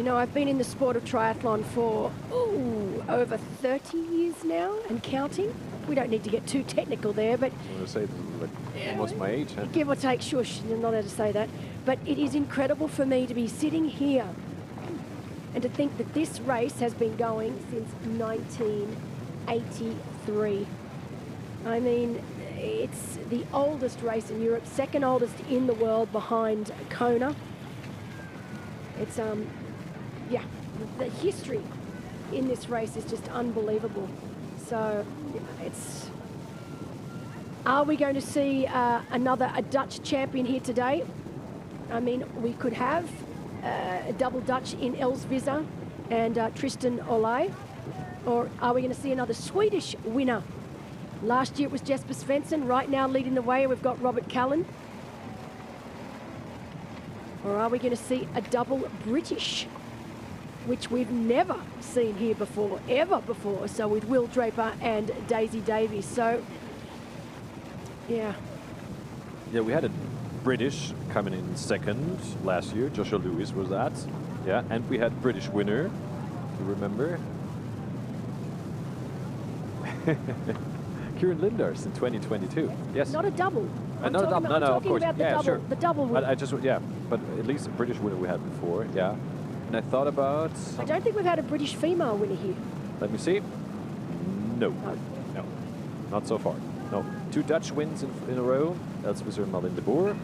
You know, I've been in the sport of triathlon for over 30 years now and counting. We don't need to get too technical there, but I'm going to say like almost my age. Huh? give or take, shush, you're not allowed to say that. But it is incredible for me to be sitting here and to think that this race has been going since 1983. I mean, it's the oldest race in Europe, second oldest in the world behind Kona. It's, yeah, the history in this race is just unbelievable. So it's, are we going to see a Dutch champion here today? I mean, we could have a double Dutch in Elsvizza and Tristan Olai, or are we going to see another Swedish winner? Last year it was Jesper Svensson. Right now leading the way we've got Robert Callan. Or are we going to see a double British, which we've never seen here before, ever before. So with Will Draper and Daisy Davies. So, yeah. Yeah, we had a British coming in second last year. Joshua Lewis was that. Yeah, and we had British winner. You remember? Kieran Linders in 2022. Yes. Not a double. Not a double. No, of course. About the yeah, double, sure. The double winner. I just, yeah, but at least a British winner we had before. Yeah. And I thought about. I don't think we've had a British female winner here. Let me see. No. Not so far. No. 2 Dutch wins in a row. Elsvizza and Malin de Boer.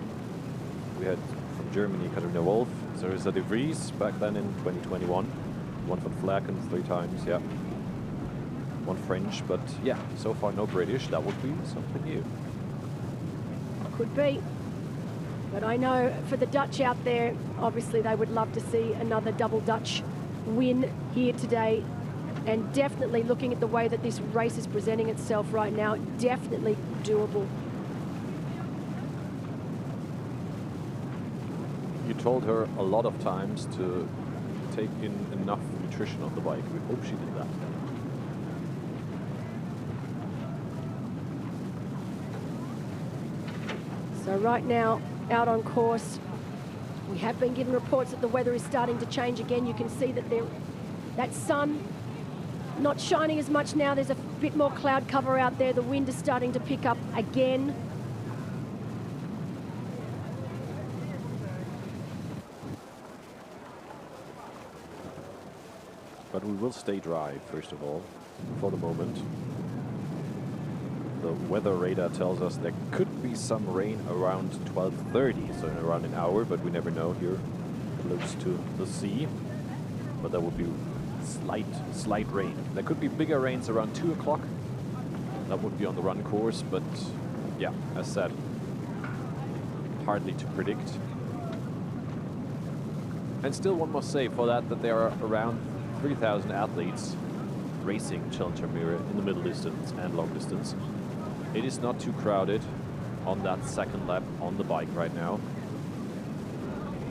We had from Germany Katarina Wolf, Sarissa de Vries back then in 2021. One from Flaken 3 times, yeah. 1 French, but yeah, so far no British. That would be something new. Could be. But I know for the Dutch out there, obviously they would love to see another double Dutch win here today. And definitely looking at the way that this race is presenting itself right now, definitely doable. You told her a lot of times to take in enough nutrition on the bike. We hope she did that. So right now, out on course, we have been given reports that the weather is starting to change again. You can see that that sun not shining as much now. There's a bit more cloud cover out there. The wind is starting to pick up again. But we will stay dry, first of all, for the moment. The weather radar tells us there could be some rain around 12:30, so in around an hour, but we never know here close to the sea. But there will be slight rain. There could be bigger rains around 2 o'clock. That would be on the run course, but yeah, as said, hardly to predict. And still one must say for that there are around 3,000 athletes racing Challenge Almere in the middle distance and long distance. It is not too crowded on that second lap on the bike right now.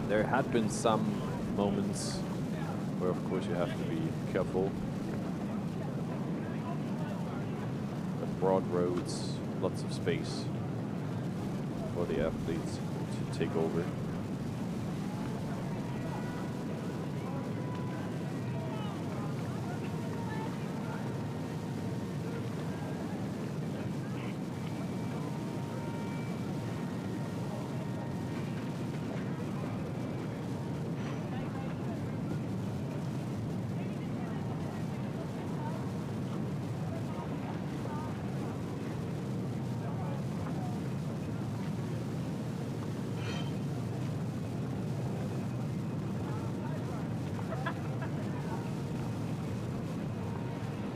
There had been some moments where of course you have to be careful. But broad roads, lots of space for the athletes to take over.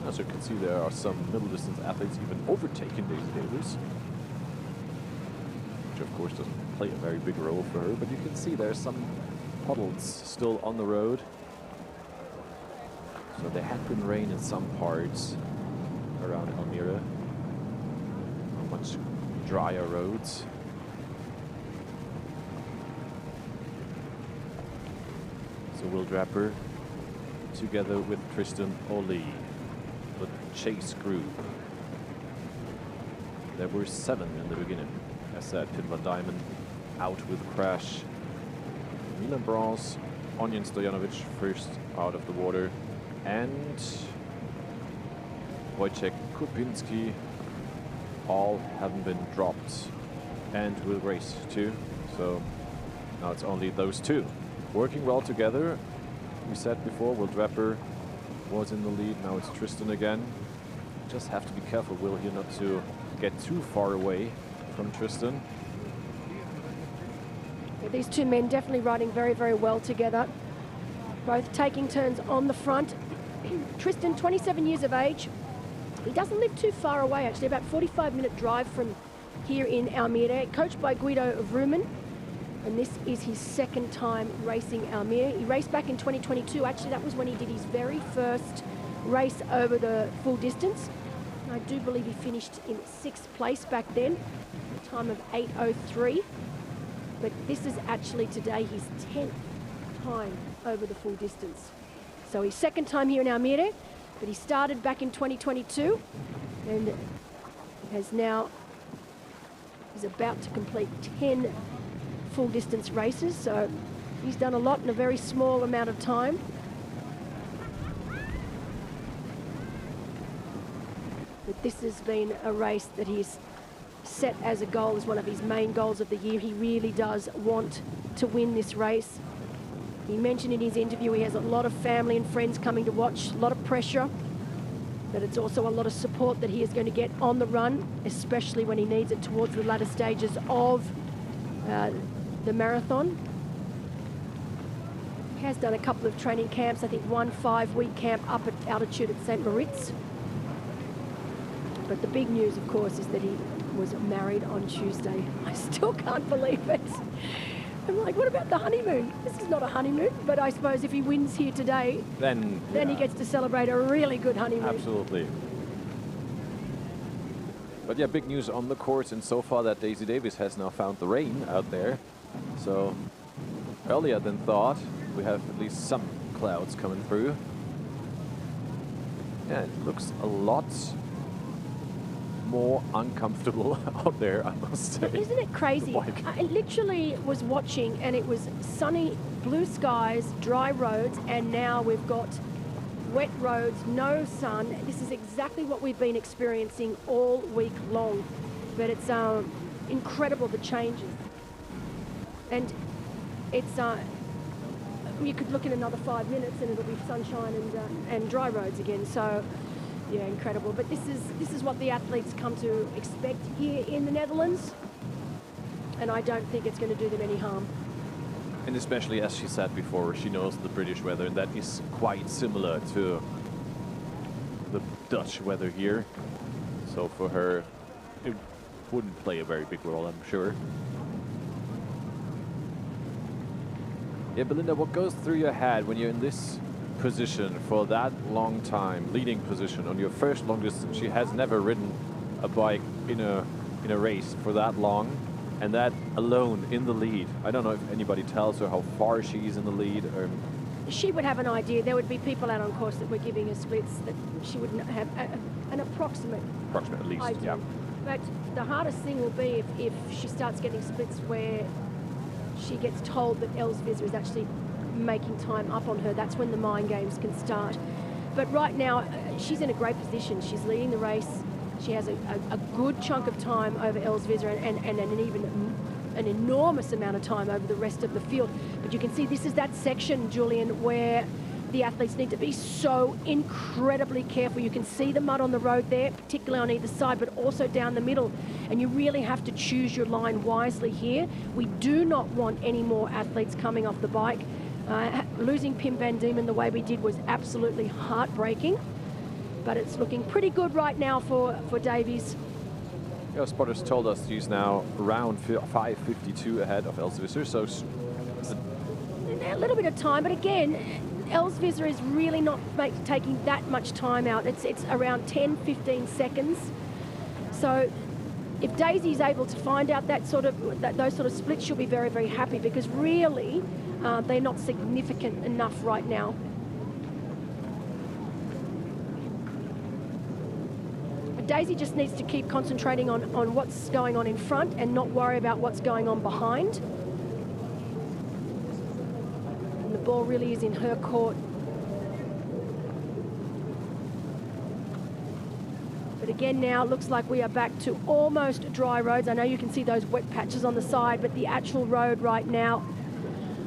As you can see, there are some middle distance athletes even overtaking Daisy Davies, which of course doesn't play a very big role for her, but you can see there's some puddles still on the road. So there had been rain in some parts around Almere, on much drier roads. So Will Draper together with Tristan Olai. The chase group. There were 7 in the beginning. As said, Pim van Diemen out with a crash. Milan Bros Onion Stojanovic first out of the water, and Wojciech Kupinski all haven't been dropped and will race too. So now it's only those two working well together. We said before, Will Draper was in the lead. Now it's Tristan again. Just have to be careful, Will, here not to get too far away from Tristan. Yeah, these two men definitely riding very, very well together. Both taking turns on the front. Tristan, 27 years of age. He doesn't live too far away, actually, about 45-minute drive from here in Almere, coached by Guido Vroomen. And this is his second time racing Almere. He raced back in 2022. Actually, that was when he did his very first race over the full distance. I do believe he finished in 6th place back then, a time of 8:03. But this is actually today his 10th time over the full distance. So his second time here in Almere, but he started back in 2022 and is about to complete 10 full distance races. So he's done a lot in a very small amount of time. But this has been a race that he's set as a goal, as one of his main goals of the year. He really does want to win this race. He mentioned in his interview he has a lot of family and friends coming to watch, a lot of pressure, but it's also a lot of support that he is going to get on the run, especially when he needs it towards the latter stages of the marathon. He has done a couple of training camps, I think one 5-week camp up at altitude at St. Moritz. But the big news, of course, is that he was married on Tuesday. I still can't believe it. I'm like, what about the honeymoon? This is not a honeymoon, but I suppose if he wins here today, then he gets to celebrate a really good honeymoon. Absolutely. But yeah, big news on the course, and so far that Daisy Davis has now found the rain out there. So earlier than thought, we have at least some clouds coming through. Yeah, it looks a lot more uncomfortable out there, I must say. Isn't it crazy? I literally was watching and it was sunny, blue skies, dry roads, and now we've got wet roads, no sun. This is exactly what we've been experiencing all week long. But it's incredible, the changes. And it's, you could look in another 5 minutes and it'll be sunshine and dry roads again. So, yeah, incredible. But this is what the athletes come to expect here in the Netherlands. And I don't think it's going to do them any harm. And especially, as she said before, she knows the British weather, and that is quite similar to the Dutch weather here. So for her, it wouldn't play a very big role, I'm sure. Yeah, Belinda, what goes through your head when you're in this position for that long time, leading position on your first long distance? She has never ridden a bike in a race for that long, and that alone in the lead. I don't know if anybody tells her how far she's in the lead. Or she would have an idea. There would be people out on course that were giving her splits that she would have an approximate at least idea. Yeah. But the hardest thing will be if she starts getting splits where she gets told that Els Visser is actually making time up on her. That's when the mind games can start. But right now, she's in a great position. She's leading the race. She has a good chunk of time over Els Visser and an enormous amount of time over the rest of the field. But you can see this is that section, Julian, where the athletes need to be so incredibly careful. You can see the mud on the road there, particularly on either side, but also down the middle. And you really have to choose your line wisely here. We do not want any more athletes coming off the bike. Losing Pim van Diemen the way we did was absolutely heartbreaking. But it's looking pretty good right now for Davies. Yeah, spotters told us she's now around 5:52 ahead of Els Visser, so a little bit of time, but again, Els Visser is really not taking that much time out. It's around 10-15 seconds. So if Daisy's able to find out those sort of splits, she'll be very, very happy, because really they're not significant enough right now. Daisy just needs to keep concentrating on what's going on in front and not worry about what's going on behind. And the ball really is in her court. But again now, it looks like we are back to almost dry roads. I know you can see those wet patches on the side, but the actual road right now,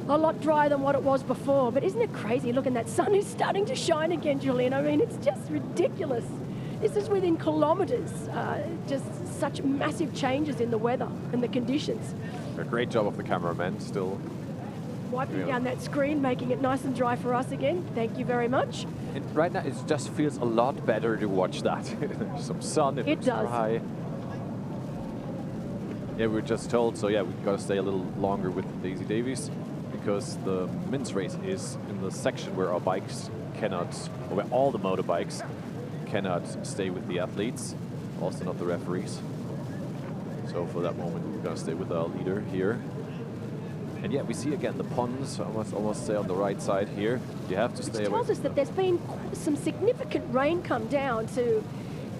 a lot drier than what it was before. But isn't it crazy? Look, and that sun is starting to shine again, Julian. I mean, it's just ridiculous. This is within kilometres. Just such massive changes in the weather and the conditions. A great job of the cameraman, still. Wiping down that screen, making it nice and dry for us again. Thank you very much. And right now, it just feels a lot better to watch that. Some sun, it looks does. dry. Yeah, we were just told, so yeah, we've got to stay a little longer with Daisy Davies because the men's race is in the section where our bikes cannot, or where all the motorbikes cannot stay with the athletes, also not the referees. So for that moment, we're going to stay with our leader here. And yeah, we see again the ponds, I must almost say on the right side here. You have to stay away. It tells us that there's been some significant rain come down to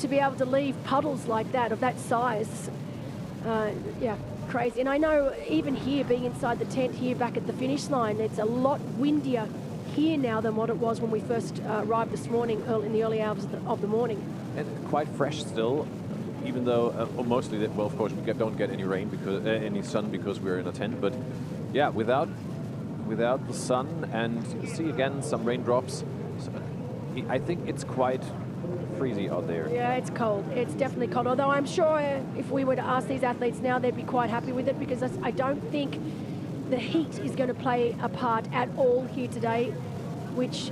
be able to leave puddles like that, of that size. Yeah, crazy. And I know even here, being inside the tent here back at the finish line, it's a lot windier here now than what it was when we first arrived this morning, in the early hours of the morning. And quite fresh still, even though mostly, well, of course, we don't get any rain because any sun because we're in a tent, but yeah, without the sun, and you see again some raindrops, so I think it's quite freezy out there. Yeah, it's cold. It's definitely cold. Although I'm sure if we were to ask these athletes now, they'd be quite happy with it because I don't think the heat is going to play a part at all here today, which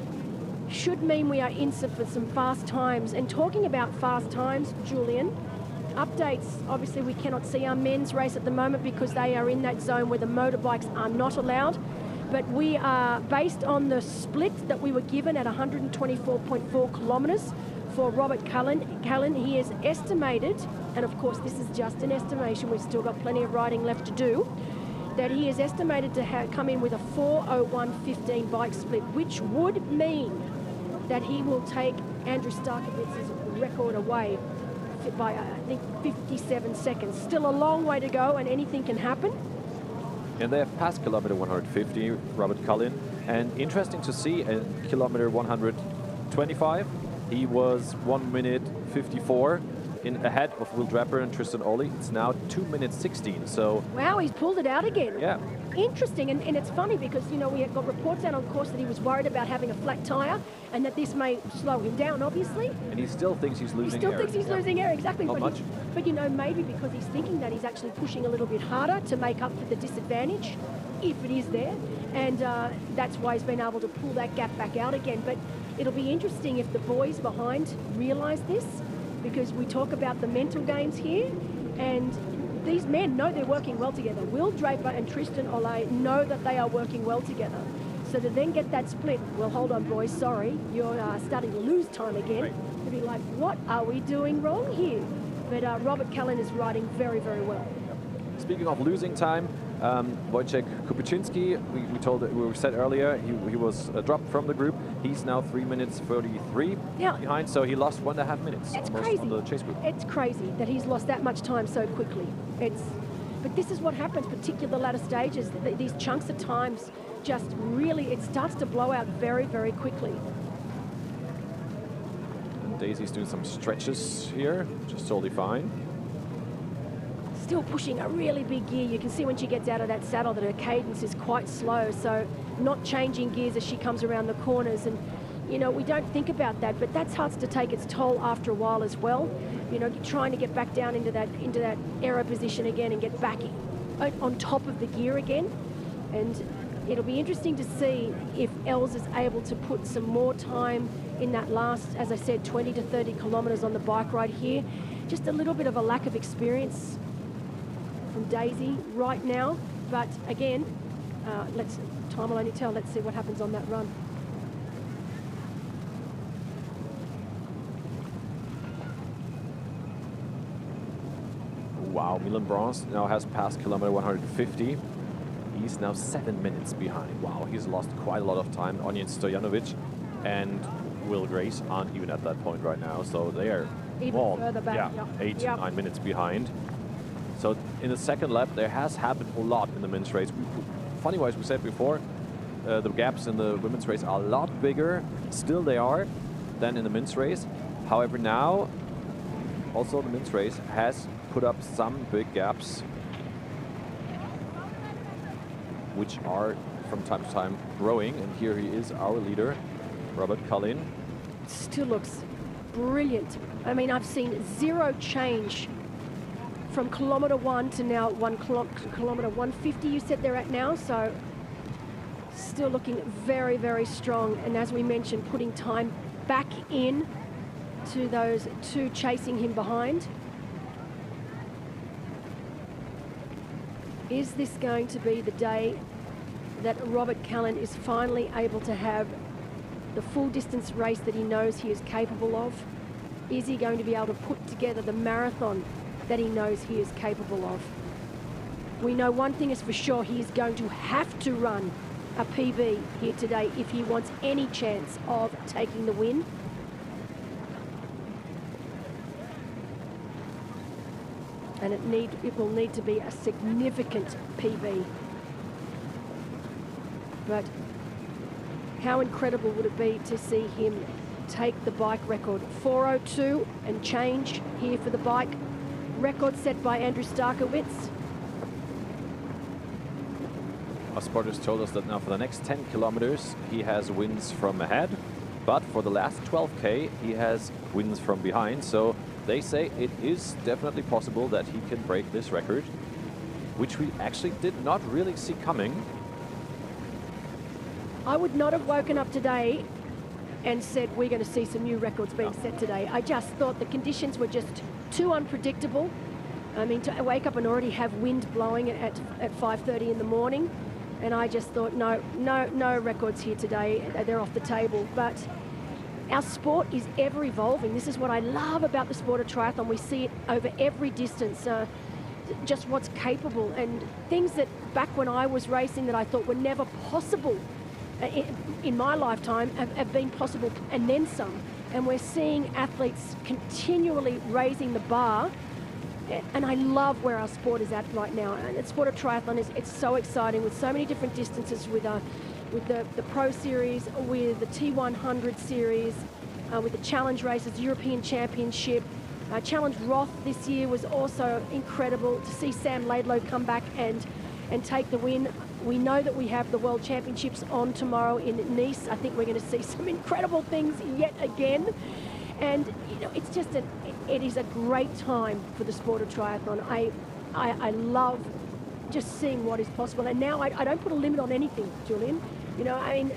should mean we are in for some fast times. And talking about fast times, Julian, updates, obviously we cannot see our men's race at the moment because they are in that zone where the motorbikes are not allowed. But we are, based on the split that we were given at 124.4 kilometres for Robert Cullen, he is estimated, and of course this is just an estimation, we've still got plenty of riding left to do, that he is estimated to come in with a 4:01.15 bike split, which would mean that he will take Andrew Starkowitz's record away by, I think, 57 seconds. Still a long way to go, and anything can happen. And they have passed kilometer 150, Robert Cullen. And interesting to see, at kilometer 125, he was 1 minute 54 ahead of Will Draper and Tristan Ollie. It's now 2 minutes 16, so... Wow, he's pulled it out again. Yeah. Interesting, and it's funny because, you know, we have got reports out on course that he was worried about having a flat tyre and that this may slow him down, obviously. And he still thinks he's losing air. He still thinks he's losing air, exactly. Not much. But, you know, maybe because he's thinking that he's actually pushing a little bit harder to make up for the disadvantage, if it is there. And that's why he's been able to pull that gap back out again. But it'll be interesting if the boys behind realise this, because we talk about the mental games here, and these men know they're working well together. Will Draper and Tristan Ollie know that they are working well together. So to then get that split, well, hold on, boys, sorry, you're starting to lose time again. Right. To be like, what are we doing wrong here? But Robert Cullen is riding very, very well. Speaking of losing time, Wojciech Kupiczynski, we said earlier, he was dropped from the group. He's now 3 minutes 33 behind, so he lost 1.5 minutes almost on the chase group. It's crazy that he's lost that much time so quickly. But this is what happens, particularly the latter stages. These chunks of times just really, it starts to blow out very, very quickly. And Daisy's doing some stretches here, which is totally fine. Still pushing a really big gear. You can see when she gets out of that saddle that her cadence is quite slow, so not changing gears as she comes around the corners. And you know, we don't think about that, but that starts to take its toll after a while as well. You know, trying to get back down into that aero position again and get back on top of the gear again. And it'll be interesting to see if Els is able to put some more time in that last, as I said, 20 to 30 kilometres on the bike ride here. Just a little bit of a lack of experience from Daisy right now, but again, time will only tell. Let's see what happens on that run. Wow, Milan Bronze now has passed kilometer 150. He's now 7 minutes behind. Wow, he's lost quite a lot of time. Onion Stojanovic and Will Grace aren't even at that point right now, so they are even further back. Yeah, 8 to 9 minutes behind. So in the second lap, there has happened a lot in the men's race. Funny-wise, we said before, the gaps in the women's race are a lot bigger, still they are, than in the men's race. However, now also the men's race has put up some big gaps, which are from time to time growing. And here he is, our leader, Robert Cullen. Still looks brilliant. I mean, I've seen zero change from kilometre 1 to now kilometre 150 you said they're at now, so still looking very, very strong. And as we mentioned, putting time back in to those two chasing him behind. Is this going to be the day that Robert Cullen is finally able to have the full distance race that he knows he is capable of? Is he going to be able to put together the marathon that he knows he is capable of? We know one thing is for sure, he is going to have to run a PB here today if he wants any chance of taking the win. And it will need to be a significant PB. But how incredible would it be to see him take the bike record? 4:02 and change here for the bike. Record set by Andrew Starkowitz. Our spotters told us that now for the next 10 kilometers he has wins from ahead, but for the last 12K he has wins from behind. So they say it is definitely possible that he can break this record, which we actually did not really see coming. I would not have woken up today and said we're going to see some new records being set today. I just thought the conditions were just too unpredictable. I mean, to wake up and already have wind blowing at 5:30 in the morning, and I just thought, no records here today. They're off the table. But our sport is ever evolving. This is what I love about the sport of triathlon. We see it over every distance, just what's capable, and things that back when I was racing that I thought were never possible in my lifetime have been possible, and then some. And we're seeing athletes continually raising the bar, and I love where our sport is at right now. And the sport of triathlon it's so exciting, with so many different distances, with the Pro Series, with the T100 Series, with the Challenge races, European Championship. Challenge Roth this year was also incredible to see Sam Laidlow come back and take the win. We know that we have the World Championships on tomorrow in Nice. I think we're going to see some incredible things yet again. And you know, it's just it is a great time for the sport of triathlon. I love just seeing what is possible. And now I don't put a limit on anything, Julian. You know, I mean,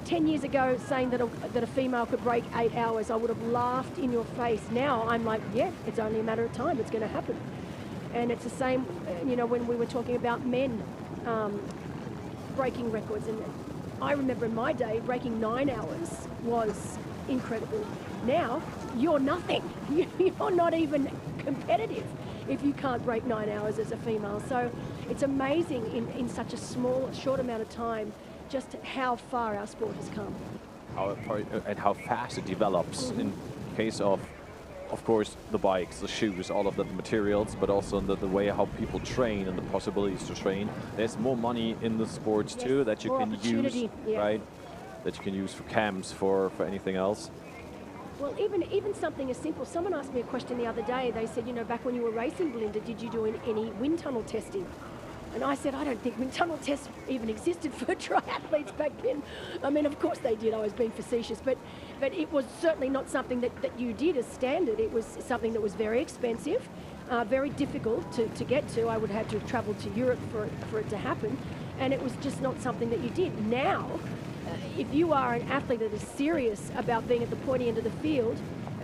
10 years ago, saying that a female could break 8 hours, I would have laughed in your face. Now I'm like, yeah, it's only a matter of time. It's going to happen. And it's the same, you know, when we were talking about men breaking records. And I remember in my day, breaking 9 hours was incredible. Now, you're nothing. You're not even competitive if you can't break 9 hours as a female. So it's amazing in such a short amount of time, just how far our sport has come. And how fast it develops in case of course, the bikes, the shoes, all of the materials, but also the way how people train and the possibilities to train. There's more money in the sports too that you can use, right? That you can use for camps, for anything else. Well, even something as simple. Someone asked me a question the other day. They said, you know, back when you were racing, Belinda, did you do any wind tunnel testing? And I said, I don't think wind tunnel tests even existed for triathletes back then. I mean, of course they did. I was being facetious, but it was certainly not something that you did as standard. It was something that was very expensive, very difficult to get to. I would have had to travel to Europe for it to happen, and it was just not something that you did. Now, if you are an athlete that is serious about being at the pointy end of the field,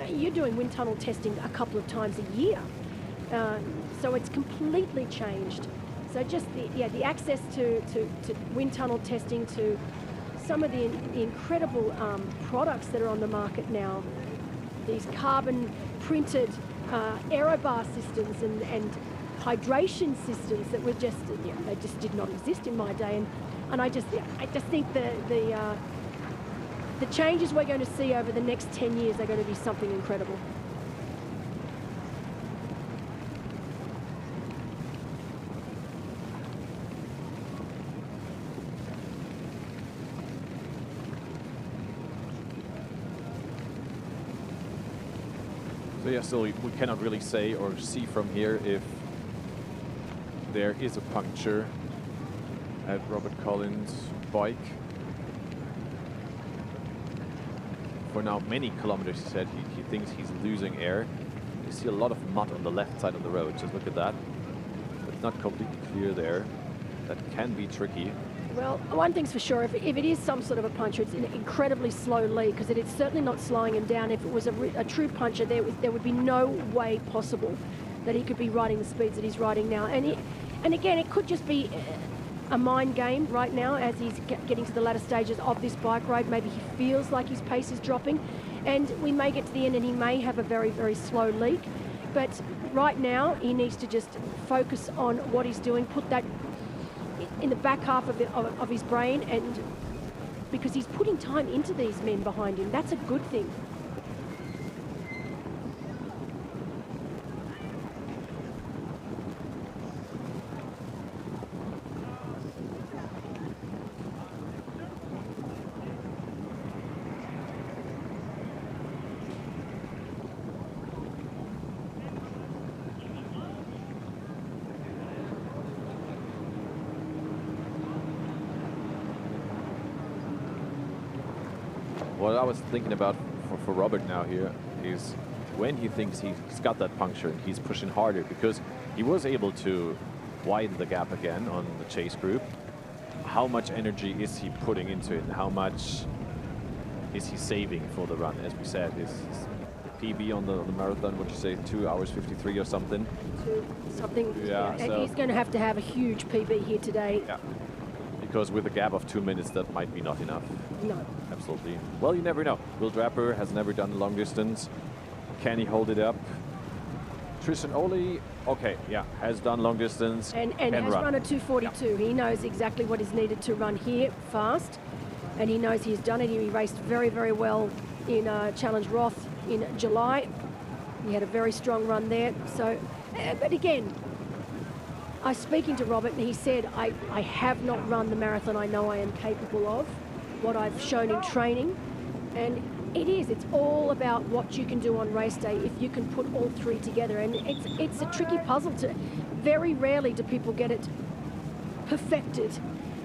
you're doing wind tunnel testing a couple of times a year. So it's completely changed. So just the access to wind tunnel testing, to some of the incredible products that are on the market now, these carbon printed aerobar systems and hydration systems that were just, they just did not exist in my day. And I just think the changes we're going to see over the next 10 years are going to be something incredible. yeah, still we cannot really say or see from here if there is a puncture at Robert Collins' bike. For now, many kilometers, he said he thinks he's losing air. You see a lot of mud on the left side of the road. Just look at that. It's not completely clear there. That can be tricky. Well, one thing's for sure, if it is some sort of a puncher, it's an incredibly slow lead, because it's certainly not slowing him down. If it was a true puncher, there would be no way possible that he could be riding the speeds that he's riding now. And again, it could just be a mind game right now as he's getting to the latter stages of this bike ride. Maybe he feels like his pace is dropping, and we may get to the end and he may have a very, very slow leak. But right now, he needs to just focus on what he's doing, put that in the back half of his brain, and because he's putting time into these men behind him. That's a good thing. What I was thinking about for Robert now here is when he thinks he's got that puncture and he's pushing harder, because he was able to widen the gap again on the chase group. How much energy is he putting into it, and how much is he saving for the run? As we said, his PB on the marathon, what you say, 2 hours 53 or something? Yeah, so he's going to have a huge PB here today. Yeah, because with a gap of 2 minutes, that might be not enough. No. Absolutely. Well, you never know. Will Draper has never done a long distance. Can he hold it up? Tristan Ole, okay, yeah, has done long distance. And has run a 2:42. Yeah. He knows exactly what is needed to run here fast. And he knows he's done it. He raced very, very well in Challenge Roth in July. He had a very strong run there. So, but again, I was speaking to Robert, and he said, I have not run the marathon I know I am capable of, what I've shown in training. And it's all about what you can do on race day if you can put all three together. And it's a tricky puzzle. Very rarely do people get it perfected.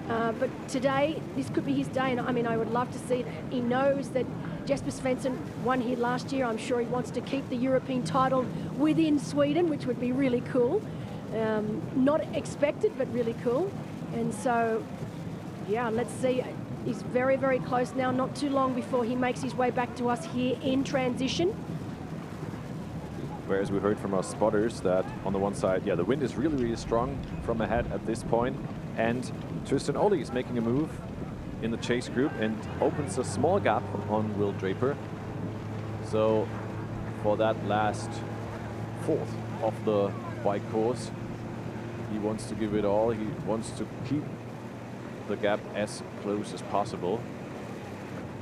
But today, this could be his day. And I mean, I would love to see it. He knows that Jesper Svensson won here last year. I'm sure he wants to keep the European title within Sweden, which would be really cool. Not expected, but really cool. And so, yeah, let's see. He's very, very close now, not too long before he makes his way back to us here in transition. Whereas we heard from our spotters that on the one side, yeah, the wind is really, really strong from ahead at this point. And Tristan Ole is making a move in the chase group and opens a small gap on Will Draper. So for that last fourth of the bike course, he wants to give it all. He wants to keep the gap as close as possible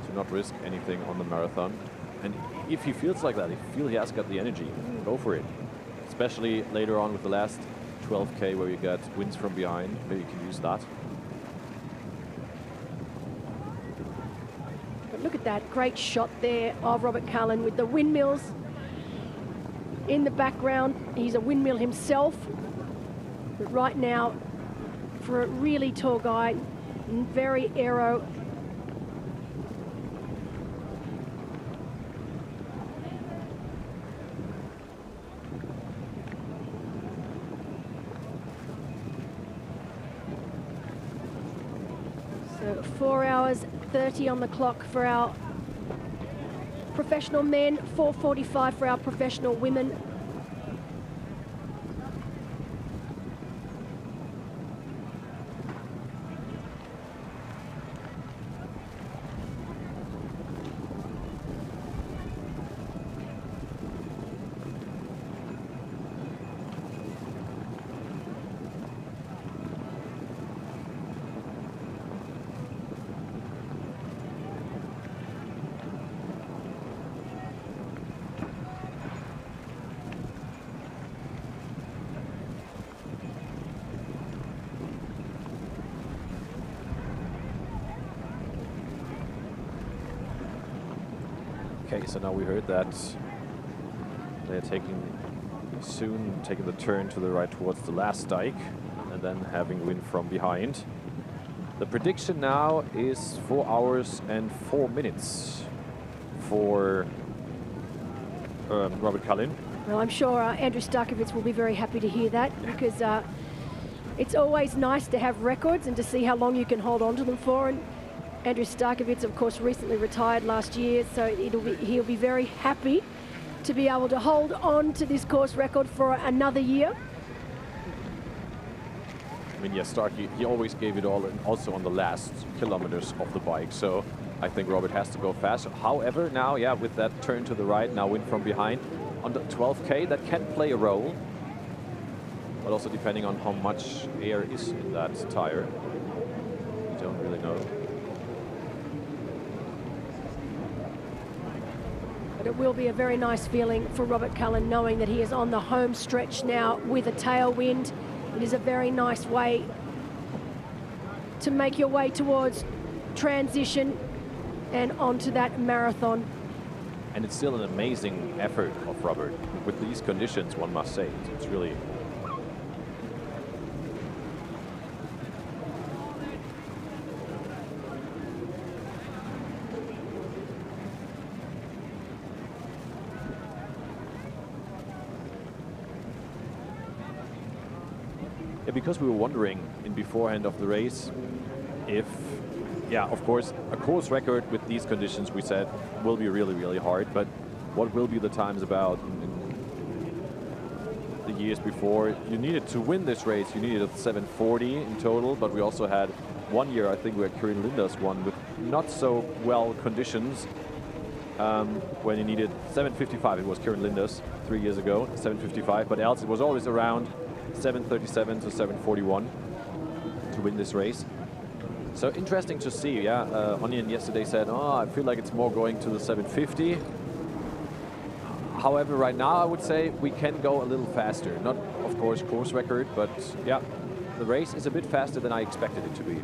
to not risk anything on the marathon. And if he feels like that, if you feel he has got the energy, go for it. Especially later on with the last 12K where you got winds from behind, maybe you can use that. But look at that great shot there of Robert Cullen with the windmills in the background. He's a windmill himself. But right now, for a really tall guy, very aero. So 4 hours 30 on the clock for our professional men, 4:45 for our professional women. Okay, so now we heard that They're soon taking the turn to the right towards the last dike and then having wind from behind. The prediction now is 4 hours and 4 minutes for Robert Cullen. Well, I'm sure Andrew Starkovitz will be very happy to hear that, because it's always nice to have records and to see how long you can hold on to them for. And Andrew Starkovitz, of course, recently retired last year, so he'll be very happy to be able to hold on to this course record for another year. I mean, yes, Stark, he always gave it all, and also on the last kilometers of the bike. So I think Robert has to go fast. However, now, yeah, with that turn to the right, now wind from behind on the 12K, that can play a role. But also depending on how much air is in that tire. You don't really know. But it will be a very nice feeling for Robert Cullen knowing that he is on the home stretch now with a tailwind. It is a very nice way to make your way towards transition and onto that marathon. And it's still an amazing effort of Robert. With these conditions, one must say, it's really... Yeah, because we were wondering in beforehand of the race if, yeah, of course, a course record with these conditions, we said, will be really, really hard. But what will be the times about in the years before? You needed to win this race. You needed a 7:40 in total. But we also had 1 year, I think, where Kieran Linders won with not so well conditions. When you needed 7:55, it was Kieran Linders 3 years ago, 7:55. But else, it was always around 7:37 to 7:41 to win this race. So interesting to see, yeah. Onion yesterday said, oh, I feel like it's more going to the 7:50. However, right now I would say we can go a little faster. Not, of course, course record, but yeah, the race is a bit faster than I expected it to be.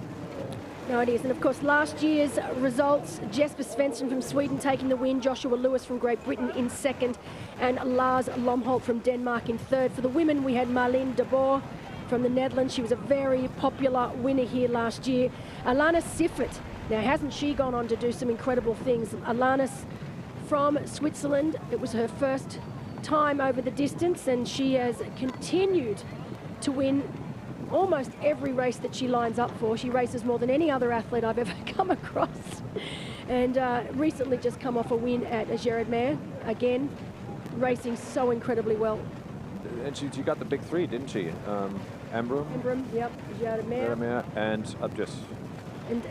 No, it is. And of course, last year's results, Jesper Svensson from Sweden taking the win, Joshua Lewis from Great Britain in second, and Lars Lomholt from Denmark in third. For the women, we had Marlene de Boer from the Netherlands. She was a very popular winner here last year. Alana Siffert, now hasn't she gone on to do some incredible things? Alana's from Switzerland. It was her first time over the distance, and she has continued to win almost every race that she lines up for. She races more than any other athlete I've ever come across. And recently just come off a win at Almere, again, racing so incredibly well. And she got the big three, didn't she? Ambrum, yep, Almere, and Abjes. And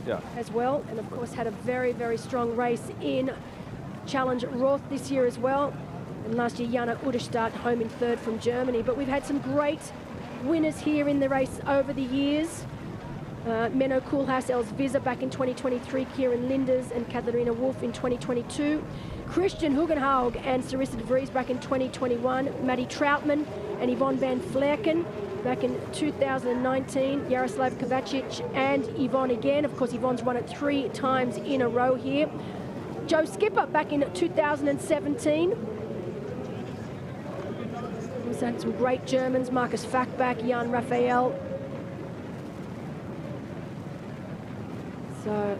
yeah, as well. And of course had a very, very strong race in Challenge Roth this year as well. And last year, Jana Uderstadt home in third from Germany. But we've had some great winners here in the race over the years. Menno Koolhaas, Els Visser back in 2023, Kieran Linders and Katharina Wolf in 2022. Christian Huggenhaug and Sarissa de Vries back in 2021. Maddie Troutman and Yvonne van Vlerken back in 2019. Jaroslav Kovacic and Yvonne again. Of course, Yvonne's won it 3 times in a row here. Joe Skipper back in 2017. We've had some great Germans, Marcus Fackback, Jan Raphael. So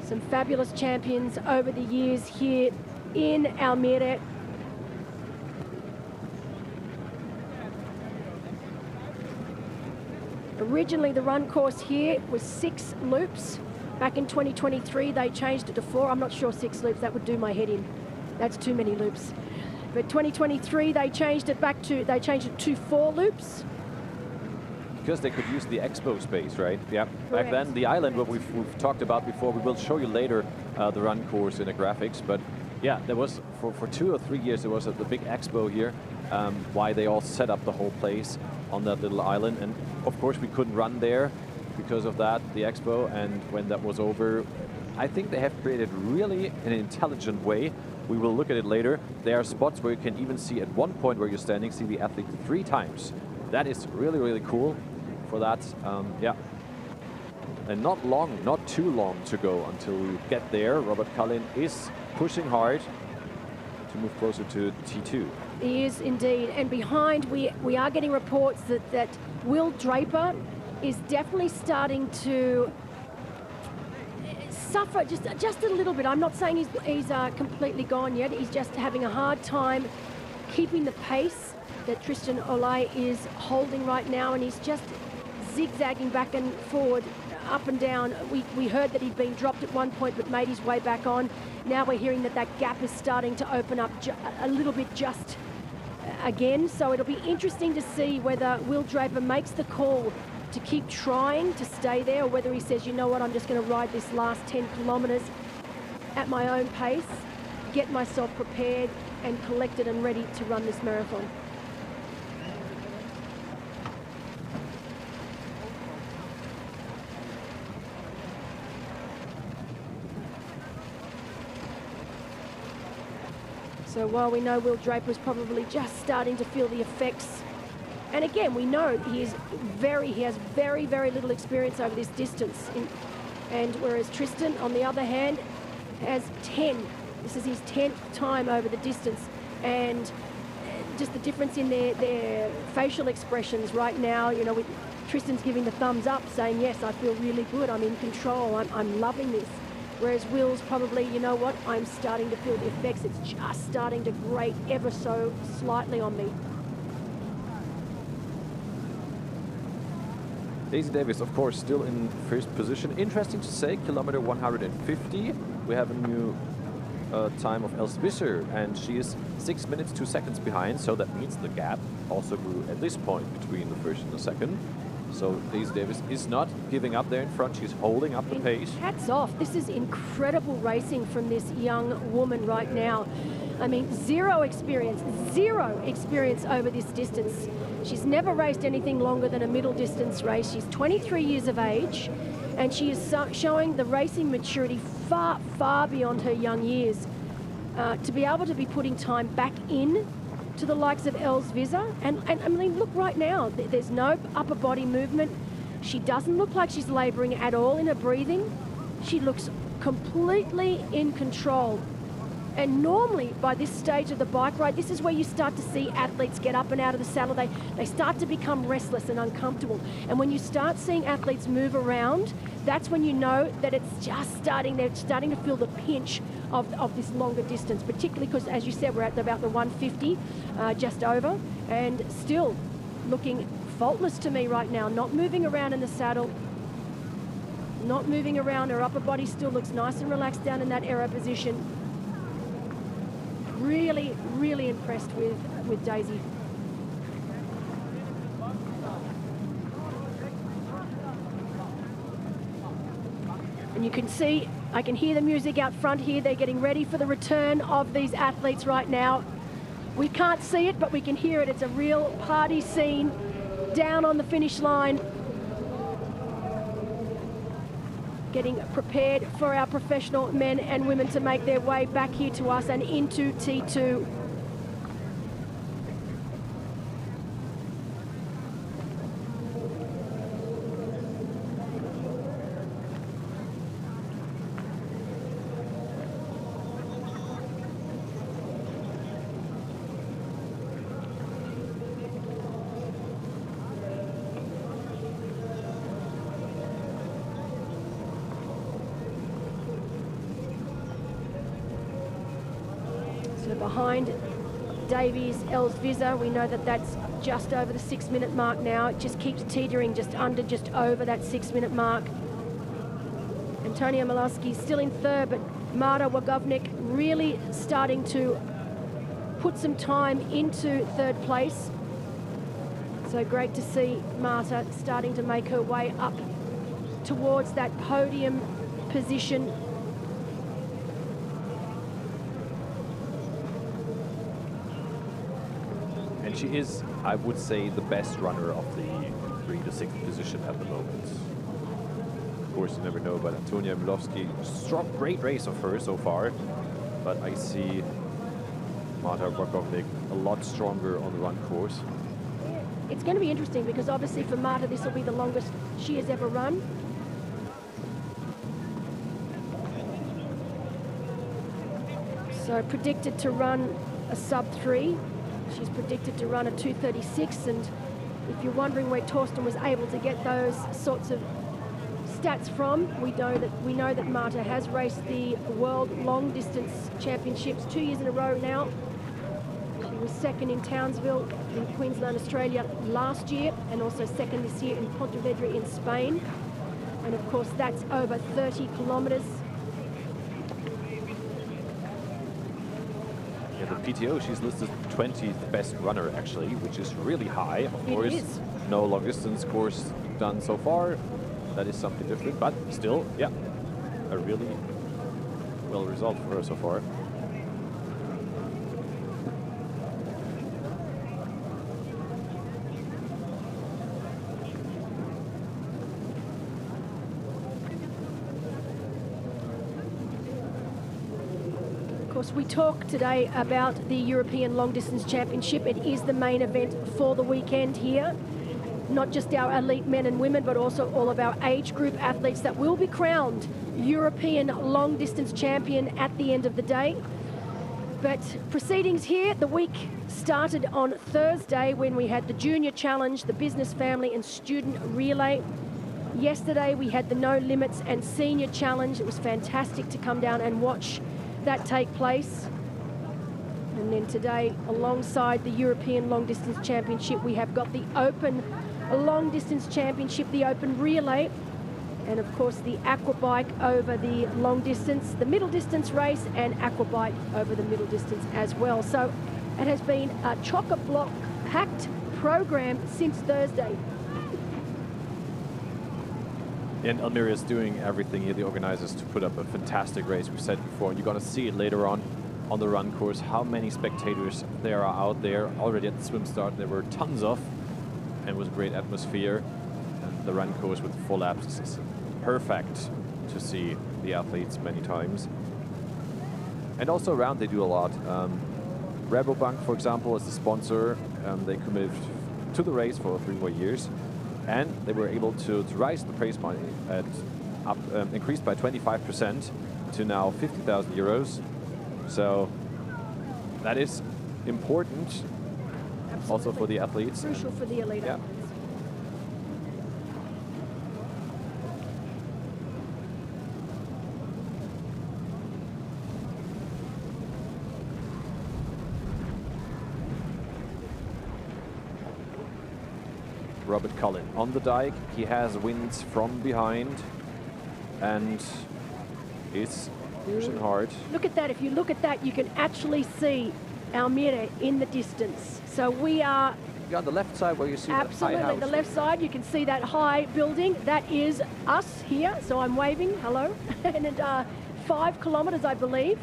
some fabulous champions over the years here in Almere. Originally the run course here was 6 loops. Back in 2023 they changed it to 4. I'm not sure 6 loops, that would do my head in. That's too many loops. But 2023 they changed it to 4 loops. Because they could use the expo space, right? Yeah. Correct. Back then, the island, what we've talked about before, we will show you later the run course in the graphics. But yeah, there was, for 2 or 3 years, there was the big expo here, why they all set up the whole place on that little island. And of course, we couldn't run there because of that, the expo. And when that was over, I think they have created really an intelligent way. We will look at it later. There are spots where you can even see at one point where you're standing, see the athlete 3 times. That is really, really cool. For that, yeah, and not too long to go until we get there. Robert Cullen is pushing hard to move closer to T2. He is indeed. And behind, we are getting reports that Will Draper is definitely starting to suffer just a little bit. I'm not saying he's completely gone yet. He's just having a hard time keeping the pace that Tristan Olay is holding right now, and he's just zigzagging back and forward, up and down. We heard that he'd been dropped at one point but made his way back on. Now we're hearing that gap is starting to open up a little bit just again. So it'll be interesting to see whether Will Draper makes the call to keep trying to stay there, or whether he says, you know what, I'm just going to ride this last 10 kilometres at my own pace, get myself prepared and collected and ready to run this marathon. So while we know Will Draper is probably just starting to feel the effects, and again, we know he has very, very little experience over this distance. And whereas Tristan, on the other hand, has 10. This is his 10th time over the distance. And just the difference in their facial expressions right now, you know, Tristan's giving the thumbs up, saying, yes, I feel really good, I'm in control, I'm loving this. Whereas Will's probably, you know what, I'm starting to feel the effects. It's just starting to grate ever so slightly on me. Daisy Davis, of course, still in first position. Interesting to say, kilometer 150. We have a new time of Els Visser, and she is 6 minutes 2 seconds behind. So that means the gap also grew at this point between the first and the second. So Daisy Davis is not giving up there in front. She's holding up the pace. Hats off. This is incredible racing from this young woman right now. I mean, zero experience over this distance. She's never raced anything longer than a middle distance race. She's 23 years of age, and she is showing the racing maturity far, far beyond her young years. To be able to be putting time back in to the likes of Els Visser, and I mean, look right now, there's no upper body movement. She doesn't look like she's laboring at all in her breathing. She looks completely in control. And normally, by this stage of the bike ride, this is where you start to see athletes get up and out of the saddle. They start to become restless and uncomfortable. And when you start seeing athletes move around, that's when you know that it's just starting, they're starting to feel the pinch of this longer distance, particularly because, as you said, we're at about the 150, just over, and still looking faultless to me right now, not moving around in the saddle, not moving around. Her upper body still looks nice and relaxed down in that aero position. Really, really impressed with Daisy. And you can see, I can hear the music out front here. They're getting ready for the return of these athletes right now. We can't see it, but we can hear it. It's a real party scene down on the finish line. Getting prepared for our professional men and women to make their way back here to us and into T2. Behind Davies, Els Visser, we know that that's just over the 6 minute mark now. It just keeps teetering just over that 6 minute mark. Antonia Milowski still in third, but Marta Wagovnik really starting to put some time into third place. So great to see Marta starting to make her way up towards that podium position. And she is, I would say, the best runner of the 3 to 6 position at the moment. Of course, you never know, but Antonia Milowski, strong, great race of her so far. But I see Marta Wagovnik a lot stronger on the run course. It's going to be interesting because obviously for Marta, this will be the longest she has ever run. So So predicted to run a sub-3. She's predicted to run a 2:36, and if you're wondering where Torsten was able to get those sorts of stats from, we know that Marta has raced the World Long Distance Championships 2 years in a row now. She was second in Townsville in Queensland, Australia last year, and also second this year in Pontevedra in Spain. And of course, that's over 30 kilometres. Yeah, the PTO, she's listed 20th best runner actually, which is really high. Of course, is. no long distance course done so far. That is something different, but still, yeah, a really well result for her so far. Of course, we talk today about the European Long Distance Championship. It is the main event for the weekend here. Not just our elite men and women, but also all of our age group athletes that will be crowned European Long Distance Champion at the end of the day. But proceedings here, the week started on Thursday when we had the Junior Challenge, the Business, Family and Student Relay. Yesterday we had the No Limits and Senior Challenge. It was fantastic to come down and watch that take place. And then today, alongside the European Long Distance Championship, we have got the Open Long Distance Championship, the Open Relay, and of course the aquabike over the long distance, the middle distance race, and aquabike over the middle distance as well. So it has been a chock-a-block packed program since Thursday. And Almere is doing everything here, the organizers, to put up a fantastic race. We said before, and you're going to see it later on the run course, how many spectators there are out there. Already at the swim start, there were tons of, and it was a great atmosphere. And the run course with full laps is perfect to see the athletes many times. And also around, they do a lot. Rabobank, for example, is the sponsor. They committed to the race for 3 more years. And they were able to raise the prize money increased by 25% to now 50,000 euros. So that is important. Absolutely. Also for the athletes. Crucial for the elite athletes. Robert Cullen on the dike. He has winds from behind and is pushing hard. Look at that. If you look at that, you can actually see Almere in the distance. So we are You're on the left side where you see absolutely the high house. the left side. You can see that high building. That is us here. So I'm waving. Hello. And 5 kilometres, I believe,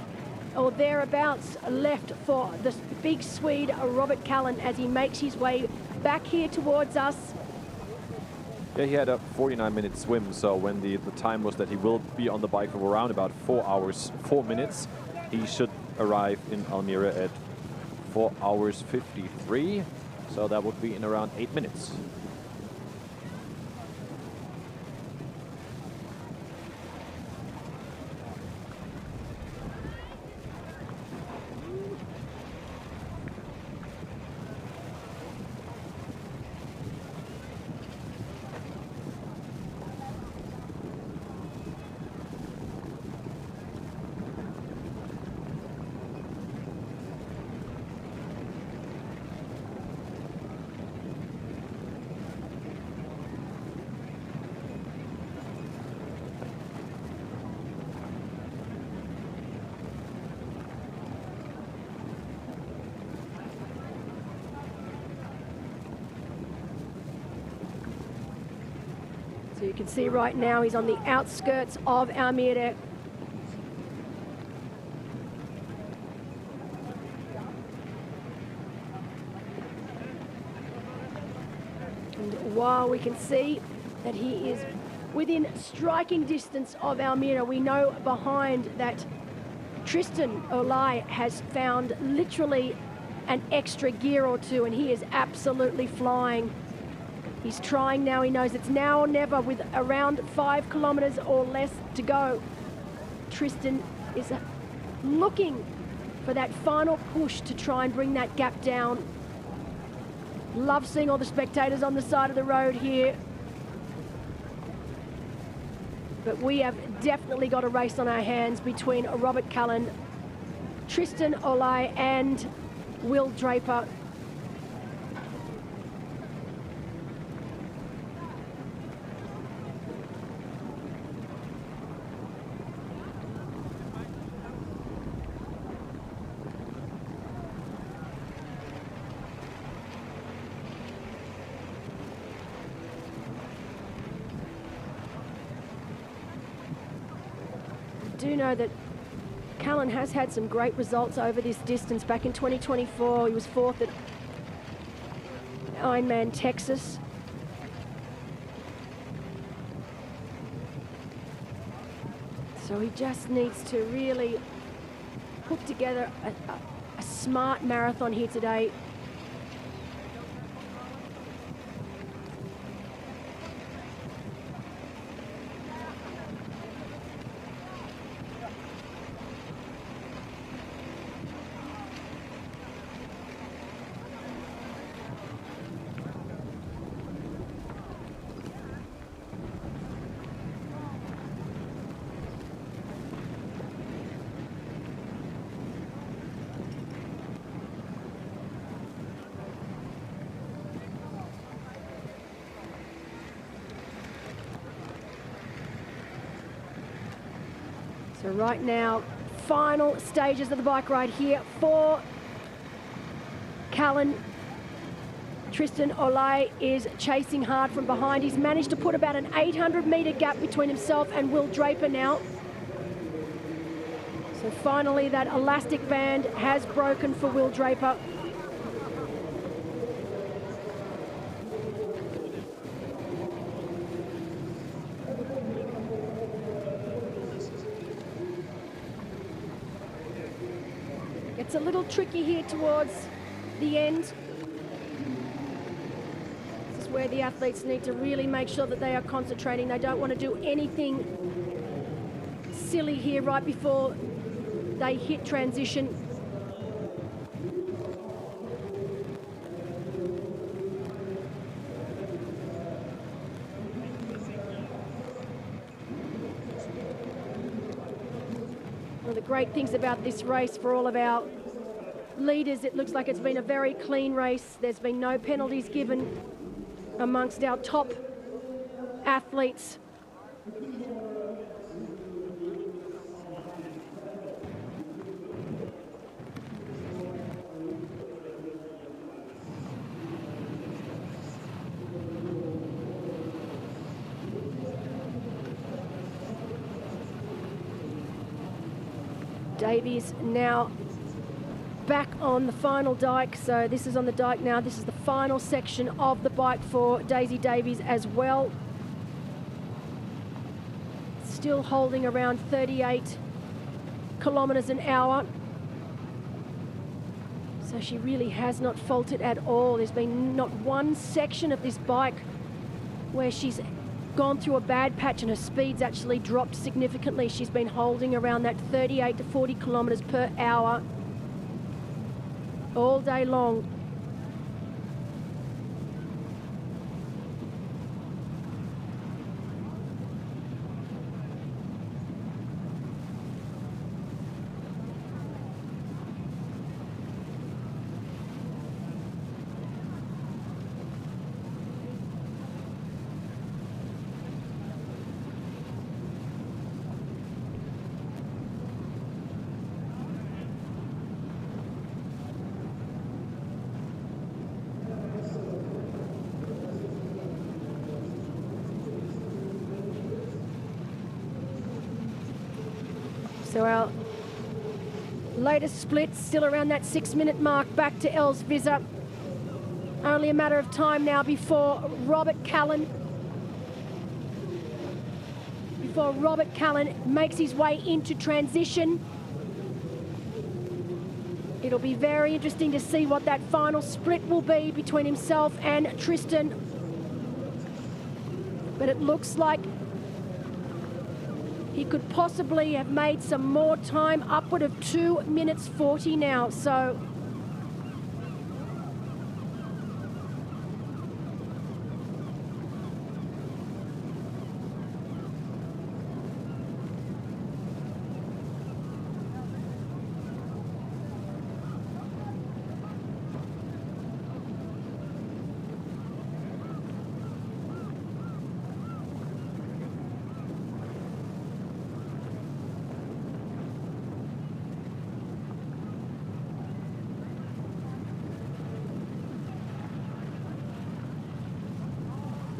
or thereabouts, left for the big Swede Robert Cullen as he makes his way back here towards us. Yeah, he had a 49-minute swim, so when the time was that he will be on the bike for around about 4 hours, 4 minutes, he should arrive in Almere at 4 hours 53, so that would be in around 8 minutes. So you can see right now he's on the outskirts of Almere. And while we can see that he is within striking distance of Almere, we know behind that Tristan Olai has found literally an extra gear or two, and he is absolutely flying. He's trying now. He knows it's now or never with around 5 kilometres or less to go. Tristan is looking for that final push to try and bring that gap down. Love seeing all the spectators on the side of the road here. But we have definitely got a race on our hands between Robert Cullen, Tristan Olai and Will Draper. I do know that Cullen has had some great results over this distance. Back in 2024, he was 4th at Ironman Texas. So he just needs to really put together a smart marathon here today. So right now, final stages of the bike ride here for Cullen. Tristan Olai is chasing hard from behind. He's managed to put about an 800-metre gap between himself and Will Draper now. So finally, that elastic band has broken for Will Draper. It's a little tricky here towards the end. This is where the athletes need to really make sure that they are concentrating. They don't want to do anything silly here right before they hit transition. One of the great things about this race for all of our leaders, it looks like it's been a very clean race. There's been no penalties given amongst our top athletes. Davies now back on the final dike. So this is on the dike now. This is the final section of the bike for Daisy Davies as well. Still holding around 38 kilometres an hour. So she really has not faltered at all. There's been not one section of this bike where she's gone through a bad patch and her speed's actually dropped significantly. She's been holding around that 38 to 40 kilometres per hour all day long. So our latest split still around that 6-minute mark back to Els Visser. Only a matter of time now before Robert Cullen makes his way into transition. It'll be very interesting to see what that final split will be between himself and Tristan. But it looks like he could possibly have made some more time, upward of 2 minutes 40 now. So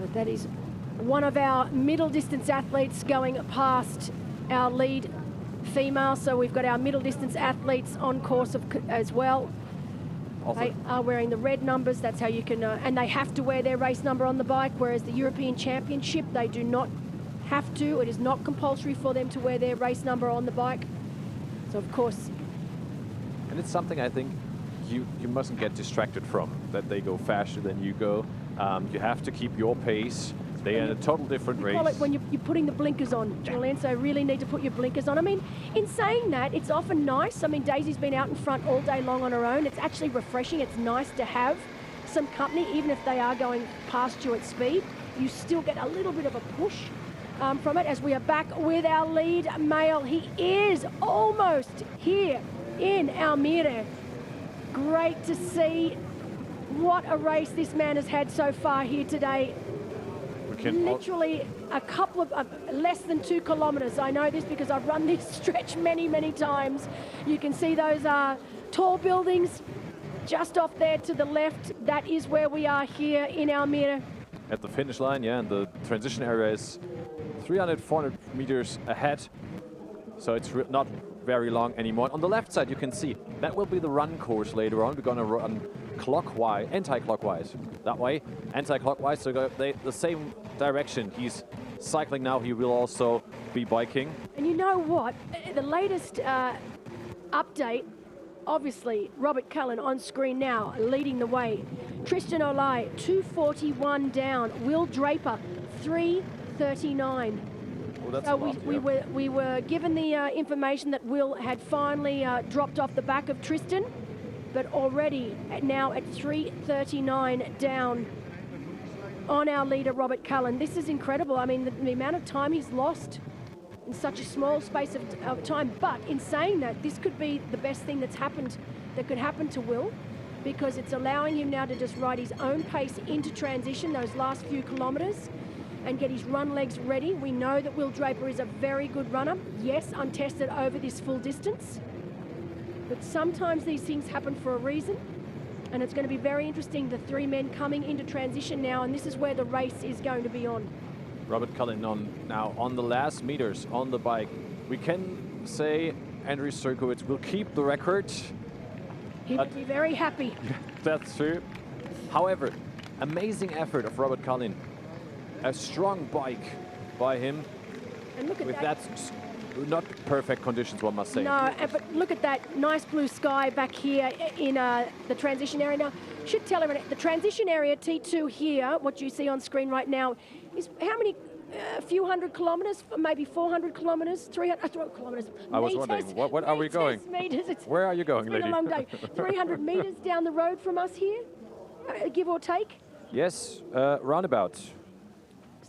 but that is one of our middle distance athletes going past our lead female. So we've got our middle distance athletes on course as well. Also, they are wearing the red numbers. That's how you can, and they have to wear their race number on the bike, whereas the European Championship, they do not have to. It is not compulsory for them to wear their race number on the bike. So of course. and it's something I think you mustn't get distracted from, that they go faster than you go. You have to keep your pace. They're in a total different race. Call it when you're putting the blinkers on, Julian, so really need to put your blinkers on. I mean, in saying that, it's often nice. I mean, Daisy's been out in front all day long on her own. It's actually refreshing. It's nice to have some company, even if they are going past you at speed. You still get a little bit of a push from it. As we are back with our lead male, he is almost here in Almere. Great to see. What a race this man has had so far here today. Literally a couple of less than 2 kilometres. I know this because I've run this stretch many, many times. You can see those tall buildings just off there to the left. That is where we are here in Almere. At the finish line, yeah, and the transition area is 300, 400 meters ahead. So it's not very long anymore. On the left side, you can see that will be the run course later on. We're going to run clockwise, anti-clockwise, that way, anti-clockwise, so go the same direction. He's cycling now, he will also be biking. And you know what? The latest update, obviously, Robert Cullen on screen now, leading the way. Tristan Olai, 2:41 down. Will Draper, 3:39. Well, that's so a lot, we were given the information that Will had finally dropped off the back of Tristan, but already now at 3:39 down on our leader, Robert Cullen. This is incredible. I mean, the amount of time he's lost in such a small space of time. But in saying that, this could be the best thing that could happen to Will, because it's allowing him now to just ride his own pace into transition, those last few kilometres, and get his run legs ready. We know that Will Draper is a very good runner. Yes, untested over this full distance. But sometimes these things happen for a reason, and it's going to be very interesting, the 3 men coming into transition now, and this is where the race is going to be on. Robert Cullen now on the last meters on the bike. We can say Andrew Serkowitz will keep the record. He would be very happy. That's true. However, amazing effort of Robert Cullen. A strong bike by him. And look at with that. Not perfect conditions, one must say. No, but look at that nice blue sky back here in the transition area. Now, should tell everyone, the transition area T2 here, what you see on screen right now, is how many, a few hundred kilometres, maybe 400 kilometres, 300 kilometres. I was wondering, what are we going? Meters. Where are you going, it's lady? Been a long day. 300 metres down the road from us here, give or take. Yes, roundabout.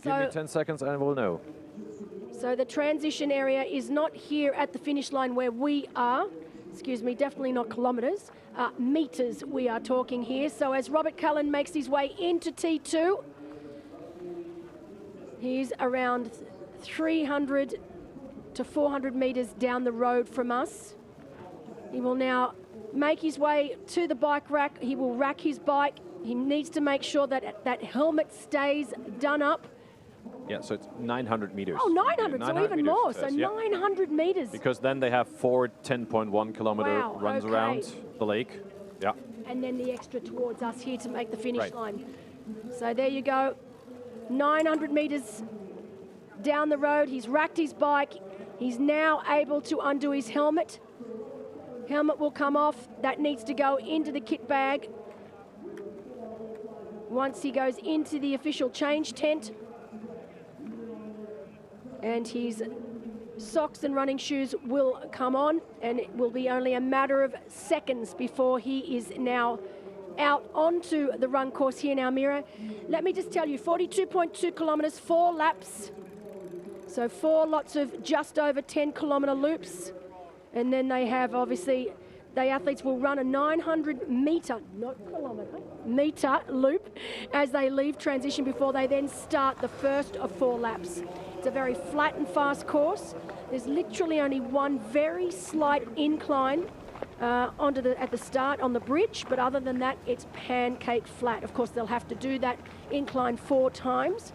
Give me 10 seconds and we'll know. So the transition area is not here at the finish line where we are. Excuse me, definitely not kilometres. Metres we are talking here. So as Robert Cullen makes his way into T2, he's around 300 to 400 metres down the road from us. He will now make his way to the bike rack. He will rack his bike. He needs to make sure that that helmet stays done up. Yeah, so it's 900 meters. Oh, 900, so even more. So yeah. 900 meters. Because then they have 4 10.1 kilometer runs around the lake. Yeah. And then the extra towards us here to make the finish line. So there you go. 900 meters down the road. He's racked his bike. He's now able to undo his helmet. Helmet will come off. That needs to go into the kit bag. Once he goes into the official change tent. And he's socks and running shoes will come on, and it will be only a matter of seconds before he is now out onto the run course here in Almere. Let me just tell you, 42.2 kilometres, 4 laps. So 4 lots of just over 10-kilometre loops. And then they have, obviously, the athletes will run a 900 metre, not kilometre, metre loop as they leave transition before they then start the first of 4 laps. It's a very flat and fast course. There's literally only one very slight incline at the start on the bridge, but other than that, it's pancake flat. Of course, they'll have to do that incline 4 times.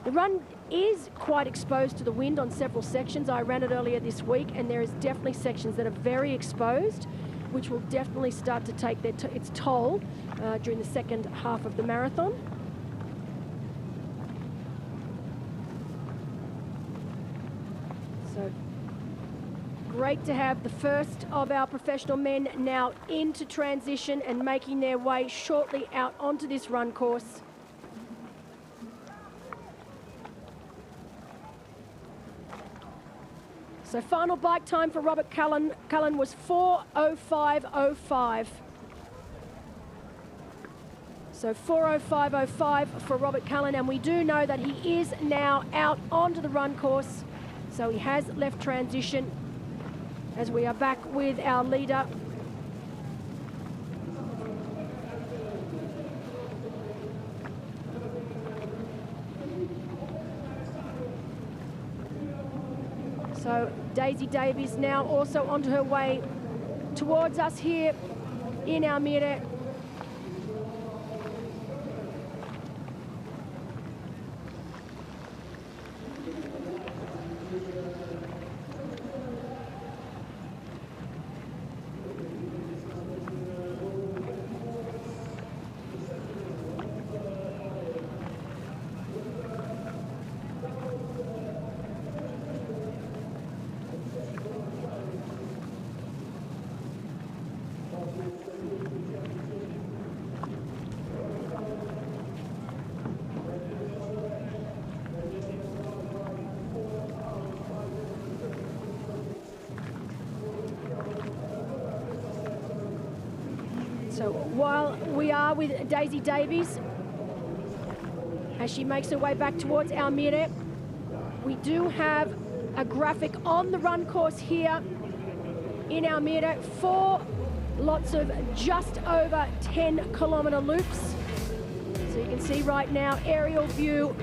The run is quite exposed to the wind on several sections. I ran it earlier this week, and there is definitely sections that are very exposed, which will definitely start to take its toll during the second half of the marathon. So great to have the first of our professional men now into transition and making their way shortly out onto this run course. So final bike time for Robert Cullen was 4:05.05. So 4:05.05 for Robert Cullen, and we do know that he is now out onto the run course. So he has left transition as we are back with our leader. So Daisy Davies now also onto her way towards us here in Almere. So while we are with Daisy Davies, as she makes her way back towards Almere, we do have a graphic on the run course here in Almere. 4 lots of just over 10-kilometre loops. So you can see right now, aerial view.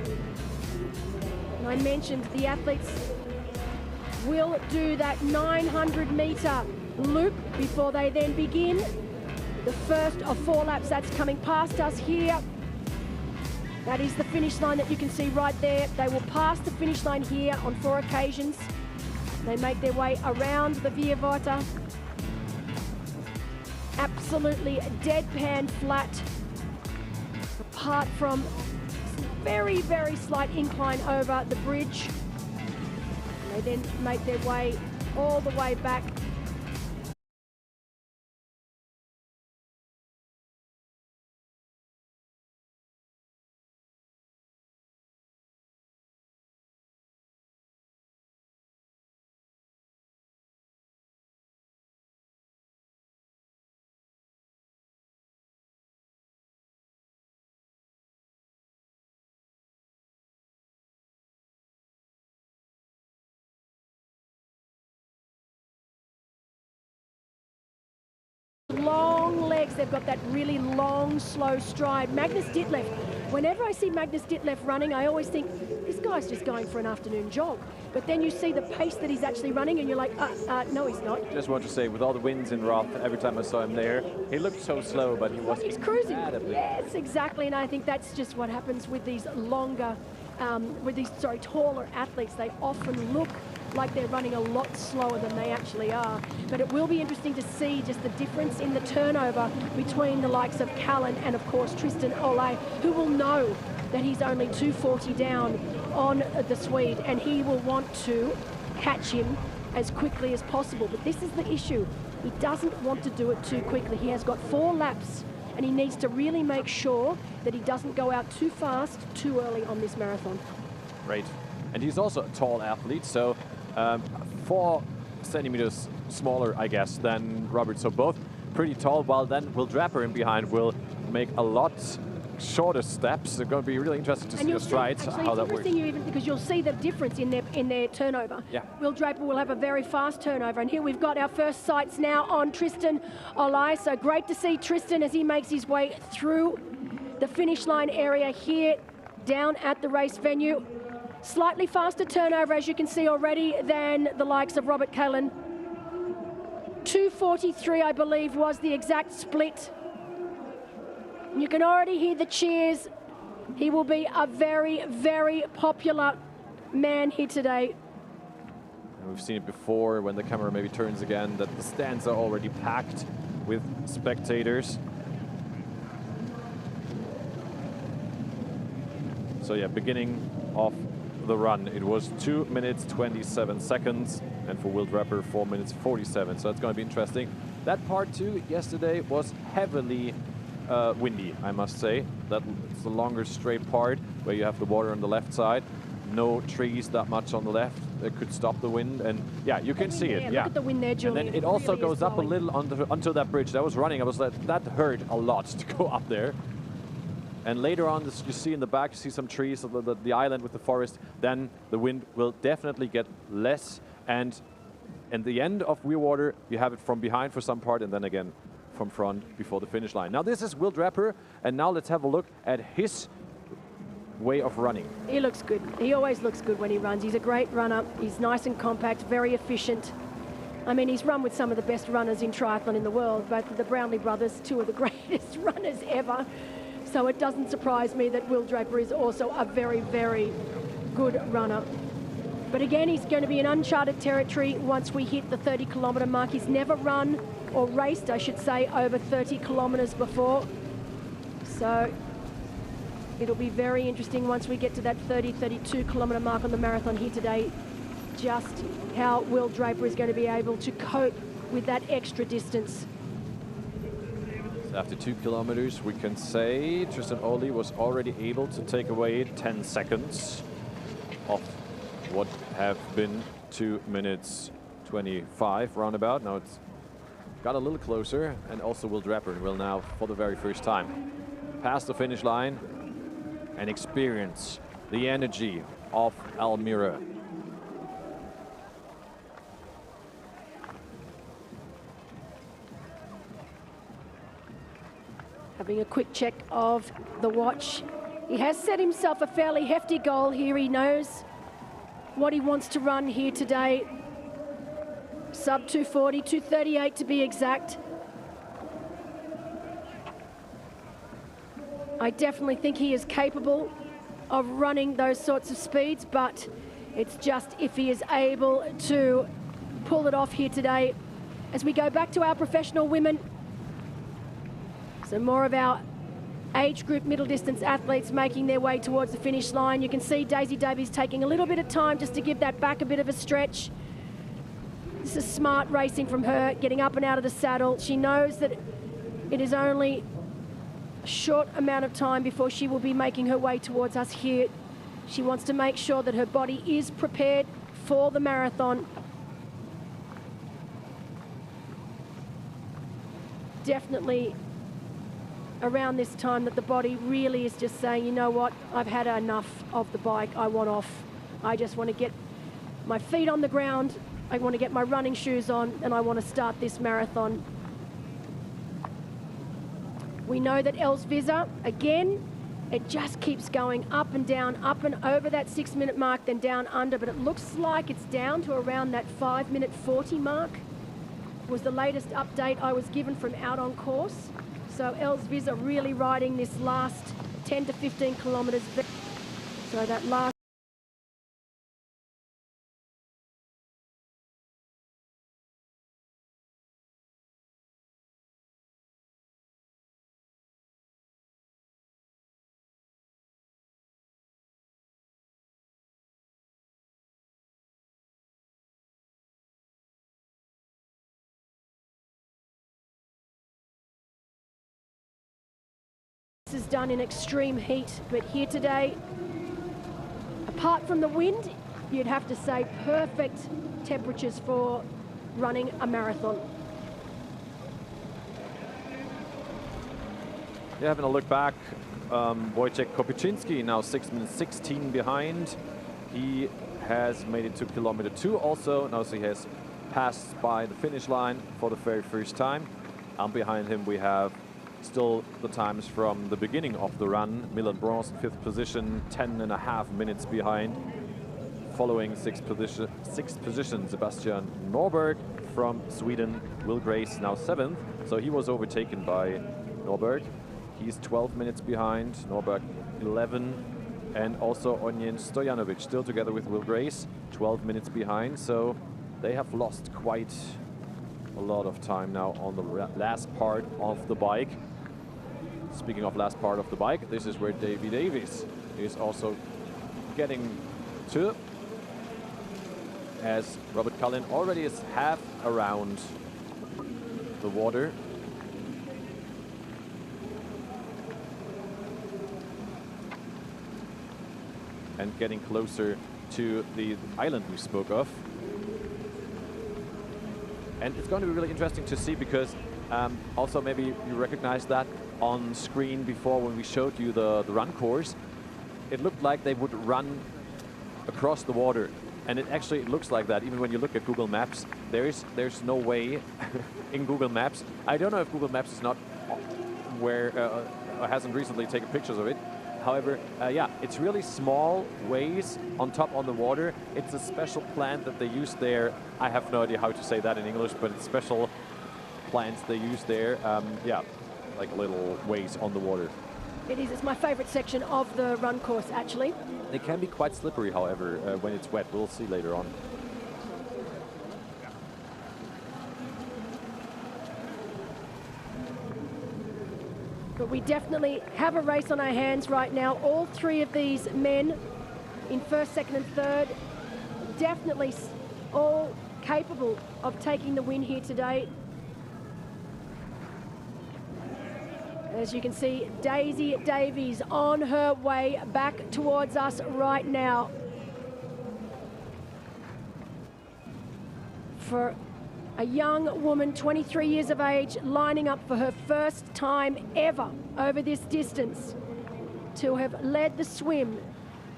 And I mentioned the athletes will do that 900-metre loop before they then begin the first of 4 laps. That's coming past us here. That is the finish line that you can see right there. They will pass the finish line here on 4 occasions. They make their way around the Via Vita. Absolutely deadpan flat, apart from very, very slight incline over the bridge. They then make their way all the way back. Long legs, they've got that really long, slow stride. Magnus Ditlev, whenever I see Magnus Ditlev running, I always think, this guy's just going for an afternoon jog. But then you see the pace that he's actually running and you're like, no, he's not. Just want to say, with all the winds in Roth, every time I saw him there, he looked so slow, but he was He's cruising. incredibly. Yes, exactly, and I think that's just what happens with these longer, taller athletes. They often look like they're running a lot slower than they actually are. But it will be interesting to see just the difference in the turnover between the likes of Cullen and, of course, Tristan Ole, who will know that he's only 240 down on the Swede, and he will want to catch him as quickly as possible. But this is the issue. He doesn't want to do it too quickly. He has got 4 laps, and he needs to really make sure that he doesn't go out too fast, too early on this marathon. Right. And he's also a tall athlete, so 4 centimeters smaller, I guess, than Robert. So both pretty tall, while then Will Draper in behind will make a lot shorter steps. They're going to be really interesting to see the strides, how that works. Even because you'll see the difference in their turnover. Yeah. Will Draper will have a very fast turnover, and here we've got our first sights now on Tristan Olai. So great to see Tristan as he makes his way through the finish line area here down at the race venue. Slightly faster turnover, as you can see already, than the likes of Robert Kalin. 2:43, I believe, was the exact split. You can already hear the cheers. He will be a very, very popular man here today. And we've seen it before when the camera maybe turns again, that the stands are already packed with spectators. So yeah, beginning of the run, it was 2 minutes 27 seconds, and for Will Draper 4 minutes 47. So that's going to be interesting. That part 2 yesterday was heavily windy, I must say. That's the longer straight part where you have the water on the left side. No trees that much on the left that could stop the wind, and yeah, you can see it. Look at the wind there, Julian. And then it also goes up a little onto that bridge. That was running. I was like, that hurt a lot to go up there. And later on, you see in the back, you see some trees, the island with the forest. Then the wind will definitely get less. And in the end of Weirwater, you have it from behind for some part, and then again from front before the finish line. Now this is Will Draper, and now let's have a look at his way of running. He looks good. He always looks good when he runs. He's a great runner. He's nice and compact, very efficient. I mean, he's run with some of the best runners in triathlon in the world, both the Brownlee brothers, 2 of the greatest runners ever. So it doesn't surprise me that Will Draper is also a very, very good runner. But again, he's going to be in uncharted territory once we hit the 30-kilometre mark. He's never run or raced, I should say, over 30 kilometres before. So it'll be very interesting once we get to that 32-kilometre mark on the marathon here today, just how Will Draper is going to be able to cope with that extra distance. After 2 kilometers, we can say Tristan Olai was already able to take away 10 seconds of what have been 2 minutes 25 roundabout. Now it's got a little closer, and also Will Draper will now, for the very first time, pass the finish line and experience the energy of Almere. Having a quick check of the watch. He has set himself a fairly hefty goal here. He knows what he wants to run here today. Sub 240, 238 to be exact. I definitely think he is capable of running those sorts of speeds, but it's just if he is able to pull it off here today. As we go back to our professional women, so more of our age group middle distance athletes making their way towards the finish line. You can see Daisy Davies taking a little bit of time just to give that back a bit of a stretch. This is smart racing from her, getting up and out of the saddle. She knows that it is only a short amount of time before she will be making her way towards us here. She wants to make sure that her body is prepared for the marathon. Definitely around this time that the body really is just saying, you know what, I've had enough of the bike, I want off. I just want to get my feet on the ground, I want to get my running shoes on, and I want to start this marathon. We know that Elsviza, again, it just keeps going up and down, up and over that 6 minute mark, then down under, but it looks like it's down to around that 5 minute 40 mark. Was the latest update I was given from out on course. So Elsviza really riding this last 10 to 15 kilometres. So that last is done in extreme heat, but here today, apart from the wind, you'd have to say perfect temperatures for running a marathon. Yeah, having a look back, Wojciech Kopyczynski now 6 minutes 16 behind. He has made it to kilometer 2 also. Now he has passed by the finish line for the very first time. And behind him we have still the times from the beginning of the run. Milan Bronze in 5th position, 10.5 minutes behind. Following 6th position, Sebastian Norberg from Sweden. Will Grace now 7th, so he was overtaken by Norberg. He's 12 minutes behind, Norberg 11, and also Onyen Stojanovic still together with Will Grace, 12 minutes behind, so they have lost quite a lot of time now on the last part of the bike. Speaking of last part of the bike, this is where Davy Davies is also getting to, as Robert Cullen already is half around the water. And getting closer to the island we spoke of. And it's going to be really interesting to see because also maybe you recognize that on screen before when we showed you the run course. It looked like they would run across the water. And it actually looks like that even when you look at Google Maps. There's no way in Google Maps. I don't know if Google Maps is not where, hasn't recently taken pictures of it. However, yeah, it's really small ways on top on the water. It's a special plant that they use there. I have no idea how to say that in English, but it's special plants they use there. Yeah, like little ways on the water. It is. It's my favorite section of the run course, actually. They can be quite slippery, however, when it's wet. We'll see later on. But we definitely have a race on our hands right now. All 3 of these men in 1st, 2nd and 3rd, definitely all capable of taking the win here today. As you can see, Daisy Davies on her way back towards us right now. For a young woman, 23 years of age, lining up for her first time ever over this distance to have led the swim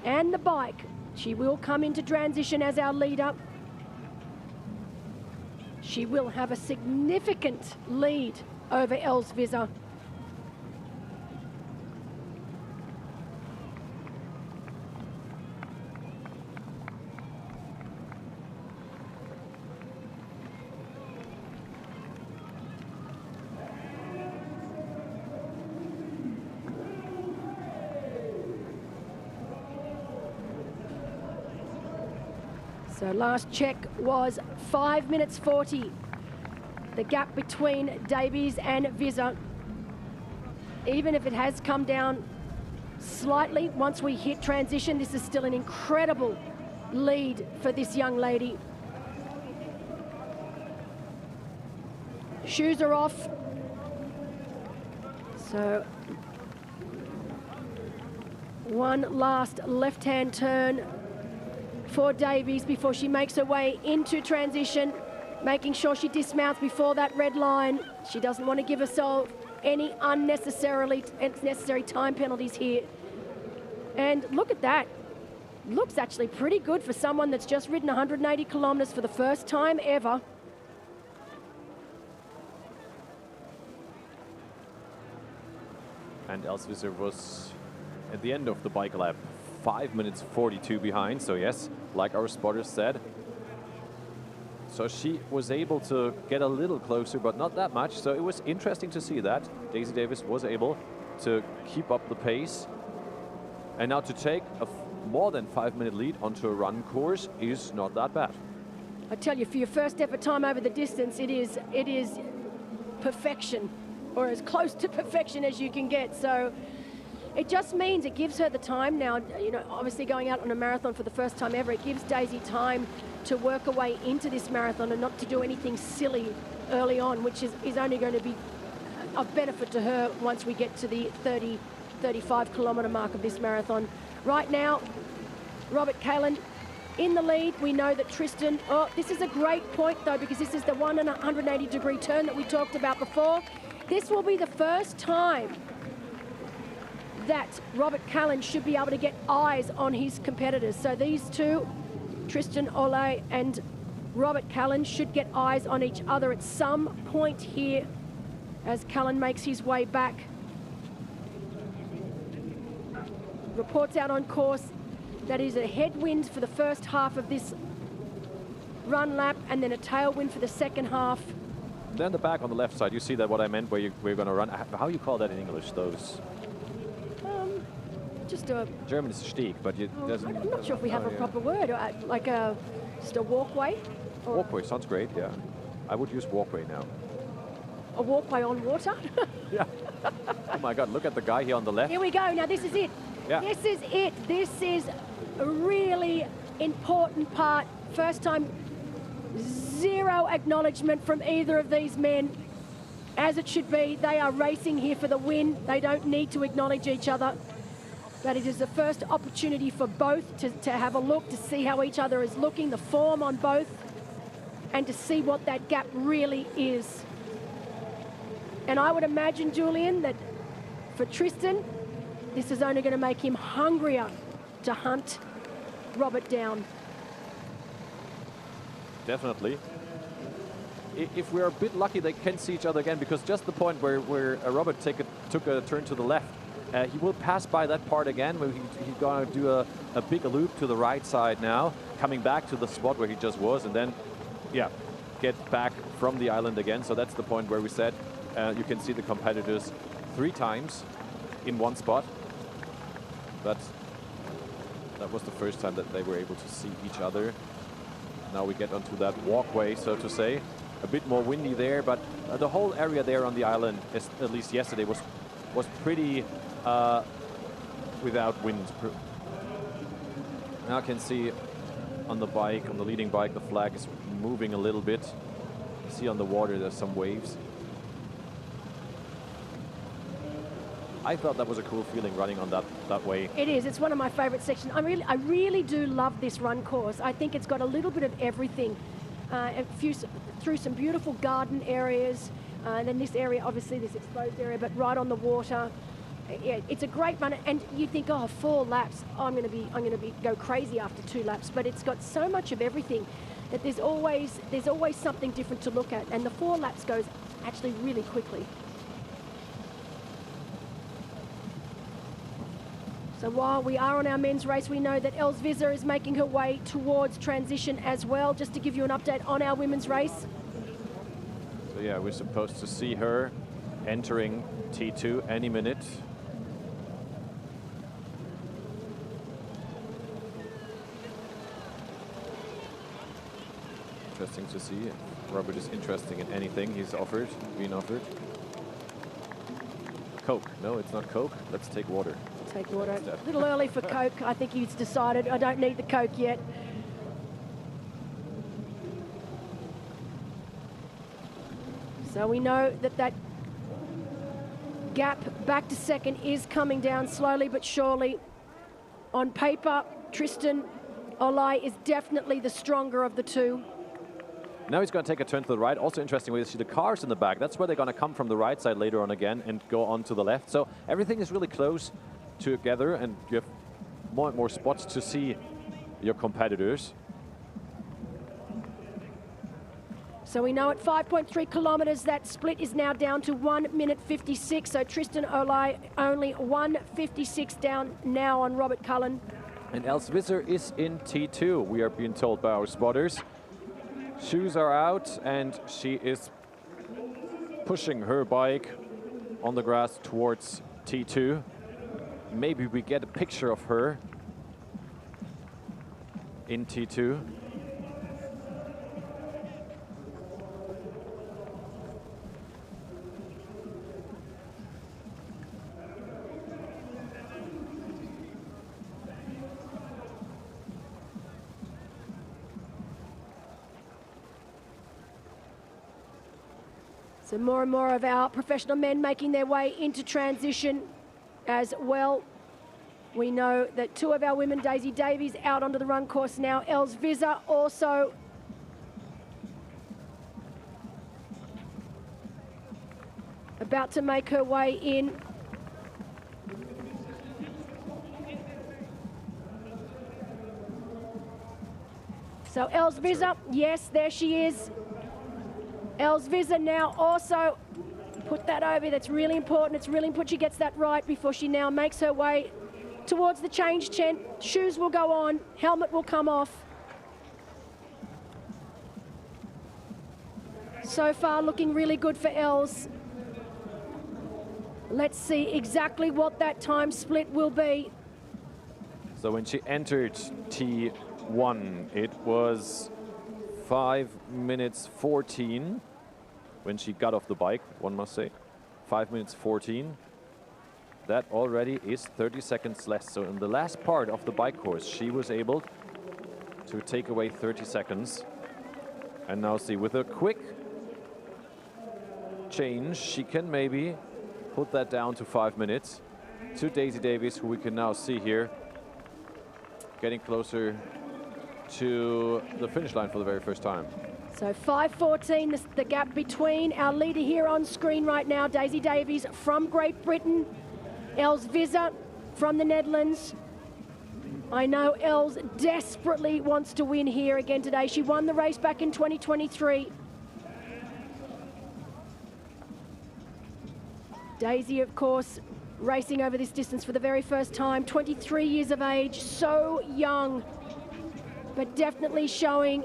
and the bike. She will come into transition as our leader. She will have a significant lead over Els Visser. So last check was 5 minutes 40. The gap between Davies and Visser. Even if it has come down slightly once we hit transition, this is still an incredible lead for this young lady. Shoes are off. So one last left-hand turn for Davies before she makes her way into transition, making sure she dismounts before that red line. She doesn't want to give herself any unnecessary time penalties here. And look at that. Looks actually pretty good for someone that's just ridden 180 kilometers for the first time ever. And Els Visser was at the end of the bike lap 5 minutes 42 behind, so yes, like our spotters said. So she was able to get a little closer, but not that much, so it was interesting to see that. Daisy Davies was able to keep up the pace. And now to take a more than 5 minute lead onto a run course is not that bad. I tell you, for your first ever time over the distance, it is perfection, or as close to perfection as you can get. So it just means it gives her the time now, you know, obviously going out on a marathon for the first time ever, it gives Daisy time to work her way into this marathon and not to do anything silly early on, which is only going to be of benefit to her once we get to the 35 kilometre mark of this marathon. Right now, Robert Cullen in the lead. We know that Tristan, oh, this is a great point though, because this is the 180-degree turn that we talked about before. This will be the first time that Robert Callan should be able to get eyes on his competitors. So these two, Tristan Olay and Robert Callan, should get eyes on each other at some point here as Callan makes his way back. Reports out on course that is a headwind for the first half of this run lap and then a tailwind for the second half. Then the back on the left side, you see that what I meant where we're going to run. How you call that in English, those? Just a... German is Stieg, but it doesn't... I'm not sure if we have a proper word, like just a walkway. Walkway sounds great, yeah. I would use walkway now. A walkway on water? Yeah. Oh my God, look at the guy here on the left. Here we go, now this is it. Yeah. This is it. This is a really important part. First time, zero acknowledgement from either of these men. As it should be, they are racing here for the win. They don't need to acknowledge each other. But it is the first opportunity for both to have a look, to see how each other is looking, the form on both, and to see what that gap really is. And I would imagine, Julian, that for Tristan, this is only going to make him hungrier to hunt Robert down. Definitely. If we're a bit lucky, they can see each other again, because just the point where Robert took a turn to the left, he will pass by that part again, where he's going to do a big loop to the right side now, coming back to the spot where he just was, and then, yeah, get back from the island again. So that's the point where we said you can see the competitors 3 times in one spot. But that was the first time that they were able to see each other. Now we get onto that walkway, so to say. A bit more windy there, but the whole area there on the island, at least yesterday, was pretty without wind. Now I can see on the bike, on the leading bike, the flag is moving a little bit. See on the water there's some waves. I thought that was a cool feeling running on that way. It is. It's one of my favorite sections. I really do love this run course. I think it's got a little bit of everything. Through some beautiful garden areas, and then this area, obviously this exposed area, but right on the water. Yeah, it's a great run, and you think, oh, 4 laps, I'm going to go crazy after 2 laps. But it's got so much of everything that there's always something different to look at, and the 4 laps goes actually really quickly. So while we are on our men's race, we know that Els Visser is making her way towards transition as well. Just to give you an update on our women's race. So yeah, we're supposed to see her entering T2 any minute. Interesting to see if Robert is interested in anything he's been offered. Coke. No, it's not Coke. Let's take water. Take water. A little early for Coke. I think he's decided I don't need the Coke yet. So we know that gap back to second is coming down slowly but surely. On paper, Tristan Olay is definitely the stronger of the two. Now he's going to take a turn to the right. Also interesting, we see the cars in the back. That's where they're going to come from the right side later on again and go on to the left. So everything is really close together, and you have more and more spots to see your competitors. So we know at 5.3 kilometers, that split is now down to 1 minute 56. So Tristan Olay only 1:56 down now on Robert Cullen. And Els Visser is in T2, we are being told by our spotters. Shoes are out, and she is pushing her bike on the grass towards T2. Maybe we get a picture of her in T2. So more and more of our professional men making their way into transition as well. We know that two of our women, Daisy Davies, out onto the run course now. Els Visser also about to make her way in. So Els Visser, yes, there she is. Els Visser now also put that over. That's really important. It's really important she gets that right before she now makes her way towards the change tent. Shoes will go on, helmet will come off. So far looking really good for Els. Let's see exactly what that time split will be. So when she entered T1, it was 5 minutes 14 when she got off the bike, one must say. 5 minutes 14. That already is 30 seconds less. So in the last part of the bike course, she was able to take away 30 seconds. And now see, with a quick change, she can maybe put that down to 5 minutes. To Daisy Davies, who we can now see here, getting closer to the finish line for the very first time. So 5:14, the gap between our leader here on screen right now, Daisy Davies from Great Britain, Els Visser from the Netherlands. I know Els desperately wants to win here again today. She won the race back in 2023. Daisy, of course, racing over this distance for the very first time, 23 years of age, so young, but definitely showing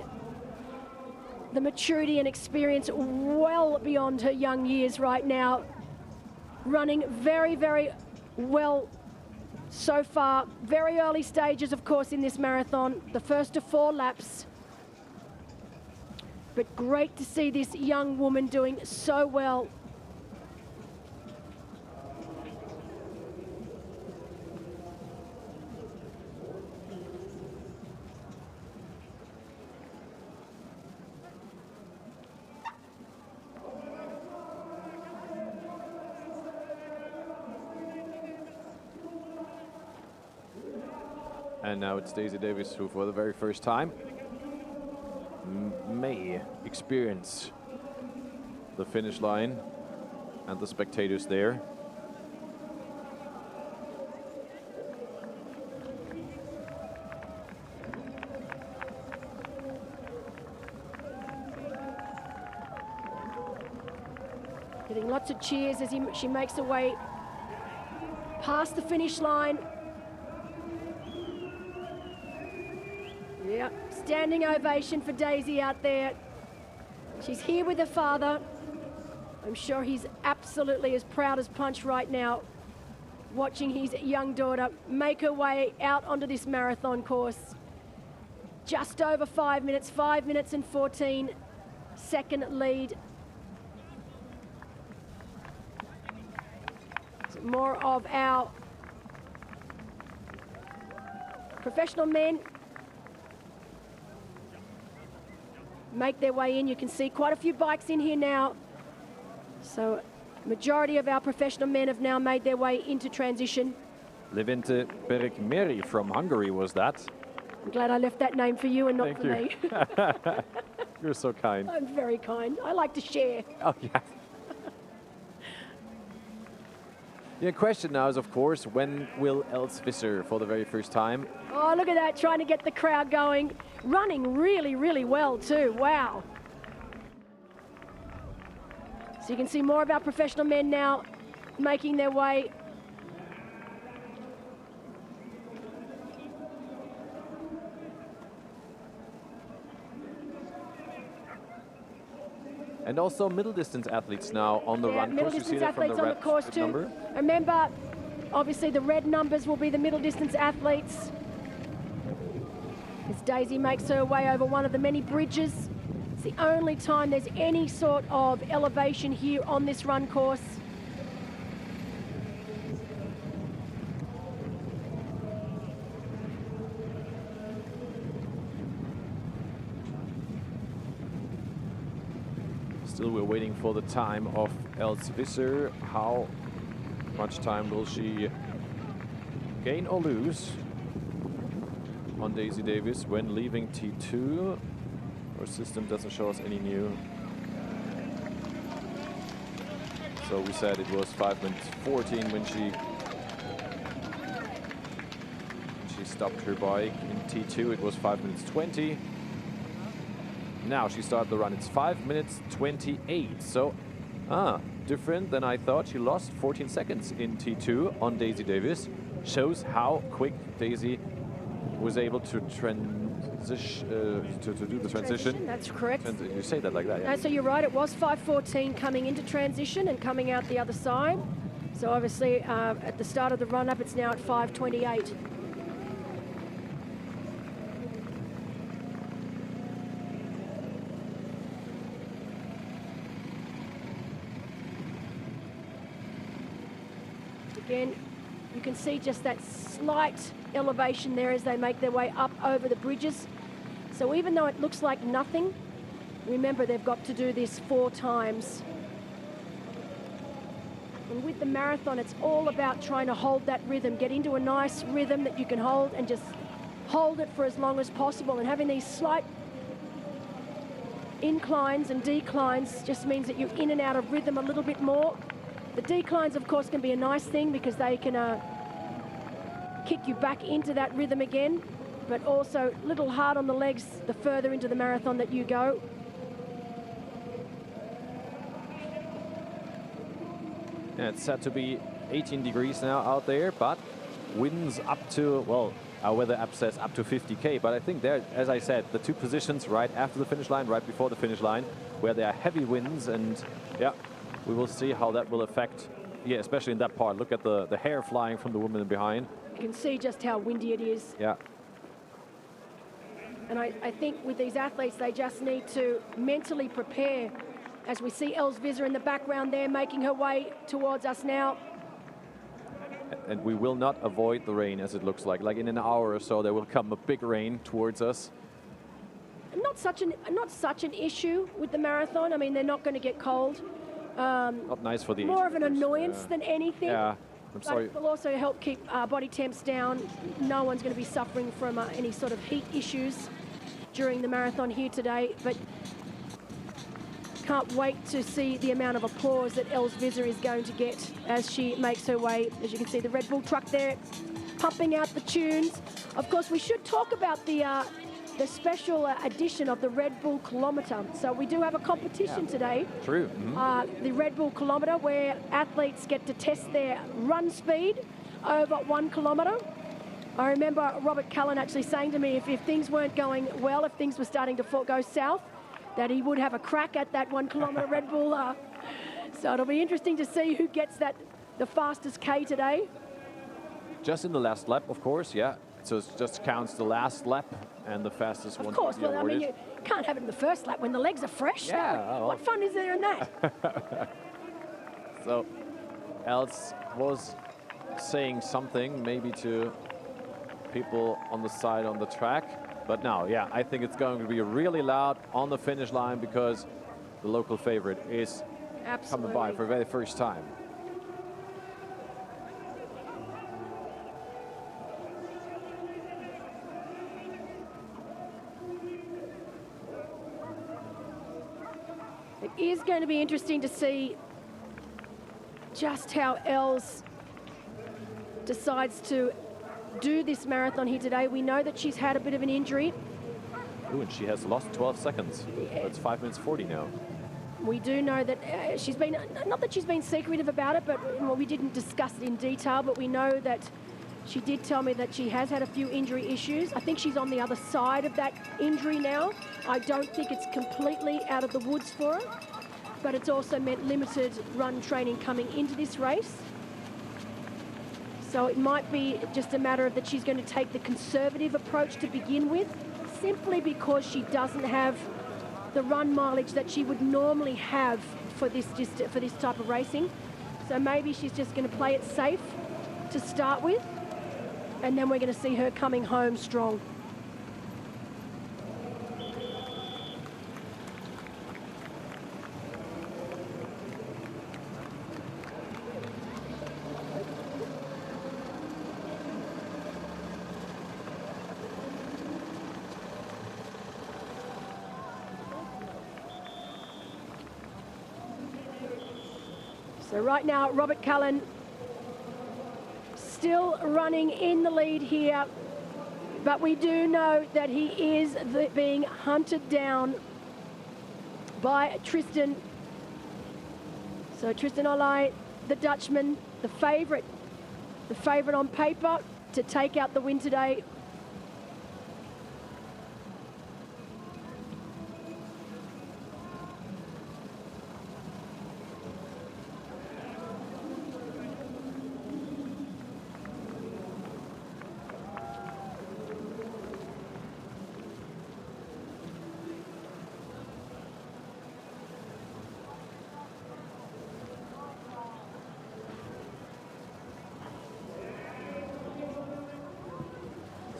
the maturity and experience well beyond her young years right now. Running very, very well so far. Very early stages, of course, in this marathon, the first of 4 laps. But great to see this young woman doing so well. And now it's Daisy Davies who, for the very first time, may experience the finish line and the spectators there. Getting lots of cheers as she makes her way past the finish line. Yeah, standing ovation for Daisy out there. She's here with her father. I'm sure he's absolutely as proud as punch right now, watching his young daughter make her way out onto this marathon course. Just over 5 minutes, 5 minutes and 14 second lead. More of our professional men make their way in. You can see quite a few bikes in here now. So majority of our professional men have now made their way into transition. Levente Berikmeri from Hungary was that. I'm glad I left that name for you and not for me. You're so kind. I'm very kind. I like to share. Oh, yeah. The question now is, of course, when will Els Visser for the very first time? Oh, look at that, trying to get the crowd going. Running really, really well too, wow. So you can see more of our professional men now making their way. And also middle distance athletes now on the run middle course. distance athletes on the course too. Number. Remember, obviously the red numbers will be the middle distance athletes. As Daisy makes her way over one of the many bridges. It's the only time there's any sort of elevation here on this run course. Still, we're waiting for the time of Els Visser. How much time will she gain or lose on Daisy Davis when leaving T2. Our system doesn't show us any new. So we said it was 5 minutes 14 when she stopped her bike. In T2 it was 5 minutes 20. Now she started the run. It's 5 minutes 28. So, different than I thought. She lost 14 seconds in T2 on Daisy Davis. Shows how quick Daisy was able to transition, to do the transition. That's correct. You say that like that, yeah. No, so you're right, it was 5:14 coming into transition and coming out the other side. So obviously at the start of the run-up, it's now at 5:28. Again, you can see just that slight elevation there as they make their way up over the bridges. So even though it looks like nothing, remember they've got to do this 4 times. And with the marathon, it's all about trying to hold that rhythm, get into a nice rhythm that you can hold and just hold it for as long as possible. And having these slight inclines and declines just means that you're in and out of rhythm a little bit more. The declines, of course, can be a nice thing because they can kick you back into that rhythm again, but also a little hard on the legs the further into the marathon that you go. Yeah, it's set to be 18 degrees now out there, but winds up to, well, our weather app says up to 50k, but I think there, as I said, the 2 positions right after the finish line, right before the finish line, where there are heavy winds, and yeah, we will see how that will affect, yeah, especially in that part. Look at the hair flying from the woman behind. You can see just how windy it is. Yeah. And I think with these athletes, they just need to mentally prepare. As we see Els Visser in the background there, making her way towards us now. And we will not avoid the rain, as it looks like. Like in an hour or so, there will come a big rain towards us. Not such an issue with the marathon. I mean, they're not going to get cold. Not nice for the more of an annoyance than anything. Yeah, I'm sorry. But it will also help keep body temps down. No one's going to be suffering from any sort of heat issues during the marathon here today. But can't wait to see the amount of applause that Els Visser is going to get as she makes her way. As you can see, the Red Bull truck there pumping out the tunes. Of course, we should talk about the special edition of the Red Bull Kilometre. So we do have a competition today. True. The Red Bull Kilometre, where athletes get to test their run speed over 1 kilometre. I remember Robert Cullen actually saying to me if things weren't going well, if things were starting to go south, that he would have a crack at that 1 kilometre Red Bull. So it'll be interesting to see who gets the fastest K today. Just in the last lap, of course, yeah. So it just counts the last lap and the fastest one. Of course, well, I mean, you can't have it in the first lap when the legs are fresh. Yeah. What fun is there in that? So Els was saying something maybe to people on the side on the track. But now, yeah, I think it's going to be really loud on the finish line because the local favorite is coming by for the very first time. It is going to be interesting to see just how Els decides to do this marathon here today. We know that she's had a bit of an injury. Ooh, and she has lost 12 seconds. Yeah. That's 5 minutes 40 now. We do know that she's been, not that she's been secretive about it, but well, we didn't discuss it in detail, but we know that she did tell me that she has had a few injury issues. I think she's on the other side of that injury now. I don't think it's completely out of the woods for her, but it's also meant limited run training coming into this race. So it might be just a matter of that she's going to take the conservative approach to begin with, simply because she doesn't have the run mileage that she would normally have for this type of racing. So maybe she's just going to play it safe to start with, and then we're going to see her coming home strong. So right now, Robert Cullen still running in the lead here, but we do know that he is being hunted down by Tristan. So Tristan Olai, the Dutchman, the favourite on paper to take out the win today.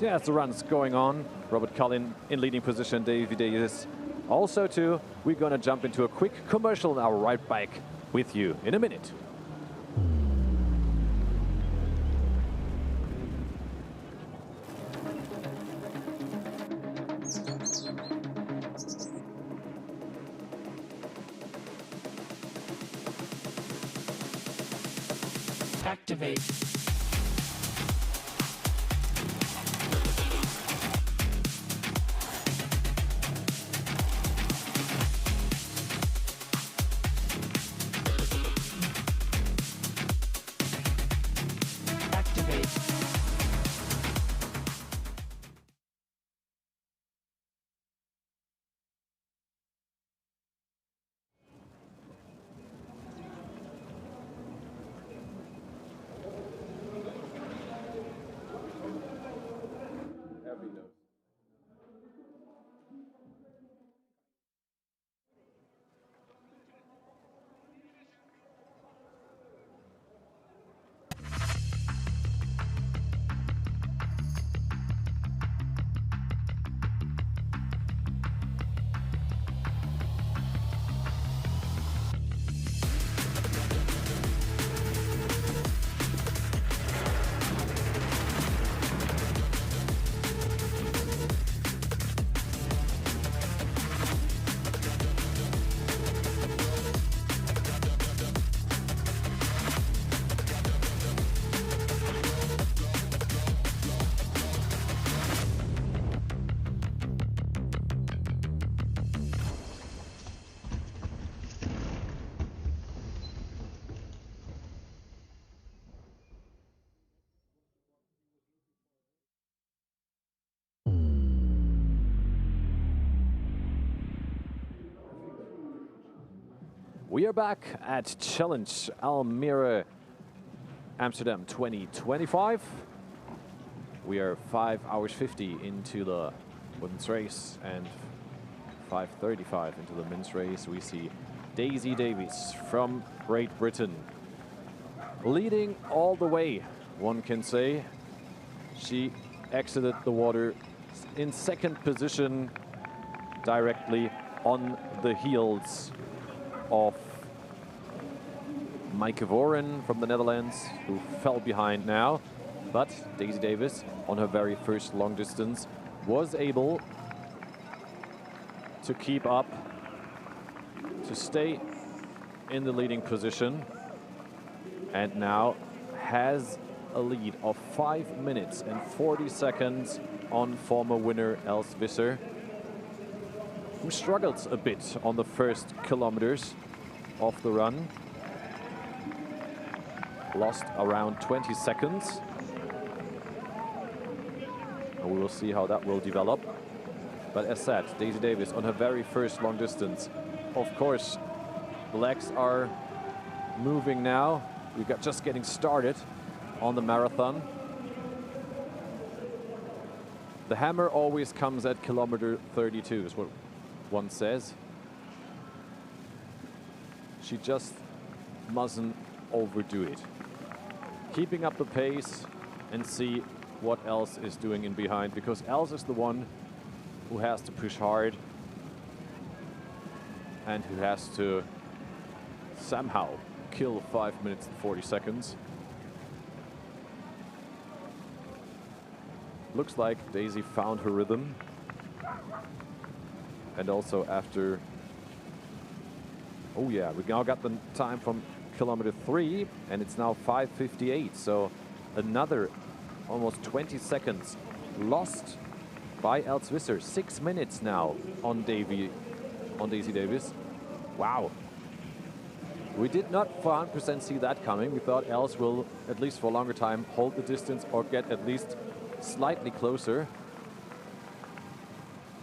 Yeah, as the run's going on, Robert Cullen in leading position, Davy Davis also too. We're going to jump into a quick commercial and I'll be right back with you in a minute. Activate. We are back at Challenge Almere-Amsterdam 2025. We are 5 hours 50 into the women's race and 5:35 into the men's race. We see Daisy Davies from Great Britain leading all the way, one can say. She exited the water in second position, directly on the heels of Maaike Voren from the Netherlands, who fell behind now. But Daisy Davis, on her very first long distance, was able to keep up, to stay in the leading position, and now has a lead of 5 minutes and 40 seconds on former winner Els Visser, who struggled a bit on the first kilometers of the run. Lost around 20 seconds. And we will see how that will develop. But as said, Daisy Davis on her very first long distance. Of course, the legs are moving now. We've got just getting started on the marathon. The hammer always comes at kilometer 32, is what one says. She just mustn't overdo it. Keeping up the pace and see what else is doing in behind, because Els is the one who has to push hard and who has to somehow kill 5 minutes and 40 seconds. Looks like Daisy found her rhythm. And also after, oh yeah, we now got the time from kilometer 3, and it's now 5:58. So another almost 20 seconds lost by Els Visser. 6 minutes now on Daisy Davis. Wow. We did not 100% see that coming. We thought Els will, at least for a longer time, hold the distance or get at least slightly closer.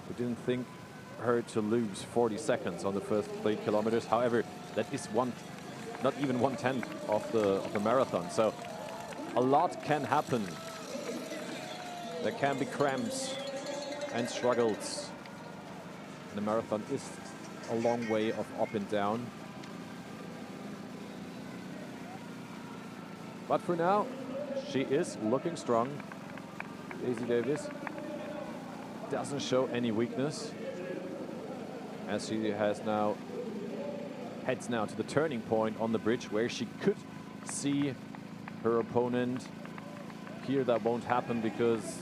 We didn't think her to lose 40 seconds on the first 3 kilometers. However, that is not even 1/10 of the marathon. So a lot can happen. There can be cramps and struggles. The marathon is a long way of up and down. But for now, she is looking strong. Daisy Davis doesn't show any weakness, as she heads now to the turning point on the bridge where she could see her opponent. Here that won't happen because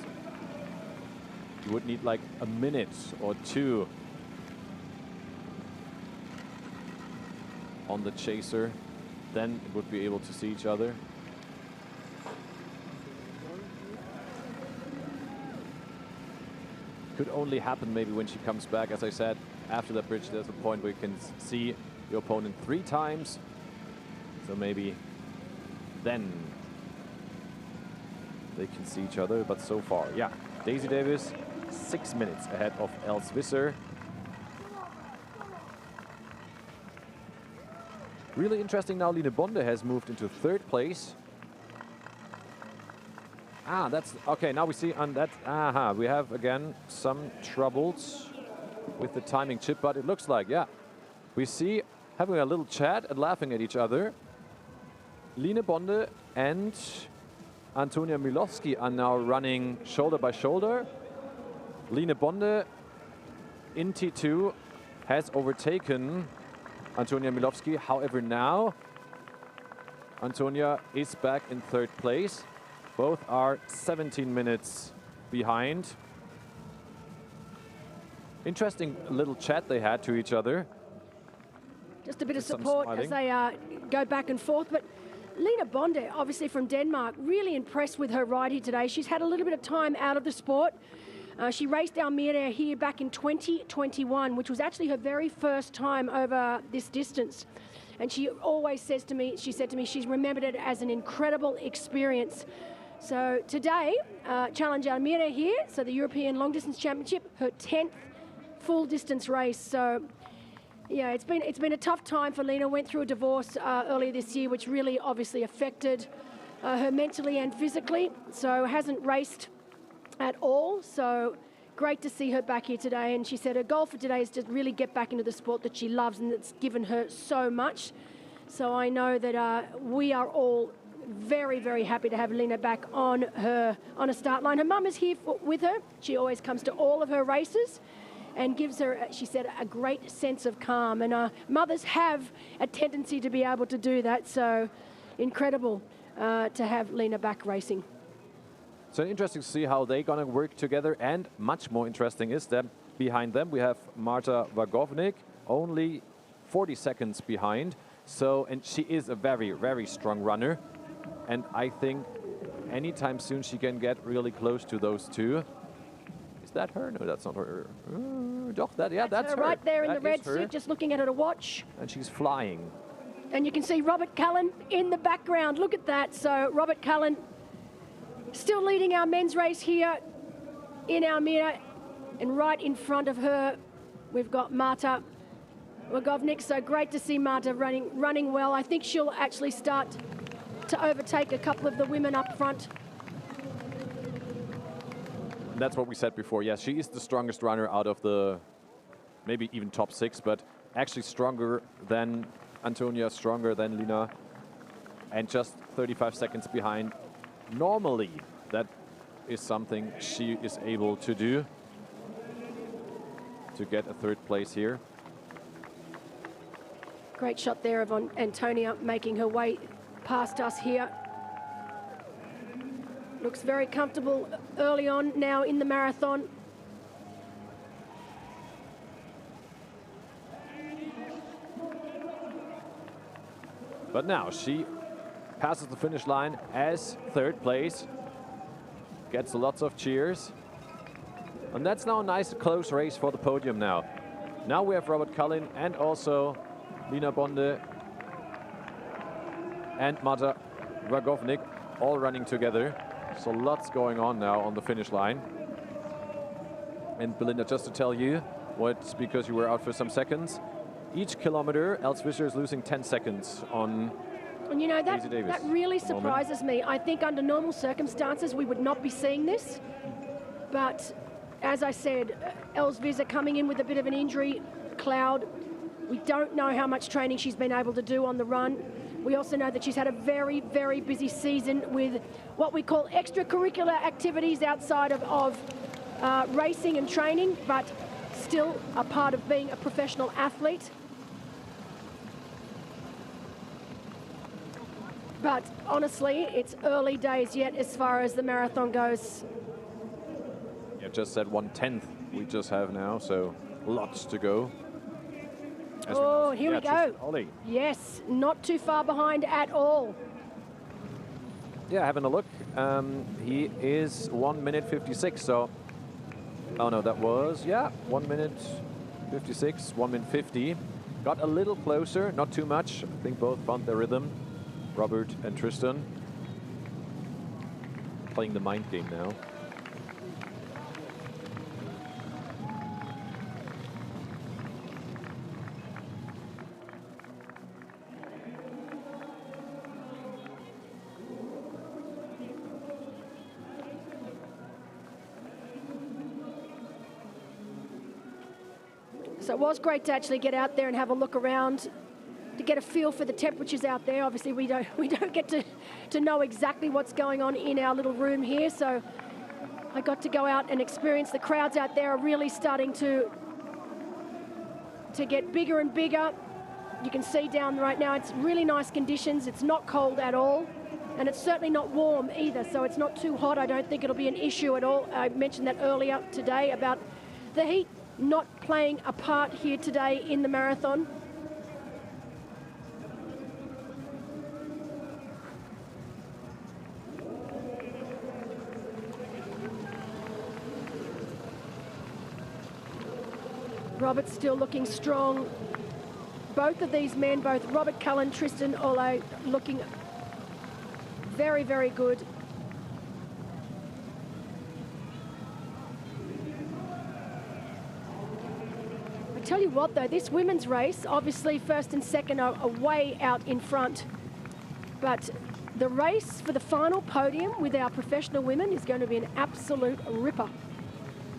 you would need like a minute or 2 on the chaser. Then it would be able to see each other. Could only happen maybe when she comes back. As I said, after that bridge, there's a point where you can see your opponent 3 times. So maybe then they can see each other. But so far, yeah, Daisy Davis 6 minutes ahead of Els Visser. Really interesting now, Line Bonde has moved into 3rd place. Ah, that's okay. Now we see on that. We have again some troubles with the timing chip, but it looks like, yeah, we see having a little chat and laughing at each other. Line Bonde and Antonia Milowski are now running shoulder by shoulder. Line Bonde in T2 has overtaken Antonia Milowski. However, now Antonia is back in 3rd place. Both are 17 minutes behind. Interesting little chat they had to each other. Just a bit of support as they go back and forth. But Line Bonde, obviously from Denmark, really impressed with her ride here today. She's had a little bit of time out of the sport. She raced Almere here back in 2021, which was actually her very first time over this distance. And she always says to me, she said to me, she's remembered it as an incredible experience. So today, Challenge Almere here, so the European Long Distance Championship, her 10th full distance race. So yeah, it's been a tough time for Lena. Went through a divorce earlier this year, which really obviously affected her mentally and physically. So hasn't raced at all. So great to see her back here today. And she said her goal for today is to really get back into the sport that she loves and that's given her so much. So I know that we are all very, very happy to have Lena back on a start line. Her mum is here with her. She always comes to all of her races and gives her, she said, a great sense of calm. And mothers have a tendency to be able to do that. So incredible to have Lena back racing. So interesting to see how they're going to work together. And much more interesting is that behind them we have Marta Wagovnik, only 40 seconds behind. So, and she is a very, very strong runner. And I think anytime soon she can get really close to those two. Is that her? No, that's not her. That's her. Right there in the red suit, just looking at her to watch. And she's flying. And you can see Robert Cullen in the background. Look at that. So Robert Cullen still leading our men's race here in Almere. And right in front of her, we've got Marta Wagovnik. So great to see Marta running well. I think she'll actually start to overtake a couple of the women up front. That's what we said before. Yes, she is the strongest runner out of the maybe even top 6, but actually stronger than Antonia, stronger than Lina, and just 35 seconds behind. Normally, that is something she is able to do to get a 3rd place here. Great shot there of Antonia making her way past us here. Looks very comfortable early on now in the marathon. But now she passes the finish line as third place. Gets lots of cheers. And that's now a nice close race for the podium now. Now we have Robert Cullen and also Lina Bonde and Marta Wagovnik all running together. So lots going on now on the finish line. And Belinda, just to tell you, what, because you were out for some seconds, each kilometer, Elsvisser is losing 10 seconds on And you know, Daisy Davis that really at the moment. surprises me. I think under normal circumstances we would not be seeing this. But as I said, Elsvisser coming in with a bit of an injury cloud. We don't know how much training she's been able to do on the run. We also know that she's had a very, very busy season with what we call extracurricular activities outside of racing and training, but still a part of being a professional athlete. But honestly, it's early days yet as far as the marathon goes. Yeah, just said 1/10 we just have now, so lots to go. Oh, here we go. Ollie. Yes, not too far behind at all. Yeah, having a look. He is 1 minute 56, so... Oh no, that was, yeah, 1 minute 56, 1 minute 50. Got a little closer, not too much. I think both found their rhythm, Robert and Tristan. Playing the mind game now. So it was great to actually get out there and have a look around, to get a feel for the temperatures out there. Obviously, we don't get to know exactly what's going on in our little room here. So I got to go out and experience the crowds out there are really starting to get bigger and bigger. You can see down right now, it's really nice conditions. It's not cold at all. And it's certainly not warm either, so it's not too hot. I don't think it'll be an issue at all. I mentioned that earlier today about the heat not playing a part here today in the marathon. Robert's still looking strong. Both of these men, both Robert Cullen, Tristan Ole, looking very, very good. Tell you what though, this women's race, obviously first and second are way out in front, but the race for the final podium with our professional women is going to be an absolute ripper.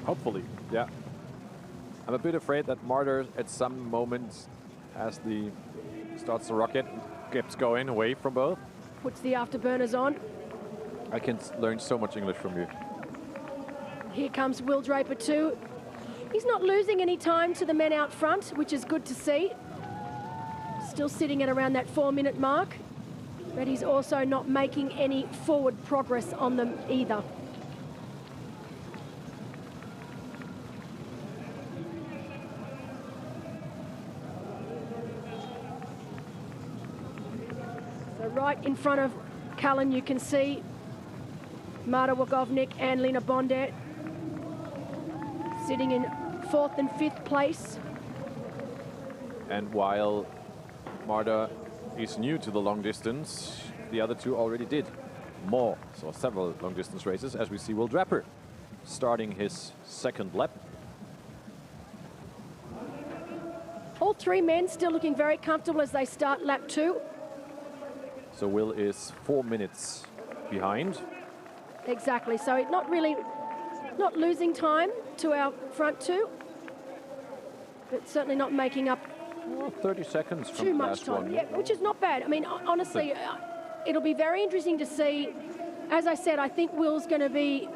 Hopefully, yeah. I'm a bit afraid that Marta at some moments starts the rocket, keeps going away from both. Puts the afterburners on. I can learn so much English from you. Here comes Will Draper too. He's not losing any time to the men out front, which is good to see. Still sitting at around that 4-minute mark, but he's also not making any forward progress on them either. So right in front of Cullen, you can see Marta Wagovnik and Lina Bonde sitting in 4th and 5th place. And while Marta is new to the long distance, the other two already did more, so several long distance races, as we see Will Draper starting his second lap. All three men still looking very comfortable as they start lap 2. So Will is 4 minutes behind. Exactly, so not losing time to our front two, but certainly not making up 30 seconds from too the much last time, one. yeah, which is not bad. I mean, honestly, it'll be very interesting to see. As I said, I think Will's going to be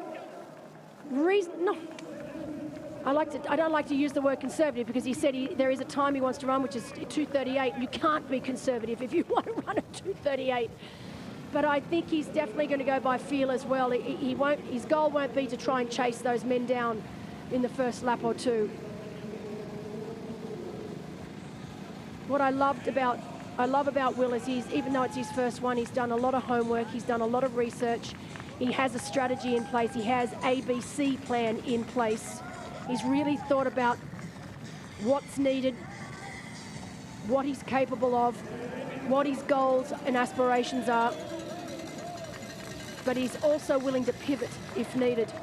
I don't like to use the word conservative because he said there is a time he wants to run, which is 2:38. You can't be conservative if you want to run at 2:38. But I think he's definitely going to go by feel as well. His goal won't be to try and chase those men down in the first lap or two. What I loved about I love about Will is even though it's his first one, he's done a lot of homework, he's done a lot of research, he has a strategy in place, he has ABC plan in place. He's really thought about what's needed, what he's capable of, what his goals and aspirations are, but he's also willing to pivot if needed.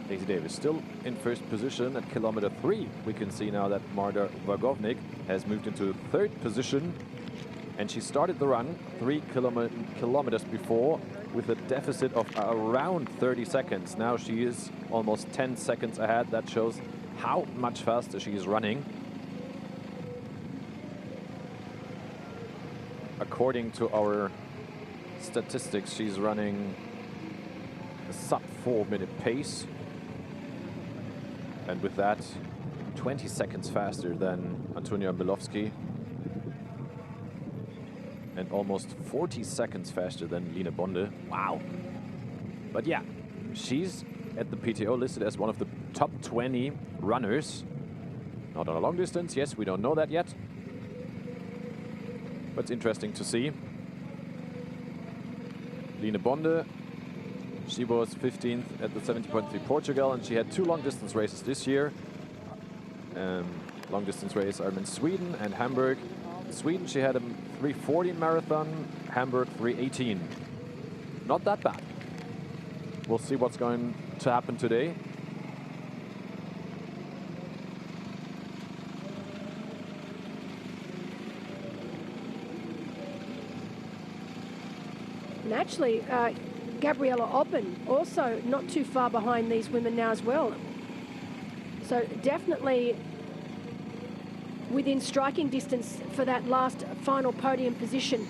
Daisy Davis still in first position at kilometer 3. We can see now that Marta Vagovnik has moved into third position, and she started the run 3 kilometers before with a deficit of around 30 seconds. Now she is almost 10 seconds ahead. That shows how much faster she is running. According to our statistics, she's running a sub 4-minute pace. And with that, 20 seconds faster than Antonia Bilovsky. And almost 40 seconds faster than Line Bonde. Wow. But yeah, she's at the PTO listed as one of the top 20 runners. Not on a long distance, yes, we don't know that yet. But it's interesting to see. Line Bonde, she was 15th at the 70.3 Portugal, and she had 2 long distance races this year. Long distance races are in Sweden and Hamburg. In Sweden she had a 3:40 marathon, Hamburg 3:18. Not that bad. We'll see what's going to happen today. And actually, Gabriella Oppen also not too far behind these women now as well. So definitely within striking distance for that last final podium position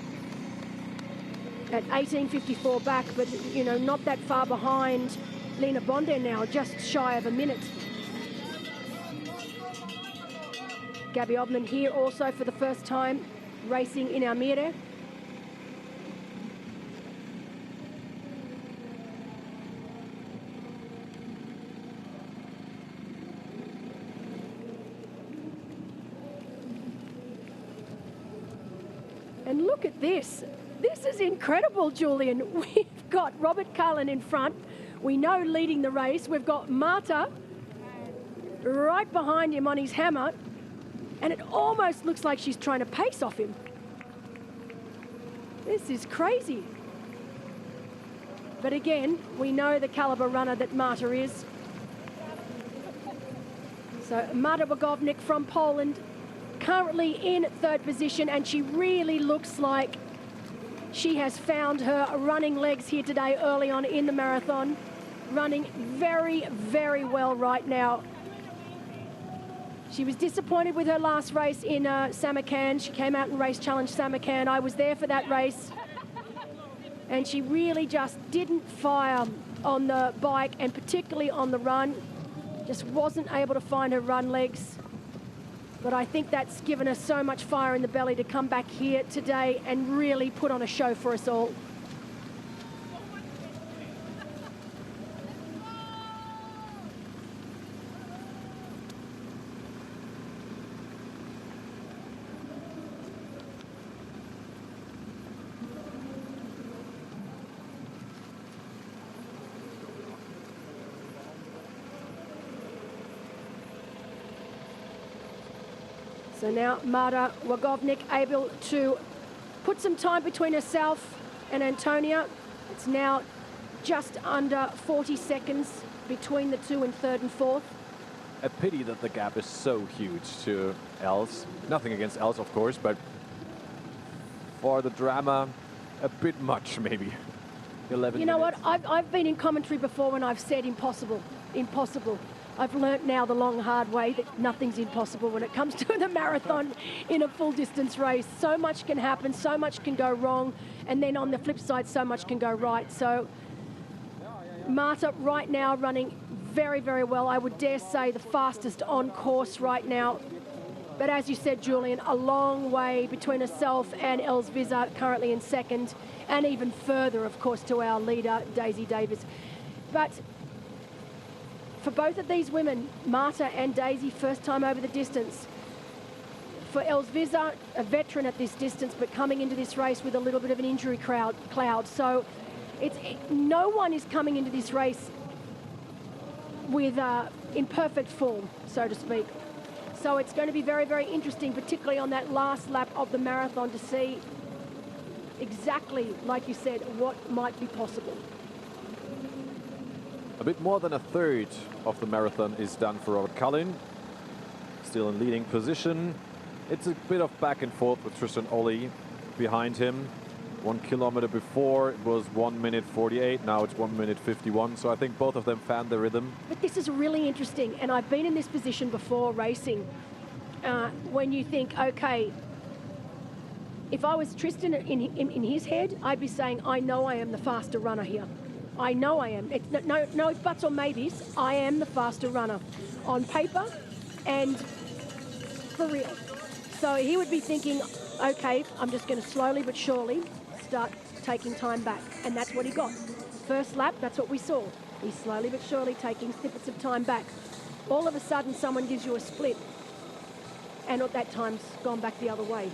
at 18:54 back, but you know, not that far behind Line Bonde now, just shy of a minute. Gabby Obman here also for the first time racing in Almere. And look at this. This is incredible, Julian. We've got Robert Cullen in front. We know leading the race. We've got Marta right behind him on his hammer. And it almost looks like she's trying to pace off him. This is crazy. But again, we know the caliber runner that Marta is. So Marta Wagovnik from Poland, currently in third position, and she really looks like she has found her running legs here today early on in the marathon. Running very, very well right now. She was disappointed with her last race in Samarkand. She came out and race challenged Samarkand. I was there for that race. And she really just didn't fire on the bike and particularly on the run. Just wasn't able to find her run legs. But I think that's given her so much fire in the belly to come back here today and really put on a show for us all. So now Marta Wagovnik able to put some time between herself and Antonia. It's now just under 40 seconds between the two in third and fourth. A pity that the gap is so huge to Els. Nothing against Els, of course, but for the drama, a bit much maybe. 11 You know minutes. what? I've been in commentary before when I've said impossible, impossible. I've learnt now the long, hard way that nothing's impossible when it comes to the marathon in a full distance race. So much can happen, so much can go wrong, and then on the flip side, so much can go right. So Marta right now running very, very well. I would dare say the fastest on course right now. But as you said, Julian, a long way between herself and Els Visser currently in second, and even further, of course, to our leader, Daisy Davis. But for both of these women, Marta and Daisy, first time over the distance. For Els Visser, a veteran at this distance, but coming into this race with a little bit of an injury cloud. So no one is coming into this race with in perfect form, so to speak. So it's going to be very, very interesting, particularly on that last lap of the marathon, to see exactly, like you said, what might be possible. A bit more than a third of the marathon is done for Robert Cullen. Still in leading position. It's a bit of back and forth with Tristan Ollie behind him. 1 kilometer before it was 1 minute 48, now it's 1 minute 51, so I think both of them found the rhythm. But this is really interesting, and I've been in this position before racing, when you think, okay, if I was Tristan in his head, I'd be saying, I know I am the faster runner here. I know I am. It's no buts or maybes. I am the faster runner on paper and for real. So he would be thinking, okay, I'm just going to slowly but surely start taking time back. And that's what he got. First lap, that's what we saw. He's slowly but surely taking snippets of time back. All of a sudden, someone gives you a split, and at that time's gone back the other way.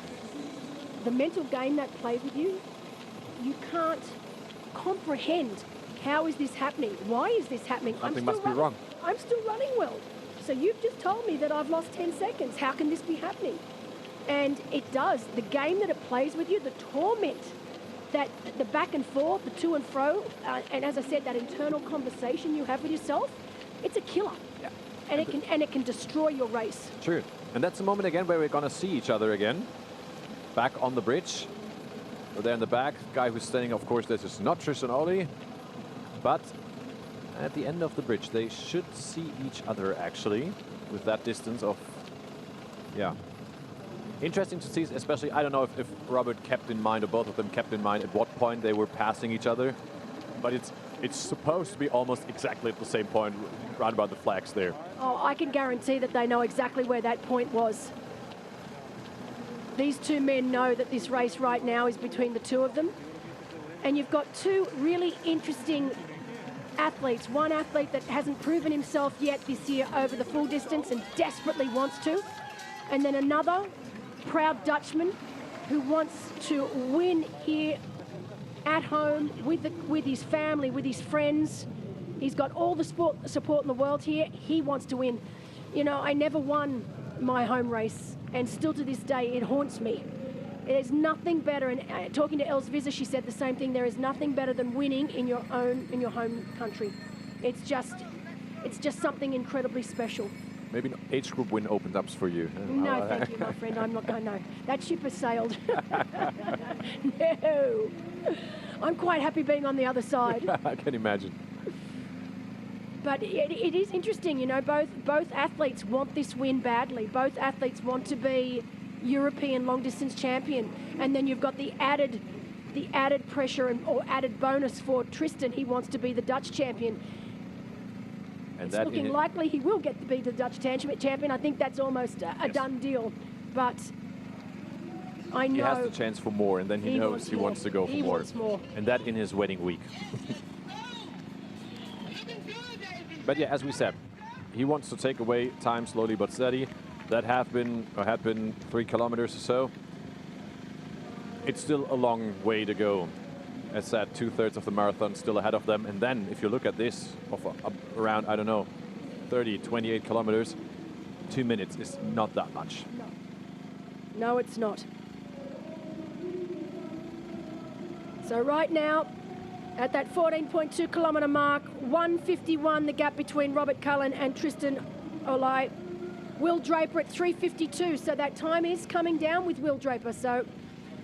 The mental game that plays with you, you can't comprehend. How is this happening? Why is this happening? Something must be wrong. I'm still running well. So you've just told me that I've lost 10 seconds. How can this be happening? And it does. The game that it plays with you, the torment, that the back and forth, the to and fro, and as I said, that internal conversation you have with yourself, it's a killer. Yeah. And it can destroy your race. True. And that's the moment again where we're going to see each other again. Back on the bridge. So there in the back, guy who's standing, of course, this is not Tristan Ollie. But at the end of the bridge, they should see each other, actually, with that distance of, yeah. Interesting to see, especially, I don't know if Robert kept in mind, or both of them kept in mind at what point they were passing each other. But it's supposed to be almost exactly at the same point, right about the flags there. Oh, I can guarantee that they know exactly where that point was. These two men know that this race right now is between the two of them. And you've got two really interesting athletes. One athlete that hasn't proven himself yet this year over the full distance and desperately wants to. And then another proud Dutchman who wants to win here at home with his family, with his friends. He's got all the support in the world here. He wants to win. You know, I never won my home race, and still to this day it haunts me. There's nothing better, and talking to Els Visser, she said the same thing. There is nothing better than winning in your home country. It's just something incredibly special. Maybe an age group win opens up for you. No, thank you, my friend. I'm not going. No, that ship has sailed. No, I'm quite happy being on the other side. I can imagine. But it is interesting, you know. Both athletes want this win badly. Both athletes want to be European long distance champion, and then you've got the added pressure or added bonus for Tristan. He wants to be the Dutch champion. And it's looking likely he will get to be the Dutch champion. I think that's almost a done deal. But I know he has the chance for more, and then he knows he wants to go for more. He wants more. And that in his wedding week. But yeah, as we said, he wants to take away time slowly but steady. That had been 3 kilometers or so. It's still a long way to go. As said, 2/3 of the marathon still ahead of them. And then if you look at this, of around, I don't know, 30, 28 kilometers, 2 minutes is not that much. No, it's not. So right now, at that 14.2 kilometre mark, 1:51 the gap between Robert Cullen and Tristan Olai. Will Draper at 3:52, so that time is coming down with Will Draper. So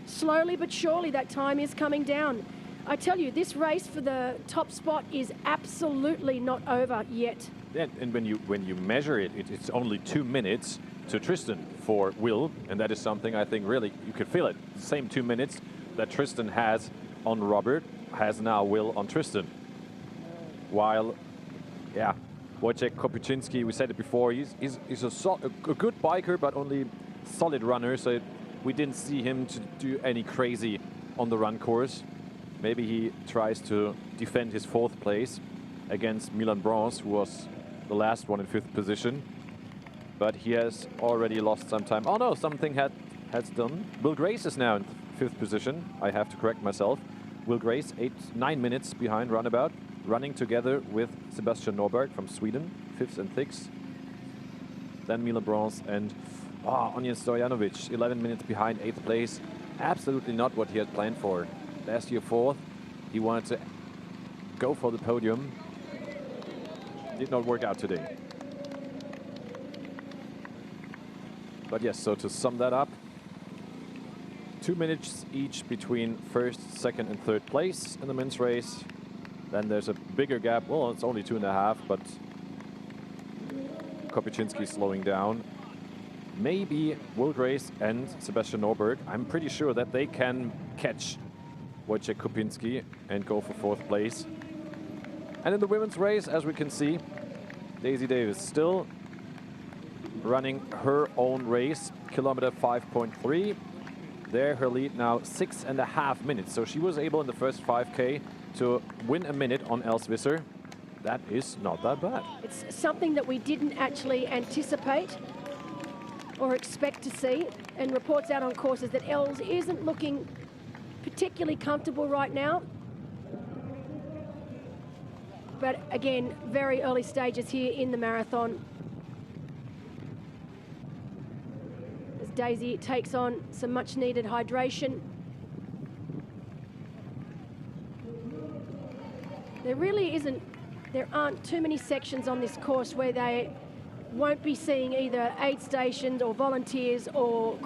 slowly but surely that time is coming down. I tell you, this race for the top spot is absolutely not over yet. Yeah, and when you measure it, it's only 2 minutes to Tristan for Will, and that is something I think really you could feel it. The same 2 minutes that Tristan has on Robert has now Will on Tristan. While, yeah, Wojciech Kopyczynski, we said it before, he's a good biker, but only solid runner, so we didn't see him to do any crazy on the run course. Maybe he tries to defend his 4th place against Milan Brons, who was the last one in 5th position. But he has already lost some time. Oh no, something has done. Will Grace is now in 5th position. I have to correct myself. Will Grace, 9 minutes behind runabout, running together with Sebastian Norberg from Sweden, 5th and 6th. Then Milan Brons and Onion Stojanovic, 11 minutes behind, 8th place. Absolutely not what he had planned for. Last year 4th, he wanted to go for the podium. Did not work out today. But yes, so to sum that up, 2 minutes each between 1st, 2nd and 3rd place in the men's race. Then there's a bigger gap. Well, it's only 2.5, but Kopyczynski slowing down. Maybe Will Grace and Sebastian Norberg, I'm pretty sure that they can catch Wojciech Kopyczynski and go for 4th place. And in the women's race, as we can see, Daisy Davis still running her own race, kilometer 5.3. There, her lead now 6.5 minutes. So she was able in the first 5K to win a minute on Els Visser. That is not that bad. It's something that we didn't actually anticipate or expect to see. And reports out on courses that Els isn't looking particularly comfortable right now. But again, very early stages here in the marathon. As Daisy takes on some much needed hydration. There aren't too many sections on this course where they won't be seeing either aid stations or volunteers or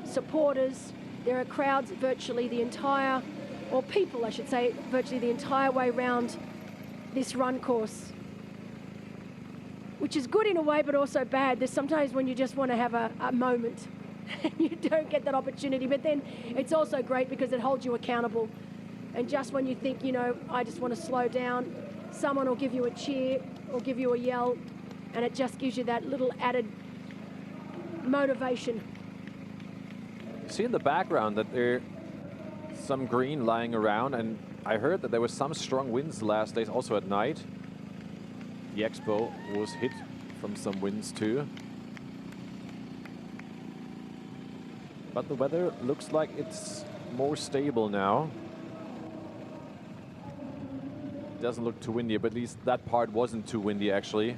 supporters. There are crowds virtually the entire, or people I should say, virtually the entire way round this run course. Which is good in a way, but also bad. There's sometimes when you just want to have a moment and you don't get that opportunity, but then it's also great because it holds you accountable. And just when you think, you know, I just want to slow down, someone will give you a cheer or give you a yell, and it just gives you that little added motivation. See in the background that there's some green lying around, and I heard that there was some strong winds the last days, also at night. The expo was hit from some winds too. But the weather looks like it's more stable now. Doesn't look too windy, but at least that part wasn't too windy actually.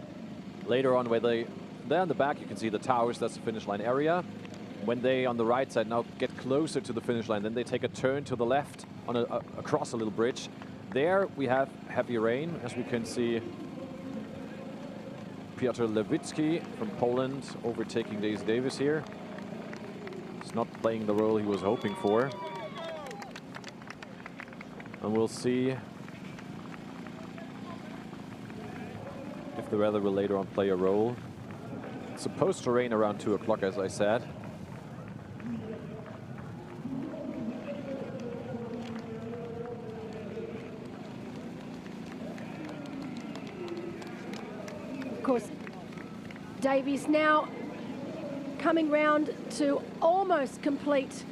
Later on, where there in the back you can see the towers, that's the finish line area. When they on the right side now get closer to the finish line, then they take a turn to the left on across a little bridge. There we have heavy rain, as we can see. Piotr Lewicki from Poland overtaking Daisy Davis here. He's not playing the role he was hoping for. And we'll see if the weather will later on play a role. It's supposed to rain around 2 o'clock, as I said. course, Davies now coming round to almost complete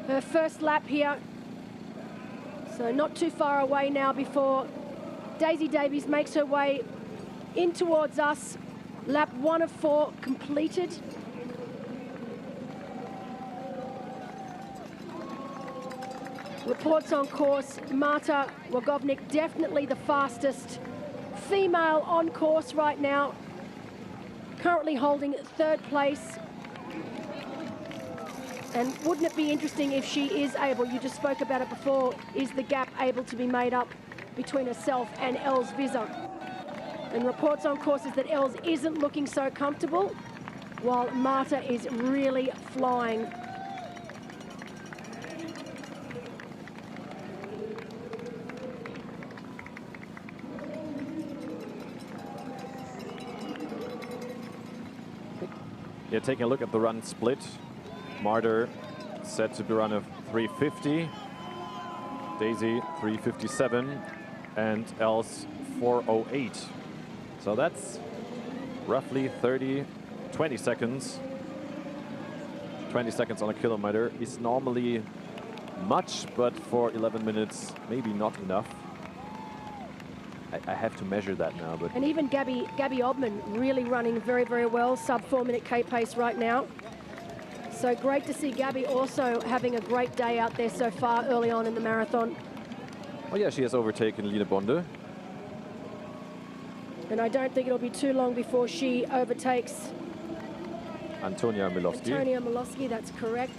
her first lap here. So not too far away now before Daisy Davies makes her way in towards us. Lap 1 of 4 completed. Reports on course, Marta Wagovnik, definitely the fastest female on course right now. Currently holding 3rd place. And wouldn't it be interesting if she is able, you just spoke about it before, is the gap able to be made up between herself and Els Visser? And reports on course is that Els isn't looking so comfortable, while Marta is really flying. Yeah, taking a look at the run split. Marta set to be run of 350, Daisy 357, and Els 408. So that's roughly 20 seconds. 20 seconds on a kilometer is normally much, but for 11 minutes, maybe not enough. I have to measure that now, but... And even Gabby Obman really running very, very well, sub 4-minute K pace right now. So great to see Gabby also having a great day out there so far early on in the marathon. Oh yeah, she has overtaken Line Bonde. And I don't think it'll be too long before she overtakes Antonia Milowski. Antonia Milowski, that's correct.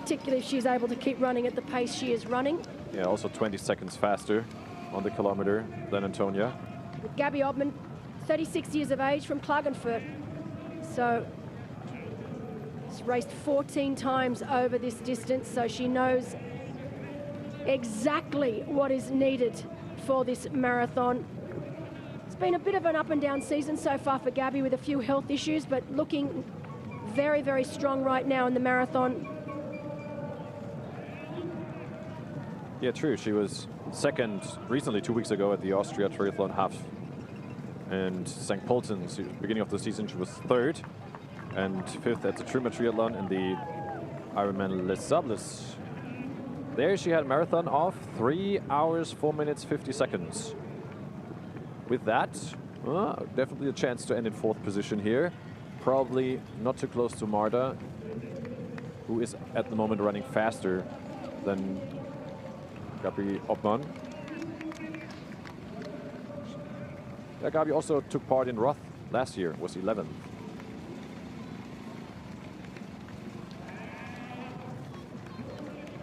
Particularly if she's able to keep running at the pace she is running. Yeah, also 20 seconds faster on the kilometer than Antonia. With Gabby Obman, 36 years of age from Klagenfurt. So she's raced 14 times over this distance, so she knows exactly what is needed for this marathon. It's been a bit of an up and down season so far for Gabby with a few health issues, but looking very, very strong right now in the marathon. Yeah, true. She was second recently, 2 weeks ago, at the Austria Triathlon half. And St. Polten's, beginning of the season, she was 3rd. And 5th at the Truma Triathlon in the Ironman Les Sables. There she had a marathon of 3 hours, 4 minutes, 50 seconds. With that, definitely a chance to end in 4th position here. Probably not too close to Marta, who is at the moment running faster than Gabby Obman. Yeah, Gabby also took part in Roth last year, was 11th.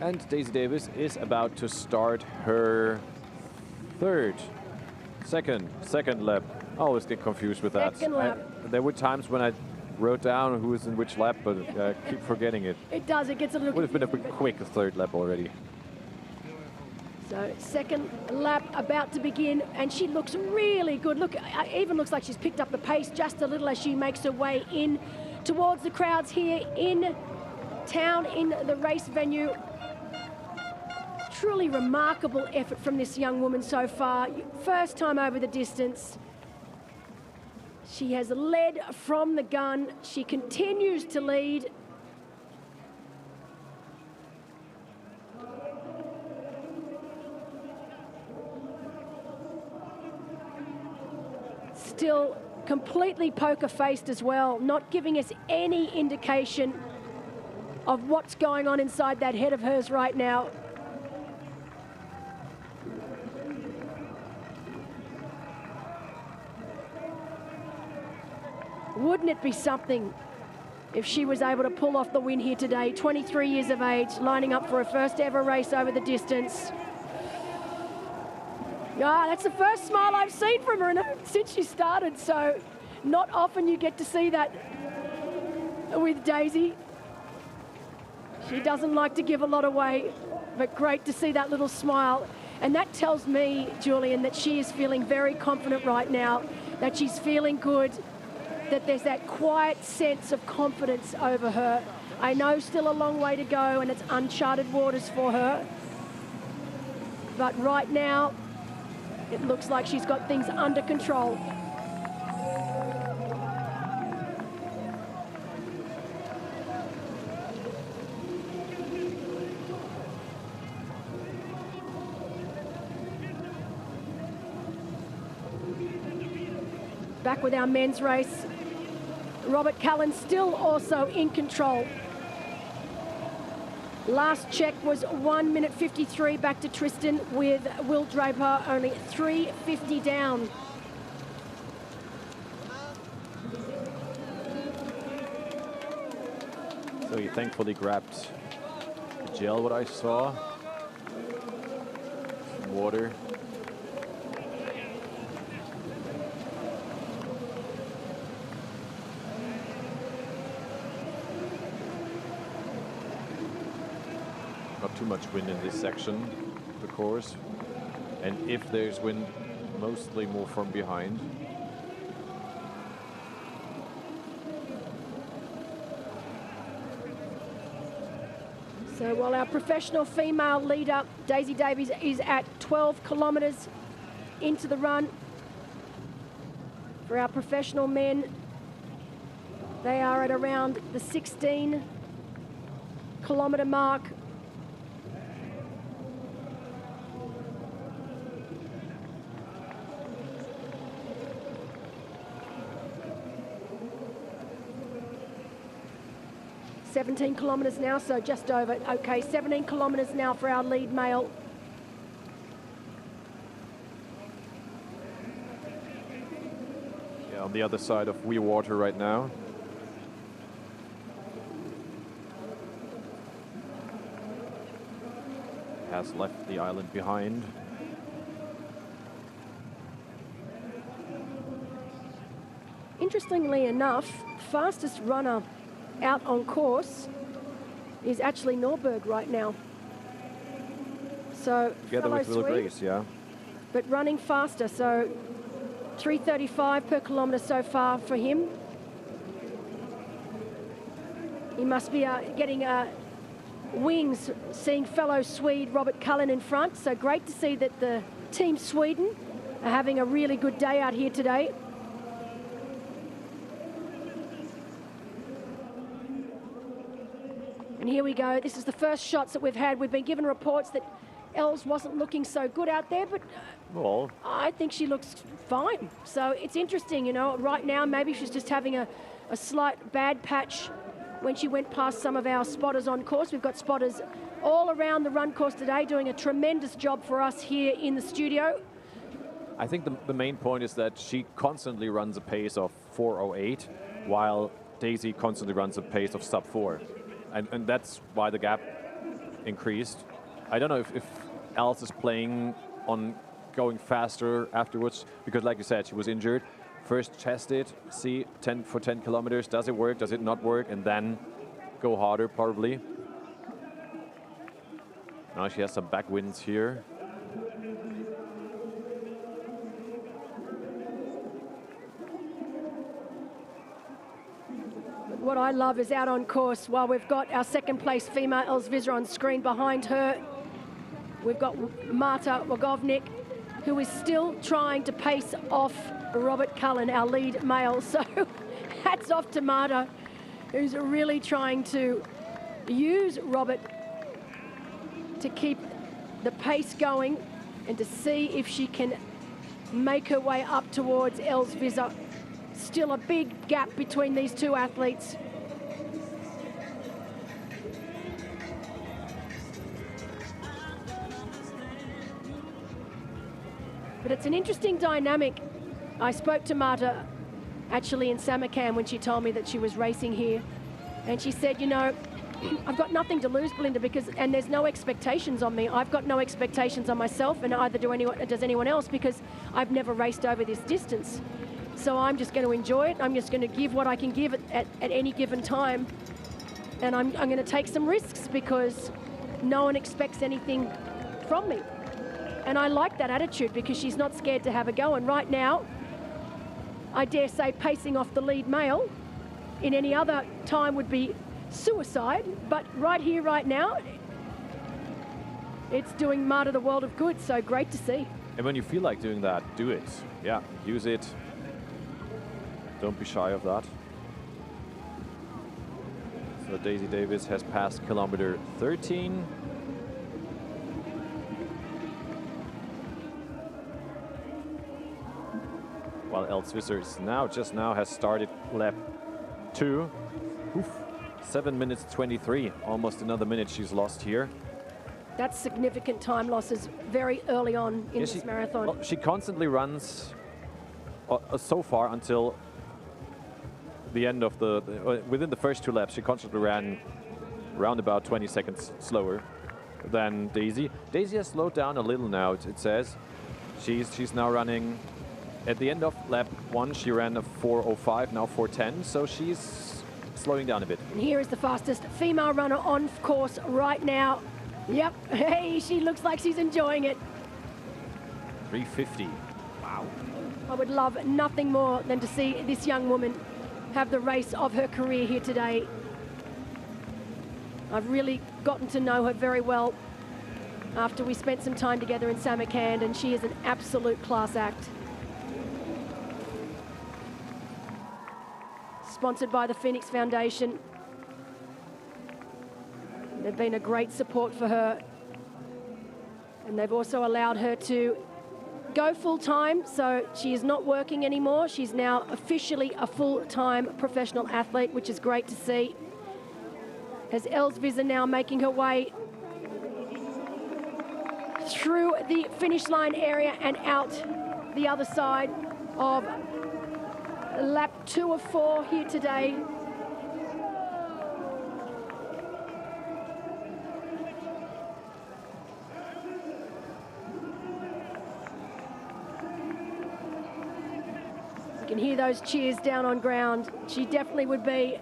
And Daisy Davies is about to start her second lap. I always get confused with that. Second lap. There were times when I wrote down who was in which lap, but I keep forgetting it. It does, it gets a little... Would have been a bit quick, a 3rd lap already. So second lap about to begin, and she looks really good. Look, even looks like she's picked up the pace just a little as she makes her way in towards the crowds here in town, in the race venue. Truly remarkable effort from this young woman so far. First time over the distance. She has led from the gun. She continues to lead. Still completely poker-faced as well, not giving us any indication of what's going on inside that head of hers right now. Wouldn't it be something if she was able to pull off the win here today? 23 years of age, lining up for her first ever race over the distance. Yeah, that's the first smile I've seen from her since she started, so not often you get to see that with Daisy. She doesn't like to give a lot away, but great to see that little smile. And that tells me, Julian, that she is feeling very confident right now, that she's feeling good, that there's that quiet sense of confidence over her. I know still a long way to go and it's uncharted waters for her. But right now, It looks like she's got things under control. Back with our men's race. Robert Cullen still also in control. Last check was 1 minute 53 back to Tristan, with Will Draper only 3:50 down. So he thankfully grabbed the gel, what I saw. Some water. Not too much wind in this section of the course. And if there's wind, mostly more from behind. So while our professional female leader, Daisy Davies, is at 12 kilometres into the run, for our professional men, they are at around the 16-kilometre mark. "17 kilometres now, so just over. Okay, 17 kilometres now for our lead male. Yeah, on the other side of Wee Water right now. Has left the island behind. Interestingly enough, fastest runner out on course is actually Norberg right now. So Together with Will Grace, yeah. But running faster, so 3:35 per kilometre so far for him. He must be getting wings seeing fellow Swede Robert Cullen in front. So great to see that the Team Sweden are having a really good day out here today. And here we go. This is the first shots that we've had. We've been given reports that Els wasn't looking so good out there, but well, I think she looks fine. So it's interesting, you know, right now maybe she's just having a slight bad patch when she went past some of our spotters on course. We've got spotters all around the run course today doing a tremendous job for us here in the studio. I think the main point is that she constantly runs a pace of 4:08, while Daisy constantly runs a pace of sub-4. And that's why the gap increased. I don't know if Els is playing on going faster afterwards, because like you said, she was injured. First test it, see 10 kilometers, does it work, does it not work, and then go harder probably. Now she has some back winds here. What I love is out on course, while we've got our second place female Els Visser on screen behind her, we've got Marta Wagovnik, who is still trying to pace off Robert Cullen, our lead male. So hats off to Marta, who's really trying to use Robert to keep the pace going and to see if she can make her way up towards Els Visser. Still a big gap between these two athletes. But it's an interesting dynamic. I spoke to Marta actually in Samarkand when she told me that she was racing here. And she said, you know, I've got nothing to lose, Belinda, and there's no expectations on me. I've got no expectations on myself, and neither does anyone else, because I've never raced over this distance. So I'm just going to enjoy it. I'm just going to give what I can give at any given time. And I'm going to take some risks because no one expects anything from me. And I like that attitude because she's not scared to have a go. And right now, I dare say pacing off the lead male in any other time would be suicide. But right here, right now, it's doing Marta the world of good, so great to see. And when you feel like doing that, do it. Yeah, use it. Don't be shy of that. So Daisy Davis has passed kilometer 13. While Els Visser is just now has started lap 2. Oof. 7 minutes 23, almost another minute she's lost here. That's significant time losses very early on in this marathon. Well, she constantly runs so far until the end of within the first 2 laps, she constantly ran around about 20 seconds slower than Daisy. Daisy has slowed down a little now, it says. She's now running, at the end of lap 1, she ran a 4:05, now 4:10, so she's slowing down a bit. And here is the fastest female runner on course right now. Yep, hey, she looks like she's enjoying it. 3:50. Wow. I would love nothing more than to see this young woman have the race of her career here today. I've really gotten to know her very well after we spent some time together in Samarkand, and she is an absolute class act. Sponsored by the Phoenix Foundation. They've been a great support for her. And they've also allowed her to go full-time, so she is not working anymore. She's now officially a full-time professional athlete, which is great to see. As Els Visser now making her way through the finish line area and out the other side of lap 2 of 4 here today. You can hear those cheers down on ground. She definitely would be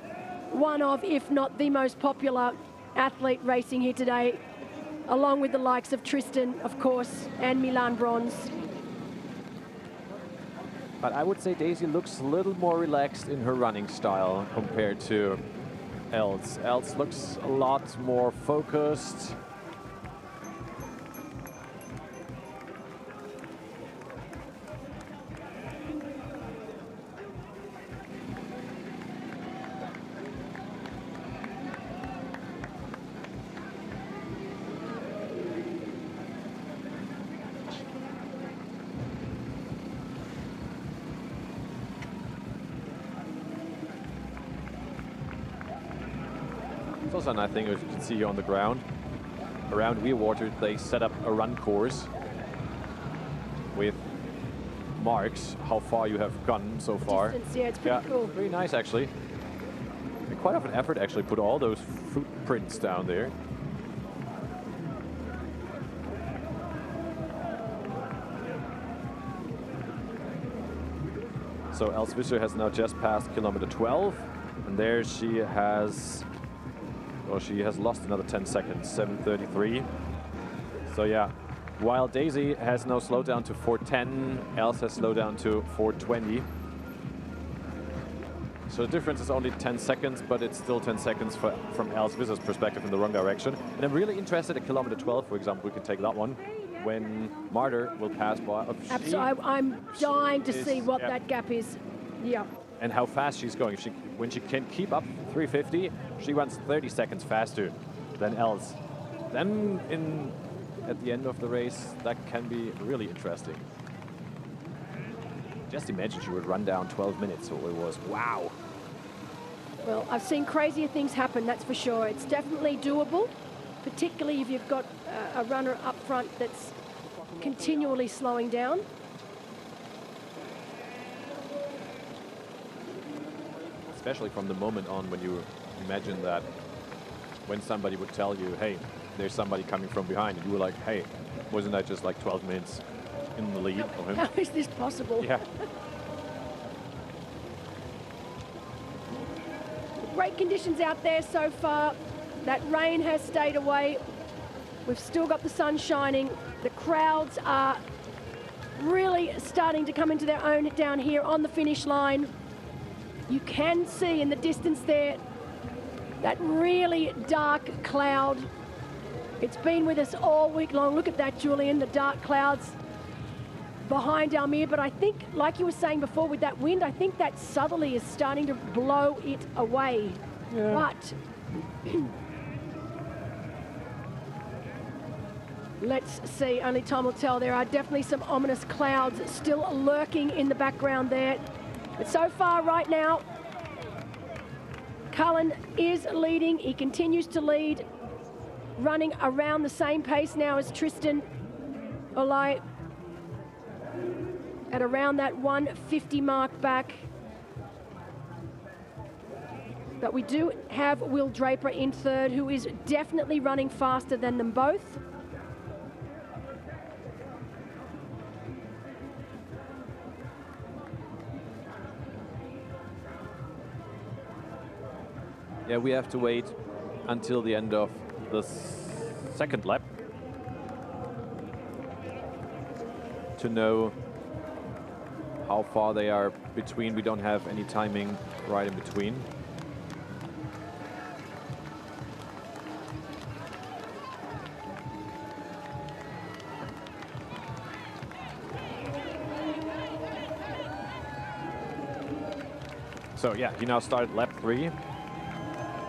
one of, if not the most popular athlete racing here today, along with the likes of Tristan, of course, and Milan Bronze. But I would say Daisy looks a little more relaxed in her running style compared to Els. Els looks a lot more focused. Also, and I think as you can see here on the ground, around Weirwater, they set up a run course with marks how far you have gone so far. Distance, yeah, it's pretty cool. Very nice, actually. And quite of an effort, actually, put all those footprints down there. So Els Visser has now just passed kilometer 12, and there she has. Well, she has lost another 10 seconds, 7:33. So yeah, while Daisy has now slowed down to 4:10, Els has slowed down to 4:20. So the difference is only 10 seconds, but it's still 10 seconds from Els Visser's perspective in the wrong direction. And I'm really interested at kilometer 12, for example, we can take that one, when Marta will pass by. Absolutely, I'm dying to see what that gap is. Yeah. And how fast she's going. When she can keep up 3:50, she runs 30 seconds faster than Els. Then at the end of the race, that can be really interesting. Just imagine she would run down 12 minutes, so it was, wow. Well, I've seen crazier things happen, that's for sure. It's definitely doable, particularly if you've got a runner up front that's continually slowing down. Especially from the moment on when you imagine that when somebody would tell you, hey, there's somebody coming from behind, and you were like, hey, wasn't that just like 12 minutes in the lead of him? How is this possible? Yeah. Great conditions out there so far. That rain has stayed away. We've still got the sun shining. The crowds are really starting to come into their own down here on the finish line. You can see in the distance there that really dark cloud It's been with us all week long. Look at that, Julian, the dark clouds behind Almere. But I think, like you were saying before with that wind, I think that southerly is starting to blow it away. Yeah. But let's see, only time will tell. There are definitely some ominous clouds still lurking in the background there. But so far right now, Cullen is leading. He continues to lead, running around the same pace now as Tristan Olai at around that 150 mark back. But we do have Will Draper in third, who is definitely running faster than them both. Yeah, we have to wait until the end of the second lap to know how far they are between. We don't have any timing right in between. So yeah, he now started lap 3.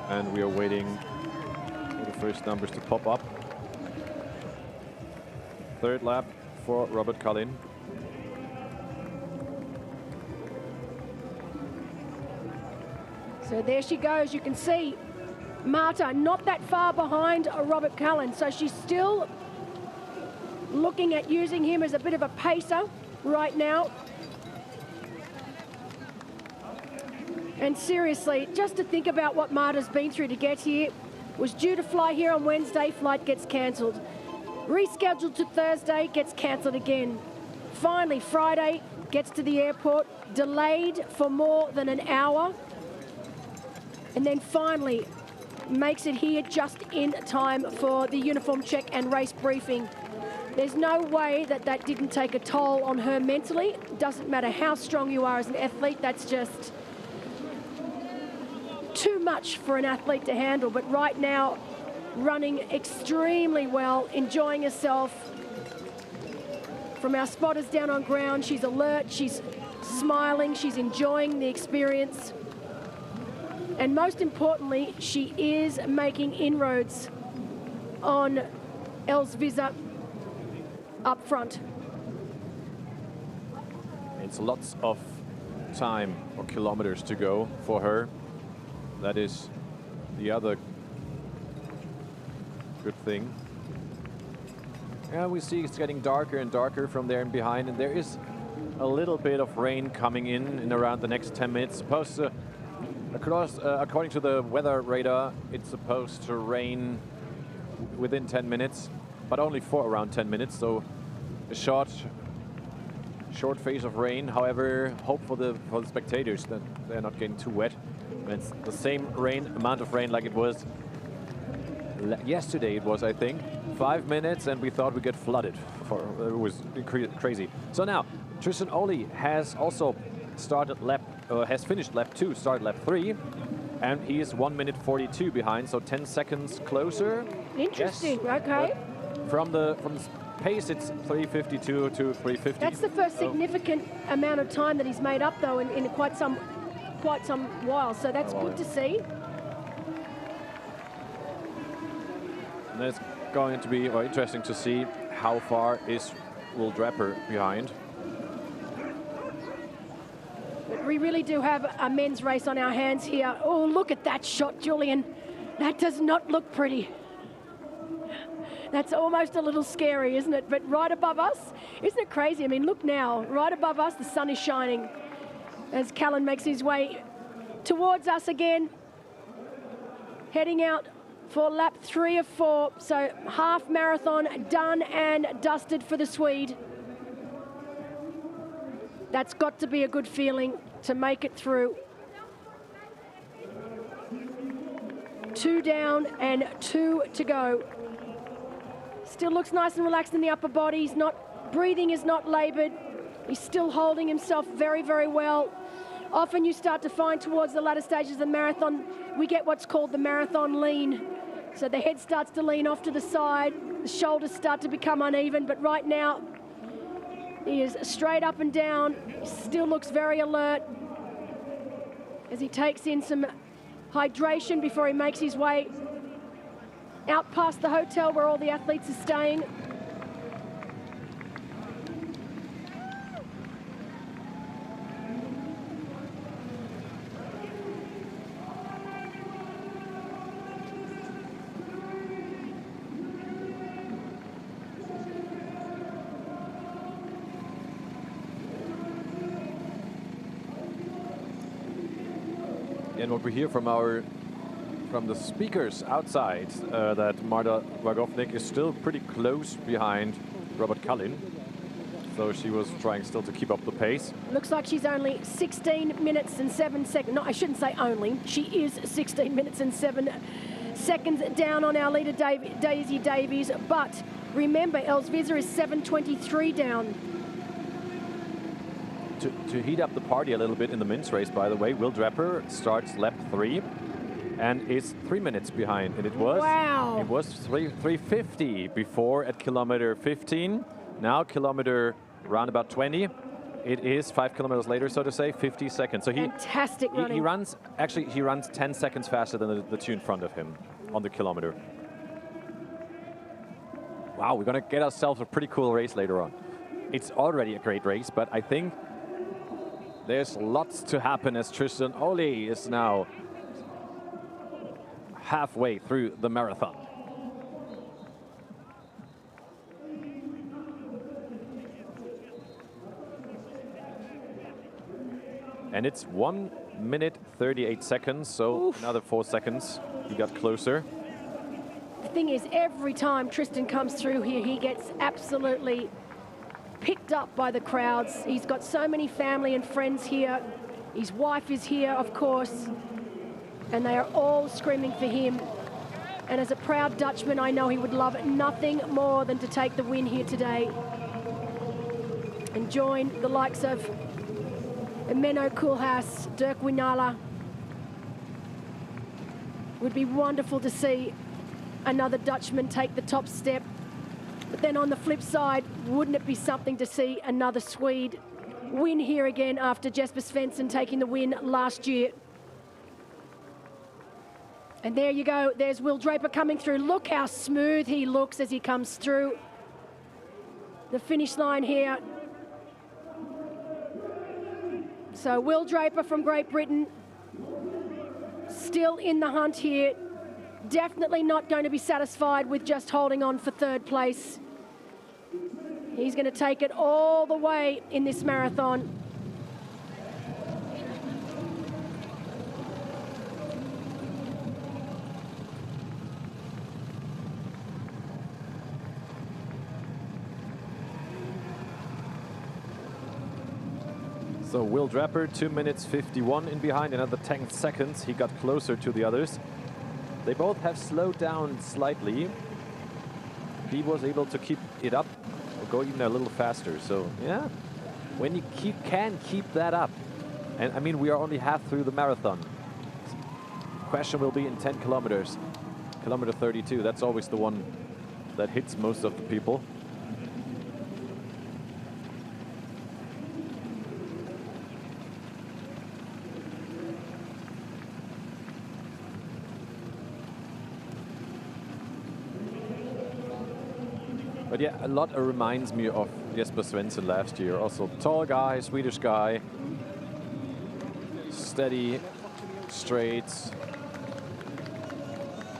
And we are waiting for the first numbers to pop up. Third lap for Robert Cullen. So there she goes. You can see Marta not that far behind Robert Cullen. So she's still looking at using him as a bit of a pacer right now. And seriously, just to think about what Marta's been through to get here, was due to fly here on Wednesday, flight gets cancelled. Rescheduled to Thursday, gets cancelled again. Finally, Friday, gets to the airport, delayed for more than an hour. And then finally, makes it here just in time for the uniform check and race briefing. There's no way that that didn't take a toll on her mentally. Doesn't matter how strong you are as an athlete, that's just too much for an athlete to handle. But right now, running extremely well, enjoying herself. From our spotters down on ground, she's alert, she's smiling, she's enjoying the experience. And most importantly, she is making inroads on Elsviza up front. It's lots of time or kilometers to go for her. That is the other good thing. Yeah, we see it's getting darker and darker from there and behind, and there is a little bit of rain coming in around the next 10 minutes. Supposed to, according to the weather radar, it's supposed to rain within 10 minutes, but only for around 10 minutes, so a short phase of rain. However, hope for the spectators that they're not getting too wet. It's the same amount of rain like it was yesterday. It was, I think, 5 minutes, and we thought we'd get flooded. It was crazy. So now, Tristan Olli has also has finished lap 2, started lap 3, and he is 1 minute 42 behind, so 10 seconds closer. Interesting. Yes. Okay. But from the pace, it's 3:52 to 3:50. That's the first significant amount of time that he's made up, though, in quite some while. So that's good to see. And it's going to be interesting to see how far is Will Draper behind. But we really do have a men's race on our hands here. Oh, look at that shot, Julian. That does not look pretty. That's almost a little scary, isn't it? But right above us, isn't it crazy? I mean, look now, right above us, the sun is shining as Cullen makes his way towards us again, heading out for lap 3 of 4. So half marathon done and dusted for the Swede. That's got to be a good feeling to make it through. 2 down and 2 to go. Still looks nice and relaxed in the upper body. He's not, breathing is not labored. He's still holding himself very, very well. Often you start to find towards the latter stages of the marathon, we get what's called the marathon lean. So the head starts to lean off to the side, the shoulders start to become uneven, but right now he is straight up and down, still looks very alert as he takes in some hydration before he makes his way out past the hotel where all the athletes are staying. And what we hear from the speakers outside, that Marta Wagovnik is still pretty close behind Robert Cullen. So she was trying still to keep up the pace. Looks like she's only 16 minutes and 7 seconds. No, I shouldn't say only. She is 16 minutes and 7 seconds down on our leader, Daisy Davies. But remember, Elsviser is 7:23 down. To heat up the party a little bit in the men's race, by the way, Will Draper starts lap 3 and is 3 minutes behind. And it was, wow. It was 3:50 before at kilometer 15. Now kilometer round about 20. It is 5 kilometers later, so to say, 50 seconds. So fantastic running. He runs 10 seconds faster than the two in front of him on the kilometer. Wow, we're going to get ourselves a pretty cool race later on. It's already a great race, but I think there's lots to happen as Tristan Oli is now halfway through the marathon. And it's 1 minute 38 seconds, so oof. Another 4 seconds. He got closer. The thing is, every time Tristan comes through here, he gets absolutely picked up by the crowds. He's got so many family and friends here. His wife is here, of course, and they are all screaming for him. And as a proud Dutchman, I know he would love nothing more than to take the win here today and join the likes of Menno Koolhaas, Dirk Winala. Would be wonderful to see another Dutchman take the top step. But then on the flip side, wouldn't it be something to see another Swede win here again after Jesper Svensson taking the win last year? And there you go, there's Will Draper coming through. Look how smooth he looks as he comes through the finish line here. So Will Draper from Great Britain, still in the hunt here. Definitely not going to be satisfied with just holding on for third place. He's going to take it all the way in this marathon. So Will Draper, 2 minutes 51 in behind, another 10 seconds. He got closer to the others. They both have slowed down slightly. He was able to keep it up or go even a little faster. So yeah, when you can keep that up. And I mean, we are only half through the marathon. Question will be in 10 kilometers. Kilometer 32, that's always the one that hits most of the people. But yeah, a lot reminds me of Jesper Svensson last year. Also tall guy, Swedish guy. Steady, straight.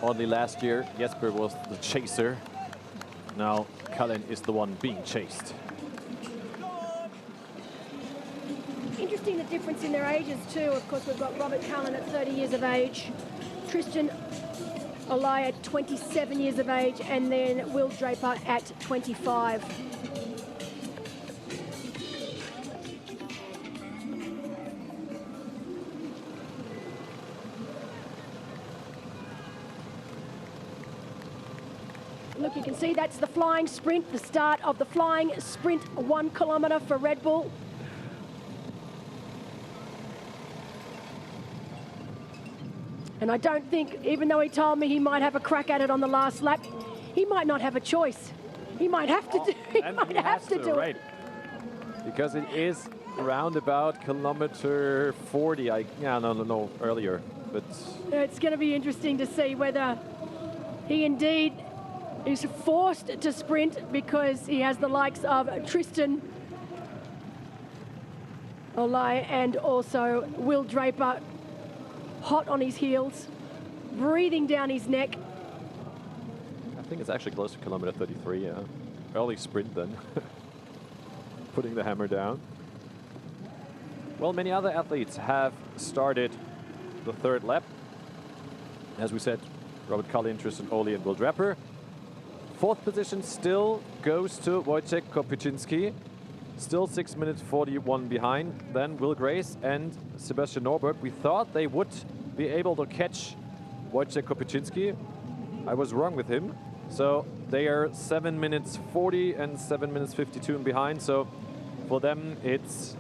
Only last year, Jesper was the chaser. Now Cullen is the one being chased. Interesting the difference in their ages too. Of course, we've got Robert Cullen at 30 years of age. Tristan Olai at 27 years of age, and then Will Draper at 25. Look, you can see that's the flying sprint, the start of the flying sprint 1 kilometre for Red Bull. And I don't think, even though he told me he might have a crack at it on the last lap, he might not have a choice. He might have to do, he might have to do right. it. Because it is around about kilometer 40. No, earlier. But It's going to be interesting to see whether he indeed is forced to sprint because he has the likes of Tristan Olay and also Will Draper hot on his heels, breathing down his neck. I think it's actually close to kilometer 33, yeah. Early sprint then. Putting the hammer down. Well, many other athletes have started the third lap. As we said, Robert Cullen, Tristan Olay and Will Draper. Fourth position still goes to Wojciech Kopyczynski. Still 6 minutes 41 behind. Then Will Grace and Sebastian Norberg. We thought they would be able to catch Wojciech Kopyczynski. I was wrong with him. So they are 7 minutes 40 and 7 minutes 52 behind. So for them, it's,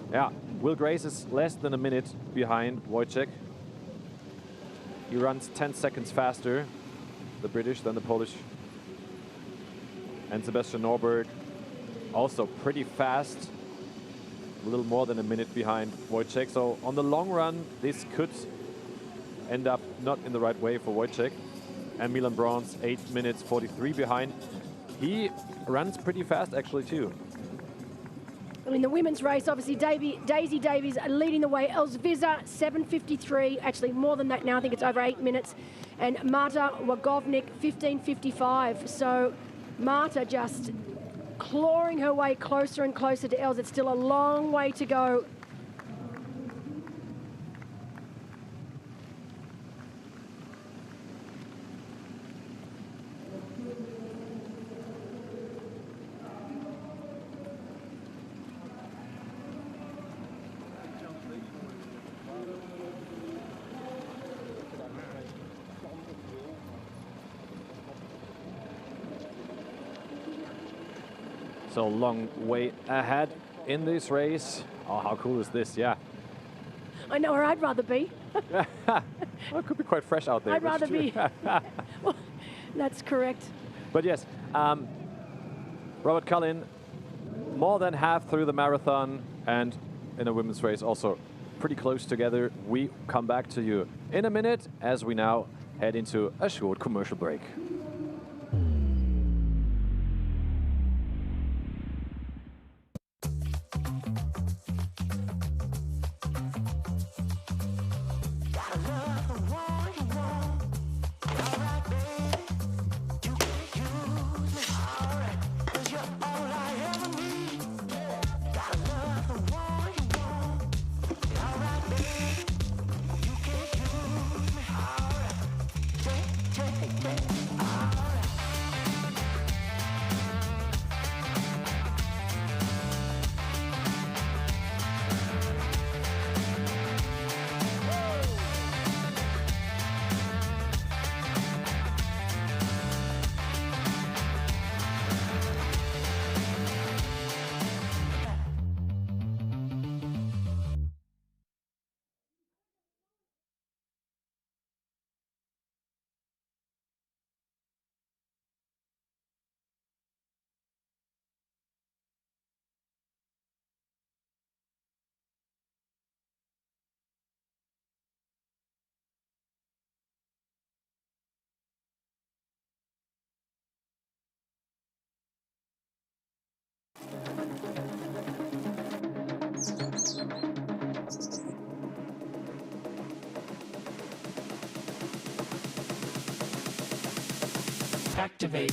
Will Grace is less than a minute behind Wojciech. He runs 10 seconds faster, the British, than the Polish. And Sebastian Norberg also pretty fast, a little more than a minute behind Wojciech. So on the long run, this could end up not in the right way for Wojciech. And Milan Brons, 8 minutes 43 behind. He runs pretty fast actually too. I mean, the women's race, obviously, Daisy Davies leading the way. Elzviza, 7:53, actually more than that now, I think it's over 8 minutes. And Marta Wagovnik, 15:55. So Marta just clawing her way closer and closer to Els. It's still a long way to go. So long way ahead in this race. Oh, how cool is this? Yeah. I know where I'd rather be. Well, it could be quite fresh out there. I'd rather be. Well, that's correct. But yes, Robert Cullen, more than half through the marathon, and in a women's race also pretty close together. We come back to you in a minute as we now head into a short commercial break. Activate.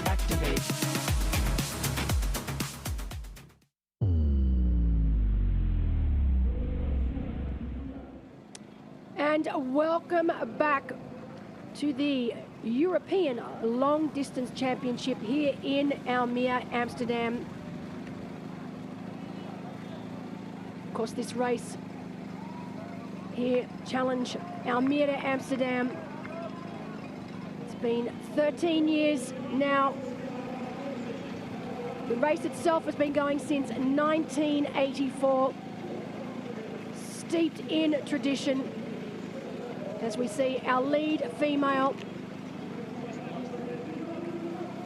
Activate. And welcome back to the European Long Distance Championship here in Almere-Amsterdam. Of course, this race here, challenge Almere-Amsterdam. It's been 13 years now. The race itself has been going since 1984, steeped in tradition. As we see our lead female,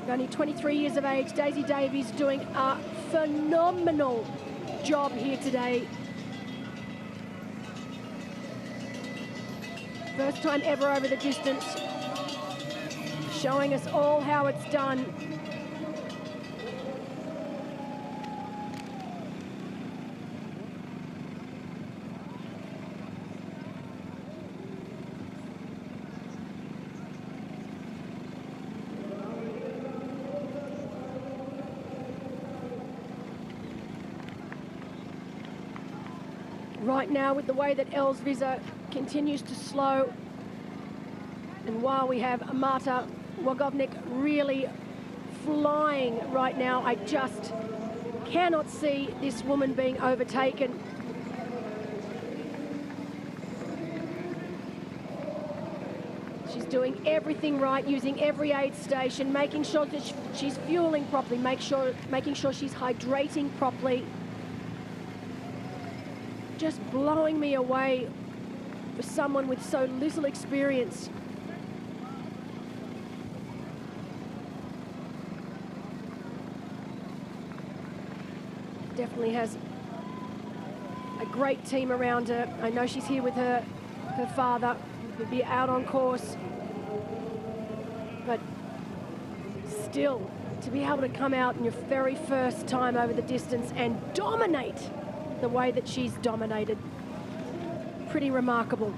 only 23 years of age, Daisy Davies, doing a phenomenal job here today. First time ever over the distance, showing us all how it's done. Right now, with the way that Els Visser continues to slow, and while we have Marta Wagovnik really flying right now, I just cannot see this woman being overtaken. She's doing everything right, using every aid station, making sure that she's fueling properly, making sure she's hydrating properly. Just blowing me away for someone with so little experience. Definitely has a great team around her. I know she's here with her father, who'll be out on course. But still, to be able to come out in your very first time over the distance and dominate the way that she's dominated, pretty remarkable.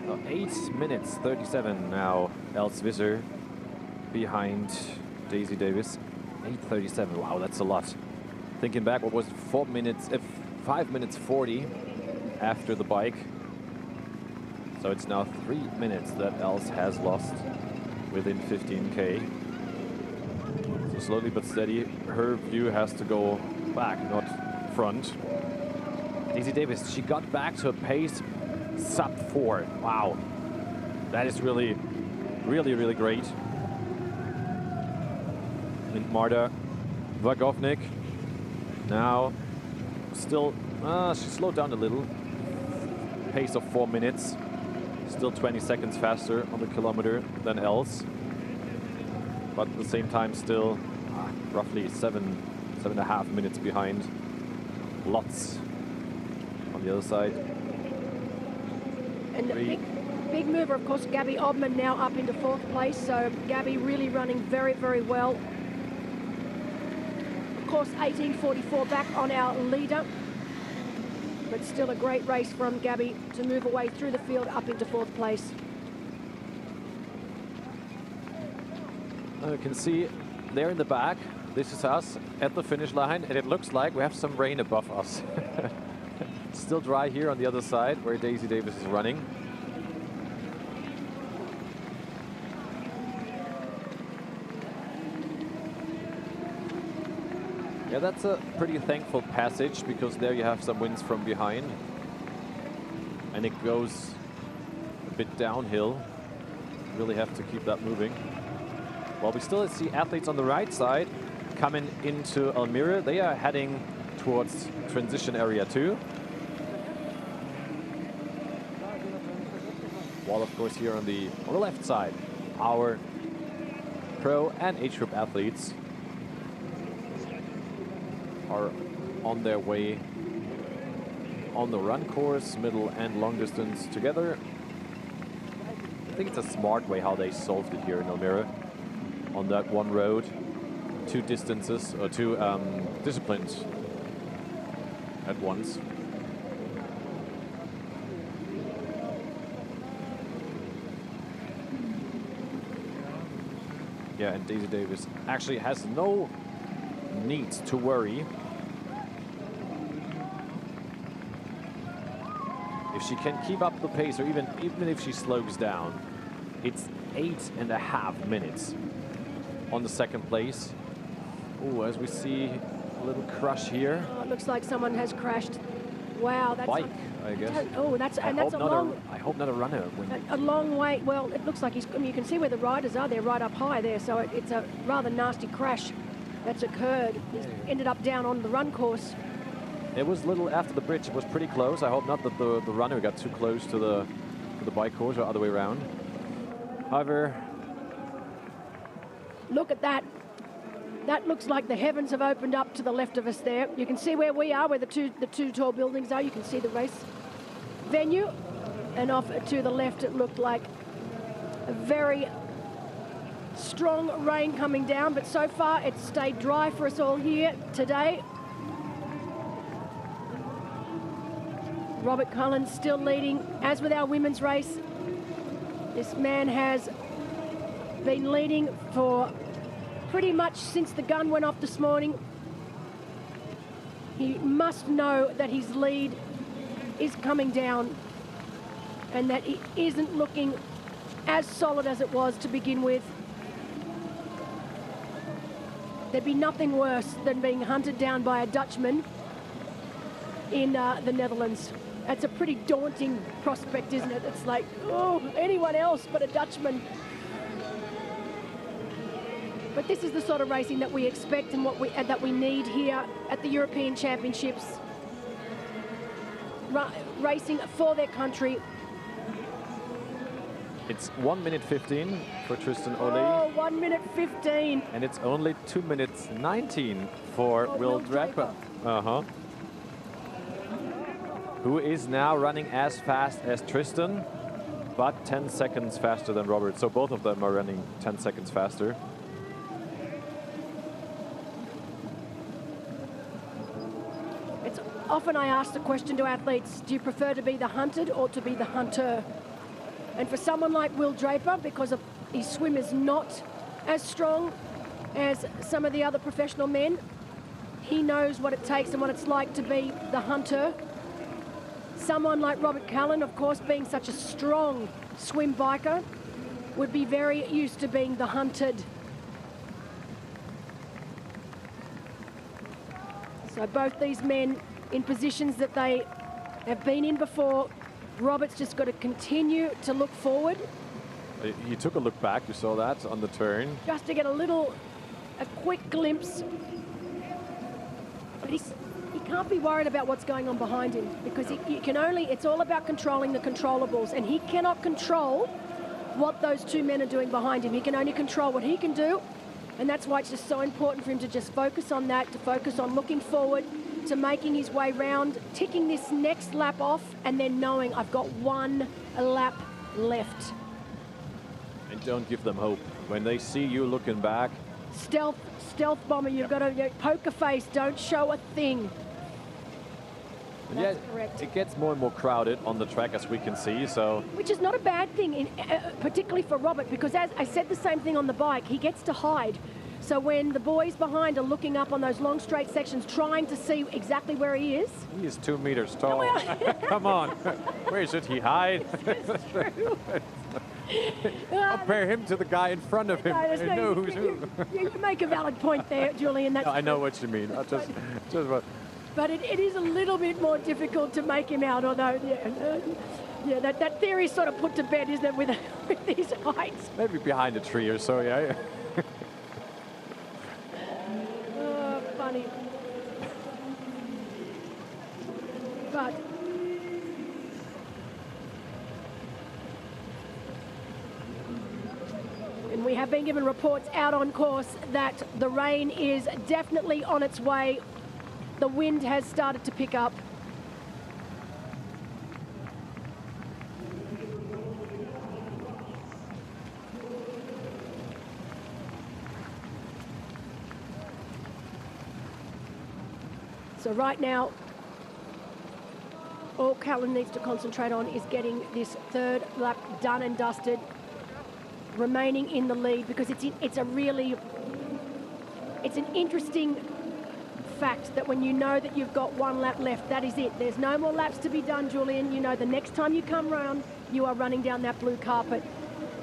Oh, 8 minutes 37 now, Els Visser behind Daisy Davis. 8:37, wow, that's a lot. Thinking back, what was it, 5 minutes 40 after the bike. So it's now 3 minutes that Els has lost within 15K. So slowly but steady, her view has to go back, not front. Daisy Davis, she got back to a pace sub 4. Wow, that is really, really great. And Marta Wagovnik now still, she slowed down a little. Pace of 4 minutes. Still 20 seconds faster on the kilometer than Els. But at the same time still roughly 7.5 minutes behind. Lots on the other side. And the big mover, of course, Gabby Obman now up into 4th place. So Gabby really running very well. Of course, 18:44 back on our leader. But still a great race from Gabby to move away through the field up into 4th place. You can see there in the back, this is us at the finish line, and it looks like we have some rain above us. Still dry here on the other side where Daisy Davis is running. Yeah, that's a pretty thankful passage, because there you have some winds from behind. And it goes a bit downhill. Really have to keep that moving. Well, we still see athletes on the right side coming into Almere. They are heading towards transition area 2. While, of course, here on the left side, our pro and age group athletes are on their way on the run course, middle and long distance together. I think it's a smart way how they solved it here in Almere. On that one road, two distances, or two disciplines at once. Yeah, and Daisy Davis actually has no need to worry. If she can keep up the pace, or even if she slows down, it's 8.5 minutes on the second place. Oh, as we see a little crush here. Oh, it looks like someone has crashed. Wow, that's Bike, I guess. Oh, that's a long. I hope not a runner. A long way. Well, it looks like he's. I mean, you can see where the riders are. They're right up high there. So it's a rather nasty crash that's occurred. He's ended up down on the run course. It was a little after the bridge. It was pretty close. I hope not that the runner got too close to the bike course or other way around. However, look at that. That looks like the heavens have opened up to the left of us there. You can see where we are, where the two tall buildings are. You can see the race venue. And off to the left, it looked like a very strong rain coming down. But so far, it's stayed dry for us all here today. Robert Cullen still leading. As with our women's race, this man has been leading for pretty much since the gun went off this morning. He must know that his lead is coming down and that he isn't looking as solid as it was to begin with. There'd be nothing worse than being hunted down by a Dutchman in the Netherlands. That's a pretty daunting prospect, isn't it? It's like, oh, anyone else but a Dutchman. But this is the sort of racing that we expect and that we need here at the European Championships. Racing for their country. it's 1 minute 15 for Tristan Ole. Oh, 1 minute 15. And it's only 2 minutes 19 for Will Draper. Who is now running as fast as Tristan, but 10 seconds faster than Robert. So both of them are running 10 seconds faster. Often I ask the question to athletes, do you prefer to be the hunted or to be the hunter? And for someone like Will Draper, because his swim is not as strong as some of the other professional men, he knows what it takes and what it's like to be the hunter. Someone like Robert Cullen, of course, being such a strong swim biker, would be very used to being the hunted. So both these men in positions that they have been in before. Robert's just got to continue to look forward. He took a look back, you saw that on the turn. Just to get a quick glimpse. But he can't be worried about what's going on behind him, because it's all about controlling the controllables, and he cannot control what those two men are doing behind him. He can only control what he can do, and that's why it's just so important for him to just focus on that, to focus on looking forward, to making his way round, ticking this next lap off, and then knowing I've got 1 lap left. And don't give them hope. When they see you looking back. Stealth bomber, you've got to poker face, don't show a thing. That's correct. It gets more and more crowded on the track, as we can see, so. Which is not a bad thing, particularly for Robert, because as I said the same thing on the bike, he gets to hide. So when the boys behind are looking up on those long straight sections, trying to see exactly where he is. He is 2 meters tall. Come on, where should he hide? Compare him to the guy in front of him. I know who's who. You make a valid point there, Julian. I know what you mean. But it is a little bit more difficult to make him out, although, that theory is sort of put to bed, isn't it, with these heights? Maybe behind a tree or so, yeah. Funny. But and we have been given reports out on course that the rain is definitely on its way. The wind has started to pick up. So right now, all Callan needs to concentrate on is getting this third lap done and dusted, remaining in the lead, because it's an interesting fact that when you know that you've got 1 lap left, that is it. There's no more laps to be done, Julian. You know the next time you come round, you are running down that blue carpet.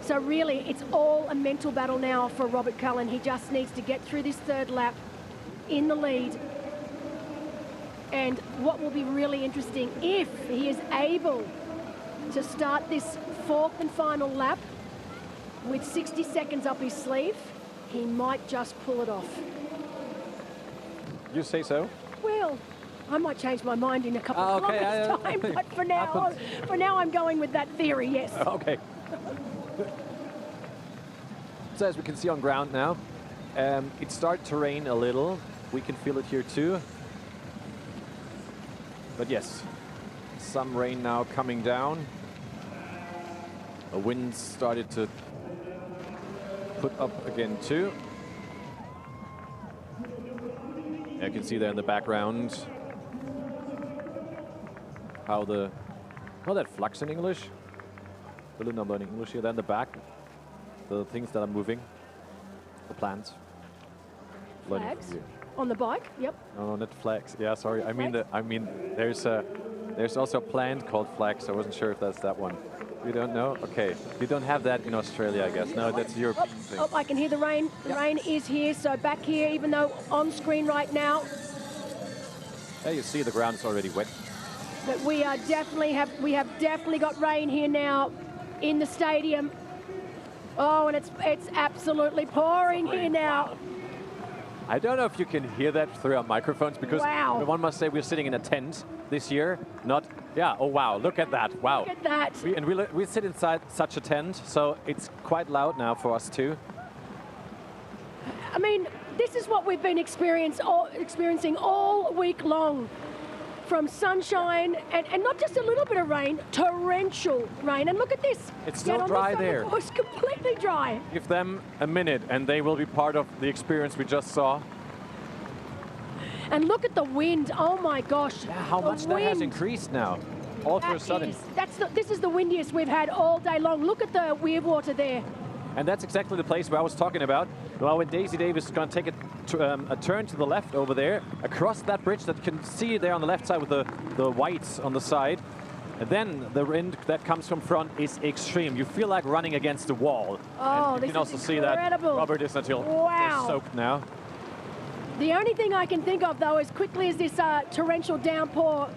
So really, it's all a mental battle now for Robert Cullen. He just needs to get through this third lap in the lead. And what will be really interesting, if he is able to start this 4th and final lap with 60 seconds up his sleeve, he might just pull it off. You say so? Well, I might change my mind in a couple of kilometers' time, but for now I'm going with that theory, yes. Okay. So as we can see on ground now, it started to rain a little. We can feel it here too. But yes, some rain now coming down. The wind started to put up again too. You can see there in the background how that flux in English. I'm learning English here. Then the back, the things that are moving, the plants. Flags on the bike. Yep. No, not flags. Yeah, sorry. I mean there's also a plant called flax. I wasn't sure if that's that one. You don't know? Okay. You don't have that in Australia, I guess. No, that's a European thing. Oh, I can hear the rain. The rain is here. So back here, even though on screen right now. There you see the ground is already wet. But we have definitely got rain here now in the stadium. Oh, and it's absolutely pouring here now. I don't know if you can hear that through our microphones, because one must say we're sitting in a tent this year. Oh wow, look at that, wow. Look at that. We sit inside such a tent, so it's quite loud now for us too. I mean, this is what we've been experiencing all week long. From sunshine and not just a little bit of rain, torrential rain. And look at this. It's still dry there. It's completely dry. Give them a minute and they will be part of the experience we just saw. And look at the wind. Oh my gosh. Yeah, how much that has increased now. All of a sudden. This is the windiest we've had all day long. Look at the weir water there. And that's exactly the place where I was talking about. Well, when Daisy Davis is going to take a turn to the left over there, across that bridge that you can see there on the left side with the whites on the side. And then the wind that comes from front is extreme. You feel like running against the wall. Oh, and you can also see that Robert is until soaked now. The only thing I can think of, though, as quickly as this torrential downpour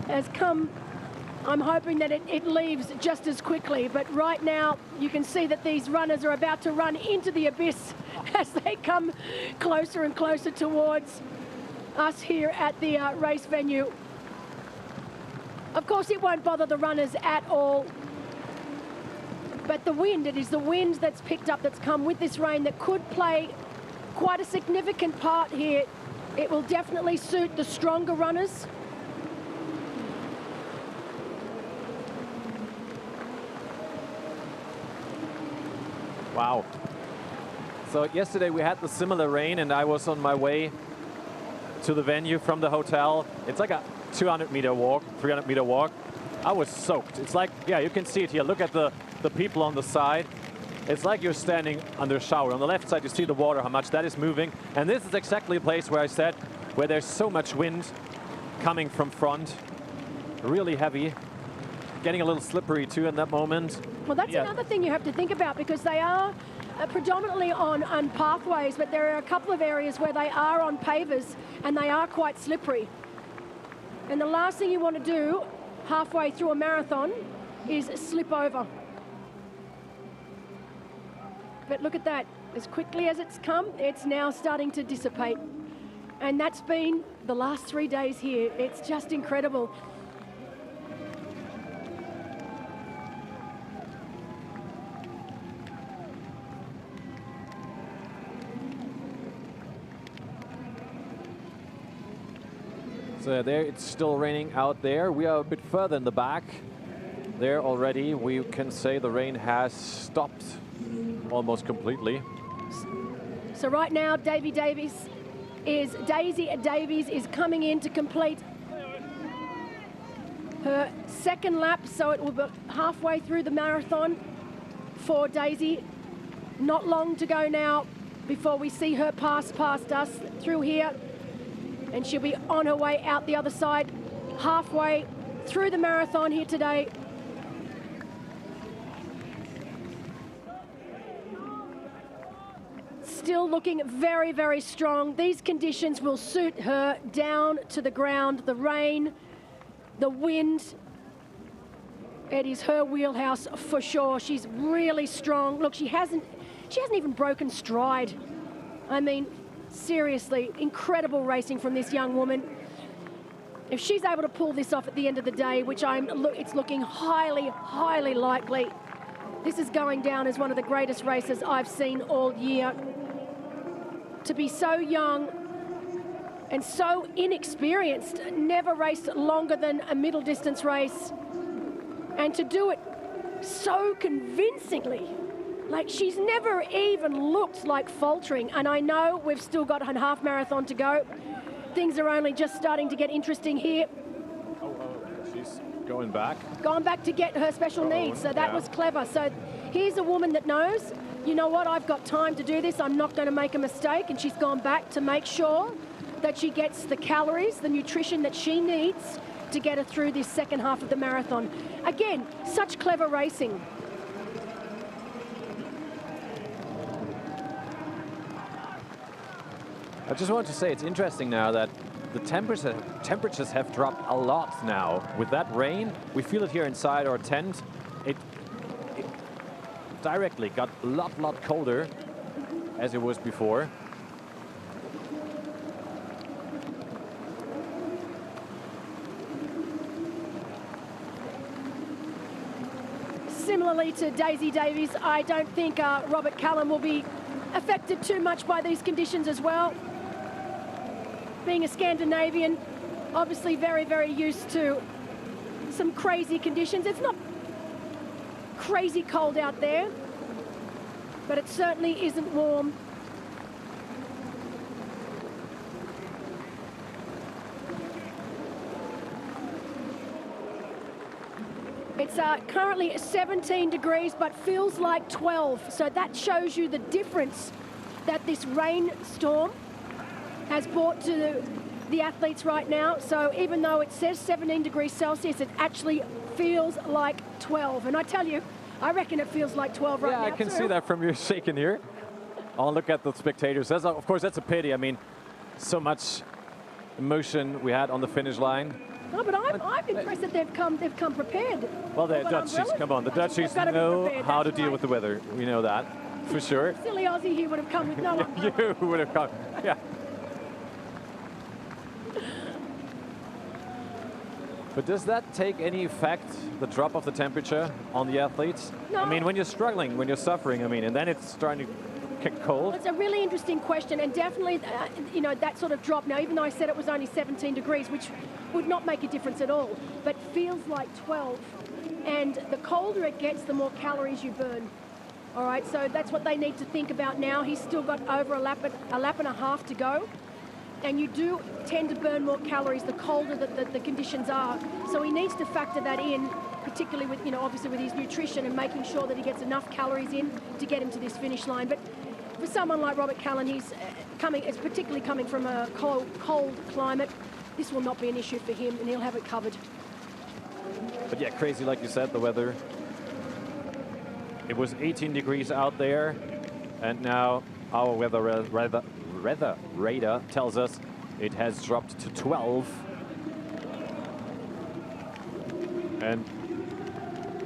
has come, I'm hoping that it leaves just as quickly. But right now, you can see that these runners are about to run into the abyss as they come closer and closer towards us here at the race venue. Of course, it won't bother the runners at all. But the wind, it is the wind that's picked up, that's come with this rain, that could play quite a significant part here. It will definitely suit the stronger runners. Wow. So yesterday we had the similar rain and I was on my way to the venue from the hotel. It's like a 200-meter walk, 300-meter walk. I was soaked. It's like, yeah, you can see it here. Look at the people on the side. It's like you're standing under a shower. On the left side, you see the water, how much that is moving. And this is exactly the place where I said, where there's so much wind coming from front, really heavy, getting a little slippery too in that moment. Well, that's another thing you have to think about, because they are predominantly on pathways, but there are a couple of areas where they are on pavers and they are quite slippery. And the last thing you want to do halfway through a marathon is slip over. But look at that. As quickly as it's come, it's now starting to dissipate. And that's been the last 3 days here. It's just incredible. So there, it's still raining out there. We are a bit further in the back. There already, we can say the rain has stopped almost completely. So right now, Daisy Davies is coming in to complete her second lap. So it will be halfway through the marathon for Daisy. Not long to go now before we see her pass past us through here. And she'll be on her way out the other side, halfway through the marathon here today. Still looking very, very strong. These conditions will suit her down to the ground. The rain, the wind, it is her wheelhouse for sure. She's really strong. Look, she hasn't even broken stride. I mean, seriously, incredible racing from this young woman. If she's able to pull this off at the end of the day, which it's looking highly, highly likely, this is going down as one of the greatest races I've seen all year. To be so young and so inexperienced, never raced longer than a middle distance race, and to do it so convincingly. Like, she's never even looked like faltering, and I know we've still got a half marathon to go. Things are only just starting to get interesting here. Oh, she's going back. Gone back to get her special needs, so that was clever. So here's a woman that knows, you know what, I've got time to do this, I'm not going to make a mistake, and she's gone back to make sure that she gets the calories, the nutrition that she needs to get her through this second half of the marathon. Again, such clever racing. I just want to say it's interesting now that the temperatures have dropped a lot now. With that rain, we feel it here inside our tent. It directly got a lot colder as it was before. Similarly to Daisy Davies, I don't think Robert Callan will be affected too much by these conditions as well. Being a Scandinavian, obviously very, very used to some crazy conditions. It's not crazy cold out there, but it certainly isn't warm. It's currently 17 degrees, but feels like 12. So that shows you the difference that this rainstorm has brought to the athletes right now. So even though it says 17 degrees Celsius, it actually feels like 12. And I tell you, I reckon it feels like 12 right now. Yeah, I can see that from your shaking here. Oh, look at the spectators. Of course, that's a pity. I mean, so much emotion we had on the finish line. No, but I'm impressed that they've come prepared. Well, the Dutchies, come on, the Dutchies know how to deal with the weather. We know that, for sure. Silly Aussie, he would have come with no umbrella. You would have come, yeah. But does that take any effect, the drop of the temperature, on the athletes? No. I mean, when you're struggling, when you're suffering, I mean, and then it's starting to get cold. It's a really interesting question, and definitely, you know, that sort of drop. Now, even though I said it was only 17 degrees, which would not make a difference at all, but feels like 12. And the colder it gets, the more calories you burn. All right, so that's what they need to think about now. He's still got over a lap and a half to go. And you do tend to burn more calories the colder the conditions are. So he needs to factor that in, particularly with, you know, obviously with his nutrition and making sure that he gets enough calories in to get him to this finish line. But for someone like Robert Callan, he's particularly coming from a cold climate. This will not be an issue for him, and he'll have it covered. But yeah, crazy, like you said, the weather. It was 18 degrees out there, and now our weather radar tells us it has dropped to 12. And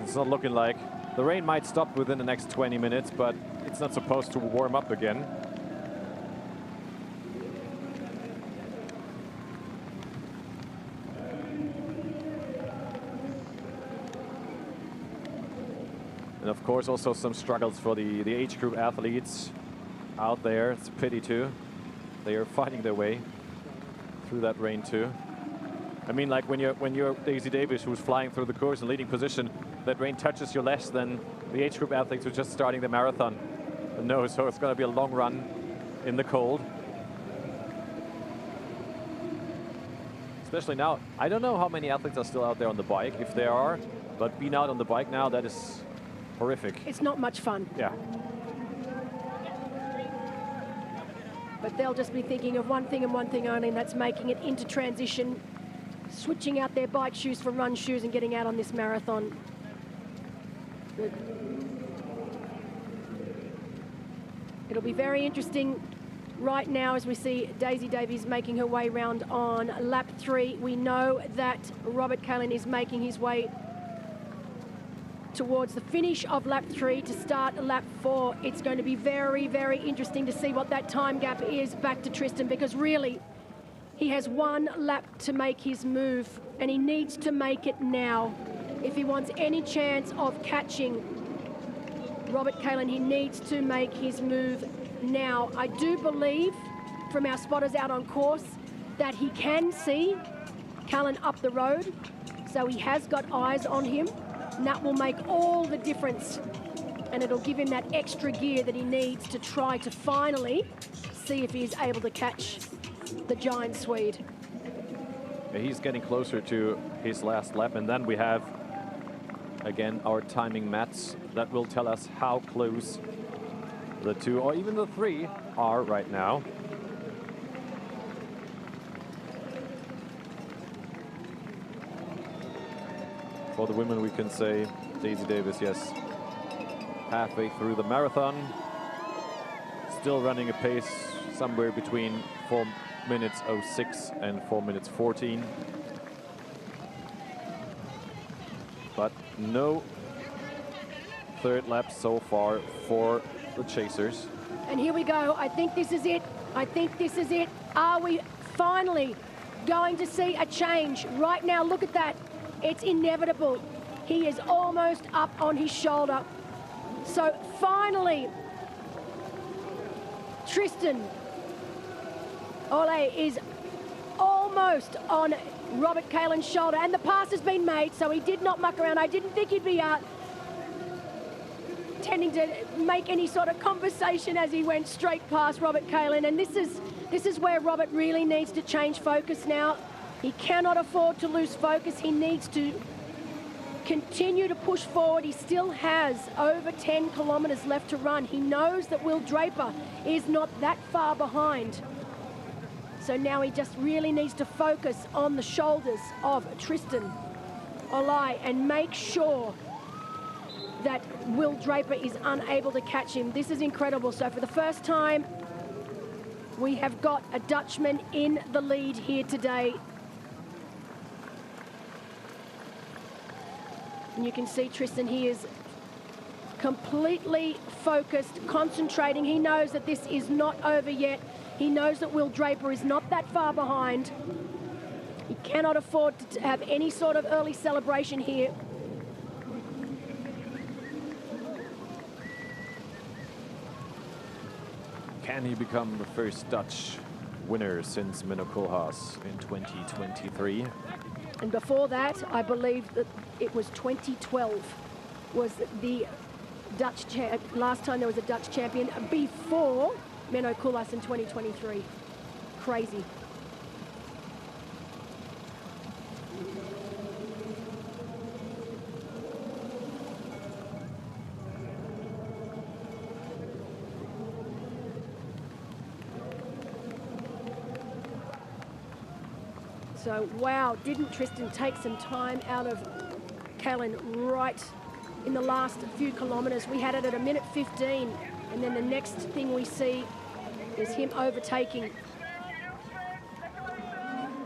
it's not looking like the rain might stop within the next 20 minutes, but it's not supposed to warm up again. And of course also some struggles for the age group athletes out there. It's a pity too. They are fighting their way through that rain too. I mean, like when you're Daisy Davis, who's flying through the course in leading position, that rain touches you less than the age group athletes who are just starting the marathon. No, so it's going to be a long run in the cold. Especially now, I don't know how many athletes are still out there on the bike, if there are, but being out on the bike now, that is horrific. It's not much fun. Yeah. But they'll just be thinking of one thing and one thing only, and that's making it into transition, switching out their bike shoes for run shoes and getting out on this marathon. But it'll be very interesting right now as we see Daisy Davies making her way round on lap 3. We know that Robert Kalin is making his way towards the finish of lap 3 to start lap 4. It's going to be very, very interesting to see what that time gap is back to Tristan, because really he has 1 lap to make his move, and he needs to make it now. If he wants any chance of catching Robert Kalin, he needs to make his move now. I do believe from our spotters out on course that he can see Kalin up the road, so he has got eyes on him. And that will make all the difference, and it'll give him that extra gear that he needs to try to finally see if he's able to catch the giant Swede. He's getting closer to his last lap, and then we have again our timing mats that will tell us how close the 2 or even the 3 are right now. For the women, we can say Daisy Davis, yes, halfway through the marathon, still running a pace somewhere between 4 minutes 06 and 4 minutes 14. But no third lap so far for the chasers. And here we go. I think this is it. I think this is it. Are we finally going to see a change? Right now, look at that. It's inevitable. He is almost up on his shoulder. So finally, Tristan Ole is almost on Robert Kalin's shoulder, and the pass has been made, so he did not muck around. I didn't think he'd be tending to make any sort of conversation as he went straight past Robert Kalin, and this is where Robert really needs to change focus now. He cannot afford to lose focus. He needs to continue to push forward. He still has over 10 kilometers left to run. He knows that Will Draper is not that far behind. So now he just really needs to focus on the shoulders of Tristan Ole and make sure that Will Draper is unable to catch him. This is incredible. So for the first time, we have got a Dutchman in the lead here today. And you can see Tristan, he is completely focused, concentrating. He knows that this is not over yet. He knows that Will Draper is not that far behind. He cannot afford to have any sort of early celebration here. Can he become the first Dutch winner since Menno Koolhaas in 2023? And before that, I believe that it was 2012 was the Dutch last time there was a Dutch champion before Menno Koolhaas in 2023. Crazy. So, wow, didn't Tristan take some time out of Kalin right in the last few kilometres? We had it at 1:15, and then the next thing we see is him overtaking.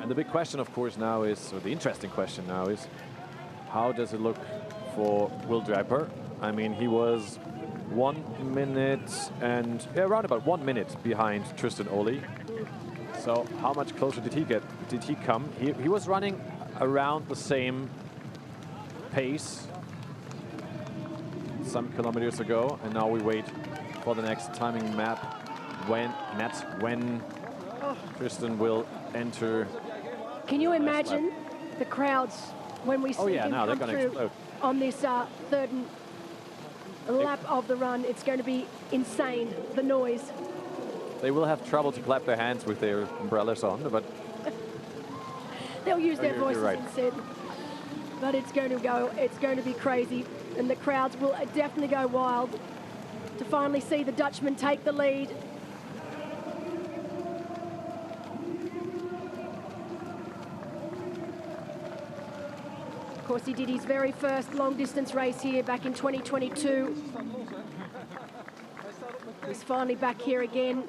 And the big question, of course, now is, or the interesting question now is, how does it look for Will Draper? I mean, he was 1 minute and around about 1 minute behind Tristan Ole. So how much closer did he get? Did he come? He was running around the same pace some kilometers ago, and now we wait for the next timing map when Tristan will enter. Can you imagine the crowds when we see yeah, him now they're come gonna through explode. on this third lap of the run. It's going to be insane, the noise. They will have trouble to clap their hands with their umbrellas on, but They'll use their you're voices right. instead. But it's going to be crazy. And the crowds will definitely go wild to finally see the Dutchman take the lead. Of course, he did his very first long distance race here back in 2022. He's finally back here again.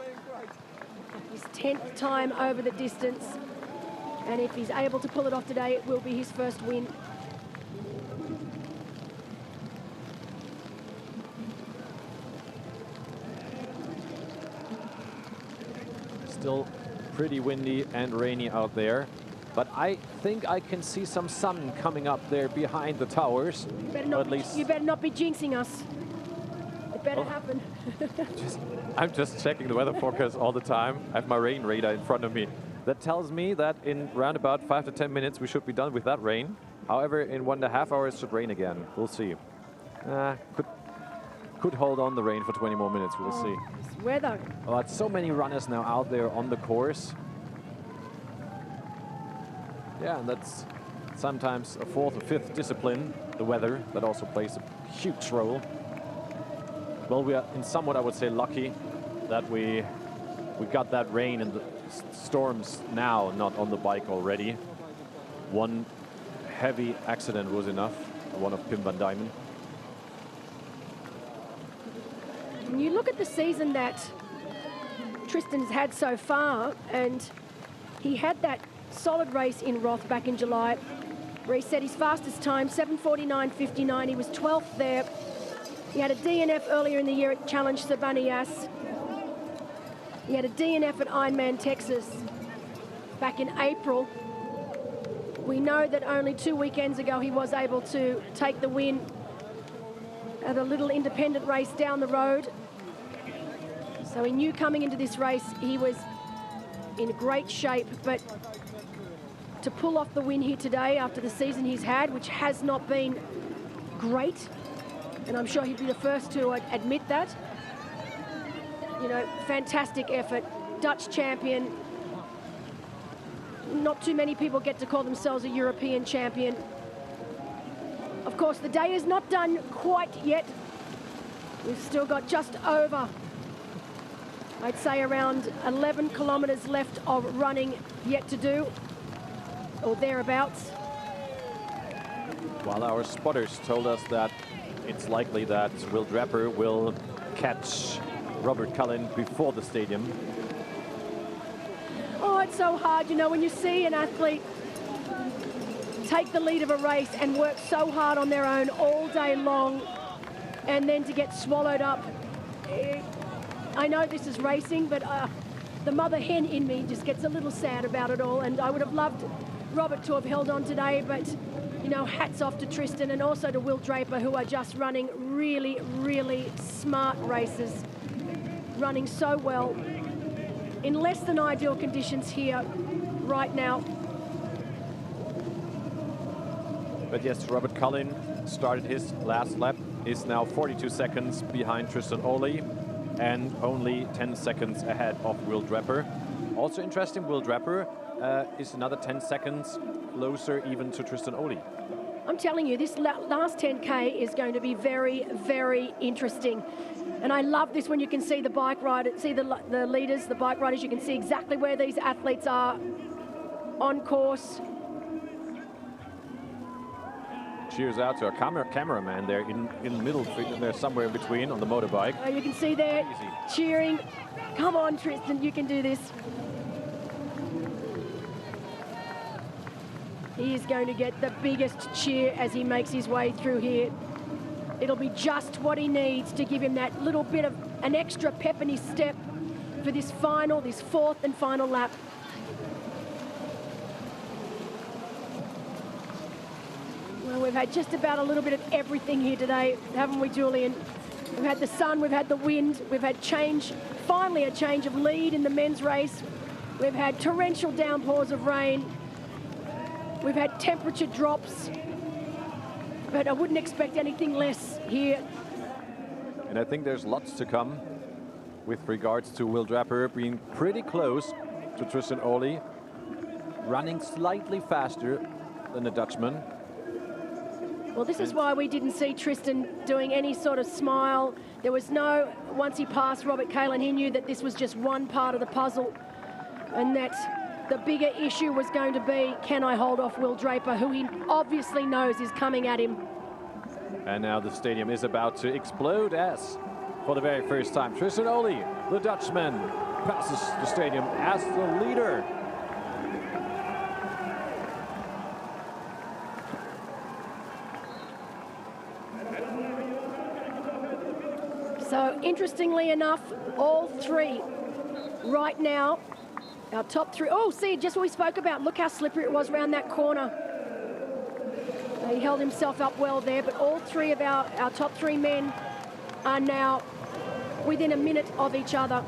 His 10th time over the distance. And if he's able to pull it off today, it will be his first win. still pretty windy and rainy out there. But I think I can see some sun coming up there behind the towers. You better not be jinxing us. It better happen. I'm just checking the weather forecast all the time. I have my rain radar in front of me. That tells me that in around about 5 to 10 minutes we should be done with that rain. However, in 1.5 hours it should rain again. We'll see. Could hold on the rain for 20 more minutes. We'll see. This weather. Well, it's so many runners now out there on the course. Yeah, and that's sometimes a fourth or fifth discipline, the weather, that also plays a huge role. Well, we are in somewhat, I would say, lucky that we got that rain and the storms now, not on the bike already. One heavy accident was enough, one of Pim van Diemen. When you look at the season that Tristan's had so far, and he had that solid race in Roth back in July, where he set his fastest time, 7:49.59. He was 12th there. He had a DNF earlier in the year at Challenge Sabanias. He had a DNF at Ironman Texas back in April. We know that only 2 weekends ago he was able to take the win at a little independent race down the road. So he knew coming into this race he was in great shape, but to pull off the win here today after the season he's had, which has not been great, and I'm sure he'd be the first to admit that. You know, fantastic effort, Dutch champion. Not too many people get to call themselves a European champion. Of course, the day is not done quite yet. We've still got just over, I'd say around 11 kilometers left of running yet to do, or thereabouts. While our spotters told us that it's likely that Will Draper will catch Robert Cullen before the stadium. Oh, it's so hard, you know, when you see an athlete take the lead of a race and work so hard on their own all day long, and then to get swallowed up. I know this is racing, but the mother hen in me just gets a little sad about it all, and I would have loved Robert to have held on today, but you know, hats off to Tristan and also to Will Draper, who are just running really, really smart races, running so well in less than ideal conditions here right now. But yes, Robert Cullen started his last lap, is now 42 seconds behind Tristan Ole and only 10 seconds ahead of Will Draper. Also interesting, Will Draper is another 10 seconds closer even to Tristan Ole. I'm telling you, this last 10K is going to be very, very interesting. And I love this when you can see the bike riders, see the leaders, the bike riders, you can see exactly where these athletes are on course. Cheers out to our cameraman there in the middle, there somewhere in between on the motorbike. Oh, you can see there, cheering. Come on, Tristan, you can do this. He is going to get the biggest cheer as he makes his way through here. It'll be just what he needs to give him that little bit of an extra pep in his step for this fourth and final lap. Well, we've had just about a little bit of everything here today, haven't we, Julian? We've had the sun, we've had the wind, we've had finally a change of lead in the men's race. We've had torrential downpours of rain. We've had temperature drops, but I wouldn't expect anything less here. And I think there's lots to come with regards to Will Draper being pretty close to Tristan Olli, running slightly faster than the Dutchman. Well, this is why we didn't see Tristan doing any sort of smile. There was no, once he passed Robert Kalin, he knew that this was just one part of the puzzle, and that the bigger issue was going to be, can I hold off Will Draper, who he obviously knows is coming at him. And now the stadium is about to explode as, for the very first time, Tristan Olli, the Dutchman, passes the stadium as the leader. So interestingly enough, all three right now, our top three, oh, see, just what we spoke about, look how slippery it was around that corner. He held himself up well there, but all three of our top three men are now within a minute of each other.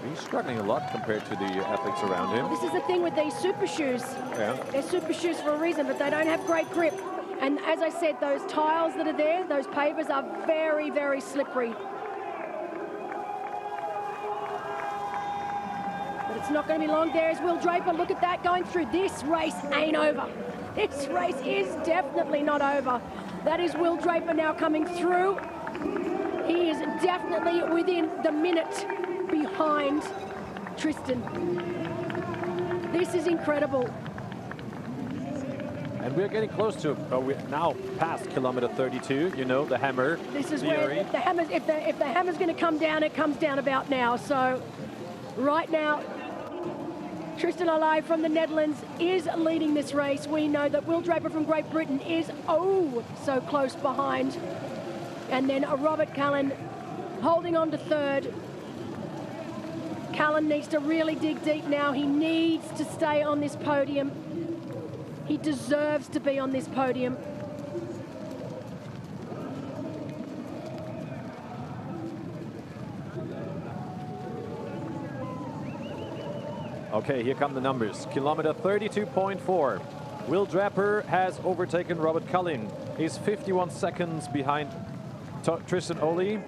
He's struggling a lot compared to the athletes around him. This is the thing with these super shoes. Yeah. They're super shoes for a reason, but they don't have great grip. And as I said, those tiles that are there, those pavers are very, very slippery. But it's not going to be long. There's Will Draper. Look at that going through. This race ain't over. This race is definitely not over. That is Will Draper now coming through. He is definitely within the minute behind Tristan. This is incredible. And we're getting close to, we're now past kilometer 32, you know, the hammer This is theory. where the hammer, if the hammer's going to come down, it comes down about now. So right now, Tristan Olli from the Netherlands is leading this race. We know that Will Draper from Great Britain is, oh, so close behind. And then Robert Kalin holding on to third. Kalin needs to really dig deep now. He needs to stay on this podium. He deserves to be on this podium. Okay, here come the numbers. Kilometer 32.4. Will Draper has overtaken Robert Kalin. He's 51 seconds behind Tristan Olli.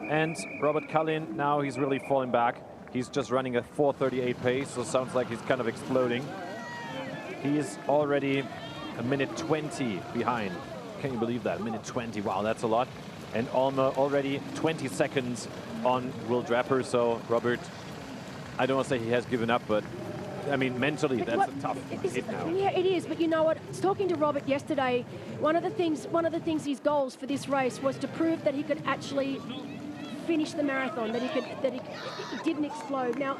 And Robert Kalin, now he's really falling back. He's just running a 4:38 pace, so it sounds like he's kind of exploding. He is already a minute 20 behind. Can you believe that? A minute 20, wow, that's a lot. And already 20 seconds on Will Draper, so Robert, I don't want to say he has given up, but I mean, mentally, that's a tough hit now. Yeah, it is, but you know what? Talking to Robert yesterday, one of the things, his goals for this race was to prove that he could actually finish the marathon, that he didn't explode. Now,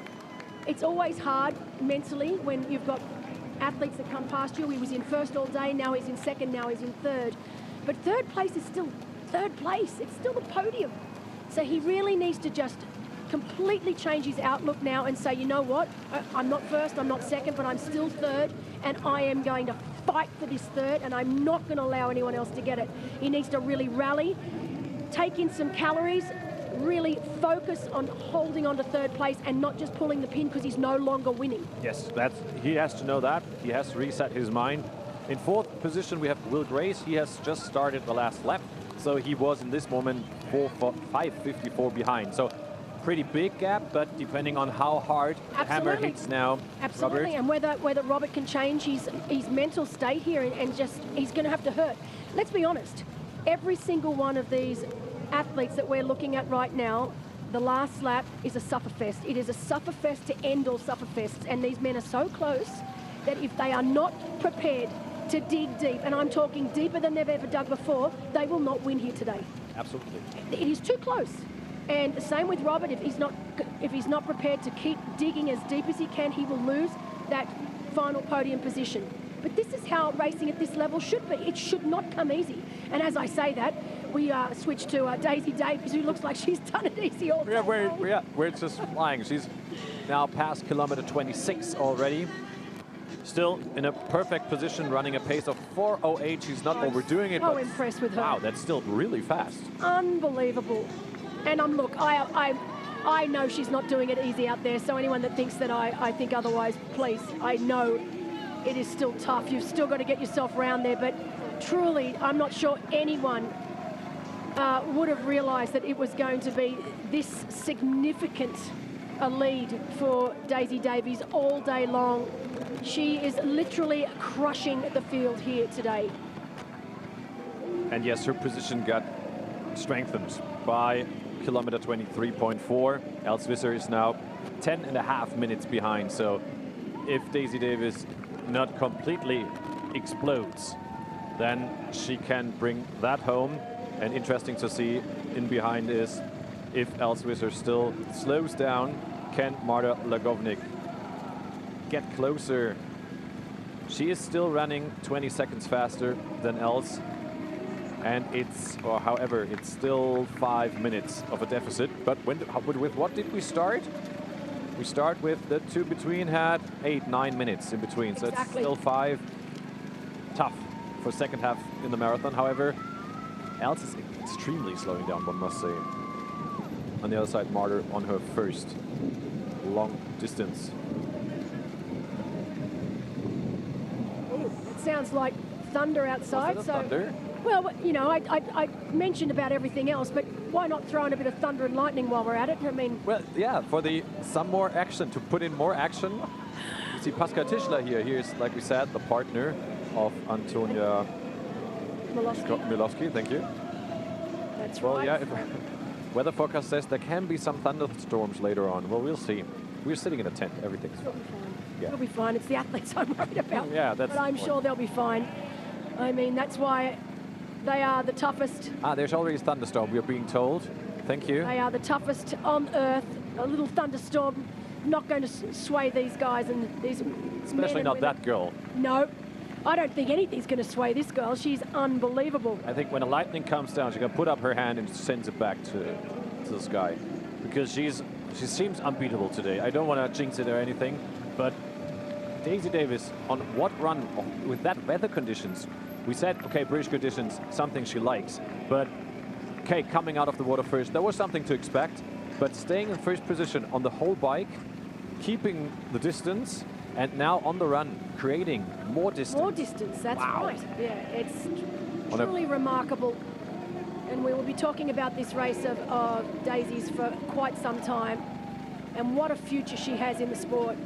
it's always hard mentally when you've got athletes that come past you. He was in first all day, now he's in second, now he's in third. But third place is still third place. It's still the podium. So he really needs to just completely change his outlook now and say, you know what, I'm not first, I'm not second, but I'm still third, and I am going to fight for this third, and I'm not going to allow anyone else to get it. He needs to really rally, take in some calories, really focus on holding on to third place and not just pulling the pin because he's no longer winning. Yes, he has to know that. He has to reset his mind. In fourth position, we have Will Grace. He has just started the last lap, so he was in this moment 5:54 behind. So pretty big gap, but depending on how hard the hammer hits now, Absolutely, Robert. and whether Robert can change his mental state here and just, he's going to have to hurt. Let's be honest, every single one of these athletes that we're looking at right now, the last lap is a sufferfest. It is a sufferfest to end all sufferfests, and these men are so close that if they are not prepared to dig deep, and I'm talking deeper than they've ever dug before, they will not win here today. Absolutely. It is too close. And the same with Robert, if he's not prepared to keep digging as deep as he can, he will lose that final podium position. But this is how racing at this level should be. It should not come easy. And as I say that, we switch to Daisy Davies, who looks like she's done it easy all day. We're just flying. She's now past kilometer 26 already. Still in a perfect position, running a pace of 4:08. She's not overdoing it. So but impressed with her. Wow, that's still really fast. Unbelievable. And look, I know she's not doing it easy out there, so anyone that thinks that I think otherwise, please, I know it is still tough. You've still got to get yourself around there, but truly, I'm not sure anyone would have realised that it was going to be this significant a lead for Daisy Davies all day long. She is literally crushing the field here today. And yes, her position got strengthened by kilometer 23.4. Els Visser is now 10.5 minutes behind. So if Daisy Davies not completely explodes, then she can bring that home. And interesting to see in behind is if Els Visser still slows down, can Marta Lagovnik get closer? She is still running 20 seconds faster than Els. And it's, or however, it's still 5 minutes of a deficit. But with what did we start? We start with the two between had 8-9 minutes in between. So it's still 5. Tough for second half in the marathon. However, Els is extremely slowing down, one must say. On the other side, Marta on her first long distance. It sounds like thunder outside. Was it a thunder? Well, you know, I mentioned about everything else, but why not throw in a bit of thunder and lightning while we're at it? I mean... Well, yeah, for some more action, to put in more action. You see Pascal Tischler here. Here's, like we said, the partner of Antonia Milowski, thank you. That's well, right. Yeah, weather forecast says there can be some thunderstorms later on. Well, we'll see. We're sitting in a tent. Everything's fine. Yeah. It'll be fine. It's the athletes I'm worried about. Yeah, that's but I'm sure they'll be fine. I mean, that's why they are the toughest. There's already a thunderstorm, we're being told. Thank you. They are the toughest on earth. A little thunderstorm not going to sway these guys and these Especially not that girl. No. I don't think anything's going to sway this girl. She's unbelievable. I think when the lightning comes down, she can put up her hand and sends it back to the sky. Because she seems unbeatable today. I don't want to jinx it or anything, but Daisy Davies, on what run with that weather conditions? We said, okay, British conditions, something she likes. But, okay, coming out of the water first, there was something to expect. But staying in first position on the whole bike, keeping the distance, and now on the run, creating more distance. More distance, that's right. Yeah, it's truly remarkable. And we will be talking about this race of Daisy's for quite some time. And what a future she has in the sport.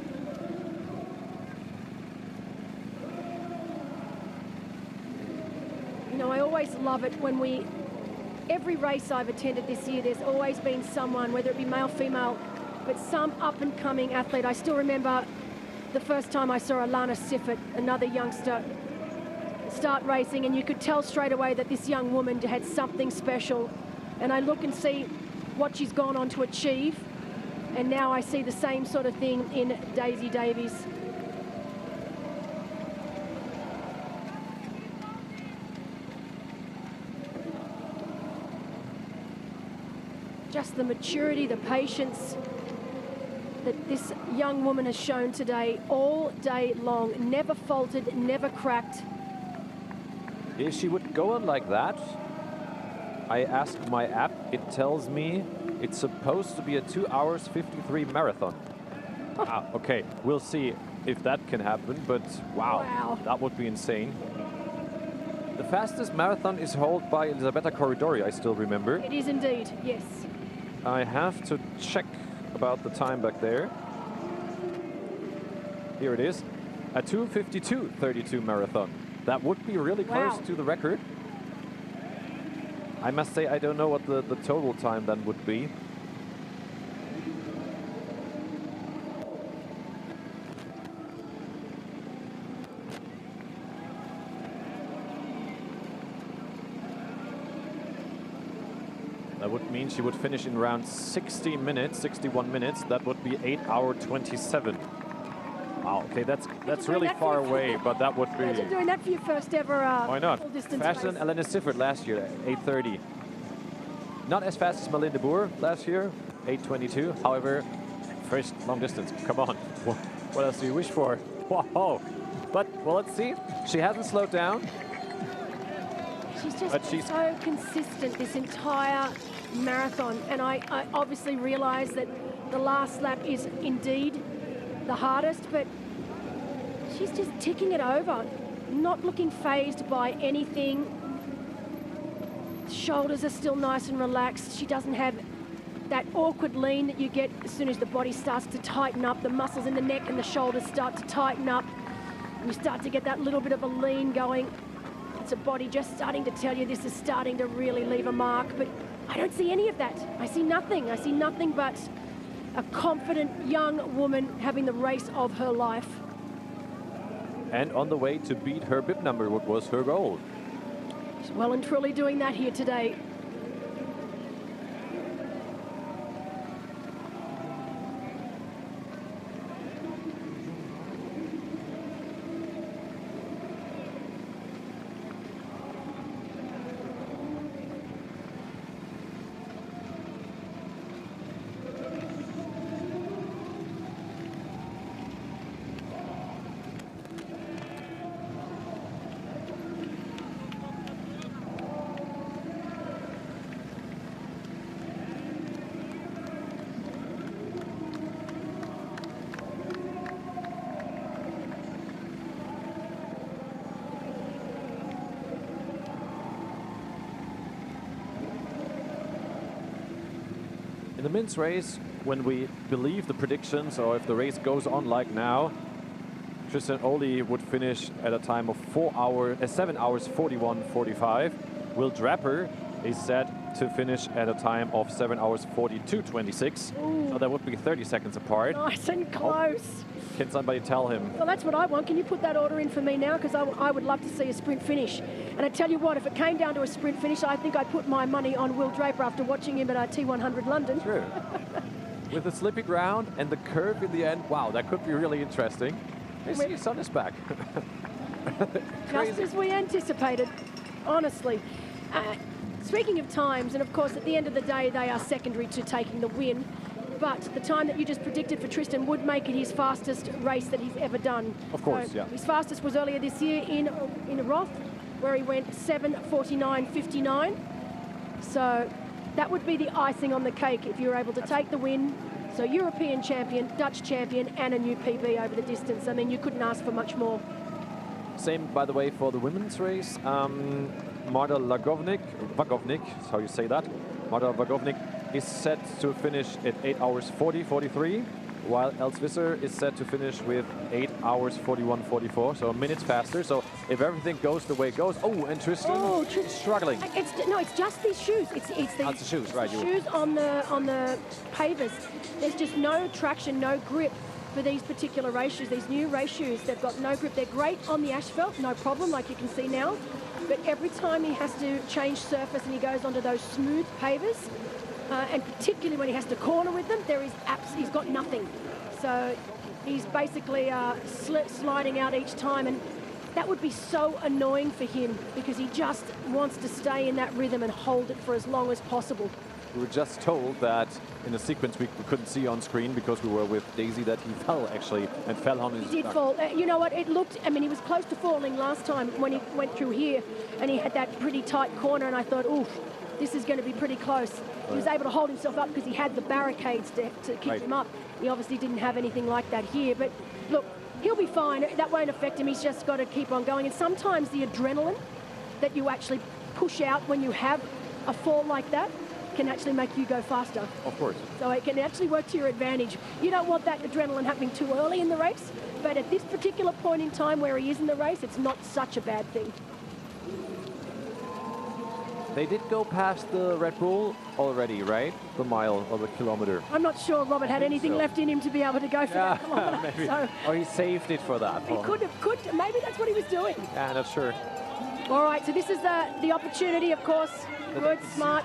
You know, I always love it when every race I've attended this year, there's always been someone, whether it be male, female, but some up-and-coming athlete. I still remember the first time I saw Alana Siffert, another youngster, start racing, and you could tell straight away that this young woman had something special. And I look and see what she's gone on to achieve, and now I see the same sort of thing in Daisy Davies. Just the maturity, the patience that this young woman has shown today all day long. Never faltered, never cracked. If she would go on like that, I asked my app, it tells me it's supposed to be a 2 hours 53 marathon. Okay, we'll see if that can happen, but wow, that would be insane. The fastest marathon is held by Elisabetta Corridori, I still remember. It is indeed, yes. I have to check about the time back there. Here it is, a 2:52:32 marathon. That would be really close to the record. I must say I don't know what the total time then would be. That would mean she would finish in around 60 minutes, 61 minutes. That would be 8 hours 27. Wow, okay, that's really far away, but that would be... Imagine doing that for your first ever why not? full distance Faster race. than Elena Siffert last year, 8:30. Not as fast as Malin de Boer last year, 8:22. However, first long distance, come on. What else do you wish for? Whoa. But, well, let's see. She hasn't slowed down. She's just so consistent this entire marathon. And I obviously realize that the last lap is indeed the hardest, but she's just ticking it over, not looking phased by anything. Shoulders are still nice and relaxed. She doesn't have that awkward lean that you get as soon as the body starts to tighten up. The muscles in the neck and the shoulders start to tighten up. And you start to get that little bit of a lean going. It's a body just starting to tell you this is starting to really leave a mark. But I don't see any of that. I see nothing. I see nothing but a confident young woman having the race of her life. And on the way to beat her bib number, what was her goal. She's well and truly doing that here today. In the men's race, when we believe the predictions, or if the race goes on like now, Tristan Oli would finish at a time of 7 hours 41:45. Will Draper is set to finish at a time of 7 hours 42:26. So that would be 30 seconds apart. Nice and close. Can somebody tell him? Well, that's what I want. Can you put that order in for me now? Because I would love to see a sprint finish. And I tell you what, if it came down to a sprint finish, I think I'd put my money on Will Draper after watching him at T100 London. True. With the slippy ground and the curve in the end, wow, that could be really interesting. You see, sun is back. Just as we anticipated, honestly. Speaking of times, and of course at the end of the day they are secondary to taking the win, but the time that you just predicted for Tristan would make it his fastest race that he's ever done. Of course, so yeah. His fastest was earlier this year in Roth, where he went 7:49.59. So that would be the icing on the cake if you were able to take the win. So European champion, Dutch champion, and a new PB over the distance. I mean, you couldn't ask for much more. Same, by the way, for the women's race. Marta Wagovnik, is how you say that. Marta Wagovnik is set to finish at 8 hours 40:43, while Els Visser is set to finish with 8 hours 41:44, so a minute faster. So if everything goes the way it goes, and Tristan struggling. It's just these shoes. It's the shoes, right? Shoes on the pavers. There's just no traction, no grip for these particular race shoes. These new race shoes, they've got no grip. They're great on the asphalt, no problem, like you can see now. But every time he has to change surface and he goes onto those smooth pavers, and particularly when he has to corner with them, he's got nothing. So he's basically sliding out each time, and that would be so annoying for him because he just wants to stay in that rhythm and hold it for as long as possible. We were just told that in a sequence we couldn't see on screen because we were with Daisy that he fell actually and fell on his He did fall. You know what, it looked, I mean, he was close to falling last time when he went through here and he had that pretty tight corner, and I thought, oof, this is going to be pretty close. He was able to hold himself up because he had the barricades to keep him up. He obviously didn't have anything like that here, but look, he'll be fine. That won't affect him. He's just got to keep on going. And sometimes the adrenaline that you actually push out when you have a fall like that can actually make you go faster. Of course. So it can actually work to your advantage. You don't want that adrenaline happening too early in the race, but at this particular point in time where he is in the race, it's not such a bad thing. They did go past the Red Bull already, right? The mile or the kilometer. I'm not sure Robert had anything left in him to be able to go for that kilometer. Maybe. So or he saved it for that. he could, maybe that's what he was doing. Yeah, not sure. All right, so this is the opportunity, of course. Good, smart,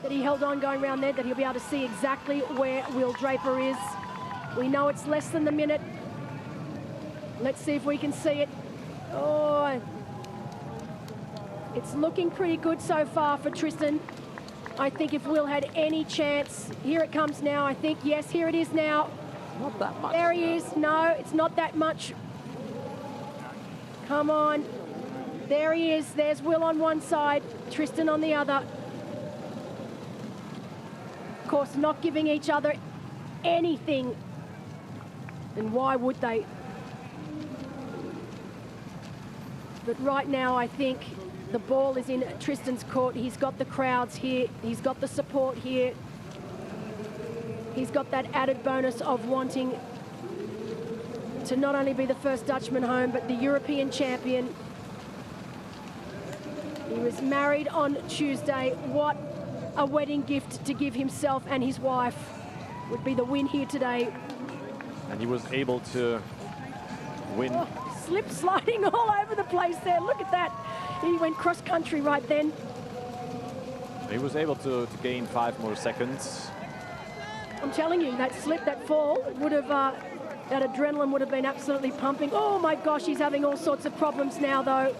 that he held on going around there, that he'll be able to see exactly where Will Draper is. We know it's less than the minute. Let's see if we can see it. Oh, it's looking pretty good so far for Tristan. I think if Will had any chance, here it comes now, I think, yes, here it is now. Not that much. There he is. No, it's not that much. Come on. There he is. There's Will on one side, Tristan on the other. Of course, not giving each other anything. And why would they? But right now, I think the ball is in Tristan's court. He's got the crowds here. He's got the support here. He's got that added bonus of wanting to not only be the first Dutchman home, but the European champion. He was married on Tuesday. What a wedding gift to give himself and his wife would be the win here today. And he was able to win. Oh, slip sliding all over the place there. Look at that. He went cross country right then. He was able to gain 5 more seconds. I'm telling you, that slip, that fall would have, that adrenaline would have been absolutely pumping. Oh my gosh, he's having all sorts of problems now though.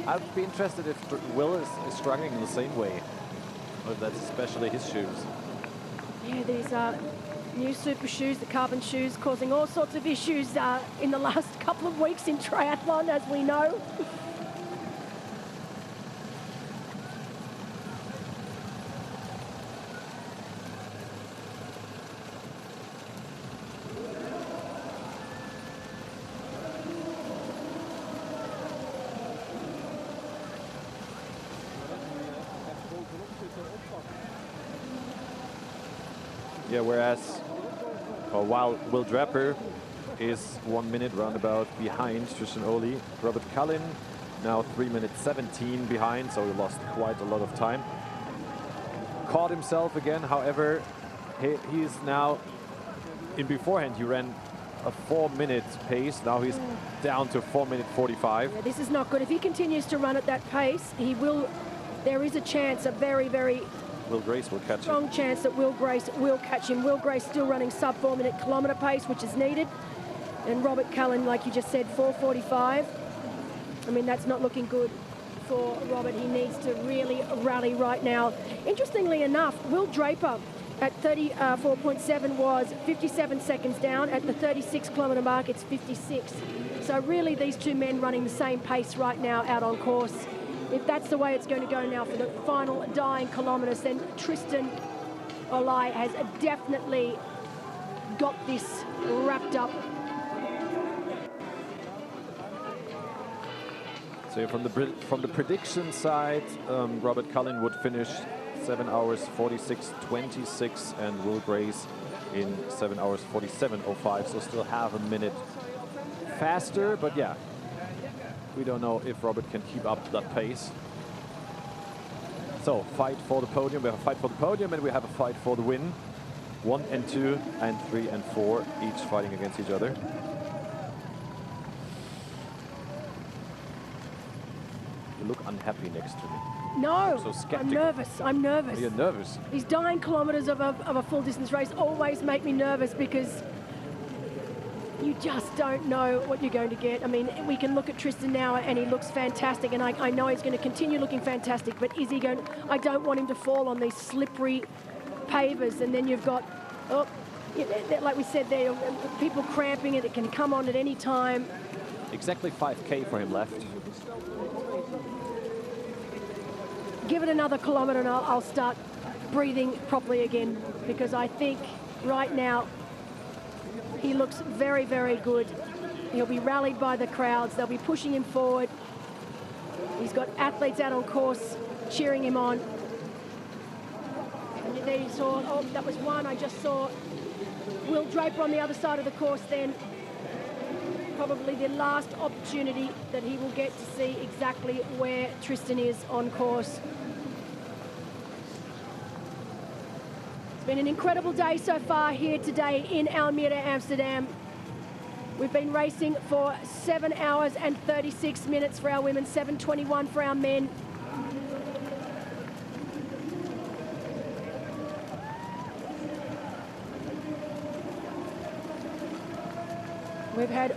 I'd be interested if Will is struggling in the same way. Or if that's especially his shoes. Yeah, these new super shoes, the carbon shoes, causing all sorts of issues in the last couple of weeks in triathlon, as we know. Yeah, whereas while Will Draper is 1 minute roundabout behind Tristan Oli, Robert Cullen now 3 minutes 17 behind, so he lost quite a lot of time. Caught himself again, however, he's now, in beforehand he ran a 4-minute pace, now he's down to 4 minute 45. Yeah, this is not good. If he continues to run at that pace, he will, there is a chance, a very, very Will Grace will catch him. strong chance that Will Grace will catch him. Will Grace still running sub 4 minute kilometre pace, which is needed. And Robert Cullen, like you just said, 4:45. I mean, that's not looking good for Robert. He needs to really rally right now. Interestingly enough, Will Draper at 34.7 was 57 seconds down. At the 36 kilometre mark, it's 56. So really these two men running the same pace right now out on course. If that's the way it's going to go now for the final dying kilometres, then Tristan Olai has definitely got this wrapped up. So from the prediction side, Robert Cullen would finish 7 hours 46:26 and Will Grace in 7 hours 47:05. So still half a minute faster, but yeah, we don't know if Robert can keep up that pace. So fight for the podium. We have a fight for the podium and we have a fight for the win. 1 and 2 and 3 and 4, each fighting against each other. You look unhappy next to me. No, So skeptical. I'm nervous. I'm nervous. You're nervous. These dying kilometres of a full distance race always make me nervous because you just don't know what you're going to get. I mean, we can look at Tristan now and he looks fantastic, and I know he's going to continue looking fantastic, but is he going, I don't want him to fall on these slippery pavers, and then you've got, oh, like we said there, people cramping it, it can come on at any time. Exactly 5K for him left. Give it another kilometre and I'll start breathing properly again, because I think right now he looks very, very good. He'll be rallied by the crowds. They'll be pushing him forward. He's got athletes out on course cheering him on. And there you saw, oh, that was one. I just saw Will Draper on the other side of the course then. Probably the last opportunity that he will get to see exactly where Tristan is on course. It's been an incredible day so far here today in Almere-Amsterdam. We've been racing for 7 hours and 36 minutes for our women, 7:21 for our men. We've had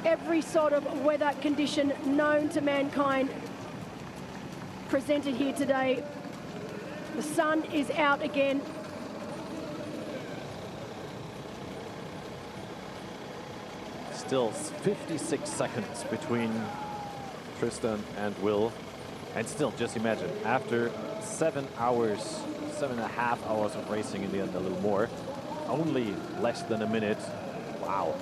every sort of weather condition known to mankind presented here today. The sun is out again. Still 56 seconds between Tristan and Will. And still, just imagine, after 7 hours, 7.5 hours of racing in the end, a little more, only less than a minute. Wow.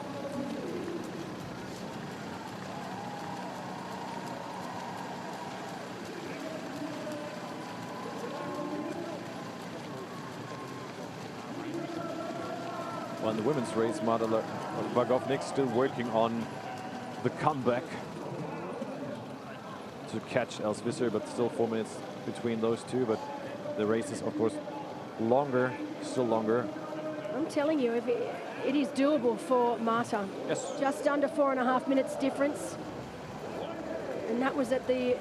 Well, in the women's race, Marta Wagovnik still working on the comeback to catch Els Visser, but still 4 minutes between those two. But the race is, of course, longer, still longer. I'm telling you, if it is doable for Marta. Yes. Just under 4.5 minutes difference. And that was at the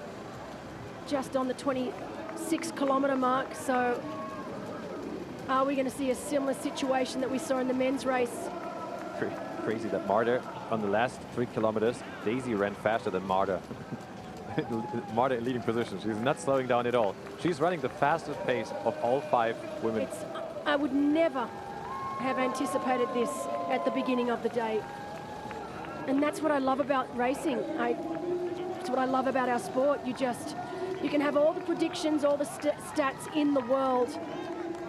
just on the 26-kilometre mark. So are we going to see a similar situation that we saw in the men's race? Crazy that Marta, on the last 3 kilometers, Daisy ran faster than Marta. Marta in leading position. She's not slowing down at all. She's running the fastest pace of all 5 women. I would never have anticipated this at the beginning of the day. And that's what I love about racing. It's what I love about our sport. You can have all the predictions, all the stats in the world,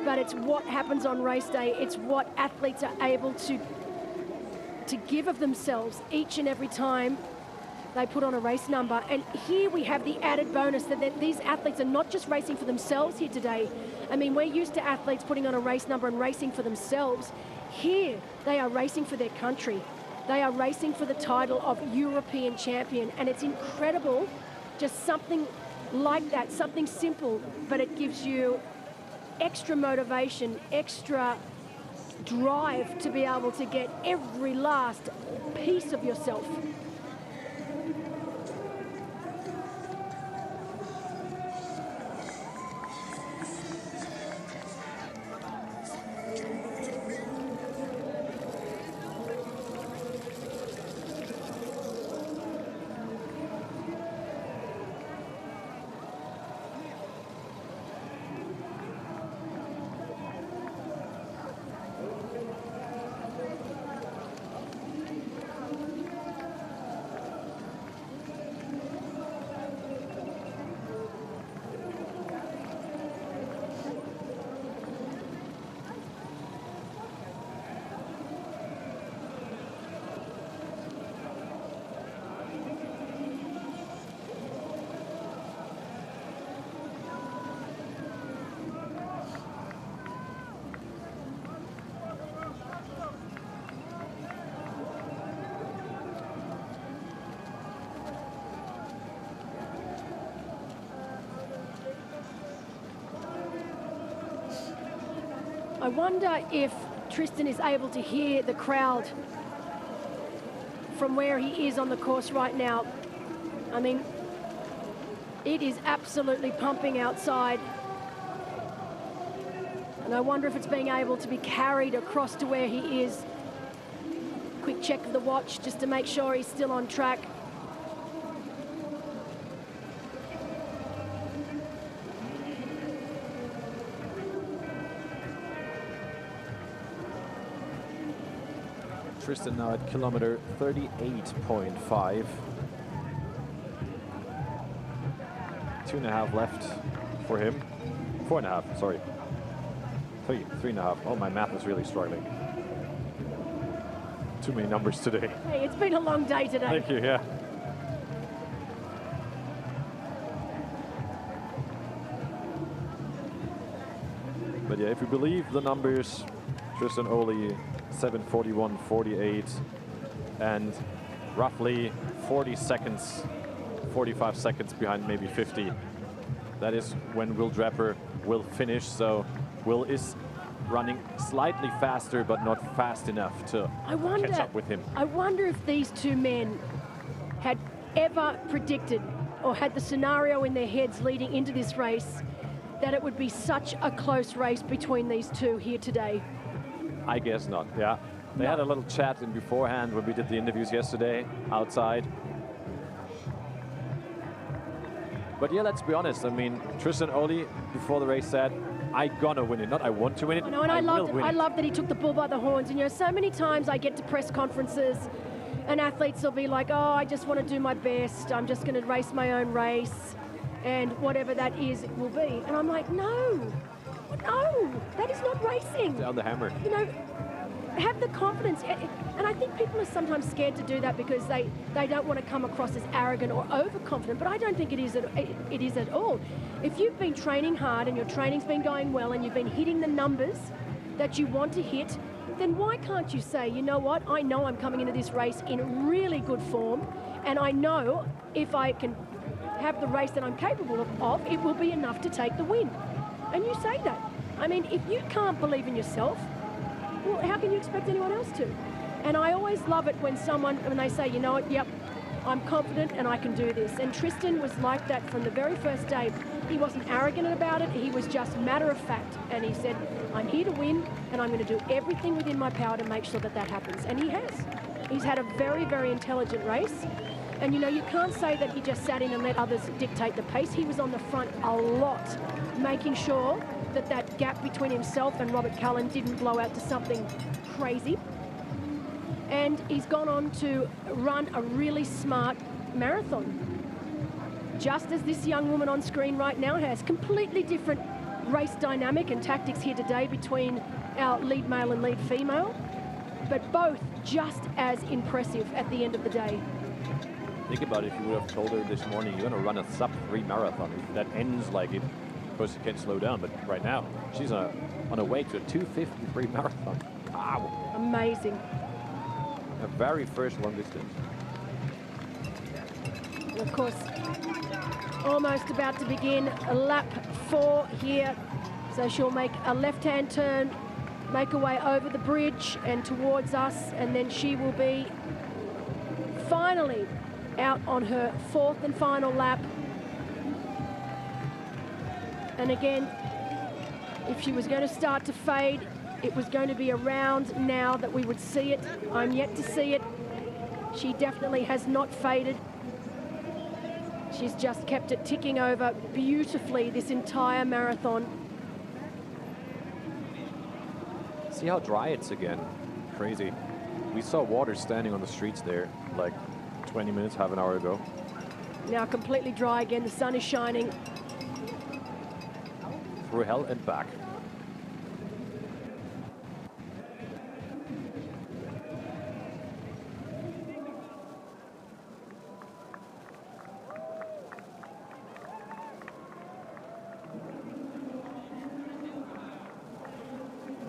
but it's what happens on race day. It's what athletes are able to give of themselves each and every time they put on a race number. And here we have the added bonus that these athletes are not just racing for themselves here today. I mean, we're used to athletes putting on a race number and racing for themselves. Here, they are racing for their country. They are racing for the title of European champion. And it's incredible, just something like that, something simple, but it gives you extra motivation, extra drive to be able to get every last piece of yourself. I wonder if Tristan is able to hear the crowd from where he is on the course right now. I mean, it is absolutely pumping outside. And I wonder if it's being able to be carried across to where he is. Quick check of the watch just to make sure he's still on track. Tristan now at kilometer 38.5. 2.5 left for him. 4.5, sorry. 3.5. Oh, my math is really struggling. Too many numbers today. Hey, it's been a long day today. Thank you, yeah. But yeah, if you believe the numbers, Tristan Oli 7:41.48 and roughly 40 seconds, 45 seconds behind maybe 50. That is when Will Draper will finish. So Will is running slightly faster, but not fast enough to catch up with him. I wonder if these two men had ever predicted or had the scenario in their heads leading into this race that it would be such a close race between these two here today. I guess not, yeah. They had a little chat in beforehand when we did the interviews yesterday outside. But yeah, let's be honest. I mean, Tristan Oli before the race said, I'm gonna win it, not I want to win it. I know, and I love that he took the bull by the horns. And you know, so many times I get to press conferences and athletes will be like, oh, I just want to do my best. I'm just going to race my own race. And whatever that is, it will be. And I'm like, no, that is not racing. Down the hammer. You know, have the confidence. And I think people are sometimes scared to do that because they don't want to come across as arrogant or overconfident, but I don't think it is at all. If you've been training hard and your training's been going well and you've been hitting the numbers that you want to hit, then why can't you say, you know what, I know I'm coming into this race in really good form, and I know if I can have the race that I'm capable of, it will be enough to take the win. And you say that. I mean, if you can't believe in yourself, well, how can you expect anyone else to? And I always love it when they say, you know what, yep, I'm confident and I can do this. And Tristan was like that from the very first day. He wasn't arrogant about it, he was just matter of fact. And he said, I'm here to win and I'm going to do everything within my power to make sure that that happens. And he has. He's had a very, very intelligent race. And you know, you can't say that he just sat in and let others dictate the pace. He was on the front a lot, making sure that that gap between himself and Robert Cullen didn't blow out to something crazy. And he's gone on to run a really smart marathon. Just as this young woman on screen right now has. Completely different race dynamic and tactics here today between our lead male and lead female, but both just as impressive at the end of the day. Think about it, if you would have told her this morning you're going to run a sub-3 marathon. If that ends like it, of course you can slow down, but right now she's on her way to a 2:53 marathon. Wow. Amazing. Her very first long distance. And of course, almost about to begin lap 4 here. So she'll make a left-hand turn, make her way over the bridge and towards us, and then she will be finally out on her 4th and final lap. And again, if she was going to start to fade, it was going to be around now that we would see it. I'm yet to see it. She definitely has not faded. She's just kept it ticking over beautifully this entire marathon. See how dry it's again. Crazy. We saw water standing on the streets there like 20 minutes, half an hour ago. Now completely dry again. The sun is shining. Through hell and back.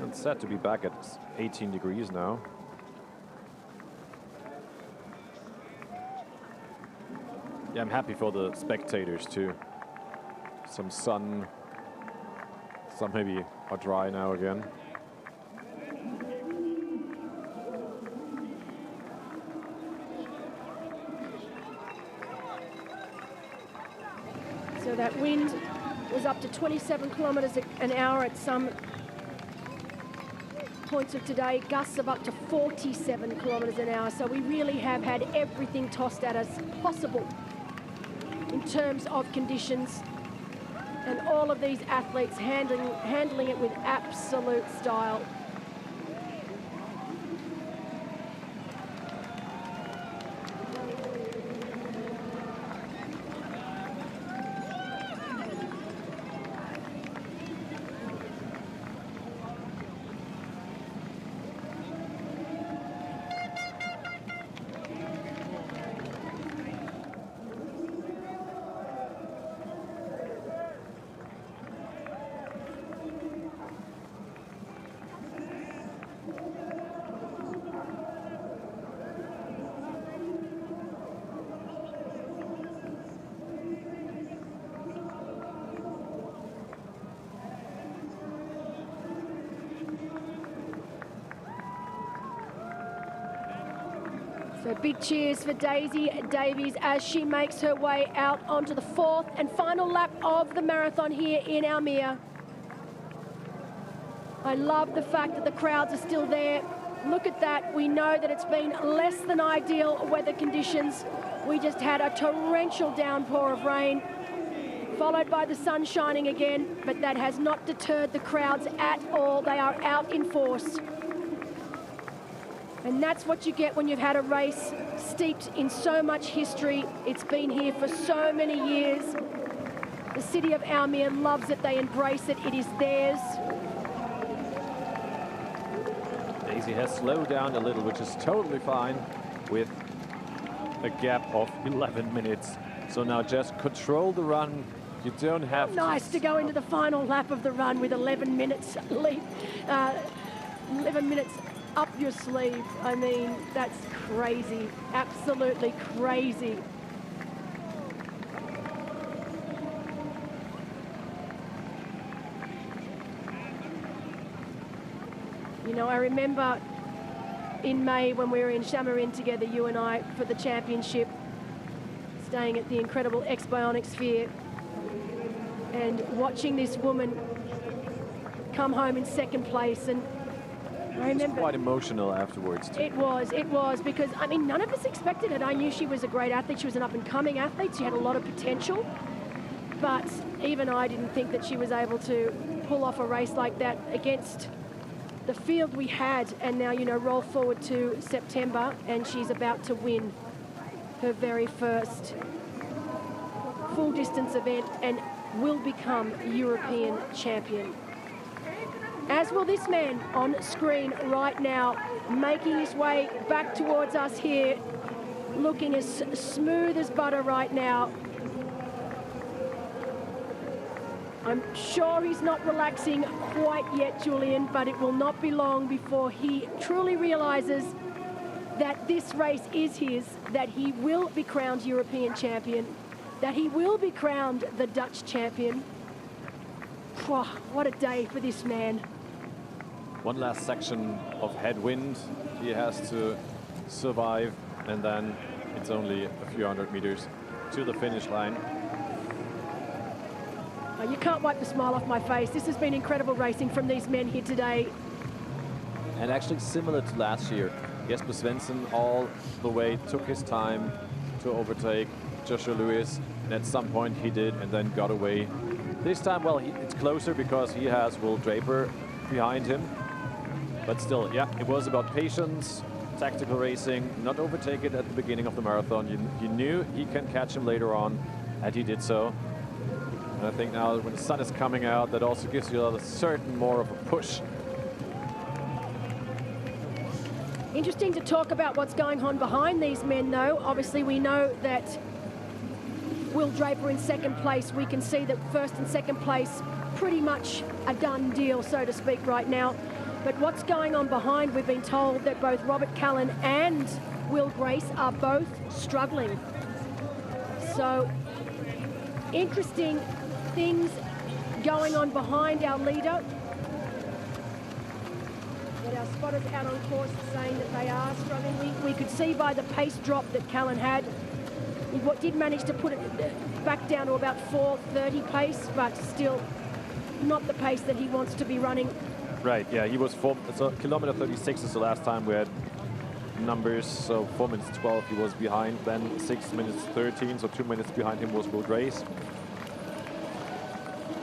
It's set to be back at 18 degrees now. Yeah, I'm happy for the spectators too. Some sun. Some maybe are dry now again. So that wind was up to 27 kilometres an hour at some points of today, gusts of up to 47 kilometres an hour. So we really have had everything tossed at us possible in terms of conditions. And all of these athletes handling it with absolute style. So big cheers for Daisy Davies as she makes her way out onto the 4th and final lap of the marathon here in Almere. I love the fact that the crowds are still there. Look at that. We know that it's been less than ideal weather conditions. We just had a torrential downpour of rain, followed by the sun shining again, but that has not deterred the crowds at all. They are out in force. And that's what you get when you've had a race steeped in so much history. It's been here for so many years. The city of Almere loves it. They embrace it. It is theirs. Daisy has slowed down a little, which is totally fine, with a gap of 11 minutes. So now just control the run. You don't have nice to go into the final lap of the run with 11 minutes lead, 11 minutes up your sleeve. I mean, that's crazy, absolutely crazy. You know, I remember in May when we were in Chamarin together, you and I, for the championship, staying at the incredible Ex-Bionic Sphere, and watching this woman come home in second place. And I remember... It was quite emotional afterwards, too. It was, because, I mean, none of us expected it. I knew she was a great athlete. She was an up-and-coming athlete. She had a lot of potential. But even I didn't think that she was able to pull off a race like that against the field we had. And now, you know, roll forward to September, and she's about to win her very first full-distance event and will become European champion. As will this man on screen right now, making his way back towards us here, looking as smooth as butter right now. I'm sure he's not relaxing quite yet, Julian, but it will not be long before he truly realizes that this race is his, that he will be crowned European champion, that he will be crowned the Dutch champion. Whew, what a day for this man. One last section of headwind he has to survive, and then it's only a few hundred meters to the finish line. You can't wipe the smile off my face. This has been incredible racing from these men here today. And actually similar to last year, Jesper Svensson all the way took his time to overtake Joshua Lewis, and at some point he did, and then got away. This time, well, it's closer because he has Will Draper behind him. But still, yeah, it was about patience, tactical racing, not overtake it at the beginning of the marathon. You knew he can catch him later on, and he did so. And I think now when the sun is coming out, that also gives you a certain more of a push. Interesting to talk about what's going on behind these men, though. Obviously, we know that Will Draper in second place. We can see that first and second place, pretty much a done deal, so to speak, right now. But what's going on behind, we've been told that both Robert Callan and Will Grace are both struggling. So, interesting things going on behind our leader. But our spotters out on course saying that they are struggling. We could see by the pace drop that Callan had. He did manage to put it back down to about 4:30 pace, but still not the pace that he wants to be running. Right, yeah, he was so kilometer 36 is the last time we had numbers, so 4 minutes 12 he was behind, then 6 minutes 13, so 2 minutes behind him was Will Grace.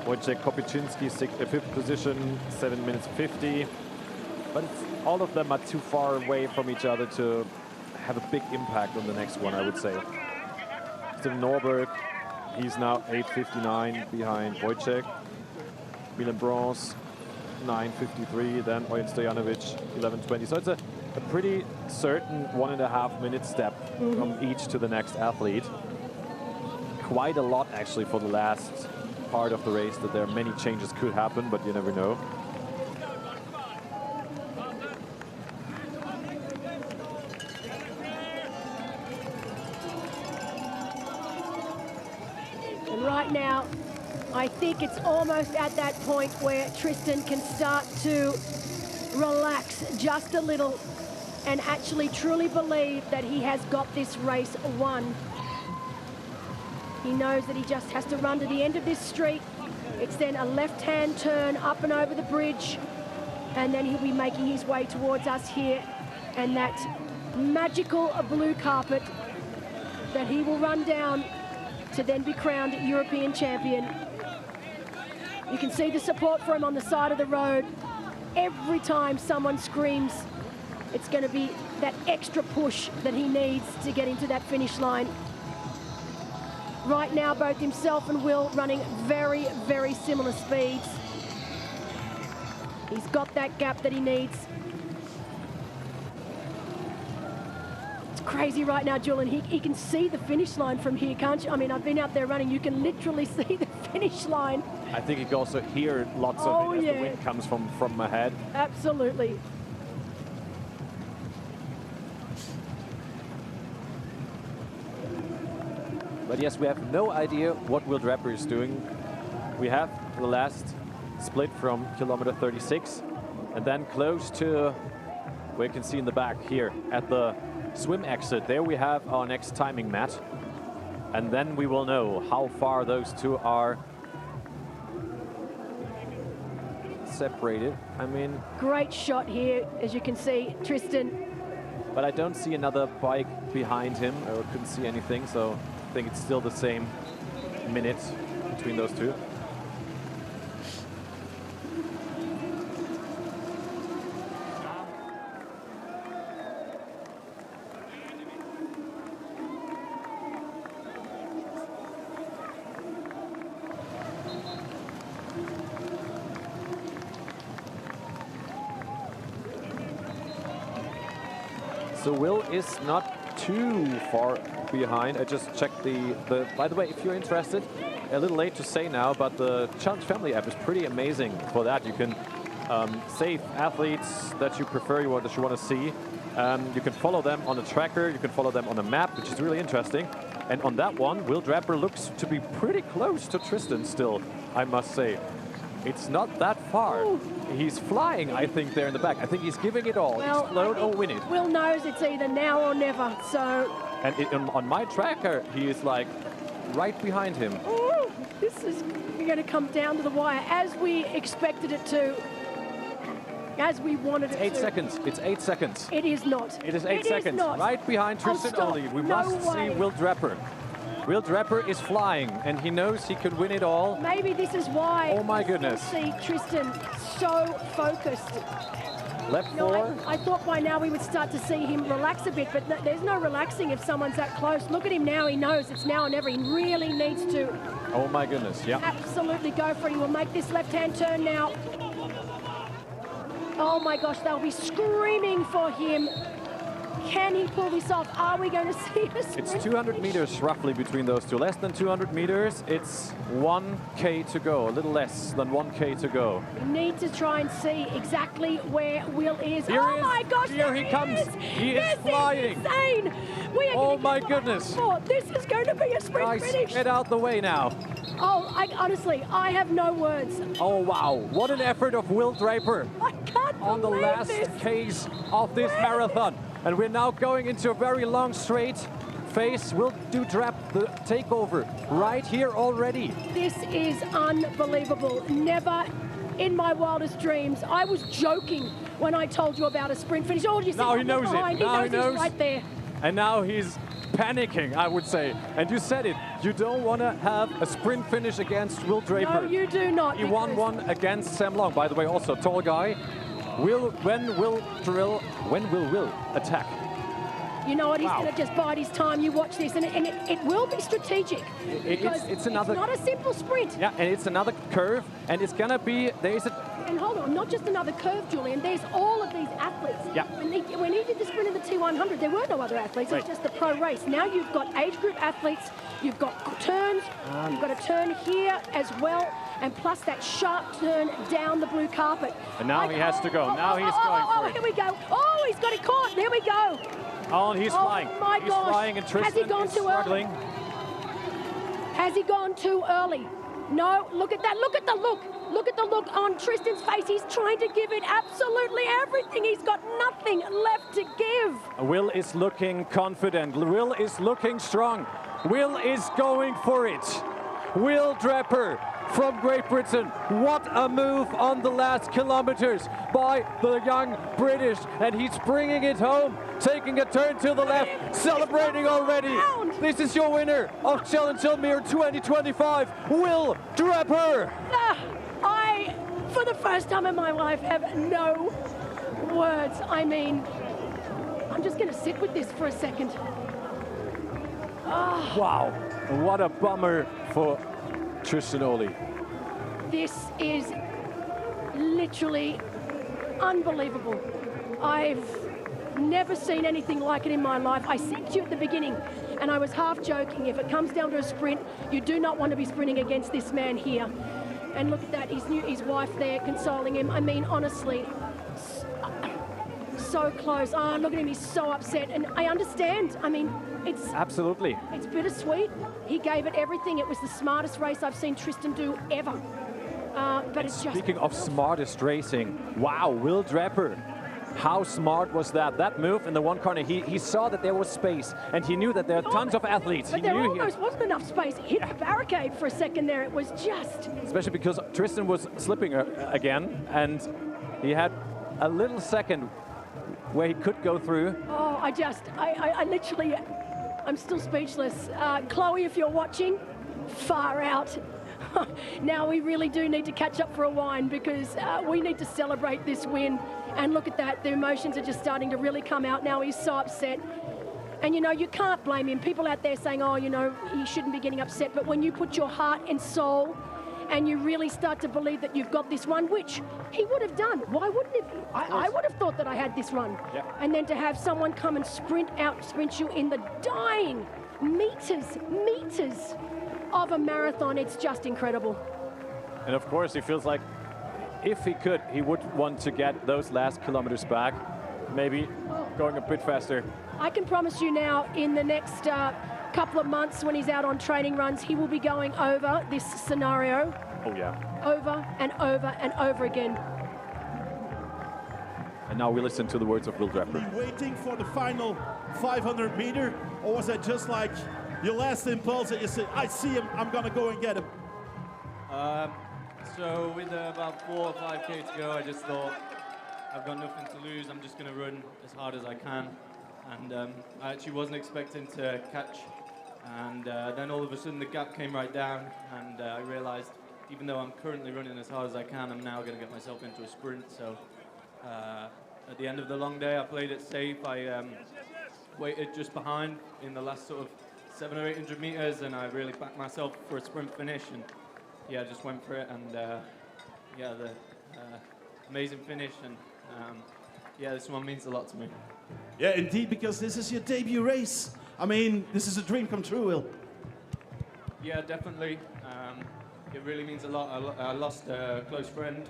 Wojciech Kopyczynski, fifth position, 7 minutes 50. But all of them are too far away from each other to have a big impact on the next one, I would say. Steven Norberg, he's now 8:59 behind Wojciech. Milan Bronze, 9:53, then Ojen Stojanovic, 11:20. So it's a pretty certain 1.5 minute step from each to the next athlete. Quite a lot, actually, for the last part of the race, that there are many changes could happen, but you never know. And right now, I think it's almost at that point where Tristan can start to relax just a little and actually truly believe that he has got this race won. He knows that he just has to run to the end of this street. It's then a left-hand turn up and over the bridge, and then he'll be making his way towards us here, and that magical blue carpet that he will run down to then be crowned European champion. You can see the support for him on the side of the road. Every time someone screams, it's going to be that extra push that he needs to get into that finish line. Right now, both himself and Will running very, very similar speeds. He's got that gap that he needs. It's crazy right now, Julian. He can see the finish line from here, can't you? I mean, I've been out there running. You can literally see the finish line. I think you can also hear lots of it as the wind comes from ahead. Absolutely. But yes, we have no idea what Will Draper is doing. We have the last split from kilometer 36, and then close to where you can see in the back here at the swim exit. There we have our next timing mat, and then we will know how far those two are separated. I mean, great shot here, as you can see, Tristan. But I don't see another bike behind him. I couldn't see anything, so I think it's still the same minute between those two. So Will is not too far behind. I just checked the by the way, if you're interested, a little late to say now, but the Challenge Family app is pretty amazing for that. You can save athletes that you prefer, that you want to see. You can follow them on a tracker, you can follow them on a map, which is really interesting. And on that one, Will Draper looks to be pretty close to Tristan still, I must say. It's not that far. Ooh. He's flying, I think, there in the back. I think he's giving it all. Well, explode or win it. Will knows it's either now or never, so... And on my tracker, he is like right behind him. Ooh, this is going to come down to the wire, as we expected it to, as we wanted it to. 8 seconds. It's 8 seconds. It is not. It is 8 seconds. Not. Right behind Tristan Ollie. We must see Will Draper. Will Draper is flying, and he knows he could win it all. Maybe this is why. Oh my goodness! See Tristan so focused. Left four. I thought by now we would start to see him relax a bit, but there's no relaxing if someone's that close. Look at him now. He knows it's now or never. He really needs to. Oh my goodness! Yeah. Absolutely go for it. He will make this left-hand turn now. Oh my gosh! They'll be screaming for him. Can he pull this off? Are we going to see a sprint? It's 200 meters roughly between those two. Less than 200 meters. It's 1K to go. A little less than 1K to go. We need to try and see exactly where Will is. Here oh my gosh! Here he comes. He is flying. Is insane. We are oh my goodness! This is going to be a sprint finish. Get out the way now. Oh, honestly, I have no words. Oh wow! What an effort of Will Draper. I can't on the last case of this marathon. And we're now going into a very long straight phase. Will Draper the takeover right here already. This is unbelievable. Never in my wildest dreams. I was joking when I told you about a sprint finish. Oh, you see, now he knows it. Now he knows he's right there. And now he's panicking, I would say. And you said it. You don't want to have a sprint finish against Will Draper. No, you do not. He won one against Sam Long, by the way, also a tall guy. When will Will attack? You know what, he's going to just bide his time. You watch this, and it will be strategic. It's not a simple sprint. Yeah, and it's another curve, and it's going to be, And hold on, not just another curve, Julian. There's all of these athletes. Yeah. When he did the sprint of the T100, there were no other athletes. Right. It was just the pro race. Now you've got age group athletes. You've got turns. You've got a turn here as well. And plus that sharp turn down the blue carpet. And now he has to go. Now he's going for it. Here we go. Oh, he's got it caught. There we go. Oh, and he's flying. My he's gosh. flying, and Tristan Has he gone too struggling. Early? Has he gone too early? No, look at that. Look at the look. Look at the look on Tristan's face. He's trying to give it absolutely everything. He's got nothing left to give. Will is looking confident. Will is looking strong. Will is going for it. Will Draper from Great Britain. What a move on the last kilometers by the young British. And he's bringing it home, taking a turn to the left, celebrating already. This is your winner of Challenge Almere 2025, Will Draper. I, for the first time in my life, have no words. I mean, I'm just going to sit with this for a second. Oh. Wow, what a bummer for Tristan Ollie. This is literally unbelievable. I've never seen anything like it in my life. I said to you at the beginning, and I was half joking, if it comes down to a sprint, you do not want to be sprinting against this man here. And look at that, his wife there consoling him. I mean, honestly, so close. Oh, look at him, he's so upset. And I understand. I mean, Absolutely. It's bittersweet. He gave it everything. It was the smartest race I've seen Tristan do ever. But it's just... Speaking of smartest racing, wow, Will Draper. How smart was that? That move in the one corner, he saw that there was space, and he knew that there are tons of athletes. But there almost wasn't enough space. He hit the barricade for a second there. It was just... Especially because Tristan was slipping again, and he had a little second where he could go through. Oh, I literally, I'm still speechless. Chloe, if you're watching, far out. Now we really do need to catch up for a wine, because we need to celebrate this win. And look at that, the emotions are just starting to really come out now. He's so upset. And you know, you can't blame him. People out there saying, oh, you know, he shouldn't be getting upset. But when you put your heart and soul and you really start to believe that you've got this one, which he would have done. Why wouldn't it? I would have thought that I had this run. Yeah. And then to have someone come and sprint you in the dying meters of a marathon, it's just incredible. And of course, he feels like if he could, he would want to get those last kilometers back, maybe going a bit faster. I can promise you now, in the next couple of months when he's out on training runs, he will be going over this scenario. Oh yeah. Over and over and over again. And now we listen to the words of Will Draper. Were you waiting for the final 500 meter, or was that just like your last impulse that you said, I see him, I'm gonna go and get him? So with about 4 or 5K to go, I just thought, I've got nothing to lose, I'm just going to run as hard as I can. And I actually wasn't expecting to catch. And then all of a sudden the gap came right down, and I realized, even though I'm currently running as hard as I can, I'm now going to get myself into a sprint. So at the end of the long day, I played it safe. I waited just behind in the last sort of 700 or 800 meters, and I really backed myself for a sprint finish. And yeah, I just went for it, and yeah, the amazing finish, and yeah, this one means a lot to me. Yeah, indeed, because this is your debut race. I mean, this is a dream come true, Will. Yeah, definitely. It really means a lot. I lost a close friend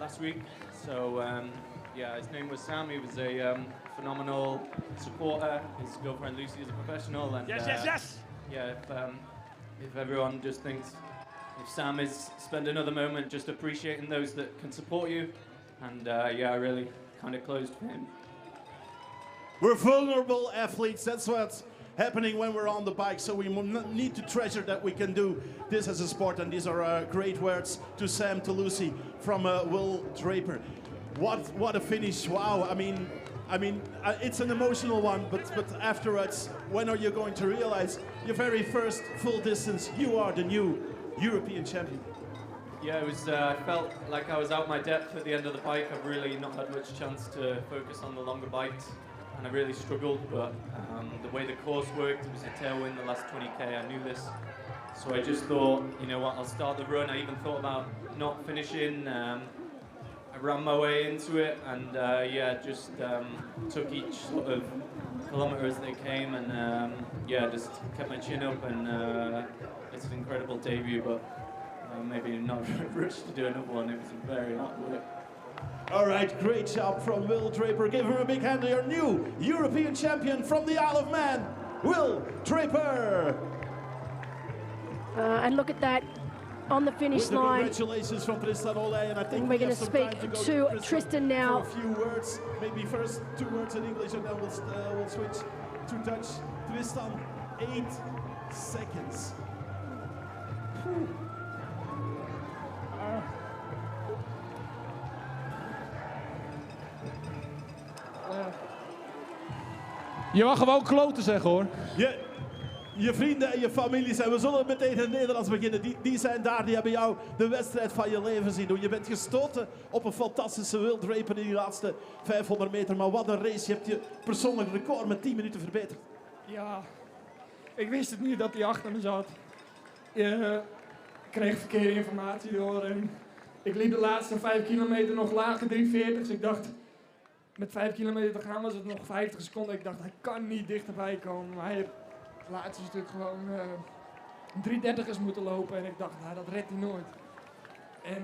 last week, so yeah, his name was Sam. He was a phenomenal supporter. His girlfriend Lucy is a professional, and yeah, if everyone just thinks, if Sam is spend another moment just appreciating those that can support you, and yeah, I really kind of closed for him. We're vulnerable athletes, that's what's happening when we're on the bike, so we need to treasure that we can do this as a sport, and these are great words to Sam, to Lucy, from Will Draper. What a finish, wow. I mean, it's an emotional one, but afterwards, when are you going to realize your very first full distance, you are the new European champion? Yeah, it was. I felt like I was out my depth at the end of the bike. I've really not had much chance to focus on the longer bikes, and I really struggled, but the way the course worked, it was a tailwind the last 20k, I knew this. So I just thought, you know what, I'll start the run. I even thought about not finishing. I ran my way into it, and yeah, just took each sort of kilometre as they came, and yeah, just kept my chin up, and it's an incredible debut, but maybe not rushed to do another one. It was very hard work. All right, great job from Will Draper. Give him a big hand to your new European champion from the Isle of Man, Will Draper. And look at that. On the finish line. Congratulations from Tristan Ole, and I think we're going to speak to Tristan now. For a few words, maybe first 2 words in English, and then we'll switch to Dutch. Tristan, 8 seconds. Je mag gewoon kloten zeggen, hoor. Je vrienden en je familie zijn, we zullen meteen in het Nederlands beginnen, die zijn daar, die hebben jou de wedstrijd van je leven zien doen. Je bent gestoten op een fantastische Will Draper in die laatste 500 meter, maar wat een race. Je hebt je persoonlijk record met 10 minuten verbeterd. Ja, ik wist het niet dat hij achter me zat. Ik kreeg verkeerde informatie door en ik liep de laatste 5 kilometer nog lager 3:40, dus ik dacht, met 5 kilometer te gaan was het nog 50 seconden. Ik dacht, hij kan niet dichterbij komen, maar hij laatste stuk gewoon 3:30 moeten lopen en ik dacht, nou, dat redt hij nooit. En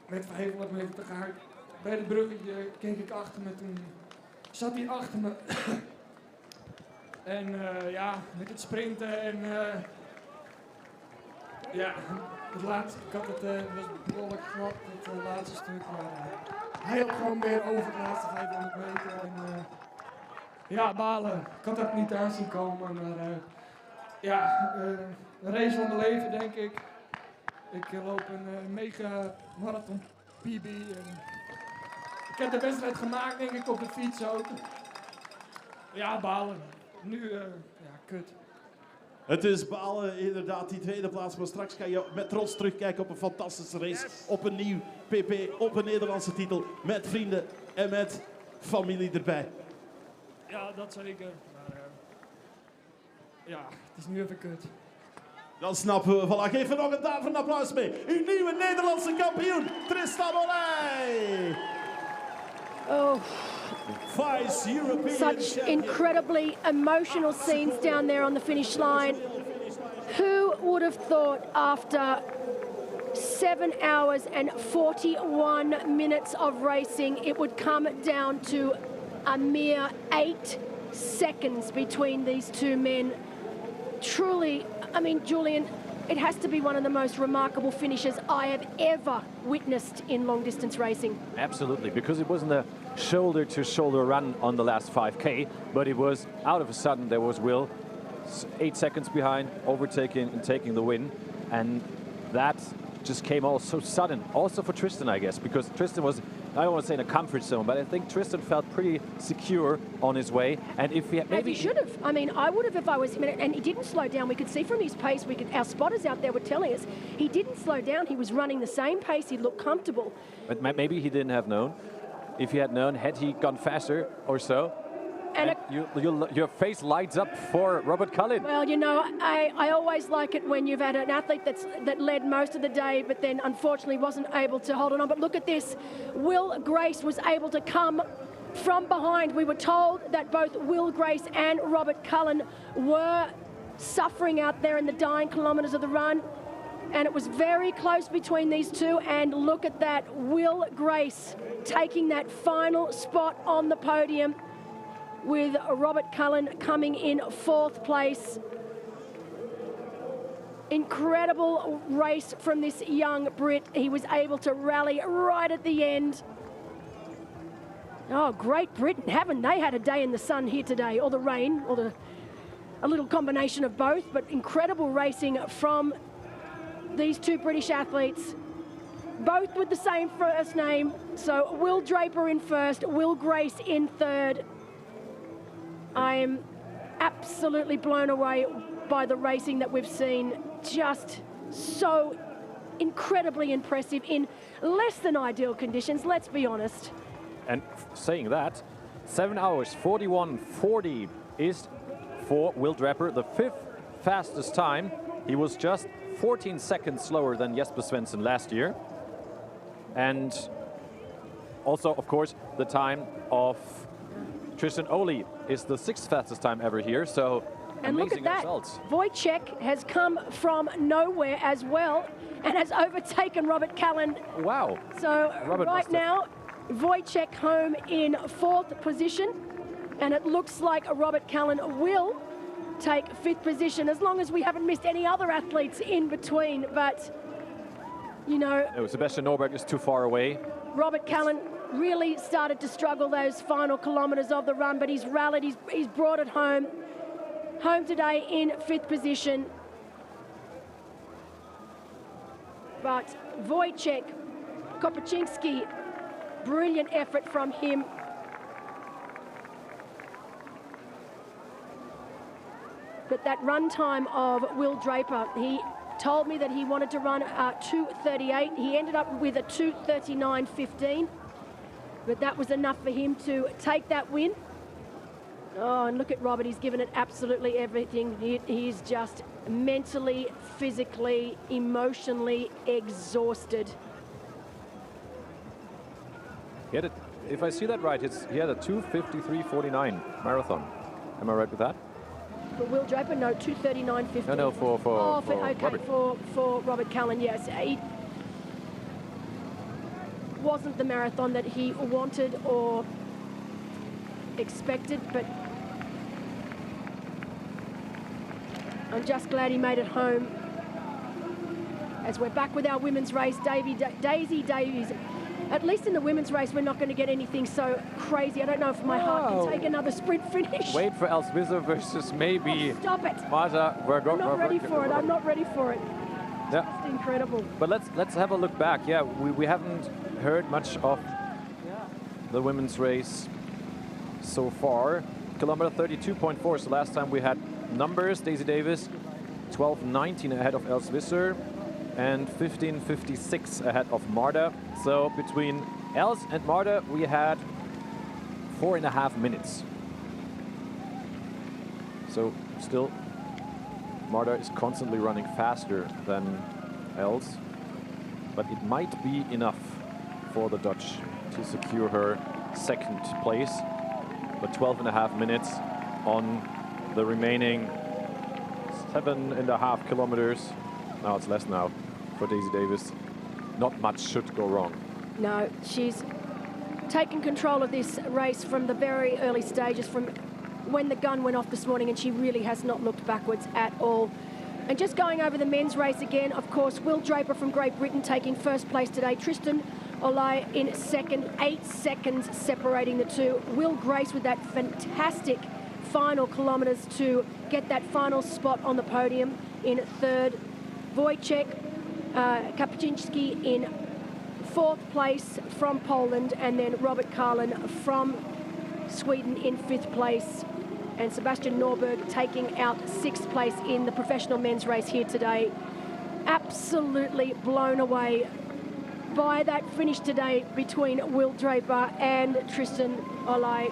met 500 meter te gaan, bij het bruggetje keek ik achter me, toen zat hij achter me. En ja, met het sprinten en ja, het laatste, ik had het was behoorlijk glad, het laatste stuk. Maar hij had gewoon meer over de laatste 500 meter. En ja, balen. Ik had het niet aan zien komen, maar ja, een race van mijn leven denk ik. Ik loop een mega marathon PB. En ik heb de wedstrijd gemaakt denk ik op de fiets ook. Ja, balen. Nu, ja, kut. Het is balen, inderdaad, die tweede plaats. Maar straks kan je met trots terugkijken op een fantastische race. Yes. Op een nieuw PP, op een Nederlandse titel. Met vrienden en met familie erbij. Ja, dat zeker. Maar ja, het is nu even kut. Dan snappen we. Voilà, geef er nog een applaus mee. Uw nieuwe Nederlandse kampioen, Tristan Olij. Oh. Vice European Such champion. Incredibly emotional scenes down there on the finish line. Who would have thought after 7 hours and 41 minutes of racing, it would come down to a mere 8 seconds between these two men. Truly, I mean, Julian, it has to be one of the most remarkable finishes I have ever witnessed in long distance racing. Absolutely, because it wasn't a shoulder-to-shoulder run on the last 5K, but it was out of a sudden there was Will 8 seconds behind, overtaking and taking the win, and that just came all so sudden. Also for Tristan, I guess, because Tristan was, I don't want to say in a comfort zone, but I think Tristan felt pretty secure on his way. And if he had maybe he should have. I mean, I would have if I was him, and he didn't slow down. We could see from his pace. Our spotters out there were telling us he didn't slow down. He was running the same pace. He looked comfortable. But maybe he didn't have known. If he had known, had he gone faster or so? And your face lights up for Robert Cullen. Well, you know, I always like it when you've had an athlete that led most of the day, but then unfortunately wasn't able to hold on. But look at this. Will Grace was able to come from behind. We were told that both Will Grace and Robert Cullen were suffering out there in the dying kilometres of the run. And it was very close between these two. And look at that. Will Grace taking that final spot on the podium, with Robert Cullen coming in 4th place. Incredible race from this young Brit. He was able to rally right at the end. Oh, Great Britain, haven't they had a day in the sun here today, or the rain, or a little combination of both, but incredible racing from these two British athletes, both with the same first name. So Will Draper in 1st, Will Grace in 3rd. I am absolutely blown away by the racing that we've seen. Just so incredibly impressive in less than ideal conditions, let's be honest. And saying that, 7 hours 41:40 is for Will Draper, the 5th fastest time. He was just 14 seconds slower than Jesper Svensson last year. And also, of course, the time of Tristan Olij is the 6th fastest time ever here, so and amazing look at that. results. Wojciech has come from nowhere as well and has overtaken Robert Cullen. Wow. So right now, Wojciech home in 4th position, and it looks like Robert Cullen will take 5th position as long as we haven't missed any other athletes in between. But, you know... No, Sebastian Norberg is too far away. Robert Cullen really started to struggle those final kilometres of the run, but he's rallied, he's brought it home. Home today in 5th position. But Wojciech Kopachinski, brilliant effort from him. But that run time of Will Draper, he told me that he wanted to run 2:38. He ended up with a 2:39.15. But that was enough for him to take that win. Oh, and look at Robert, he's given it absolutely everything. He's just mentally, physically, emotionally exhausted. He had if I see that right, he had a 2:53.49 marathon. Am I right with that? For Will Draper, no, 2:39.15. No, for okay, Robert. For Robert Cullen, yes. He wasn't the marathon that he wanted or expected, but I'm just glad he made it home. As we're back with our women's race, Daisy Davies. At least in the women's race, we're not going to get anything so crazy. I don't know if my heart can take another sprint finish. Wait for Elswitzer versus maybe Stop it. Marta. I'm not ready for it. I'm not ready for it. Yeah. Just incredible. But let's have a look back. Yeah, we haven't heard much of the women's race so far. Kilometer 32.4. So last time we had numbers. Daisy Davis, 12:19 ahead of Elswitzer, and 15:56 ahead of Marta. So between Els and Marta, we had 4.5 minutes. So still, Marta is constantly running faster than Els, but it might be enough for the Dutch to secure her second place. But 12.5 minutes on the remaining 7.5 kilometers. Now it's less now for Daisy Davis. Not much should go wrong. No, she's taken control of this race from the very early stages, from when the gun went off this morning, and she really has not looked backwards at all. And just going over the men's race again, of course, Will Draper from Great Britain taking first place today. Tristan Olai in second, 8 seconds separating the two. Will Grace with that fantastic final kilometres to get that final spot on the podium in third. Wojciech Kapczynski in fourth place from Poland, and then Robert Karlin from Sweden in fifth place. And Sebastian Norberg taking out sixth place in the professional men's race here today. Absolutely blown away by that finish today between Will Draper and Tristan Olai.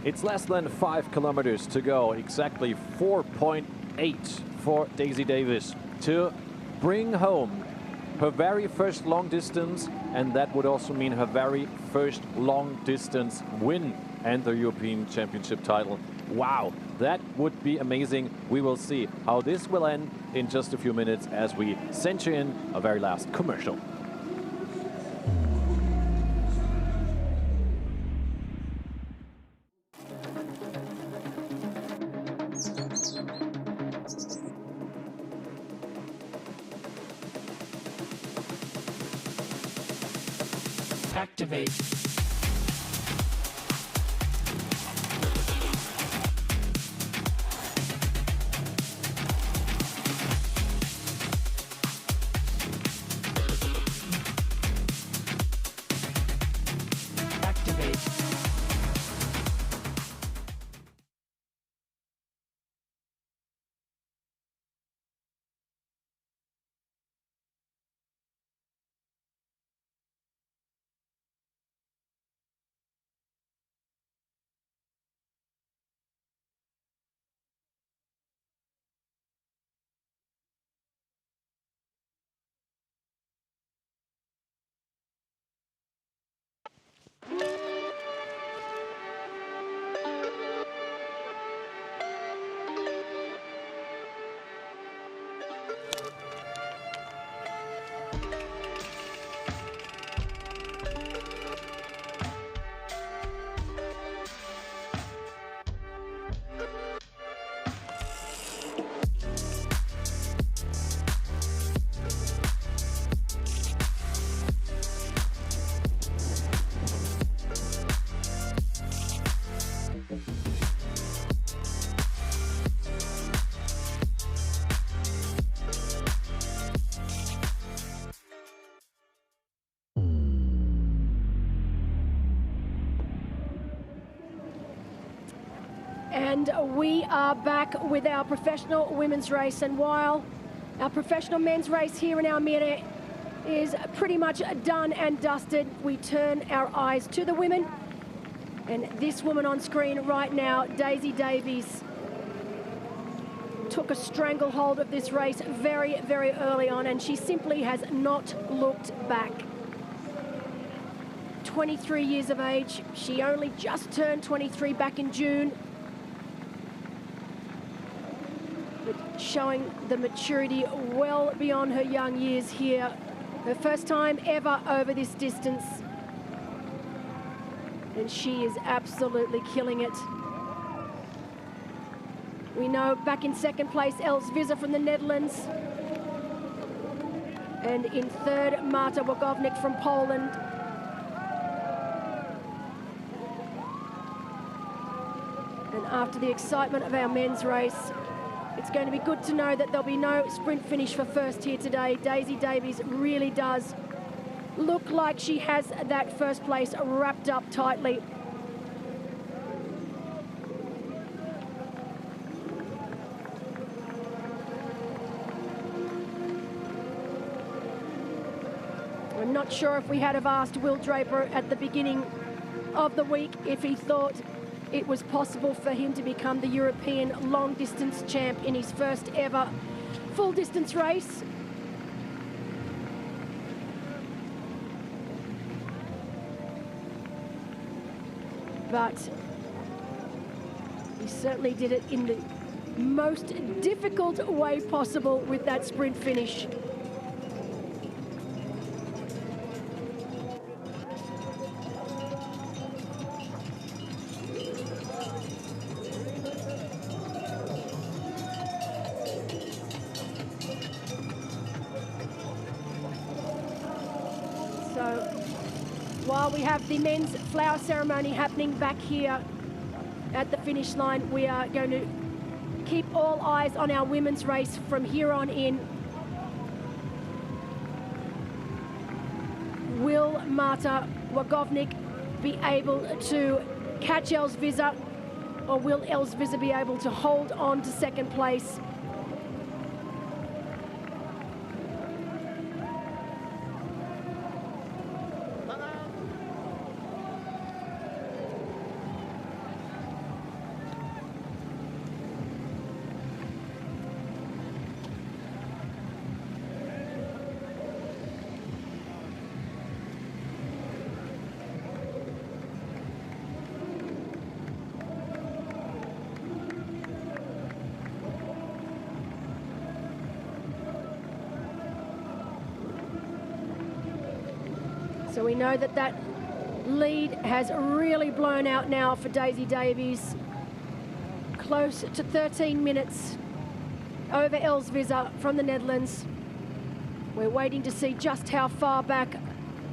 It's less than 5 kilometers to go, exactly 4.8 for Daisy Davis to bring home her very first long distance, and that would also mean her very first long distance win and the European Championship title. Wow, that would be amazing. We will see how this will end in just a few minutes as we send you in a very last commercial. Activate. And we are back with our professional women's race. And while our professional men's race here in Almere is pretty much done and dusted, we turn our eyes to the women. And this woman on screen right now, Daisy Davies, took a stranglehold of this race very, very early on, and she simply has not looked back. 23 years of age. She only just turned 23 back in June. But showing the maturity well beyond her young years here. Her first time ever over this distance. And she is absolutely killing it. We know back in second place, Els Visser from the Netherlands. And in third, Marta Wagovnik from Poland. And after the excitement of our men's race, it's going to be good to know that there'll be no sprint finish for first here today. Daisy Davies really does look like she has that first place wrapped up tightly. I'm not sure if we had have asked Will Draper at the beginning of the week if he thought it was possible for him to become the European long distance champ in his first ever full distance race. But he certainly did it in the most difficult way possible with that sprint finish. While we have the men's flower ceremony happening back here at the finish line, we are going to keep all eyes on our women's race from here on in. Will Marta Wagovnik be able to catch Els Visser, or will Els Visser be able to hold on to second place? So we know that that lead has really blown out now for Daisy Davies. Close to 13 minutes over Els Visser from the Netherlands. We're waiting to see just how far back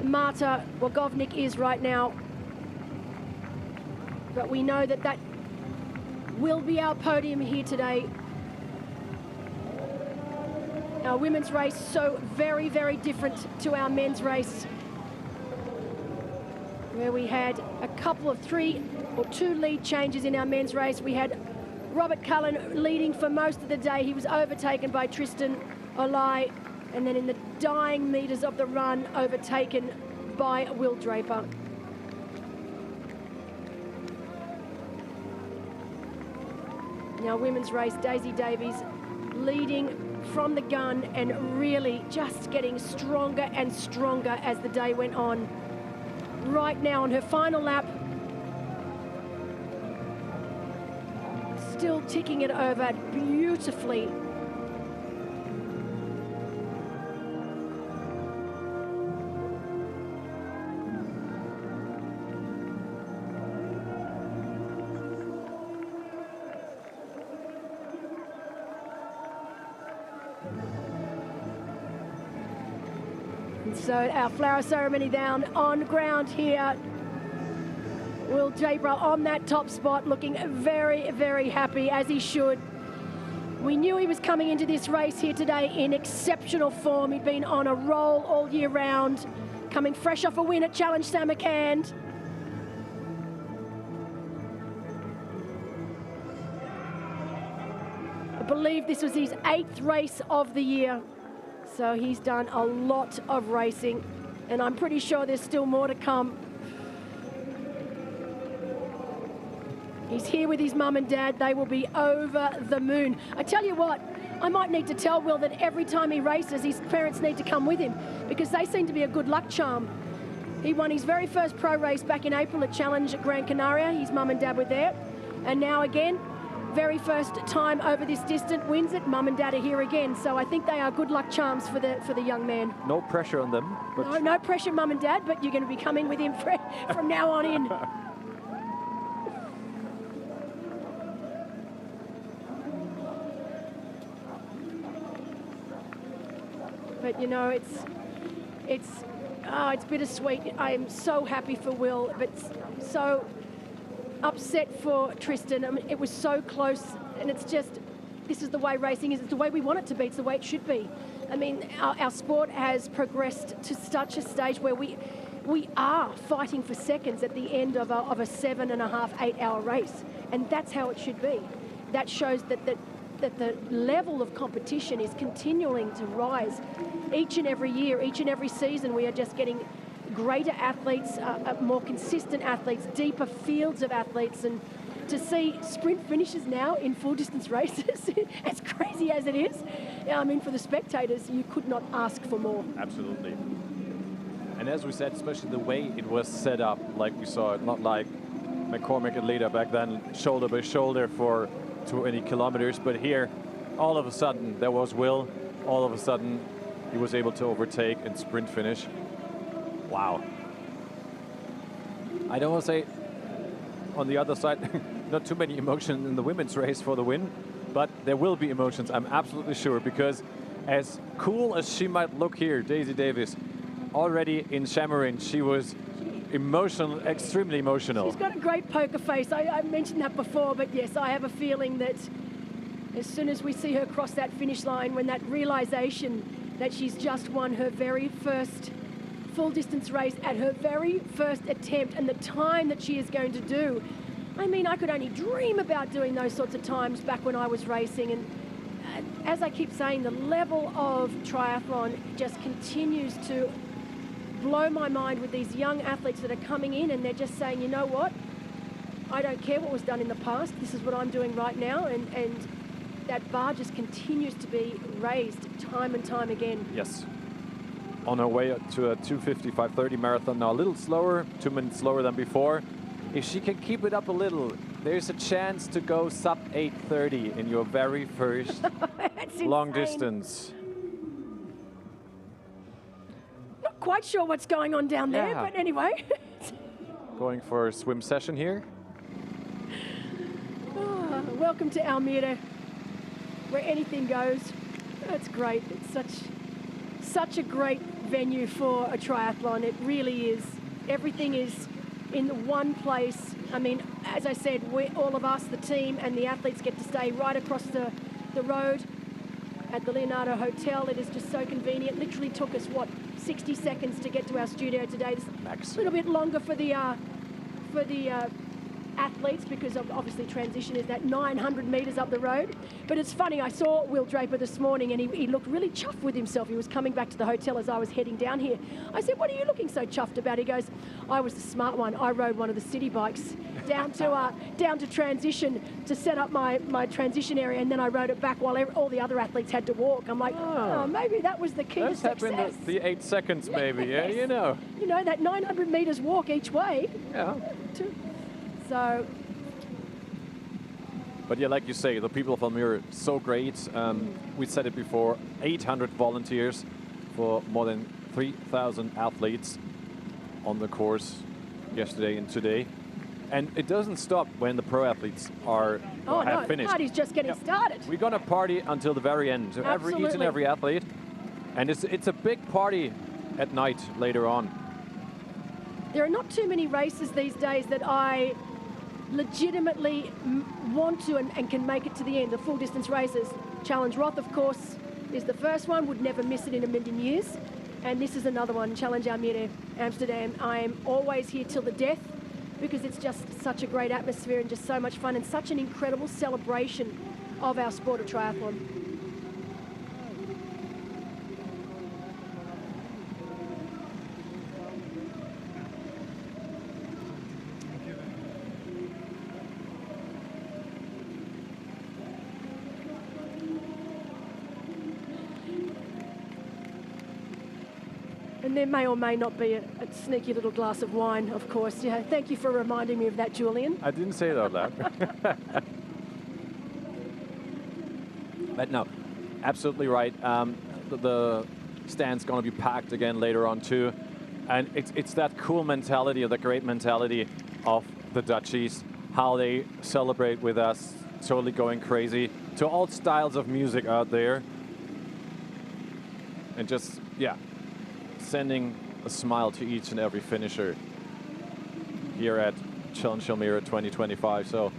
Marta Wagovnik is right now. But we know that that will be our podium here today. Our women's race so very, very different to our men's race, where we had a couple of two lead changes in our men's race. We had Robert Cullen leading for most of the day. He was overtaken by Tristan Olai, and then in the dying meters of the run, overtaken by Will Draper. Now, women's race, Daisy Davies leading from the gun and really just getting stronger and stronger as the day went on. Right now on her final lap, still ticking it over beautifully. So our flower ceremony down on ground here. Will Draper on that top spot, looking very, very happy, as he should. We knew he was coming into this race here today in exceptional form. He'd been on a roll all year round, coming fresh off a win at Challenge Samarkand. I believe this was his 8th race of the year. So he's done a lot of racing, and I'm pretty sure there's still more to come. He's here with his mum and dad. They will be over the moon. I tell you what, I might need to tell Will that every time he races, his parents need to come with him, because they seem to be a good luck charm. He won his very first pro race back in April at Challenge at Gran Canaria. His mum and dad were there. And now again, very first time over this distance, wins it. Mum and dad are here again. So I think they are good luck charms for the young man. No pressure on them. But No pressure, mum and dad, but you're going to be coming with him from now on in. But you know, it's bittersweet. I am so happy for Will, but so upset for Tristan. I mean, it was so close, and it's just, this is the way racing is. It's the way we want it to be. It's the way it should be. I mean, our sport has progressed to such a stage where we are fighting for seconds at the end of a 7.5, 8 hour race, and that's how it should be. That shows that the level of competition is continuing to rise each and every year, each and every season. We are just getting greater athletes, more consistent athletes, deeper fields of athletes, and to see sprint finishes now in full distance races, as crazy as it is, I mean, for the spectators, you could not ask for more. Absolutely. And as we said, especially the way it was set up, like we saw it, not like McCormick and Leda back then, shoulder by shoulder for 20 kilometers, but here, all of a sudden, there was Will. All of a sudden, he was able to overtake and sprint finish. Wow. I don't want to say, on the other side, not too many emotions in the women's race for the win, but there will be emotions, I'm absolutely sure, because as cool as she might look here, Daisy Davis, already in Chamorin, she was emotional, extremely emotional. She's got a great poker face. I mentioned that before, but yes, I have a feeling that as soon as we see her cross that finish line, when that realization that she's just won her very first full distance race at her very first attempt, and the time that she is going to do, I mean, I could only dream about doing those sorts of times back when I was racing. And as I keep saying, the level of triathlon just continues to blow my mind with these young athletes that are coming in, and they're just saying, you know what, I don't care what was done in the past, this is what I'm doing right now, and that bar just continues to be raised time and time again. Yes. On her way to a 2:55:30 marathon, now a little slower, 2 minutes slower than before. If she can keep it up a little, there's a chance to go sub 8:30 in your very first long distance. Not quite sure what's going on down there, but anyway. Going for a swim session here. Oh, welcome to Almere, where anything goes. That's great. It's such a great venue for a triathlon. It really is. Everything is in one place. I mean, as I said, all of us, the team and the athletes, get to stay right across the road at the Leonardo Hotel. It is just so convenient. Literally took us, what, 60 seconds to get to our studio today. It's a little bit longer for the athletes, because obviously transition is that 900 meters up the road. But it's funny, I saw Will Draper this morning, and he looked really chuffed with himself. He was coming back to the hotel as I was heading down here. I said, what are you looking so chuffed about? He goes, I was the smart one. I rode one of the city bikes down to transition to set up my transition area, and then I rode it back while all the other athletes had to walk. I'm like, oh, maybe that was the key to success. Let's tap in the 8 seconds maybe, yeah, you know. You know, that 900 meters walk each way. Yeah. So. But yeah, like you say, the people of Almere are so great. We said it before, 800 volunteers for more than 3,000 athletes on the course yesterday and today. And it doesn't stop when the pro athletes have finished. The party's just getting started. We're going to party until the very end. So each and every athlete. And it's a big party at night later on. There are not too many races these days that I legitimately want to and can make it to the end, the full distance races. Challenge Roth, of course, is the first one, would never miss it in a million years. And this is another one, Challenge Almere-Amsterdam. I am always here till the death, because it's just such a great atmosphere and just so much fun and such an incredible celebration of our sport of triathlon. And there may or may not be a sneaky little glass of wine, of course. Yeah, thank you for reminding me of that, Julian. I didn't say it out loud. But no, absolutely right. The stand's going to be packed again later on too. And it's that cool mentality, or the great mentality of the Dutchies, how they celebrate with us, totally going crazy to all styles of music out there. And just, yeah, sending a smile to each and every finisher here at Challenge Almere 2025. So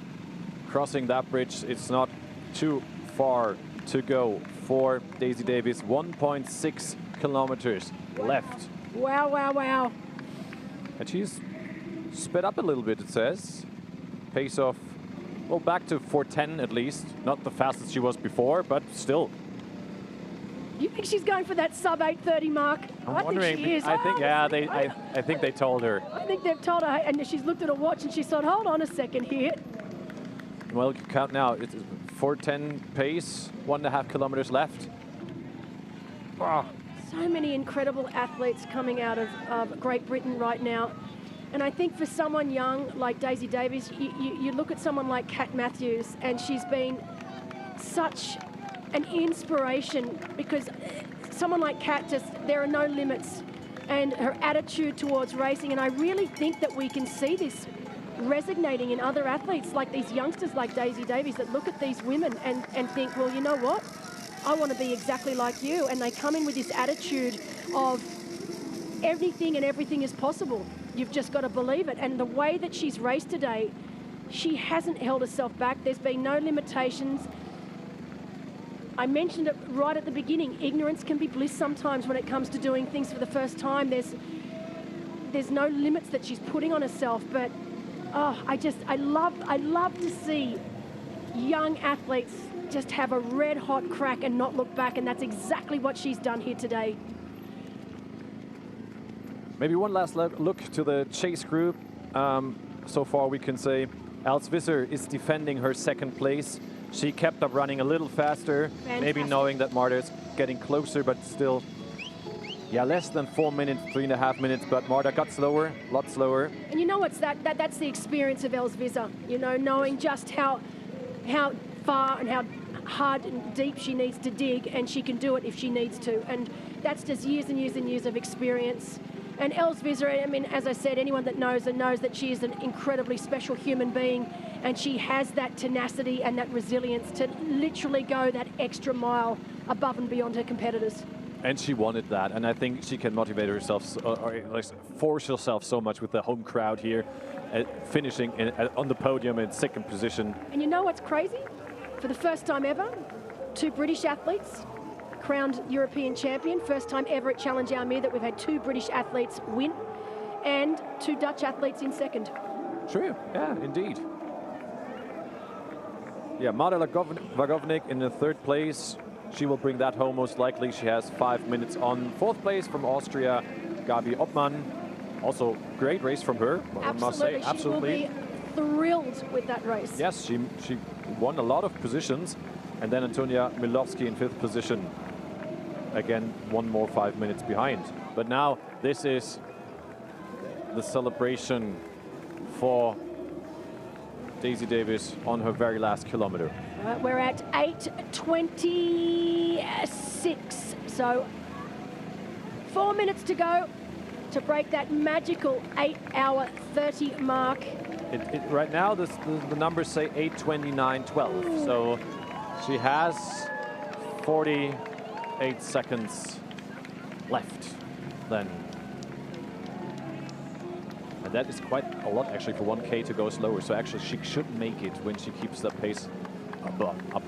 crossing that bridge, it's not too far to go for Daisy Davies. 1.6 kilometers left. Wow, wow, wow. And she's sped up a little bit, it says. Pace of, well, back to 4:10 at least. Not the fastest she was before, but still. You think she's going for that sub 8:30 mark? I'm wondering. Think she is. I think, yeah, I think they told her. I think they've told her, and she's looked at her watch and she thought, hold on a second here. Well, you can count now. It's 4:10 pace, 1.5 kilometers left. Wow. So many incredible athletes coming out of Great Britain right now. And I think for someone young like Daisy Davies, you look at someone like Kat Matthews, and she's been such an inspiration, because someone like Kat, just, there are no limits, and her attitude towards racing, and I really think that we can see this resonating in other athletes, like these youngsters like Daisy Davies, that look at these women and think, well, you know what, I want to be exactly like you, and they come in with this attitude of anything and everything is possible. You've just got to believe it. And the way that she's raced today, she hasn't held herself back. There's been no limitations. I mentioned it right at the beginning. Ignorance can be bliss sometimes when it comes to doing things for the first time. There's no limits that she's putting on herself. But I love to see young athletes just have a red hot crack and not look back. And that's exactly what she's done here today. Maybe one last look to the chase group. So far we can say Els Visser is defending her second place. She kept up running a little faster, maybe knowing that Marta is getting closer, but still, yeah, less than 4 minutes, 3.5 minutes, but Marta got slower, a lot slower. And you know what's that's the experience of Els Visser, you know, knowing just how far and how hard and deep she needs to dig, and she can do it if she needs to. And that's just years and years and years of experience. And Els Visser, I mean, as I said, anyone that knows her knows that she is an incredibly special human being, and she has that tenacity and that resilience to literally go that extra mile above and beyond her competitors. And she wanted that, and I think she can motivate herself, or at least force herself so much with the home crowd here, finishing on the podium in second position. And you know what's crazy? For the first time ever, 2 British athletes crowned European champion. First time ever at Challenge Almere that we've had 2 British athletes win, and 2 Dutch athletes in second. True, yeah, indeed. Yeah, Marta Wagovnik in the 3rd place. She will bring that home most likely. She has 5 minutes on. 4th place from Austria, Gabi Oppmann. Also, great race from her, I must say. Absolutely. She will be thrilled with that race. Yes, she won a lot of positions. And then Antonia Milovski in 5th position. Again, 1 more 5 minutes behind. But now this is the celebration for Daisy Davies on her very last kilometer. We're at 8:26, so 4 minutes to go to break that magical 8:30 mark. Right now, the numbers say 8:29:12, so she has 48 seconds left then. And that is quite a lot actually for 1K to go slower. So actually she should make it when she keeps that pace up.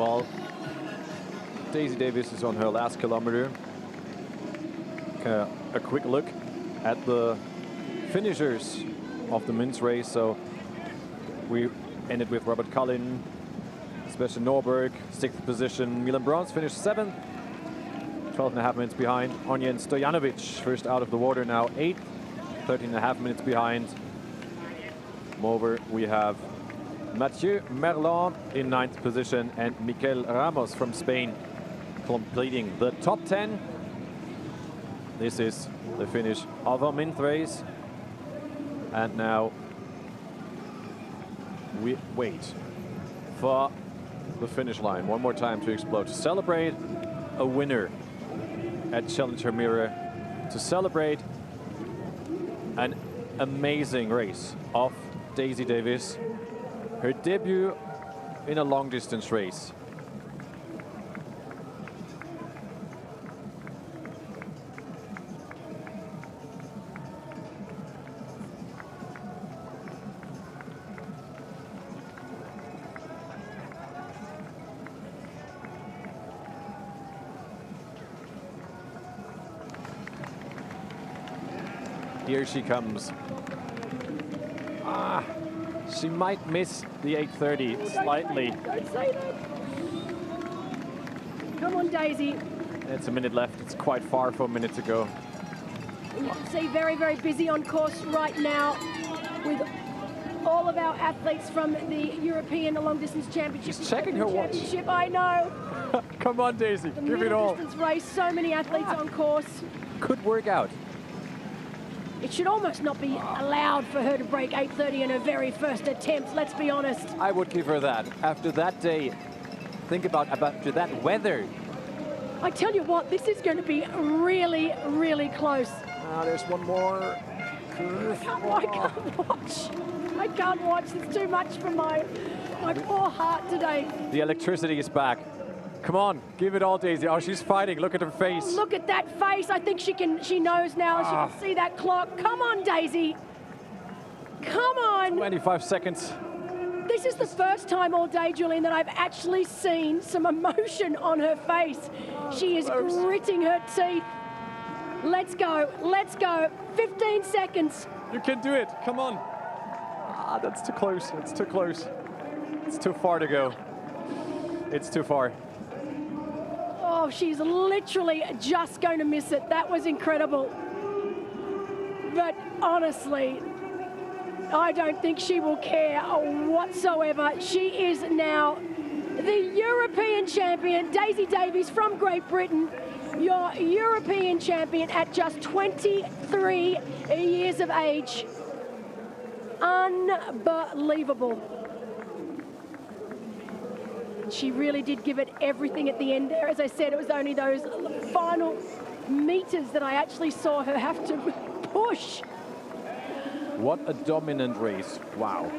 Well, Daisy Davis is on her last kilometer. A quick look at the finishers of the men's race. So we ended with Robert Cullen, Sebastian Norberg, 6th position. Milan Brons finished 7th, 12.5 minutes behind. Onyen Stojanovic, first out of the water now, 8th, 13.5 minutes behind. Moreover, we have Mathieu Merlin in 9th position and Mikel Ramos from Spain completing the top 10. This is the finish of our men's race. And now we wait for the finish line one more time to explode, to celebrate a winner at Challenge Almere, to celebrate an amazing race of Daisy Davis, her debut in a long distance race. Here she comes. She might miss the 8:30 slightly. Don't say that. Come on, Daisy. It's a minute left. It's quite far for a minute to go. And you can see very, very busy on course right now with all of our athletes from the European Long Distance Championship. She's checking her watch. I know. Come on, Daisy. The Give it all. distance race, so many athletes on course. Could work out. It should almost not be allowed for her to break 8:30 in her very first attempt, let's be honest. I would give her that. After that day, think about that weather. I tell you what, this is going to be really, really close. There's one more curve. I can't watch. I can't watch. It's too much for my poor heart today. The electricity is back. Come on, give it all, Daisy. Oh, she's fighting. Look at her face. Oh, look at that face. I think she knows now. She can see that clock. Come on, Daisy. Come on. 25 seconds. This is the first time all day, Julian, that I've actually seen some emotion on her face. She is gritting her teeth. Let's go. 15 seconds. You can do it, come on. That's too close, it's too close. It's too far to go. It's too far. Oh, she's literally just going to miss it. That was incredible. But honestly, I don't think she will care whatsoever. She is now the European champion, Daisy Davies from Great Britain, your European champion at just 23 years of age. Unbelievable. She really did give it everything at the end there. As I said, it was only those final meters that I actually saw her have to push. What a dominant race. Wow.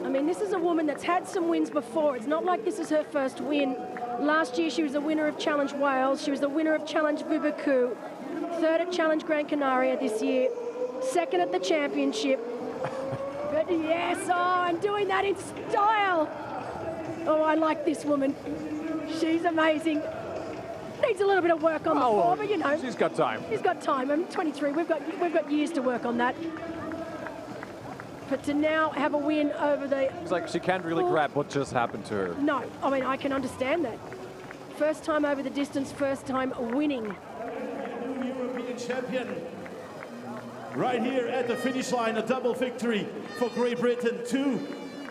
I mean, this is a woman that's had some wins before. It's not like this is her first win. Last year, she was the winner of Challenge Wales. She was the winner of Challenge Vubaku. Third at Challenge Gran Canaria this year. Second at the championship. But yes, and doing that in style. Oh, I like this woman. She's amazing. Needs a little bit of work on the form, but you know. She's got time. She's got time. I'm 23. We've got years to work on that. But to now have a win over the... It's like she can't really grab what just happened to her. No, I mean, I can understand that. First time over the distance, first time winning. European champion. Right here at the finish line, a double victory for Great Britain. 2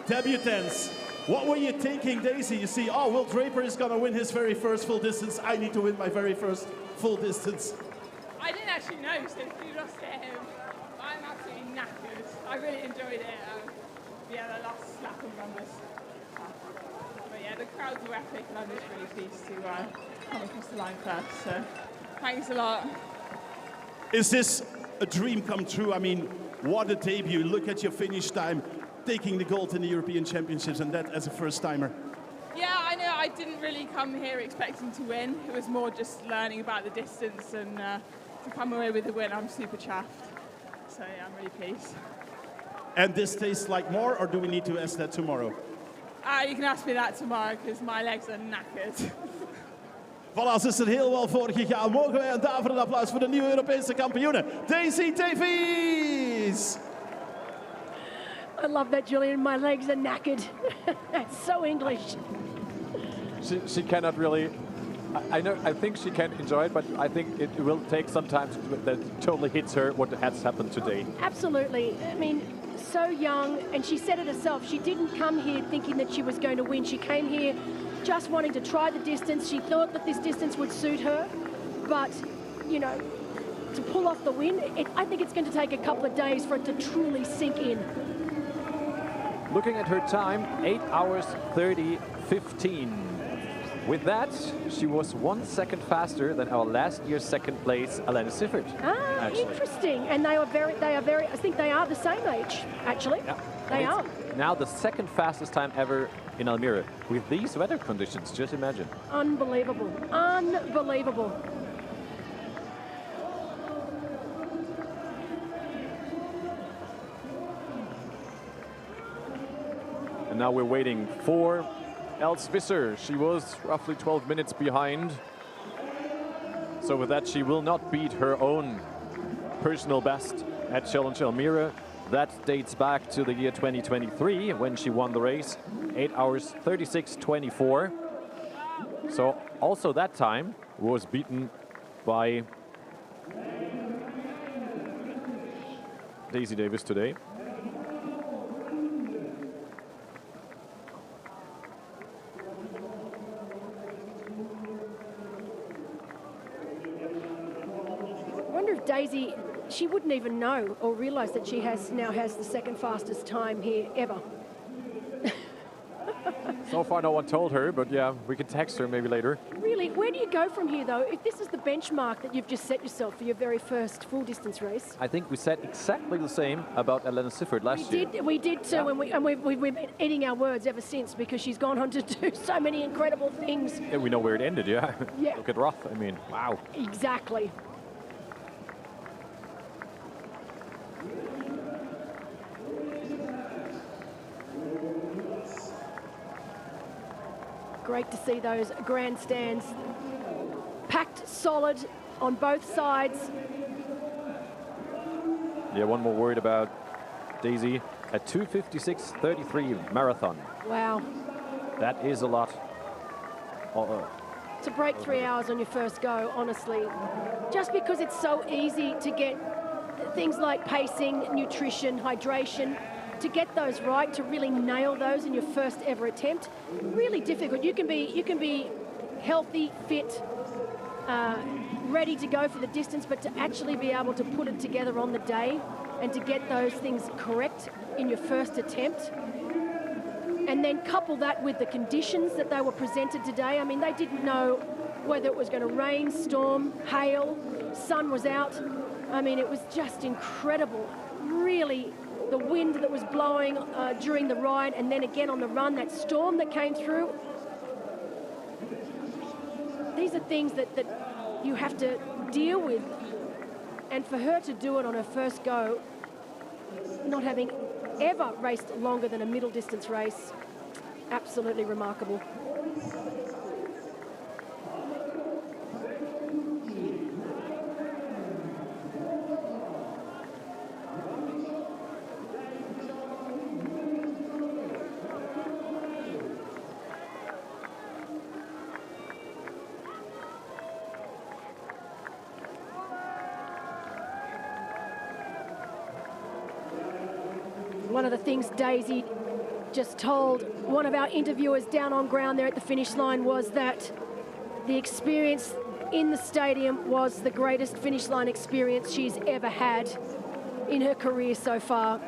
debutants. What were you thinking, Daisy? You see, oh, Will Draper is going to win his very first full distance. I need to win my very first full distance. I didn't actually know, so kudos to him. I'm absolutely knackered. I really enjoyed it. Yeah, the last lap of numbers. But yeah, the crowds were epic, and I'm just really pleased to come across the line first. So thanks a lot. Is this a dream come true? I mean, what a debut. Look at your finish time, taking the gold in the European Championships, and that as a first-timer. Yeah, I know. I didn't really come here expecting to win. It was more just learning about the distance, and to come away with a win, I'm super chuffed. So yeah, I'm really pleased. And this tastes like more, or do we need to ask that tomorrow? You can ask me that tomorrow, because my legs are knackered. Voilà, ze is er heel wel voor gegaan. Mogen wij een daverend applaus voor de nieuwe Europese kampioene, Daisy Davies. I love that, Julian. My legs are knackered. That's so English. She cannot really. I think she can enjoy it, but I think it will take some time that totally hits her what has happened today. Absolutely. I mean, so young, and she said it herself. She didn't come here thinking that she was going to win. She came here just wanting to try the distance. She thought that this distance would suit her, but, you know, to pull off the win, I think it's going to take a couple of days for it to truly sink in. Looking at her time, 8 hours 30:15. With that, she was 1 second faster than our last year's second place, Alena Siffert. Ah, actually. Interesting. And they are very, I think they are the same age, actually. Yeah. They And are. it's now the second fastest time ever in Almere. With these weather conditions, just imagine. Unbelievable. Unbelievable. And now we're waiting for Els Visser. She was roughly 12 minutes behind. So with that, she will not beat her own personal best at Challenge Almere. That dates back to the year 2023 when she won the race, 8 hours 36:24. So also that time was beaten by Daisy Davies today. I wonder if Daisy, she wouldn't even know or realise that she now has the second fastest time here ever. So far no one told her, but yeah, we can text her maybe later. Really, where do you go from here though? If this is the benchmark that you've just set yourself for your very first full distance race. I think we said exactly the same about Alena Siffert last year. We did too, Yeah. and we've been eating our words ever since because she's gone on to do so many incredible things. Yeah, we know where it ended, yeah. Yeah. Look at Roth, I mean, wow. Exactly. Great to see those grandstands packed solid on both sides. Yeah, one more word about Daisy. At 2:56:33 marathon. Wow. That is a lot. To break 3 hours on your first go, honestly, just because it's so easy to get things like pacing, nutrition, hydration, to get those right, to really nail those in your first ever attempt, really difficult. You can be healthy, fit, ready to go for the distance, but to actually be able to put it together on the day and to get those things correct in your first attempt, and then couple that with the conditions that they were presented today. I mean, they didn't know whether it was going to rain, storm, hail, sun was out. I mean, it was just incredible. Really, the wind that was blowing during the ride, and then again on the run, that storm that came through. These are things that you have to deal with. And for her to do it on her first go, not having ever raced longer than a middle distance race, absolutely remarkable. One of the things Daisy just told one of our interviewers down on ground there at the finish line was that the experience in the stadium was the greatest finish line experience she's ever had in her career so far.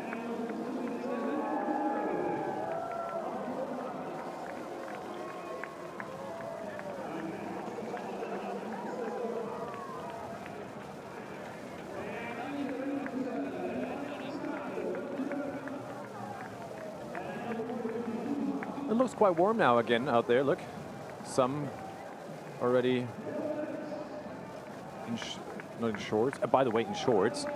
It looks quite warm now again out there, look. Some already not in shorts. By the way, in shorts.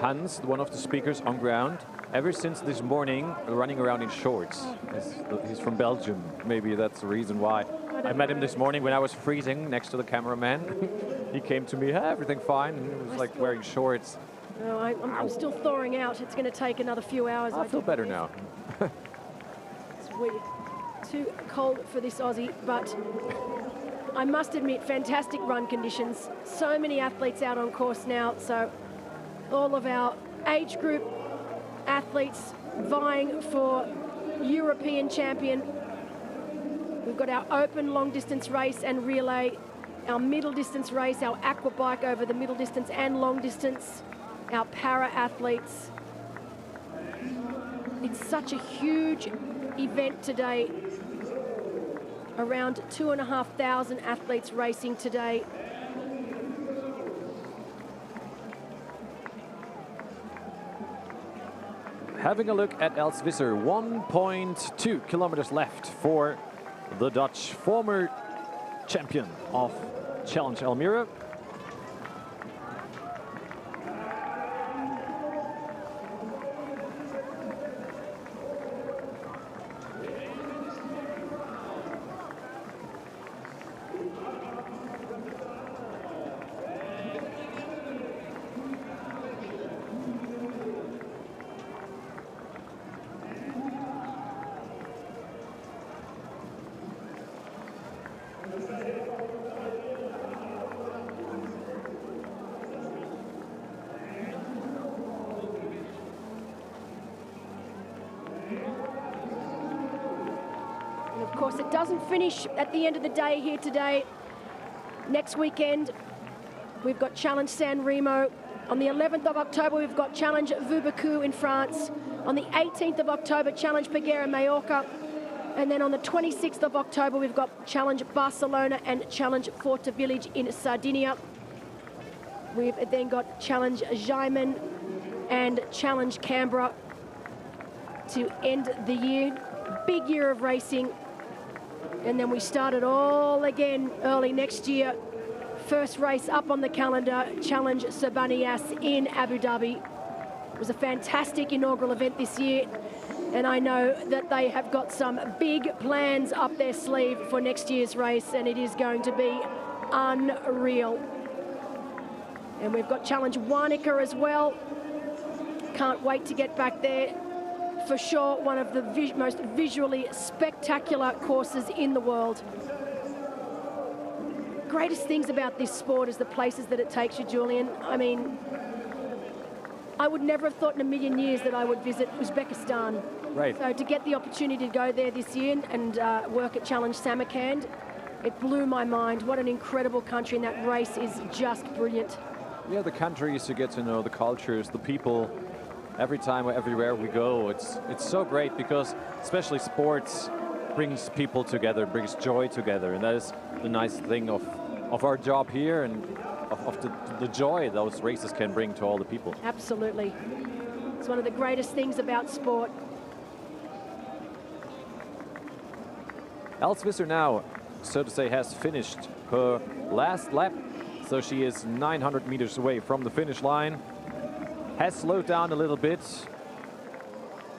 Hans, one of the speakers on ground, ever since this morning, running around in shorts. He's from Belgium. Maybe that's the reason why. I met him this morning when I was freezing next to the cameraman. He came to me, "Hey, everything fine," and he was like wearing shorts. No, I'm still thawing out. It's going to take another few hours. I feel better now. It's weird. Too cold for this Aussie, but I must admit, fantastic run conditions. So many athletes out on course now, so all of our age group athletes vying for European champion. We've got our open long distance race and relay, our middle distance race, our aqua bike over the middle distance and long distance, our para athletes. It's such a huge event today. Around 2,500 athletes racing today. Having a look at Els Visser, 1.2 kilometers left for the Dutch former champion of Challenge Almere. Of course, it doesn't finish at the end of the day here today. Next weekend, we've got Challenge San Remo. On the 11th of October, we've got Challenge Vubacu in France. On the 18th of October, Challenge Peguera Mallorca. And then on the 26th of October, we've got Challenge Barcelona and Challenge Forte Village in Sardinia. We've then got Challenge Jaime and Challenge Canberra to end the year. Big year of racing. And then we start it all again early next year. First race up on the calendar, Challenge Sabanias in Abu Dhabi. It was a fantastic inaugural event this year, and I know that they have got some big plans up their sleeve for next year's race, and it is going to be unreal. And we've got Challenge Wanaka as well. Can't wait to get back there. For sure, one of the most visually spectacular courses in the world. Greatest things about this sport is the places that it takes you, Julian. I mean, I would never have thought in a million years that I would visit Uzbekistan. Right. So to get the opportunity to go there this year and work at Challenge Samarkand, it blew my mind. What an incredible country, and that race is just brilliant. Yeah, the countries, you get to know the cultures, the people. Every time, everywhere we go, it's so great because especially sports brings people together, brings joy together, and that is the nice thing of our job here and of the joy those races can bring to all the people. Absolutely. It's one of the greatest things about sport. Els Visser now, so to say, has finished her last lap, so she is 900 meters away from the finish line. Has slowed down a little bit.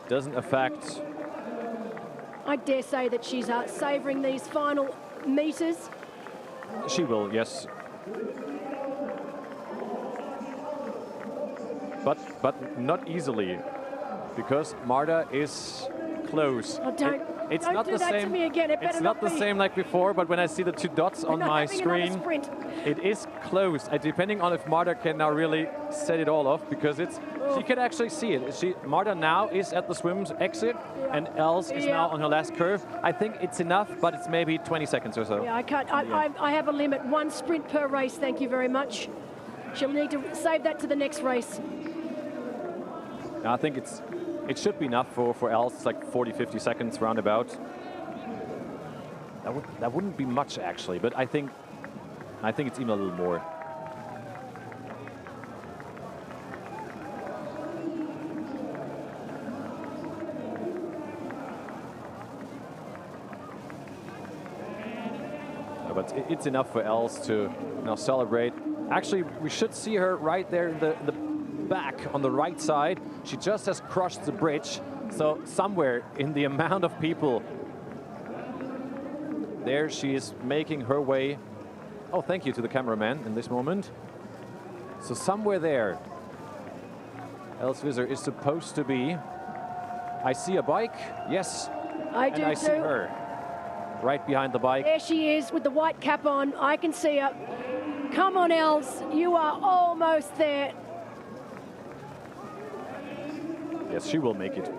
Doesn't affect. I dare say that she's savouring these final meters. She will, yes. But not easily, because Marta is close. Oh, don't not do the that same. to me again. It It's better not not the be. same like before, but when I see the two dots on my screen, it is close. Depending on if Marta can now really set it all off, because she can actually see it. Marta now is at the swim's exit, and Els is now on her last curve. I think it's enough, but it's maybe 20 seconds or so. Yeah, I can't. I have a limit. One sprint per race. Thank you very much. She'll need to save that to the next race. I think it should be enough for Els. It's like 40, 50 seconds roundabout. That wouldn't be much actually, but I think it's even a little more. But it's enough for Els to now celebrate. Actually, we should see her right there in the back on the right side. She just has crossed the bridge. So somewhere in the amount of people, there she is making her way. Oh, thank you to the cameraman in this moment. So somewhere there, Els Visser is supposed to be. I see a bike, yes. I do I see her right behind the bike. There she is with the white cap on. I can see her. Come on, Els, you are almost there. Yes, she will make it.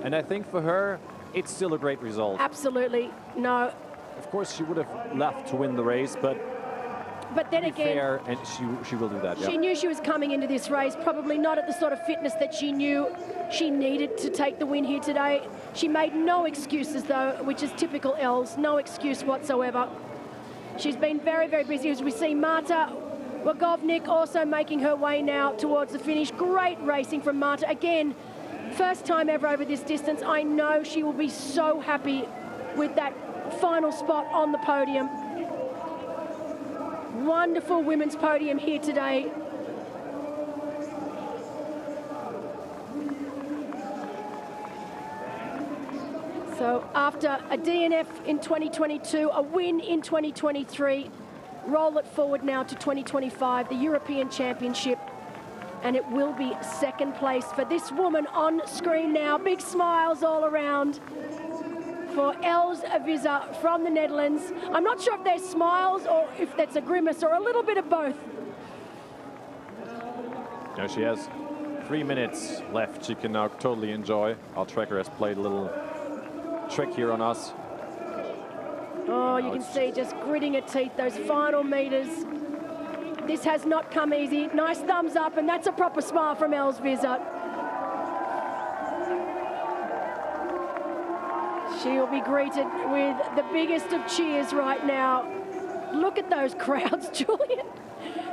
And I think for her, it's still a great result. Absolutely, no. Of course, she would have left to win the race, but then again, fair, and she will do that. She knew she was coming into this race, probably not at the sort of fitness that she knew she needed to take the win here today. She made no excuses, though, which is typical Els, no excuse whatsoever. She's been very, very busy. As we see Marta Wagovnik also making her way now towards the finish. Great racing from Marta. Again, first time ever over this distance. I know she will be so happy with that final spot on the podium. Wonderful women's podium here today. So after a DNF in 2022, a win in 2023, roll it forward now to 2025, the European Championship, and it will be second place for this woman on screen now. Big smiles all around for Els Visser from the Netherlands. I'm not sure if they're smiles or if that's a grimace or a little bit of both. Now she has 3 minutes left. She can now totally enjoy. Our tracker has played a little trick here on us. Oh, you can see just gritting her teeth, those final meters. This has not come easy. Nice thumbs up, and that's a proper smile from Els Visser. She'll be greeted with the biggest of cheers right now. Look at those crowds, Julian.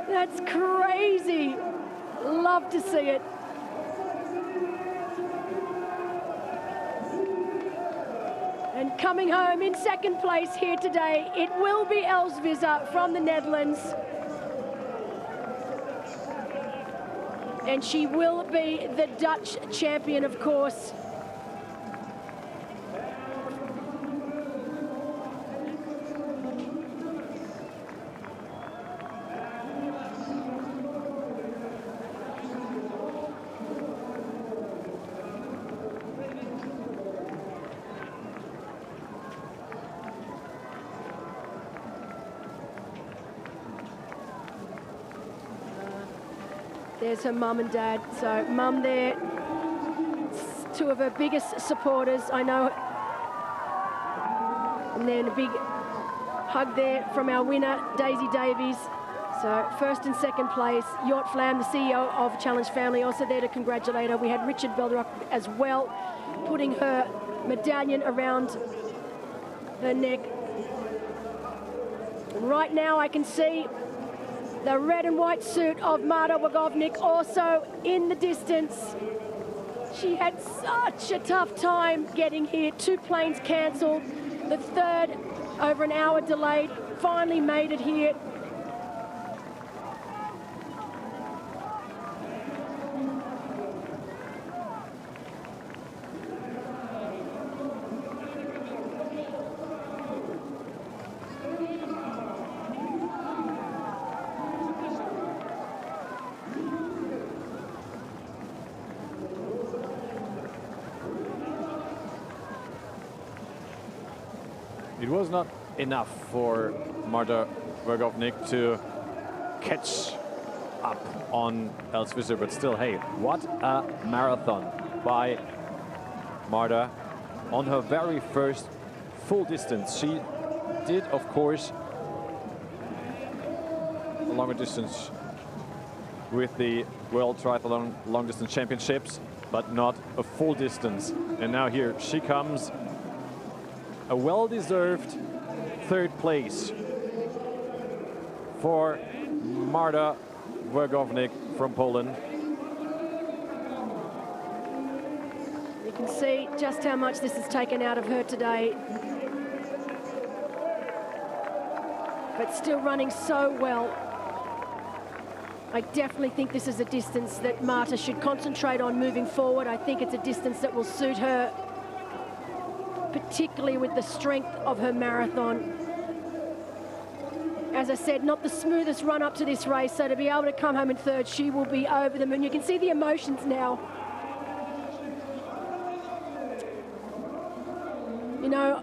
That's crazy. Love to see it. And coming home in second place here today, it will be Els Visser from the Netherlands. And she will be the Dutch champion, of course. There's her mum and dad. So mum there, two of her biggest supporters, I know. And then a big hug there from our winner, Daisy Davies. So first and second place, Jort Flam, the CEO of Challenge Family, also there to congratulate her. We had Richard Belderock as well, putting her medallion around her neck. And right now I can see the red and white suit of Marta Wagovnik also in the distance. She had such a tough time getting here. 2 planes cancelled. The third over an hour delayed. Finally made it here. It was not enough for Marta Wagovnik to catch up on Els Visser, but still, hey, what a marathon by Marta on her very first full distance. She did, of course, a longer distance with the World Triathlon Long Distance Championships, but not a full distance. And now here she comes. A well-deserved third place for Marta Wagovnik from Poland. You can see just how much this has taken out of her today. But still running so well. I definitely think this is a distance that Marta should concentrate on moving forward. I think it's a distance that will suit her, particularly with the strength of her marathon. As I said, not the smoothest run up to this race, so to be able to come home in third, she will be over the moon. You can see the emotions now. You know,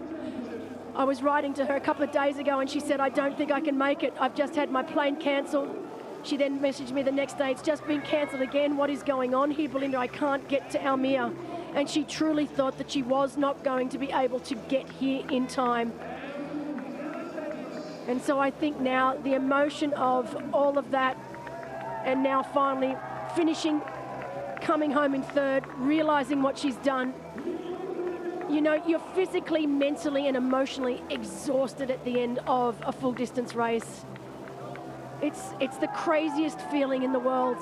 I was writing to her a couple of days ago and she said, I don't think I can make it. I've just had my plane cancelled. She then messaged me the next day, it's just been cancelled again. What is going on here, Belinda? I can't get to Almere. And she truly thought that she was not going to be able to get here in time. And so I think now the emotion of all of that and now finally finishing, coming home in third, realising what she's done. You know, you're physically, mentally and emotionally exhausted at the end of a full distance race. It's the craziest feeling in the world.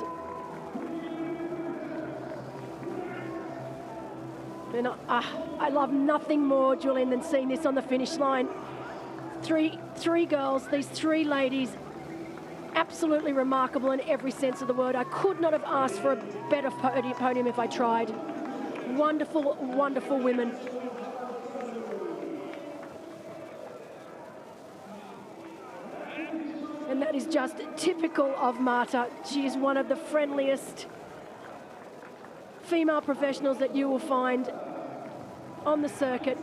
And I love nothing more, Julian, than seeing this on the finish line. Three girls, these three ladies, absolutely remarkable in every sense of the word. I could not have asked for a better podium if I tried. Wonderful, wonderful women. And that is just typical of Marta. She is one of the friendliest female professionals that you will find on the circuit.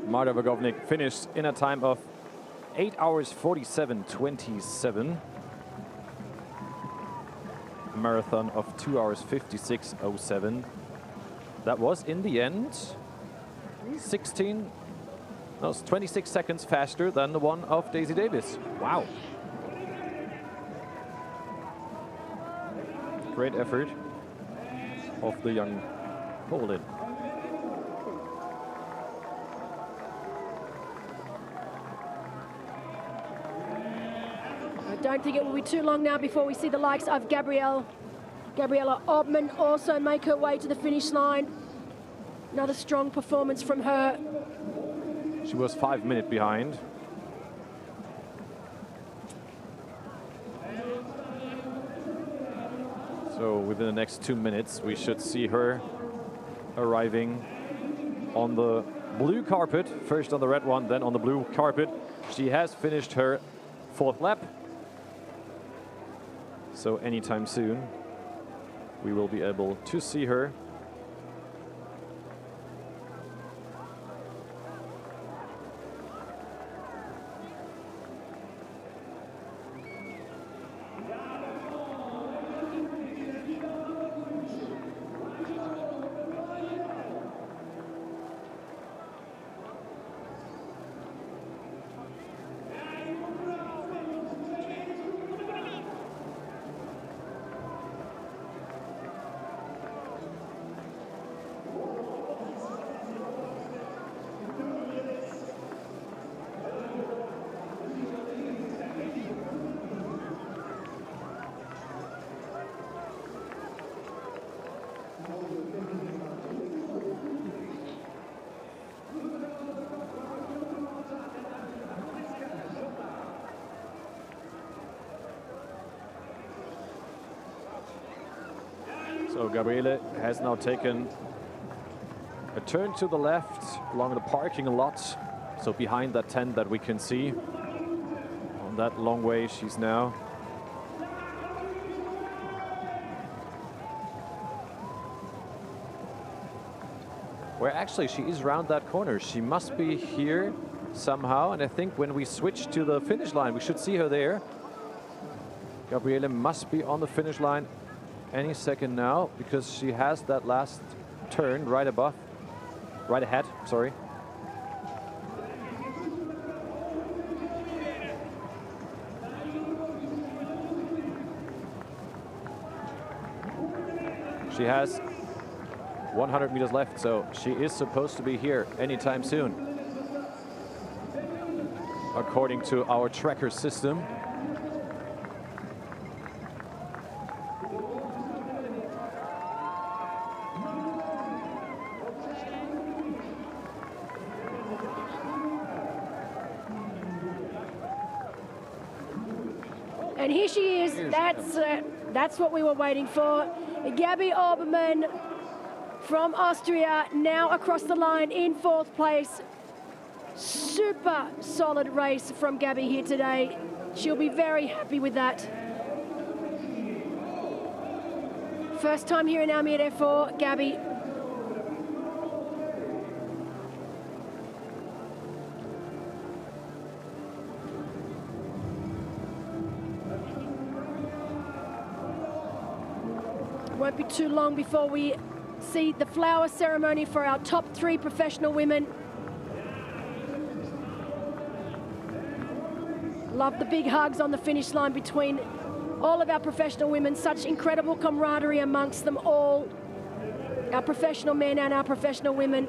Marta Vagovnik finished in a time of 8 hours 47:27. A marathon of 2 hours 56:07. That was in the end 26 seconds faster than the one of Daisy Davis. Wow. Great effort of the young Poland. I don't think it will be too long now before we see the likes of Gabriella Obman also make her way to the finish line. Another strong performance from her. She was 5 minutes behind. So within the next 2 minutes, we should see her arriving on the blue carpet. First on the red one, then on the blue carpet. She has finished her 4th lap. So anytime soon, we will be able to see her. So Gabriele has now taken a turn to the left along the parking lot. So behind that tent that we can see on that long way she's now. Where actually she is around that corner. She must be here somehow. And I think when we switch to the finish line, we should see her there. Gabriele must be on the finish line any second now, because she has that last turn right ahead, sorry. She has 100 meters left, so she is supposed to be here anytime soon. according to our tracker system. And here she is. That's what we were waiting for. Gabby Obermann from Austria, now across the line in 4th place. Super solid race from Gabby here today. She'll be very happy with that. First time here in Almere for Gabby. Won't be too long before we see the flower ceremony for our top 3 professional women. Love the big hugs on the finish line between all of our professional women. Such incredible camaraderie amongst them all. Our professional men and our professional women.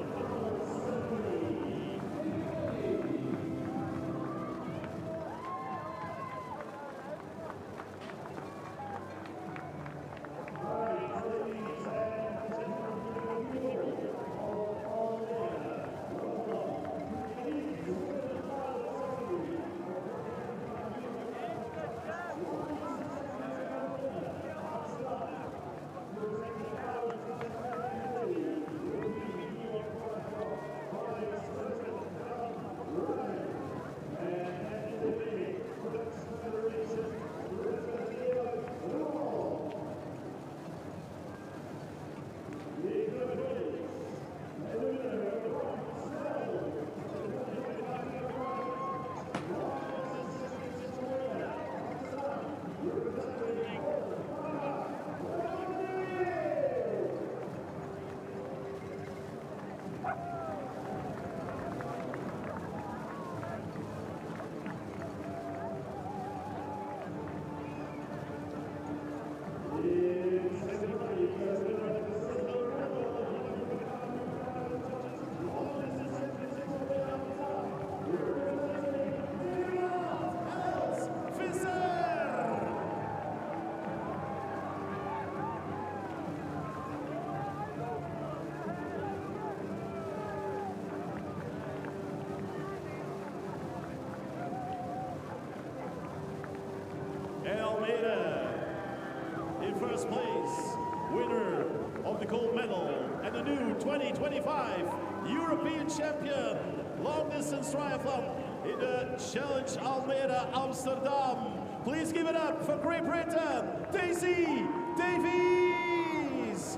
First place, winner of the gold medal and the new 2025 European champion, long distance triathlon in the Challenge Almere-Amsterdam. Please give it up for Great Britain, Daisy Davies.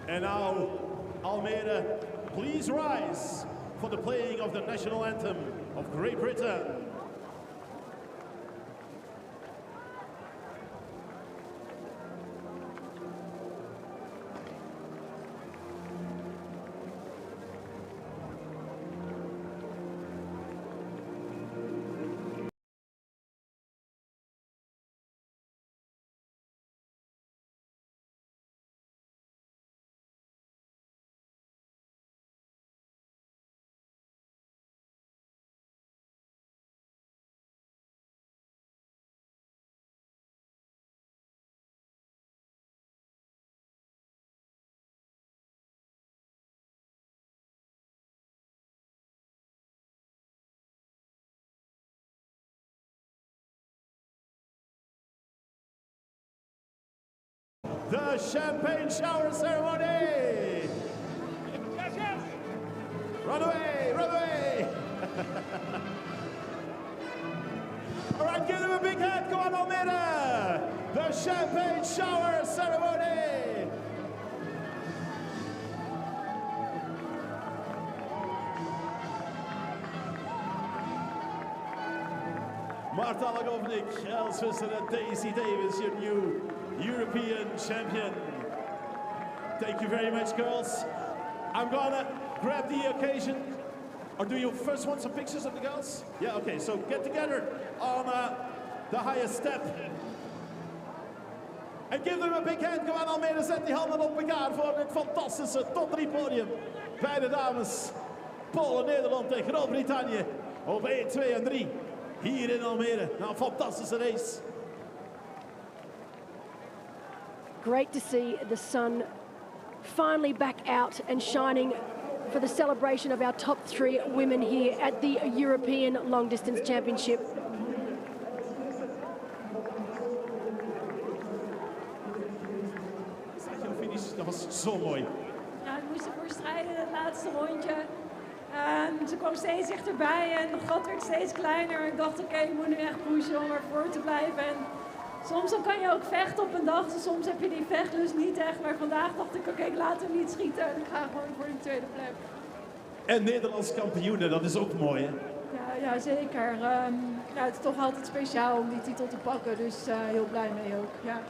And now, Almere, please rise for the playing of the national anthem of Great Britain. The champagne shower ceremony. Run away, run away. All right, give them a big hand. Go on, Almere. The champagne shower ceremony. Marta Lagovnik, Els Visser and Daisy Davis, your new European champion. Thank you very much, girls. I'm gonna grab the occasion Or do you first want some pictures of the girls? Yeah, okay, so get together on the highest step. En give them a big hand. Kom aan Almere, zet die handen op elkaar voor dit fantastische top 3 podium. Bij de dames. Polen, Nederland en Groot-Brittannië. Op 1, 2 en 3. Hier in Almere. Nou, een fantastische race. Great to see the sun finally back out and shining for the celebration of our top 3 women here at the European Long Distance Championship. Dat was zo mooi. Ja, ik moest ervoor strijden in het laatste rondje. Ze kwam steeds dichterbij en de gat werd steeds kleiner. Ik dacht, oké, ik moet nu echt pushen om ervoor te blijven. En soms dan kan je ook vechten op een dag, soms heb je die vechtlust niet echt. Maar vandaag dacht ik, oké, ik laat hem niet schieten en ik ga gewoon voor de tweede plek. En Nederlands kampioenen, dat is ook mooi, hè? Ja, zeker. Het is toch altijd speciaal om die titel te pakken, dus heel blij mee ook. Ja.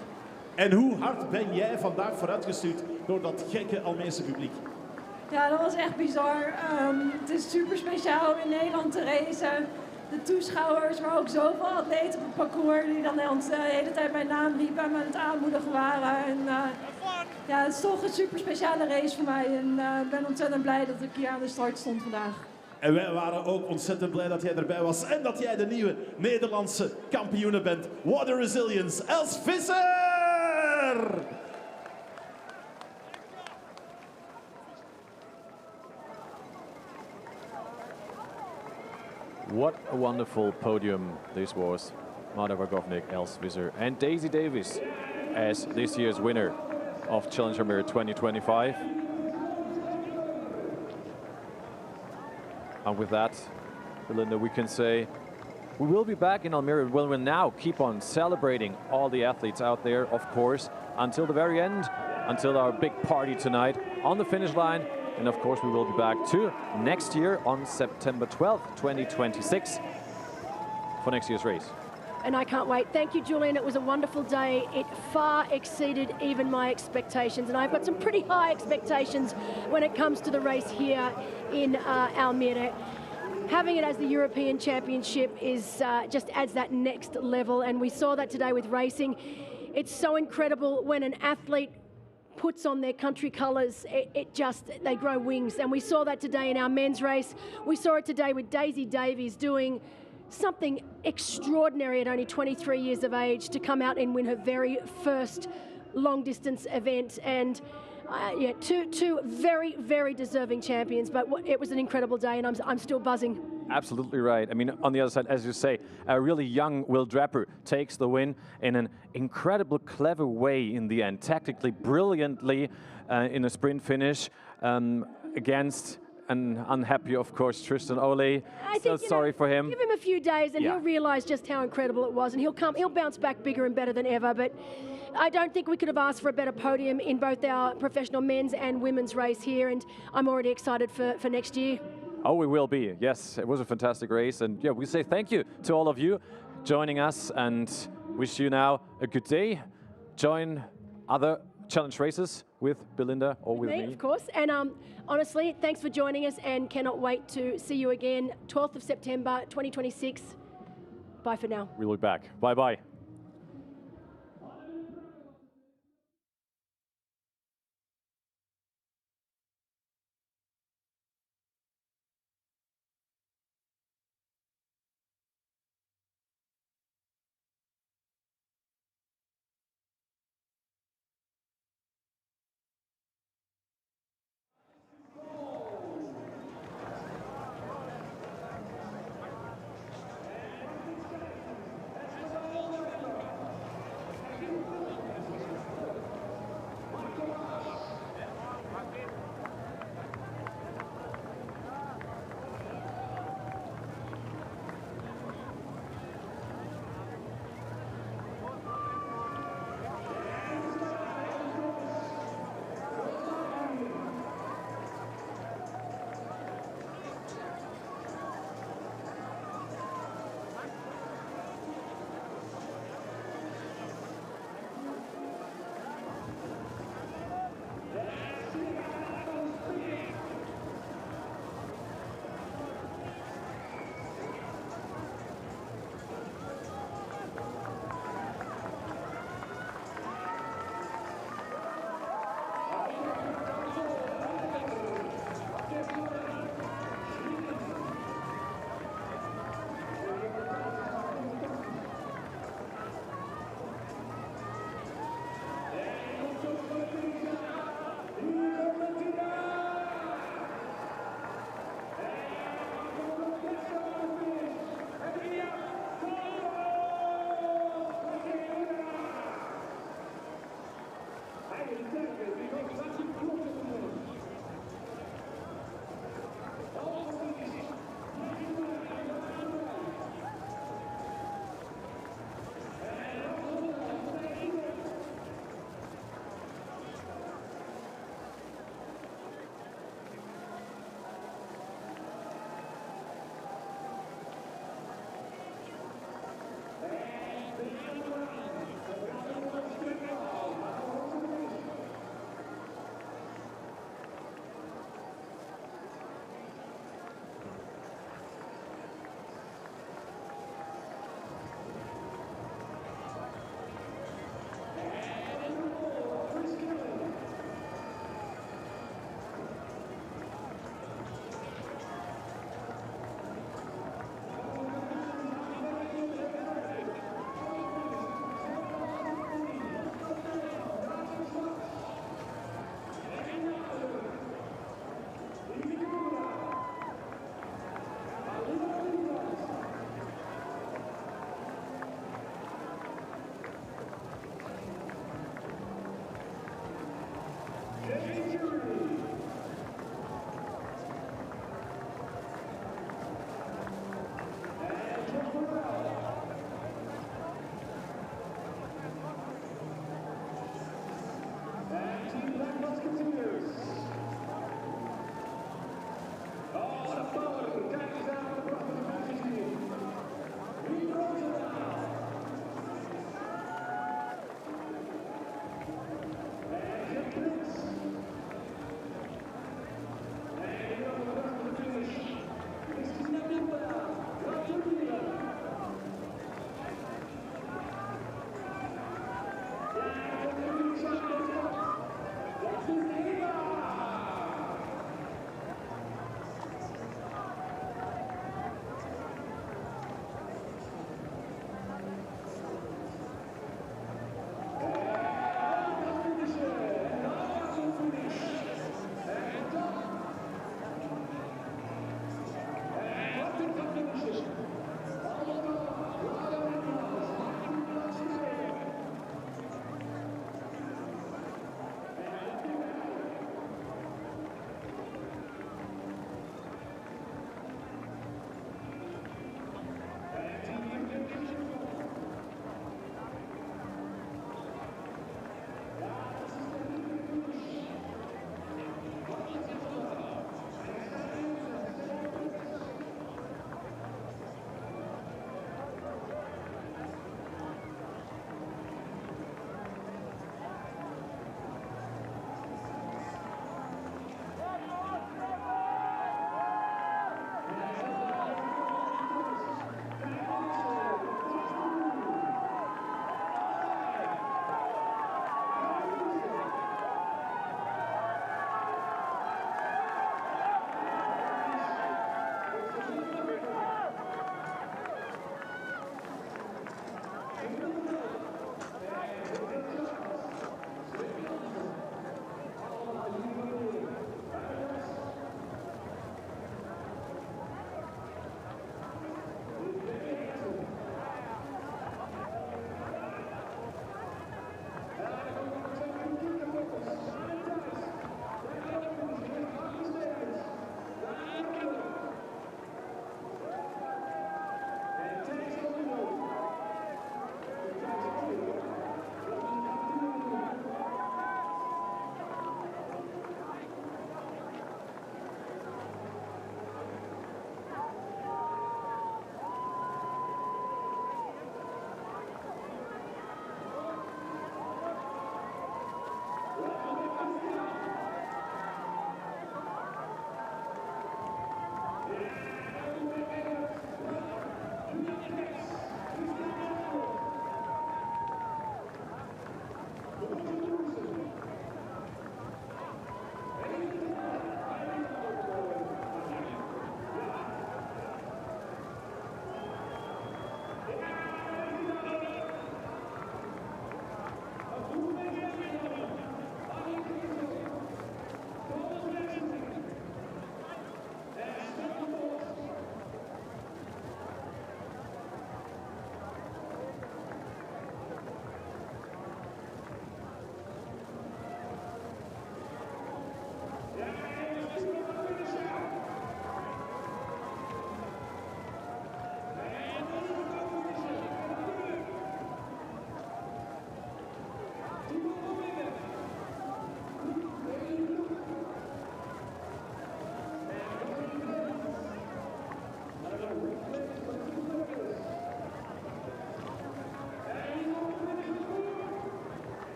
En hoe hard ben jij vandaag vooruitgestuurd door dat gekke Almeerse publiek? Ja, dat was echt bizar. Het is super speciaal om in Nederland te racen. De toeschouwers, maar ook zoveel atleten op het parcours die dan de hele tijd mijn naam riepen en me aan het aanmoedigen waren. En, het is toch een super speciale race voor mij en ik ben ontzettend blij dat ik hier aan de start stond vandaag. En wij waren ook ontzettend blij dat jij erbij was en dat jij de nieuwe Nederlandse kampioene bent. What a resilience, Els Visser! What a wonderful podium this was. Marta Wagovnik, Els Visser and Daisy Davis as this year's winner of Challenge Almere 2025. And with that, Belinda, we can say we will be back in Almere. We will now keep on celebrating all the athletes out there, of course, until the very end, until our big party tonight on the finish line. And of course, we will be back too next year on September 12th, 2026 for next year's race. And I can't wait. Thank you, Julian. It was a wonderful day. It far exceeded even my expectations. And I've got some pretty high expectations when it comes to the race here in Almere. Having it as the European Championship is just adds that next level. And we saw that today with racing. It's so incredible when an athlete puts on their country colours, they grow wings. And we saw that today in our men's race. We saw it today with Daisy Davies doing something extraordinary at only 23 years of age to come out and win her very first long distance event. And two very, very deserving champions, but it was an incredible day and I'm still buzzing. Absolutely right. I mean, on the other side, as you say, a really young Will Draper takes the win in an incredible, clever way in the end, tactically, brilliantly in a sprint finish against an unhappy, of course, Tristan Ole. So sorry for him. Give him a few days and he'll realise just how incredible it was, and he'll bounce back bigger and better than ever. But I don't think we could have asked for a better podium in both our professional men's and women's race here, and I'm already excited for next year. Oh, we will be. Yes, it was a fantastic race. And yeah, we say thank you to all of you joining us and wish you now a good day. Join other challenge races with Belinda or with me. Of course. And honestly, thanks for joining us and cannot wait to see you again 12th of September 2026. Bye for now. We'll be back. Bye-bye.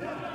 Yeah.